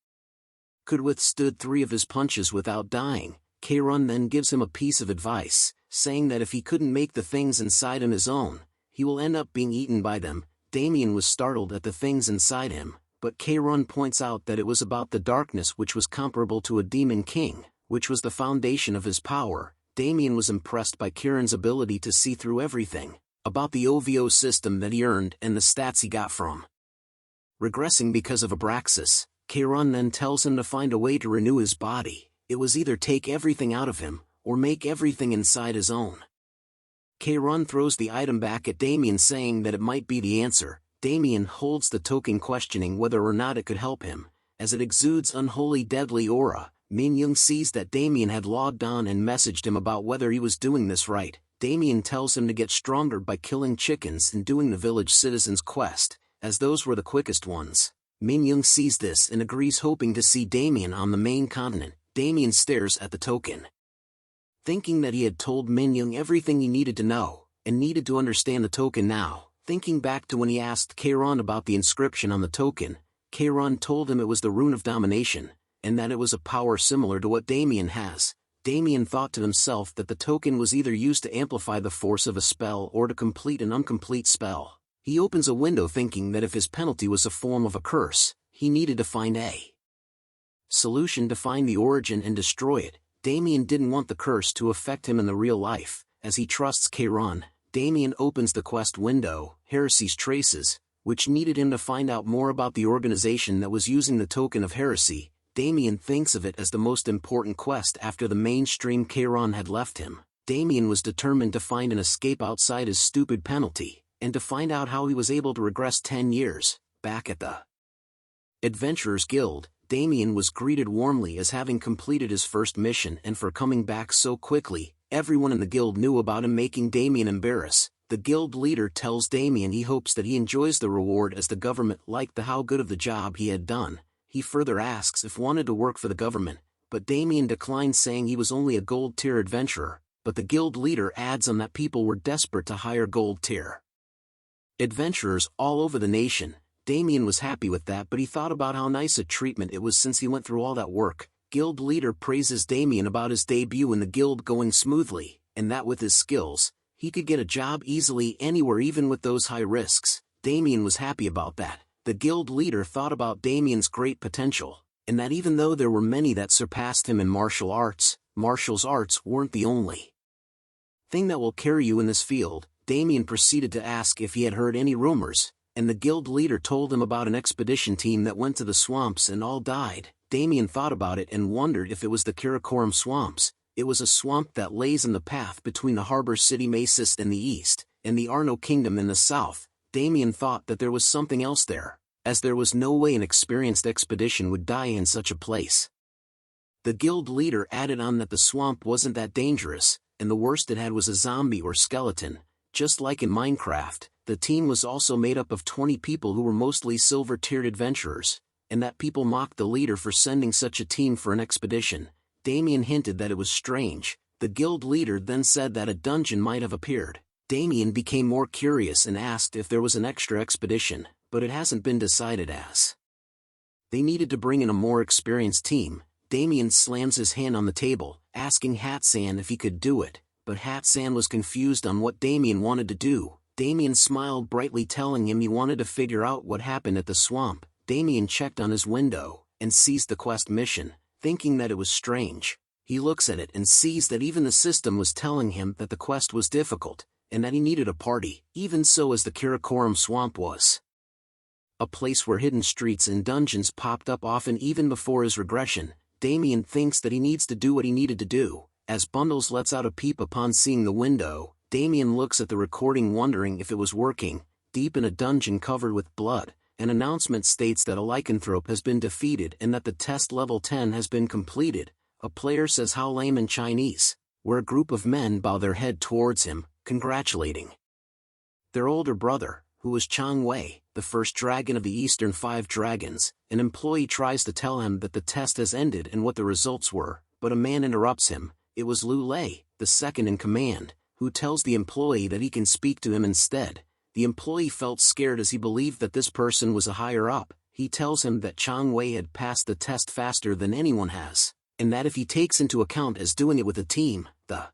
Speaker 1: could withstood 3 of his punches without dying. Chiron then gives him a piece of advice, saying that if he couldn't make the things inside him his own, he will end up being eaten by them. Damien was startled at the things inside him, but Chiron points out that it was about the darkness, which was comparable to a demon king, which was the foundation of his power. Damien was impressed by Chiron's ability to see through everything, about the OVO system that he earned and the stats he got from regressing because of Abraxas. Chiron then tells him to find a way to renew his body. It was either take everything out of him, or make everything inside his own. Chiron throws the item back at Damien saying that it might be the answer. Damien holds the token, questioning whether or not it could help him, as it exudes unholy deadly aura. Min Young sees that Damien had logged on and messaged him about whether he was doing this right. Damien tells him to get stronger by killing chickens and doing the village citizens quest, as those were the quickest ones. Min Young sees this and agrees, hoping to see Damien on the main continent. Damien stares at the token, thinking that he had told Min Young everything he needed to know, and needed to understand the token now. Thinking back to when he asked Chiron about the inscription on the token, Chiron told him it was the rune of domination, and that it was a power similar to what Damien has. Damien thought to himself that the token was either used to amplify the force of a spell or to complete an incomplete spell. He opens a window thinking that if his penalty was a form of a curse, he needed to find a solution to find the origin and destroy it. Damien didn't want the curse to affect him in the real life, as he trusts Chiron. Damien opens the quest window, Heresy's Traces, which needed him to find out more about the organization that was using the token of heresy. Damien thinks of it as the most important quest after the mainstream Chiron had left him. Damien was determined to find an escape outside his stupid penalty, and to find out how he was able to regress 10 years. Back at the Adventurers Guild, Damien was greeted warmly as having completed his first mission and for coming back so quickly. Everyone in the guild knew about him, making Damien embarrassed. The guild leader tells Damien he hopes that he enjoys the reward as the government liked how good of the job he had done. He further asks if wanted to work for the government, but Damien declines, saying he was only a gold tier adventurer. But the guild leader adds on that people were desperate to hire gold tier adventurers all over the nation. Damien was happy with that, but he thought about how nice a treatment it was since he went through all that work. Guild leader praises Damien about his debut in the guild going smoothly, and that with his skills, he could get a job easily anywhere, even with those high risks. Damien was happy about that. The guild leader thought about Damien's great potential, and that even though there were many that surpassed him in martial arts weren't the only thing that will carry you in this field. Damien proceeded to ask if he had heard any rumors, and the guild leader told him about an expedition team that went to the swamps and all died. Damien thought about it and wondered if it was the Karakoram swamps. It was a swamp that lays in the path between the harbor city Masis in the east, and the Arno kingdom in the south. Damien thought that there was something else there, as there was no way an experienced expedition would die in such a place. The guild leader added on that the swamp wasn't that dangerous, and the worst it had was a zombie or skeleton. Just like in Minecraft, the team was also made up of 20 people who were mostly silver-tiered adventurers, and that people mocked the leader for sending such a team for an expedition. Damien hinted that it was strange. The guild leader then said that a dungeon might have appeared. Damien became more curious and asked if there was an extra expedition, but it hasn't been decided as they needed to bring in a more experienced team. Damien slams his hand on the table, asking Hatsan if he could do it, but Hatsan was confused on what Damien wanted to do. Damien smiled brightly, telling him he wanted to figure out what happened at the swamp. Damien checked on his window, and sees the quest mission, thinking that it was strange. He looks at it and sees that even the system was telling him that the quest was difficult, and that he needed a party, even so as the Karakoram swamp was a place where hidden streets and dungeons popped up often even before his regression. Damien thinks that he needs to do what he needed to do. As Bundles lets out a peep upon seeing the window, Damien looks at the recording wondering if it was working. Deep in a dungeon covered with blood, an announcement states that a lycanthrope has been defeated and that the test level 10 has been completed. A player says how lame in Chinese, where a group of men bow their head towards him, congratulating their older brother, who was Chang Wei, the first dragon of the Eastern Five Dragons. An employee tries to tell him that the test has ended and what the results were, but a man interrupts him. It was Lu Lei, the second in command, who tells the employee that he can speak to him instead. The employee felt scared as he believed that this person was a higher up. He tells him that Chang Wei had passed the test faster than anyone has, and that if he takes into account as doing it with a team, the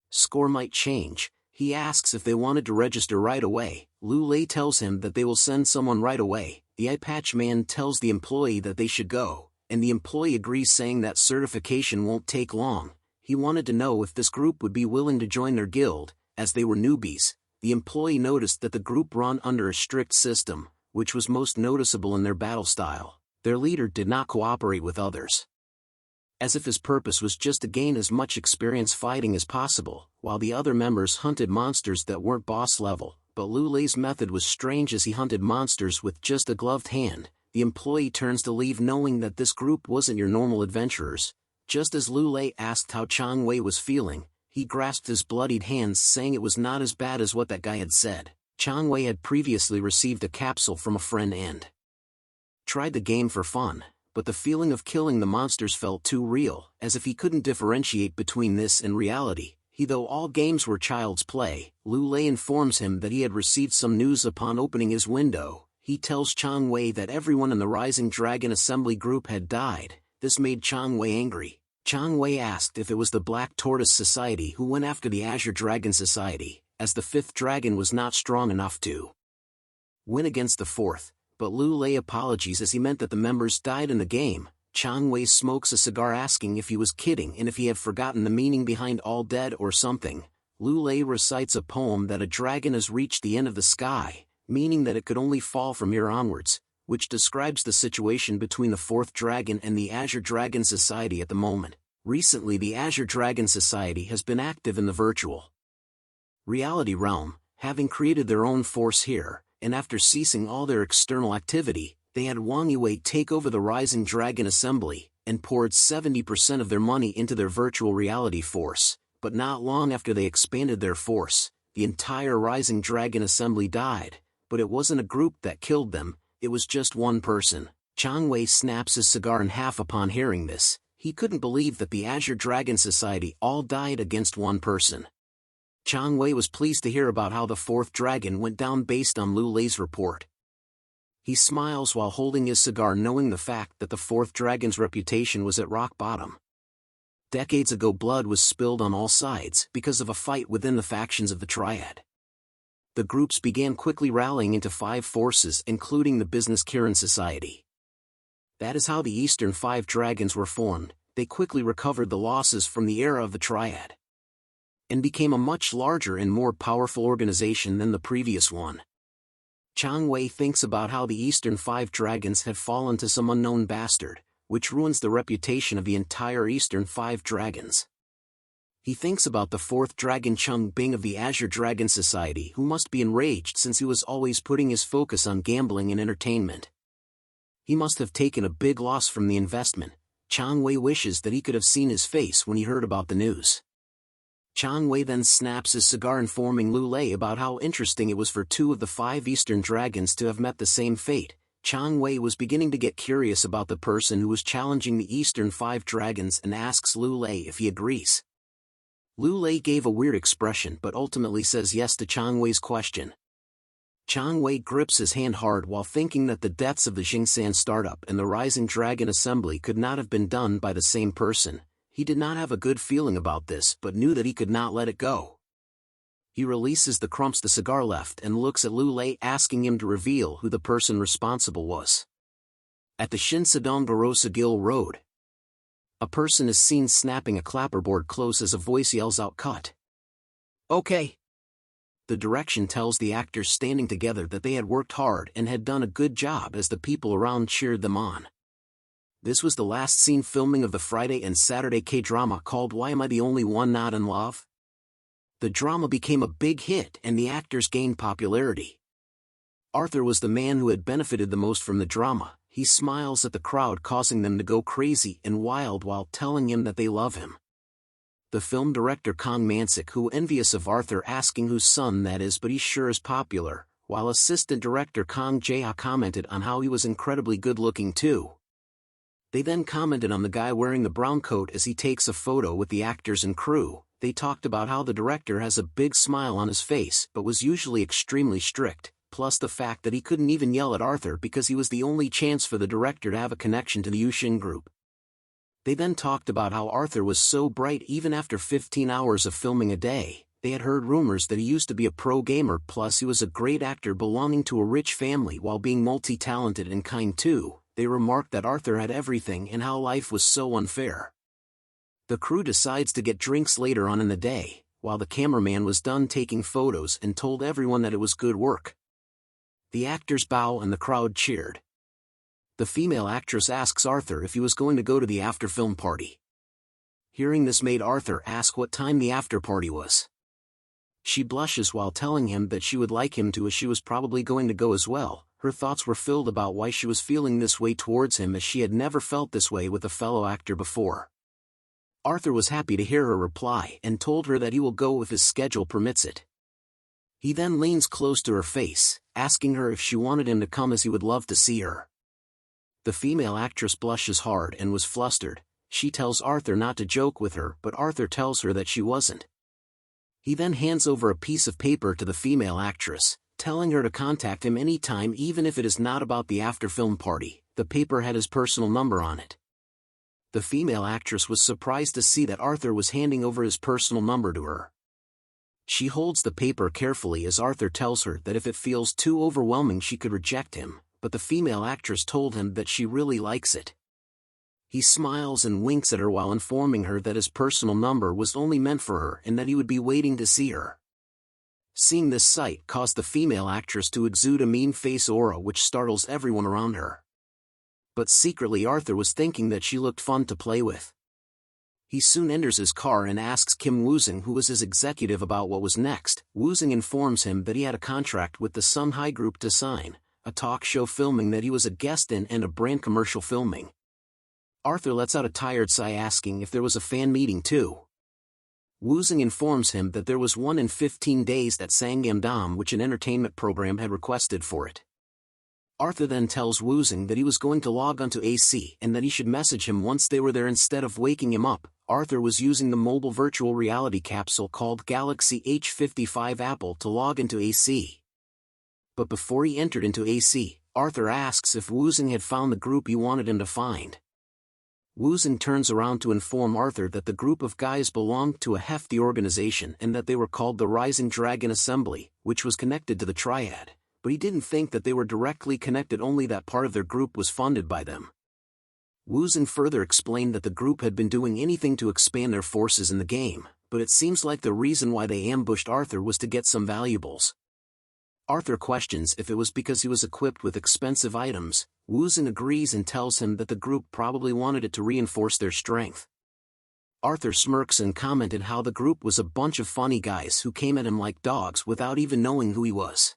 Speaker 1: score might change. He asks if they wanted to register right away. Lu Lei tells him that they will send someone right away. The eye patch man tells the employee that they should go, and the employee agrees, saying that certification won't take long. He wanted to know if this group would be willing to join their guild, as they were newbies. The employee noticed that the group run under a strict system, which was most noticeable in their battle style. Their leader did not cooperate with others, as if his purpose was just to gain as much experience fighting as possible, while the other members hunted monsters that weren't boss level. But Lu Lei's method was strange, as he hunted monsters with just a gloved hand. The employee turns to leave, knowing that this group wasn't your normal adventurers. Just as Lu Lei asked how Chang Wei was feeling, he grasped his bloodied hands, saying it was not as bad as what that guy had said. Chang Wei had previously received a capsule from a friend and tried the game for fun, but the feeling of killing the monsters felt too real, as if he couldn't differentiate between this and reality. Though all games were child's play, Lu Lei informs him that he had received some news upon opening his window. He tells Chang Wei that everyone in the Rising Dragon Assembly group had died. This made Chang Wei angry. Chang Wei asked if it was the Black Tortoise Society who went after the Azure Dragon Society, as the fifth dragon was not strong enough to win against the fourth, but Lu Lei apologizes as he meant that the members died in the game. Chang Wei smokes a cigar, asking if he was kidding and if he had forgotten the meaning behind all dead or something. Lu Lei recites a poem that a dragon has reached the end of the sky, meaning that it could only fall from here onwards, which describes the situation between the fourth dragon and the Azure Dragon Society at the moment. Recently, the Azure Dragon Society has been active in the virtual reality realm, having created their own force here, and after ceasing all their external activity, they had Wang Yue take over the Rising Dragon Assembly, and poured 70% of their money into their virtual reality force. But not long after they expanded their force, the entire Rising Dragon Assembly died. But it wasn't a group that killed them, it was just one person. Chang Wei snaps his cigar in half upon hearing this. He couldn't believe that the Azure Dragon Society all died against one person. Chang Wei was pleased to hear about how the fourth dragon went down based on Lu Lei's report. He smiles while holding his cigar, knowing the fact that the fourth dragon's reputation was at rock bottom. Decades ago, blood was spilled on all sides because of a fight within the factions of the Triad. The groups began quickly rallying into 5 forces, including the Business Kirin Society. That is how the Eastern Five Dragons were formed. They quickly recovered the losses from the era of the Triad, and became a much larger and more powerful organization than the previous one. Chang Wei thinks about how the Eastern Five Dragons had fallen to some unknown bastard, which ruins the reputation of the entire Eastern Five Dragons. He thinks about the fourth dragon Chung Bing of the Azure Dragon Society, who must be enraged since he was always putting his focus on gambling and entertainment. He must have taken a big loss from the investment. Chang Wei wishes that he could have seen his face when he heard about the news. Chang Wei then snaps his cigar, informing Lu Lei about how interesting it was for two of the five Eastern Dragons to have met the same fate. Chang Wei was beginning to get curious about the person who was challenging the Eastern Five Dragons and asks Lu Lei if he agrees. Lu Lei gave a weird expression but ultimately says yes to Chang Wei's question. Chang Wei grips his hand hard while thinking that the deaths of the Jingsan startup and the Rising Dragon Assembly could not have been done by the same person. He did not have a good feeling about this but knew that he could not let it go. He releases the crumps the cigar left and looks at Lu Lei, asking him to reveal who the person responsible was. At the Shinsadong Barossa Gil Road, a person is seen snapping a clapperboard close as a voice yells out, "Cut." Okay. The direction tells the actors standing together that they had worked hard and had done a good job as the people around cheered them on. This was the last scene filming of the Friday and Saturday K-drama called Why Am I the Only One Not in Love? The drama became a big hit and the actors gained popularity. Arthur was the man who had benefited the most from the drama. He smiles at the crowd, causing them to go crazy and wild while telling him that they love him. The film director Kong Mansik, who envious of Arthur, asking whose son that is, but he sure is popular, while assistant director Kong Jae-ha commented on how he was incredibly good looking too. They then commented on the guy wearing the brown coat as he takes a photo with the actors and crew. They talked about how the director has a big smile on his face but was usually extremely strict, plus the fact that he couldn't even yell at Arthur because he was the only chance for the director to have a connection to the Yushin group. They then talked about how Arthur was so bright even after 15 hours of filming a day. They had heard rumors that he used to be a pro gamer, plus he was a great actor belonging to a rich family while being multi-talented and kind too. They remarked that Arthur had everything and how life was so unfair. The crew decides to get drinks later on in the day, while the cameraman was done taking photos and told everyone that it was good work. The actors bow and the crowd cheered. The female actress asks Arthur if he was going to go to the after-film party. Hearing this made Arthur ask what time the after-party was. She blushes while telling him that she would like him to, as she was probably going to go as well. Her thoughts were filled about why she was feeling this way towards him, as she had never felt this way with a fellow actor before. Arthur was happy to hear her reply and told her that he will go if his schedule permits it. He then leans close to her face, asking her if she wanted him to come, as he would love to see her. The female actress blushes hard and was flustered. She tells Arthur not to joke with her, but Arthur tells her that she wasn't. He then hands over a piece of paper to the female actress, telling her to contact him anytime even if it is not about the after-film party. The paper had his personal number on it. The female actress was surprised to see that Arthur was handing over his personal number to her. She holds the paper carefully as Arthur tells her that if it feels too overwhelming she could reject him, but the female actress told him that she really likes it. He smiles and winks at her while informing her that his personal number was only meant for her and that he would be waiting to see her. Seeing this sight caused the female actress to exude a mean face aura which startles everyone around her. But secretly Arthur was thinking that she looked fun to play with. He soon enters his car and asks Kim Woozing, who was his executive, about what was next. Woozing informs him that he had a contract with the Sun High Group to sign, a talk show filming that he was a guest in and a brand commercial filming. Arthur lets out a tired sigh, asking if there was a fan meeting too. Woozing informs him that there was one in 15 days that Sangamdam, which an entertainment program had requested for it. Arthur then tells Woozing that he was going to log onto AC and that he should message him once they were there instead of waking him up. Arthur was using the mobile virtual reality capsule called Galaxy H55 Apple to log into AC. But before he entered into AC, Arthur asks if Woozing had found the group he wanted him to find. Woozing turns around to inform Arthur that the group of guys belonged to a hefty organization and that they were called the Rising Dragon Assembly, which was connected to the Triad, but he didn't think that they were directly connected, only that part of their group was funded by them. Woozin further explained that the group had been doing anything to expand their forces in the game, but it seems like the reason why they ambushed Arthur was to get some valuables. Arthur questions if it was because he was equipped with expensive items. Woozin agrees and tells him that the group probably wanted it to reinforce their strength. Arthur smirks and commented how the group was a bunch of funny guys who came at him like dogs without even knowing who he was.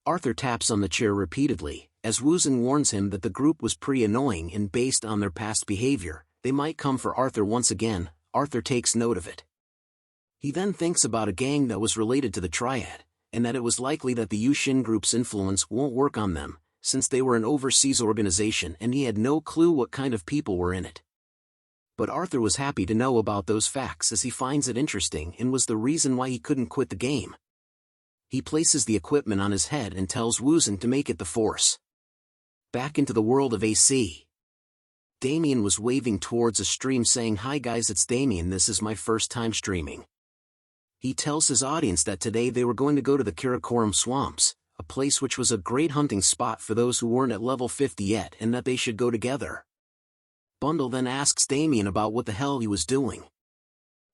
Speaker 1: Arthur taps on the chair repeatedly, as Woozin warns him that the group was pretty annoying and based on their past behavior, they might come for Arthur once again. Arthur takes note of it. He then thinks about a gang that was related to the Triad, and that it was likely that the Yushin group's influence won't work on them, since they were an overseas organization and he had no clue what kind of people were in it. But Arthur was happy to know about those facts as he finds it interesting and was the reason why he couldn't quit the game. He places the equipment on his head and tells Woozin to make it the Force. Back into the world of AC. Damien was waving towards a stream saying, "Hi guys, it's Damien, this is my first time streaming." He tells his audience that today they were going to go to the Karakoram swamps, a place which was a great hunting spot for those who weren't at level 50 yet, and that they should go together. Bundle then asks Damien about what the hell he was doing.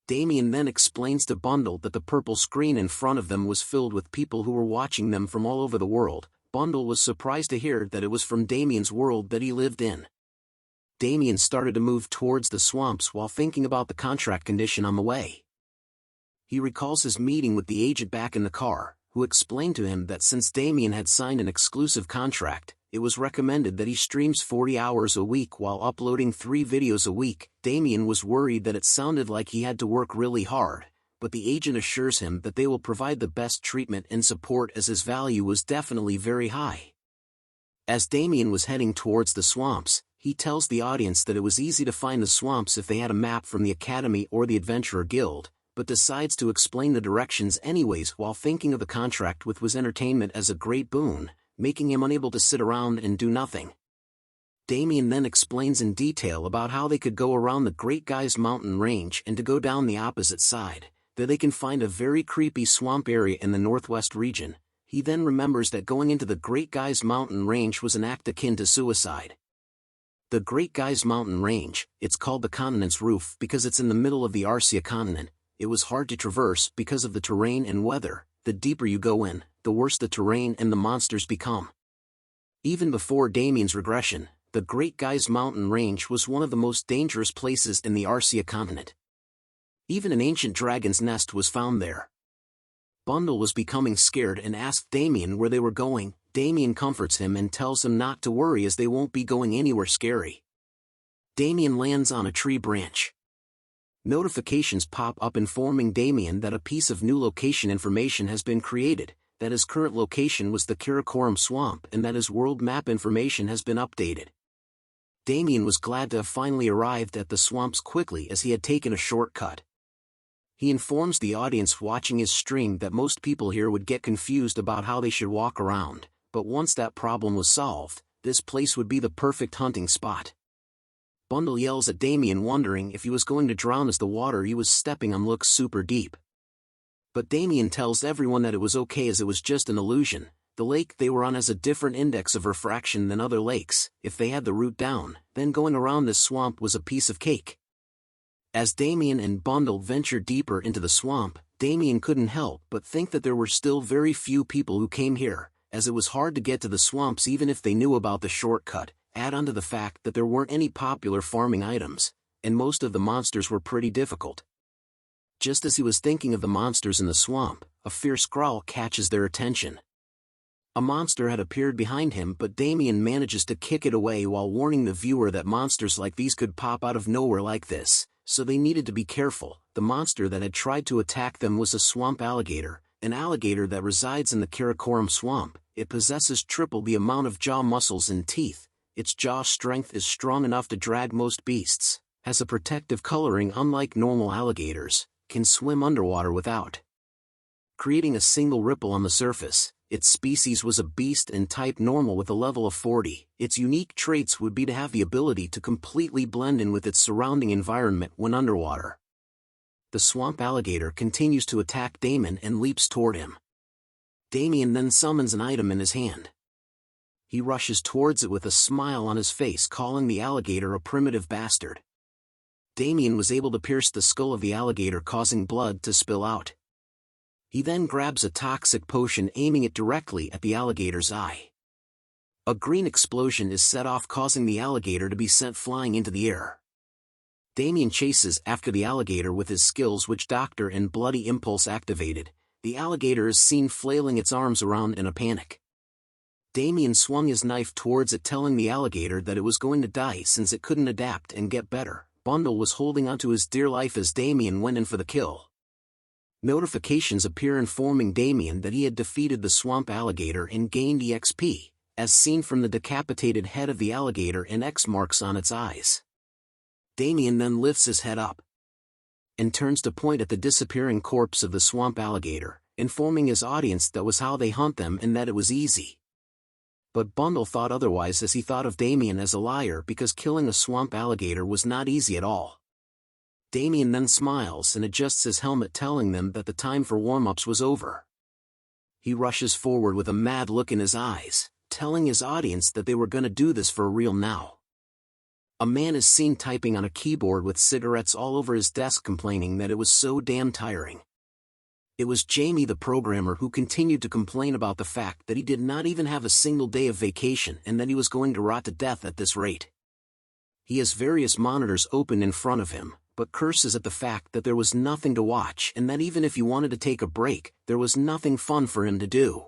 Speaker 1: Damien then explains to Bundle that the purple screen in front of them was filled with people who were watching them from all over the world. Bundle was surprised to hear that it was from Damien's world that he lived in. Damien started to move towards the swamps while thinking about the contract condition on the way. He recalls his meeting with the agent back in the car, who explained to him that since Damien had signed an exclusive contract, it was recommended that he streams 40 hours a week while uploading 3 videos a week. Damien was worried that it sounded like he had to work really hard, but the agent assures him that they will provide the best treatment and support as his value was definitely very high. As Damien was heading towards the swamps, he tells the audience that it was easy to find the swamps if they had a map from the Academy or the Adventurer Guild, but decides to explain the directions anyways while thinking of the contract with Wiz Entertainment as a great boon, making him unable to sit around and do nothing. Damien then explains in detail about how they could go around the Great Guys mountain range and to go down the opposite side, that they can find a very creepy swamp area in the northwest region. He then remembers that going into the Great Guys mountain range was an act akin to suicide. The Great Guys mountain range, it's called the continent's roof because it's in the middle of the Arcia continent. It was hard to traverse because of the terrain and weather. The deeper you go in, the worse the terrain and the monsters become. Even before Damien's regression, the Great Guys mountain range was one of the most dangerous places in the Arcia continent. Even an ancient dragon's nest was found there. Bundle was becoming scared and asked Damien where they were going. Damien comforts him and tells him not to worry as they won't be going anywhere scary. Damien lands on a tree branch. Notifications pop up informing Damien that a piece of new location information has been created, that his current location was the Karakoram swamp and that his world map information has been updated. Damien was glad to have finally arrived at the swamps quickly as he had taken a shortcut. He informs the audience watching his stream that most people here would get confused about how they should walk around, but once that problem was solved, this place would be the perfect hunting spot. Bundle yells at Damien wondering if he was going to drown as the water he was stepping on looks super deep. But Damien tells everyone that it was okay as it was just an illusion. The lake they were on has a different index of refraction than other lakes. If they had the route down, then going around this swamp was a piece of cake. As Damien and Bundle ventured deeper into the swamp, Damien couldn't help but think that there were still very few people who came here, as it was hard to get to the swamps even if they knew about the shortcut. Add on to the fact that there weren't any popular farming items, and most of the monsters were pretty difficult. Just as he was thinking of the monsters in the swamp, a fierce growl catches their attention. A monster had appeared behind him, but Damien manages to kick it away while warning the viewer that monsters like these could pop out of nowhere like this, so they needed to be careful. The monster that had tried to attack them was a swamp alligator, an alligator that resides in the Karakoram swamp. It possesses triple the amount of jaw muscles and teeth. Its jaw strength is strong enough to drag most beasts, has a protective coloring unlike normal alligators, can swim underwater without creating a single ripple on the surface. Its species was a beast and type normal with a level of 40. Its unique traits would be to have the ability to completely blend in with its surrounding environment when underwater. The swamp alligator continues to attack Damien and leaps toward him. Damien then summons an item in his hand. He rushes towards it with a smile on his face, calling the alligator a primitive bastard. Damien was able to pierce the skull of the alligator, causing blood to spill out. He then grabs a toxic potion, aiming it directly at the alligator's eye. A green explosion is set off, causing the alligator to be sent flying into the air. Damien chases after the alligator with his skills, which Doctor and Bloody Impulse activated. The alligator is seen flailing its arms around in a panic. Damien swung his knife towards it, telling the alligator that it was going to die since it couldn't adapt and get better. Bundle was holding onto his dear life as Damien went in for the kill. Notifications appear informing Damien that he had defeated the swamp alligator and gained EXP, as seen from the decapitated head of the alligator and X marks on its eyes. Damien then lifts his head up and turns to point at the disappearing corpse of the swamp alligator, informing his audience that was how they hunt them and that it was easy. But Bundle thought otherwise, as he thought of Damien as a liar, because killing a swamp alligator was not easy at all. Damien then smiles and adjusts his helmet, telling them that the time for warm-ups was over. He rushes forward with a mad look in his eyes, telling his audience that they were gonna do this for real now. A man is seen typing on a keyboard with cigarettes all over his desk, complaining that it was so damn tiring. It was Jamie the programmer who continued to complain about the fact that he did not even have a single day of vacation and that he was going to rot to death at this rate. He has various monitors open in front of him, but curses at the fact that there was nothing to watch and that even if he wanted to take a break, there was nothing fun for him to do.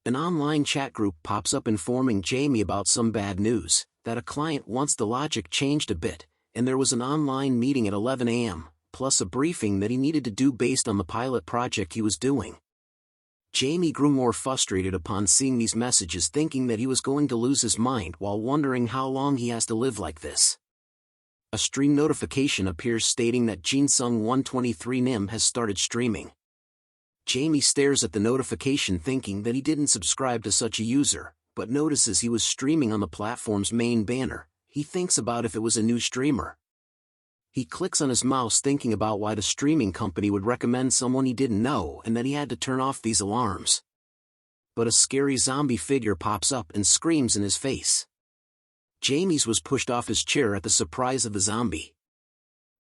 Speaker 1: An online chat group pops up informing Jamie about some bad news, that a client wants the logic changed a bit, and there was an online meeting at 11 a.m., plus a briefing that he needed to do based on the pilot project he was doing. Jamie grew more frustrated upon seeing these messages, thinking that he was going to lose his mind while wondering how long he has to live like this. A stream notification appears stating that Jinsung123 Nim has started streaming. Jamie stares at the notification, thinking that he didn't subscribe to such a user, but notices he was streaming on the platform's main banner. He thinks about if it was a new streamer. He clicks on his mouse, thinking about why the streaming company would recommend someone he didn't know and that he had to turn off these alarms. But a scary zombie figure pops up and screams in his face. Jamie's was pushed off his chair at the surprise of the zombie.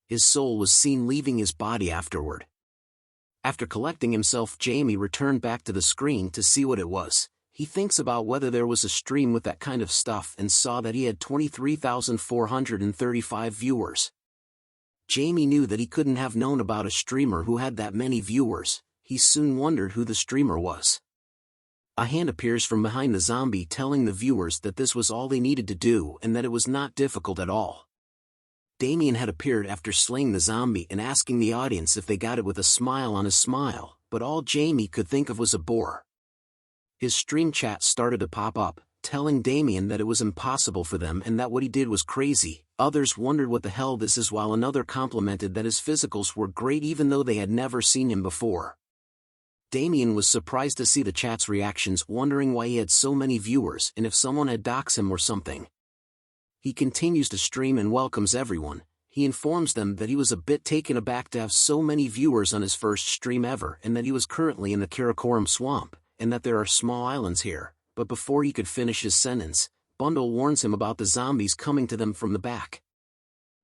Speaker 1: His soul was seen leaving his body afterward. After collecting himself, Jamie returned back to the screen to see what it was. He thinks about whether there was a stream with that kind of stuff and saw that he had 23,435 viewers. Jamie knew that he couldn't have known about a streamer who had that many viewers. He soon wondered who the streamer was. A hand appears from behind the zombie, telling the viewers that this was all they needed to do and that it was not difficult at all. Damien had appeared after slaying the zombie and asking the audience if they got it with a smile on his smile, but all Jamie could think of was a boar. His stream chat started to pop up, telling Damien that it was impossible for them and that what he did was crazy. Others wondered what the hell this is, while another complimented that his physicals were great even though they had never seen him before. Damien was surprised to see the chat's reactions, wondering why he had so many viewers and if someone had doxed him or something. He continues to stream and welcomes everyone. He informs them that he was a bit taken aback to have so many viewers on his first stream ever and that he was currently in the Karakoram swamp, and that there are small islands here. But before he could finish his sentence, Bundle warns him about the zombies coming to them from the back.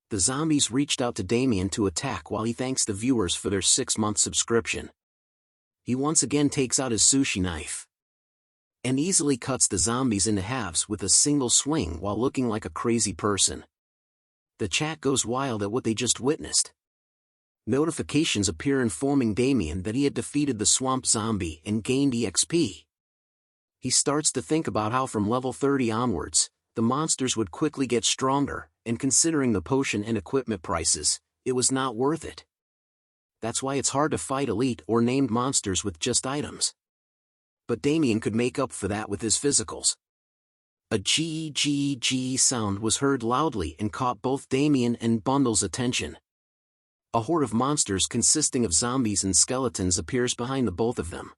Speaker 1: The zombies reached out to Damien to attack while he thanks the viewers for their 6-month subscription. He once again takes out his sushi knife and easily cuts the zombies into halves with a single swing while looking like a crazy person. The chat goes wild at what they just witnessed. Notifications appear informing Damien that he had defeated the swamp zombie and gained EXP. He starts to think about how from level 30 onwards, the monsters would quickly get stronger, and considering the potion and equipment prices, it was not worth it. That's why it's hard to fight elite or named monsters with just items. But Damien could make up for that with his physicals. A GGG sound was heard loudly and caught both Damien and Bundle's attention. A horde of monsters consisting of zombies and skeletons appears behind the both of them.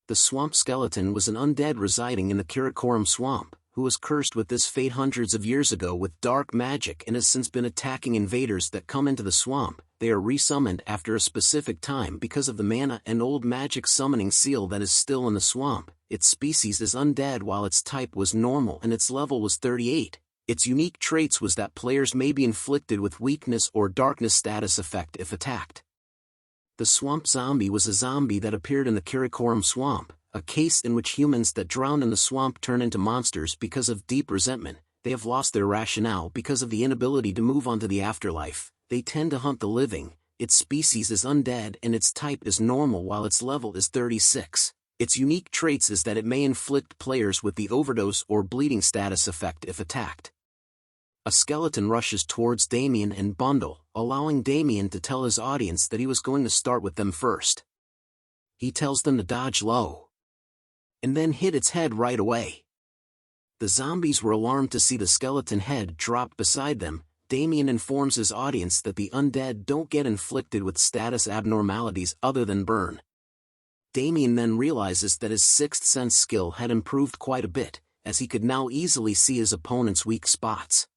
Speaker 1: The swamp skeleton was an undead residing in the Karakoram swamp, who was cursed with this fate hundreds of years ago with dark magic and has since been attacking invaders that come into the swamp, they are resummoned after a specific time because of the mana and old magic summoning seal that is still in the swamp. Its species is undead while its type was normal and its level was 38. Its unique traits was that players may be inflicted with weakness or darkness status effect if attacked. The swamp zombie was a zombie that appeared in the Karakoram swamp, a case in which humans that drown in the swamp turn into monsters because of deep resentment. They have lost their rationale because of the inability to move on to the afterlife. They tend to hunt the living. Its species is undead and its type is normal while its level is 36. Its unique traits is that it may inflict players with the overdose or bleeding status effect if attacked. A skeleton rushes towards Damien and Bundle, allowing Damien to tell his audience that he was going to start with them first. He tells them to dodge low and then hit its head right away. The zombies were alarmed to see the skeleton head drop beside them. Damien informs his audience that the undead don't get inflicted with status abnormalities other than burn. Damien then realizes that his sixth sense skill had improved quite a bit, as he could now easily see his opponent's weak spots.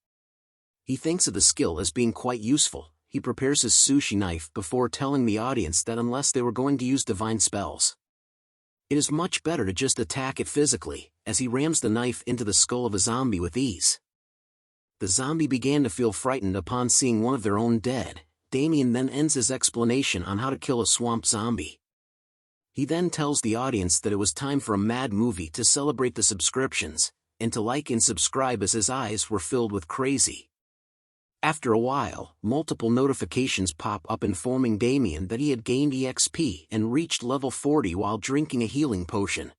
Speaker 1: He thinks of the skill as being quite useful. He prepares his sushi knife before telling the audience that unless they were going to use divine spells, it is much better to just attack it physically, as he rams the knife into the skull of a zombie with ease. The zombie began to feel frightened upon seeing one of their own dead. Damien then ends his explanation on how to kill a swamp zombie. He then tells the audience that it was time for a mad movie to celebrate the subscriptions, and to like and subscribe as his eyes were filled with crazy. After a while, multiple notifications pop up informing Damien that he had gained EXP and reached level 40 while drinking a healing potion.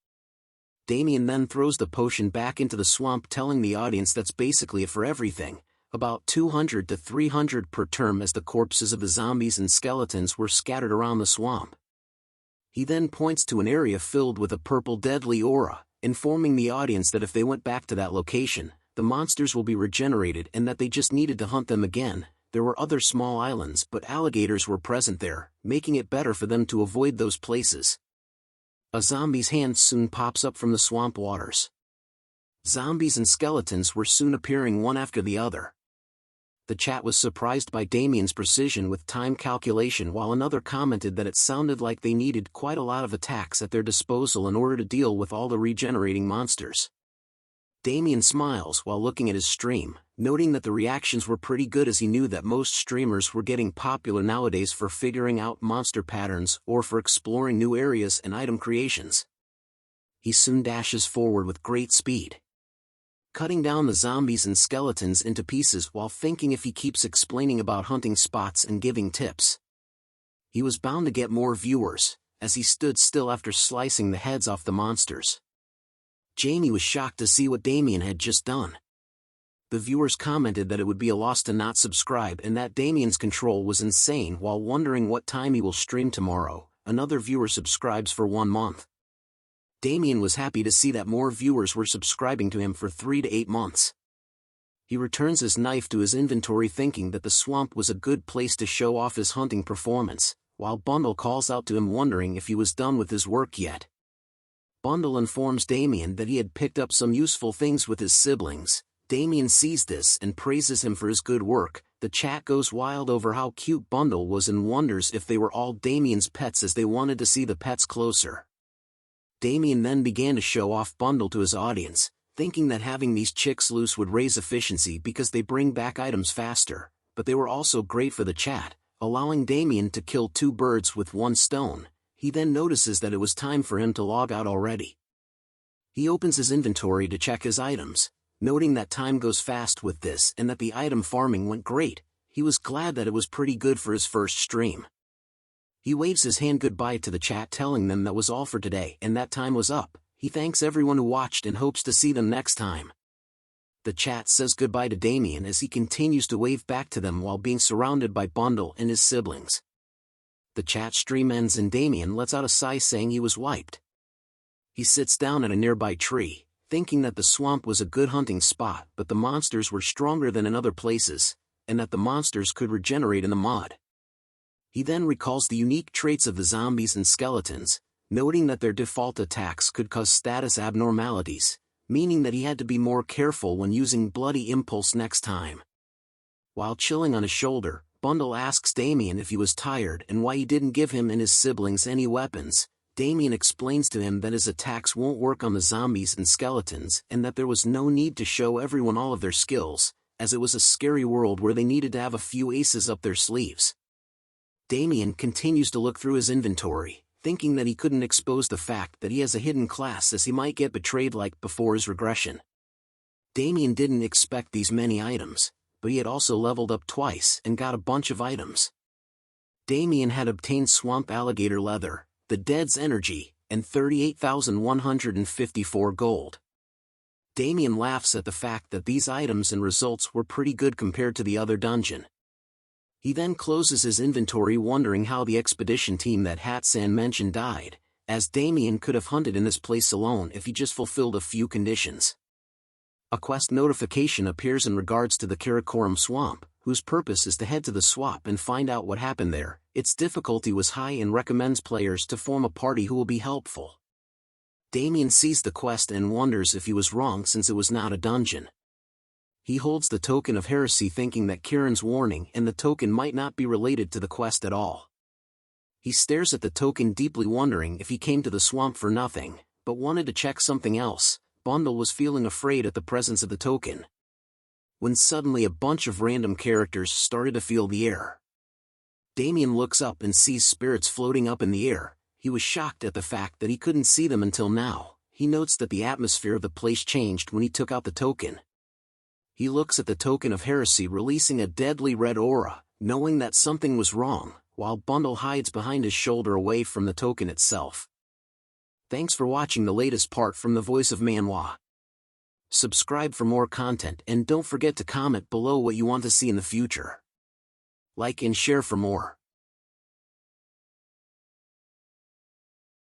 Speaker 1: Damien then throws the potion back into the swamp, telling the audience that's basically it for everything, about 200 to 300 per turn, as the corpses of the zombies and skeletons were scattered around the swamp. He then points to an area filled with a purple deadly aura, informing the audience that if they went back to that location, the monsters will be regenerated and that they just needed to hunt them again. There were other small islands, but alligators were present there, making it better for them to avoid those places. A zombie's hand soon pops up from the swamp waters. Zombies and skeletons were soon appearing one after the other. The chat was surprised by Damien's precision with time calculation, while another commented that it sounded like they needed quite a lot of attacks at their disposal in order to deal with all the regenerating monsters. Damien smiles while looking at his stream, noting that the reactions were pretty good, as he knew that most streamers were getting popular nowadays for figuring out monster patterns or for exploring new areas and item creations. He soon dashes forward with great speed, cutting down the zombies and skeletons into pieces while thinking if he keeps explaining about hunting spots and giving tips, he was bound to get more viewers, as he stood still after slicing the heads off the monsters. Jamie was shocked to see what Damien had just done. The viewers commented that it would be a loss to not subscribe and that Damien's control was insane, while wondering what time he will stream tomorrow. Another viewer subscribes for 1 month. Damien was happy to see that more viewers were subscribing to him for 3 to 8 months. He returns his knife to his inventory, thinking that the swamp was a good place to show off his hunting performance, while Bundle calls out to him, wondering if he was done with his work yet. Bundle informs Damien that he had picked up some useful things with his siblings. Damien sees this and praises him for his good work. The chat goes wild over how cute Bundle was and wonders if they were all Damien's pets, as they wanted to see the pets closer. Damien then began to show off Bundle to his audience, thinking that having these chicks loose would raise efficiency because they bring back items faster, but they were also great for the chat, allowing Damien to kill 2 birds with 1 stone. He then notices that it was time for him to log out already. He opens his inventory to check his items, noting that time goes fast with this and that the item farming went great. He was glad that it was pretty good for his first stream. He waves his hand goodbye to the chat, telling them that was all for today and that time was up. He thanks everyone who watched and hopes to see them next time. The chat says goodbye to Damien as he continues to wave back to them while being surrounded by Bundle and his siblings. The chat stream ends and Damien lets out a sigh, saying he was wiped. He sits down at a nearby tree, thinking that the swamp was a good hunting spot, but the monsters were stronger than in other places, and that the monsters could regenerate in the mud. He then recalls the unique traits of the zombies and skeletons, noting that their default attacks could cause status abnormalities, meaning that he had to be more careful when using Bloody Impulse next time. While chilling on his shoulder, Bundle asks Damien if he was tired and why he didn't give him and his siblings any weapons. Damien explains to him that his attacks won't work on the zombies and skeletons and that there was no need to show everyone all of their skills, as it was a scary world where they needed to have a few aces up their sleeves. Damien continues to look through his inventory, thinking that he couldn't expose the fact that he has a hidden class as he might get betrayed like before his regression. Damien didn't expect these many items, but he had also leveled up twice and got a bunch of items. Damien had obtained swamp alligator leather, the Dead's energy, and 38,154 gold. Damien laughs at the fact that these items and results were pretty good compared to the other dungeon. He then closes his inventory wondering how the expedition team that Hatsan mentioned died, as Damien could have hunted in this place alone if he just fulfilled a few conditions. A quest notification appears in regards to the Karakoram swamp, whose purpose is to head to the swamp and find out what happened there. Its difficulty was high and recommends players to form a party who will be helpful. Damien sees the quest and wonders if he was wrong since it was not a dungeon. He holds the token of heresy thinking that Kieran's warning and the token might not be related to the quest at all. He stares at the token deeply wondering if he came to the swamp for nothing, but wanted to check something else. Bundle was feeling afraid at the presence of the token, when suddenly a bunch of random characters started to feel the air. Damien looks up and sees spirits floating up in the air. He was shocked at the fact that he couldn't see them until now. He notes that the atmosphere of the place changed when he took out the token. He looks at the token of heresy releasing a deadly red aura, knowing that something was wrong, while Bundle hides behind his shoulder away from the token itself. Thanks for watching the latest part from the voice of Manhwa. Subscribe for more content and don't forget to comment below what you want to see in the future. Like and share for more.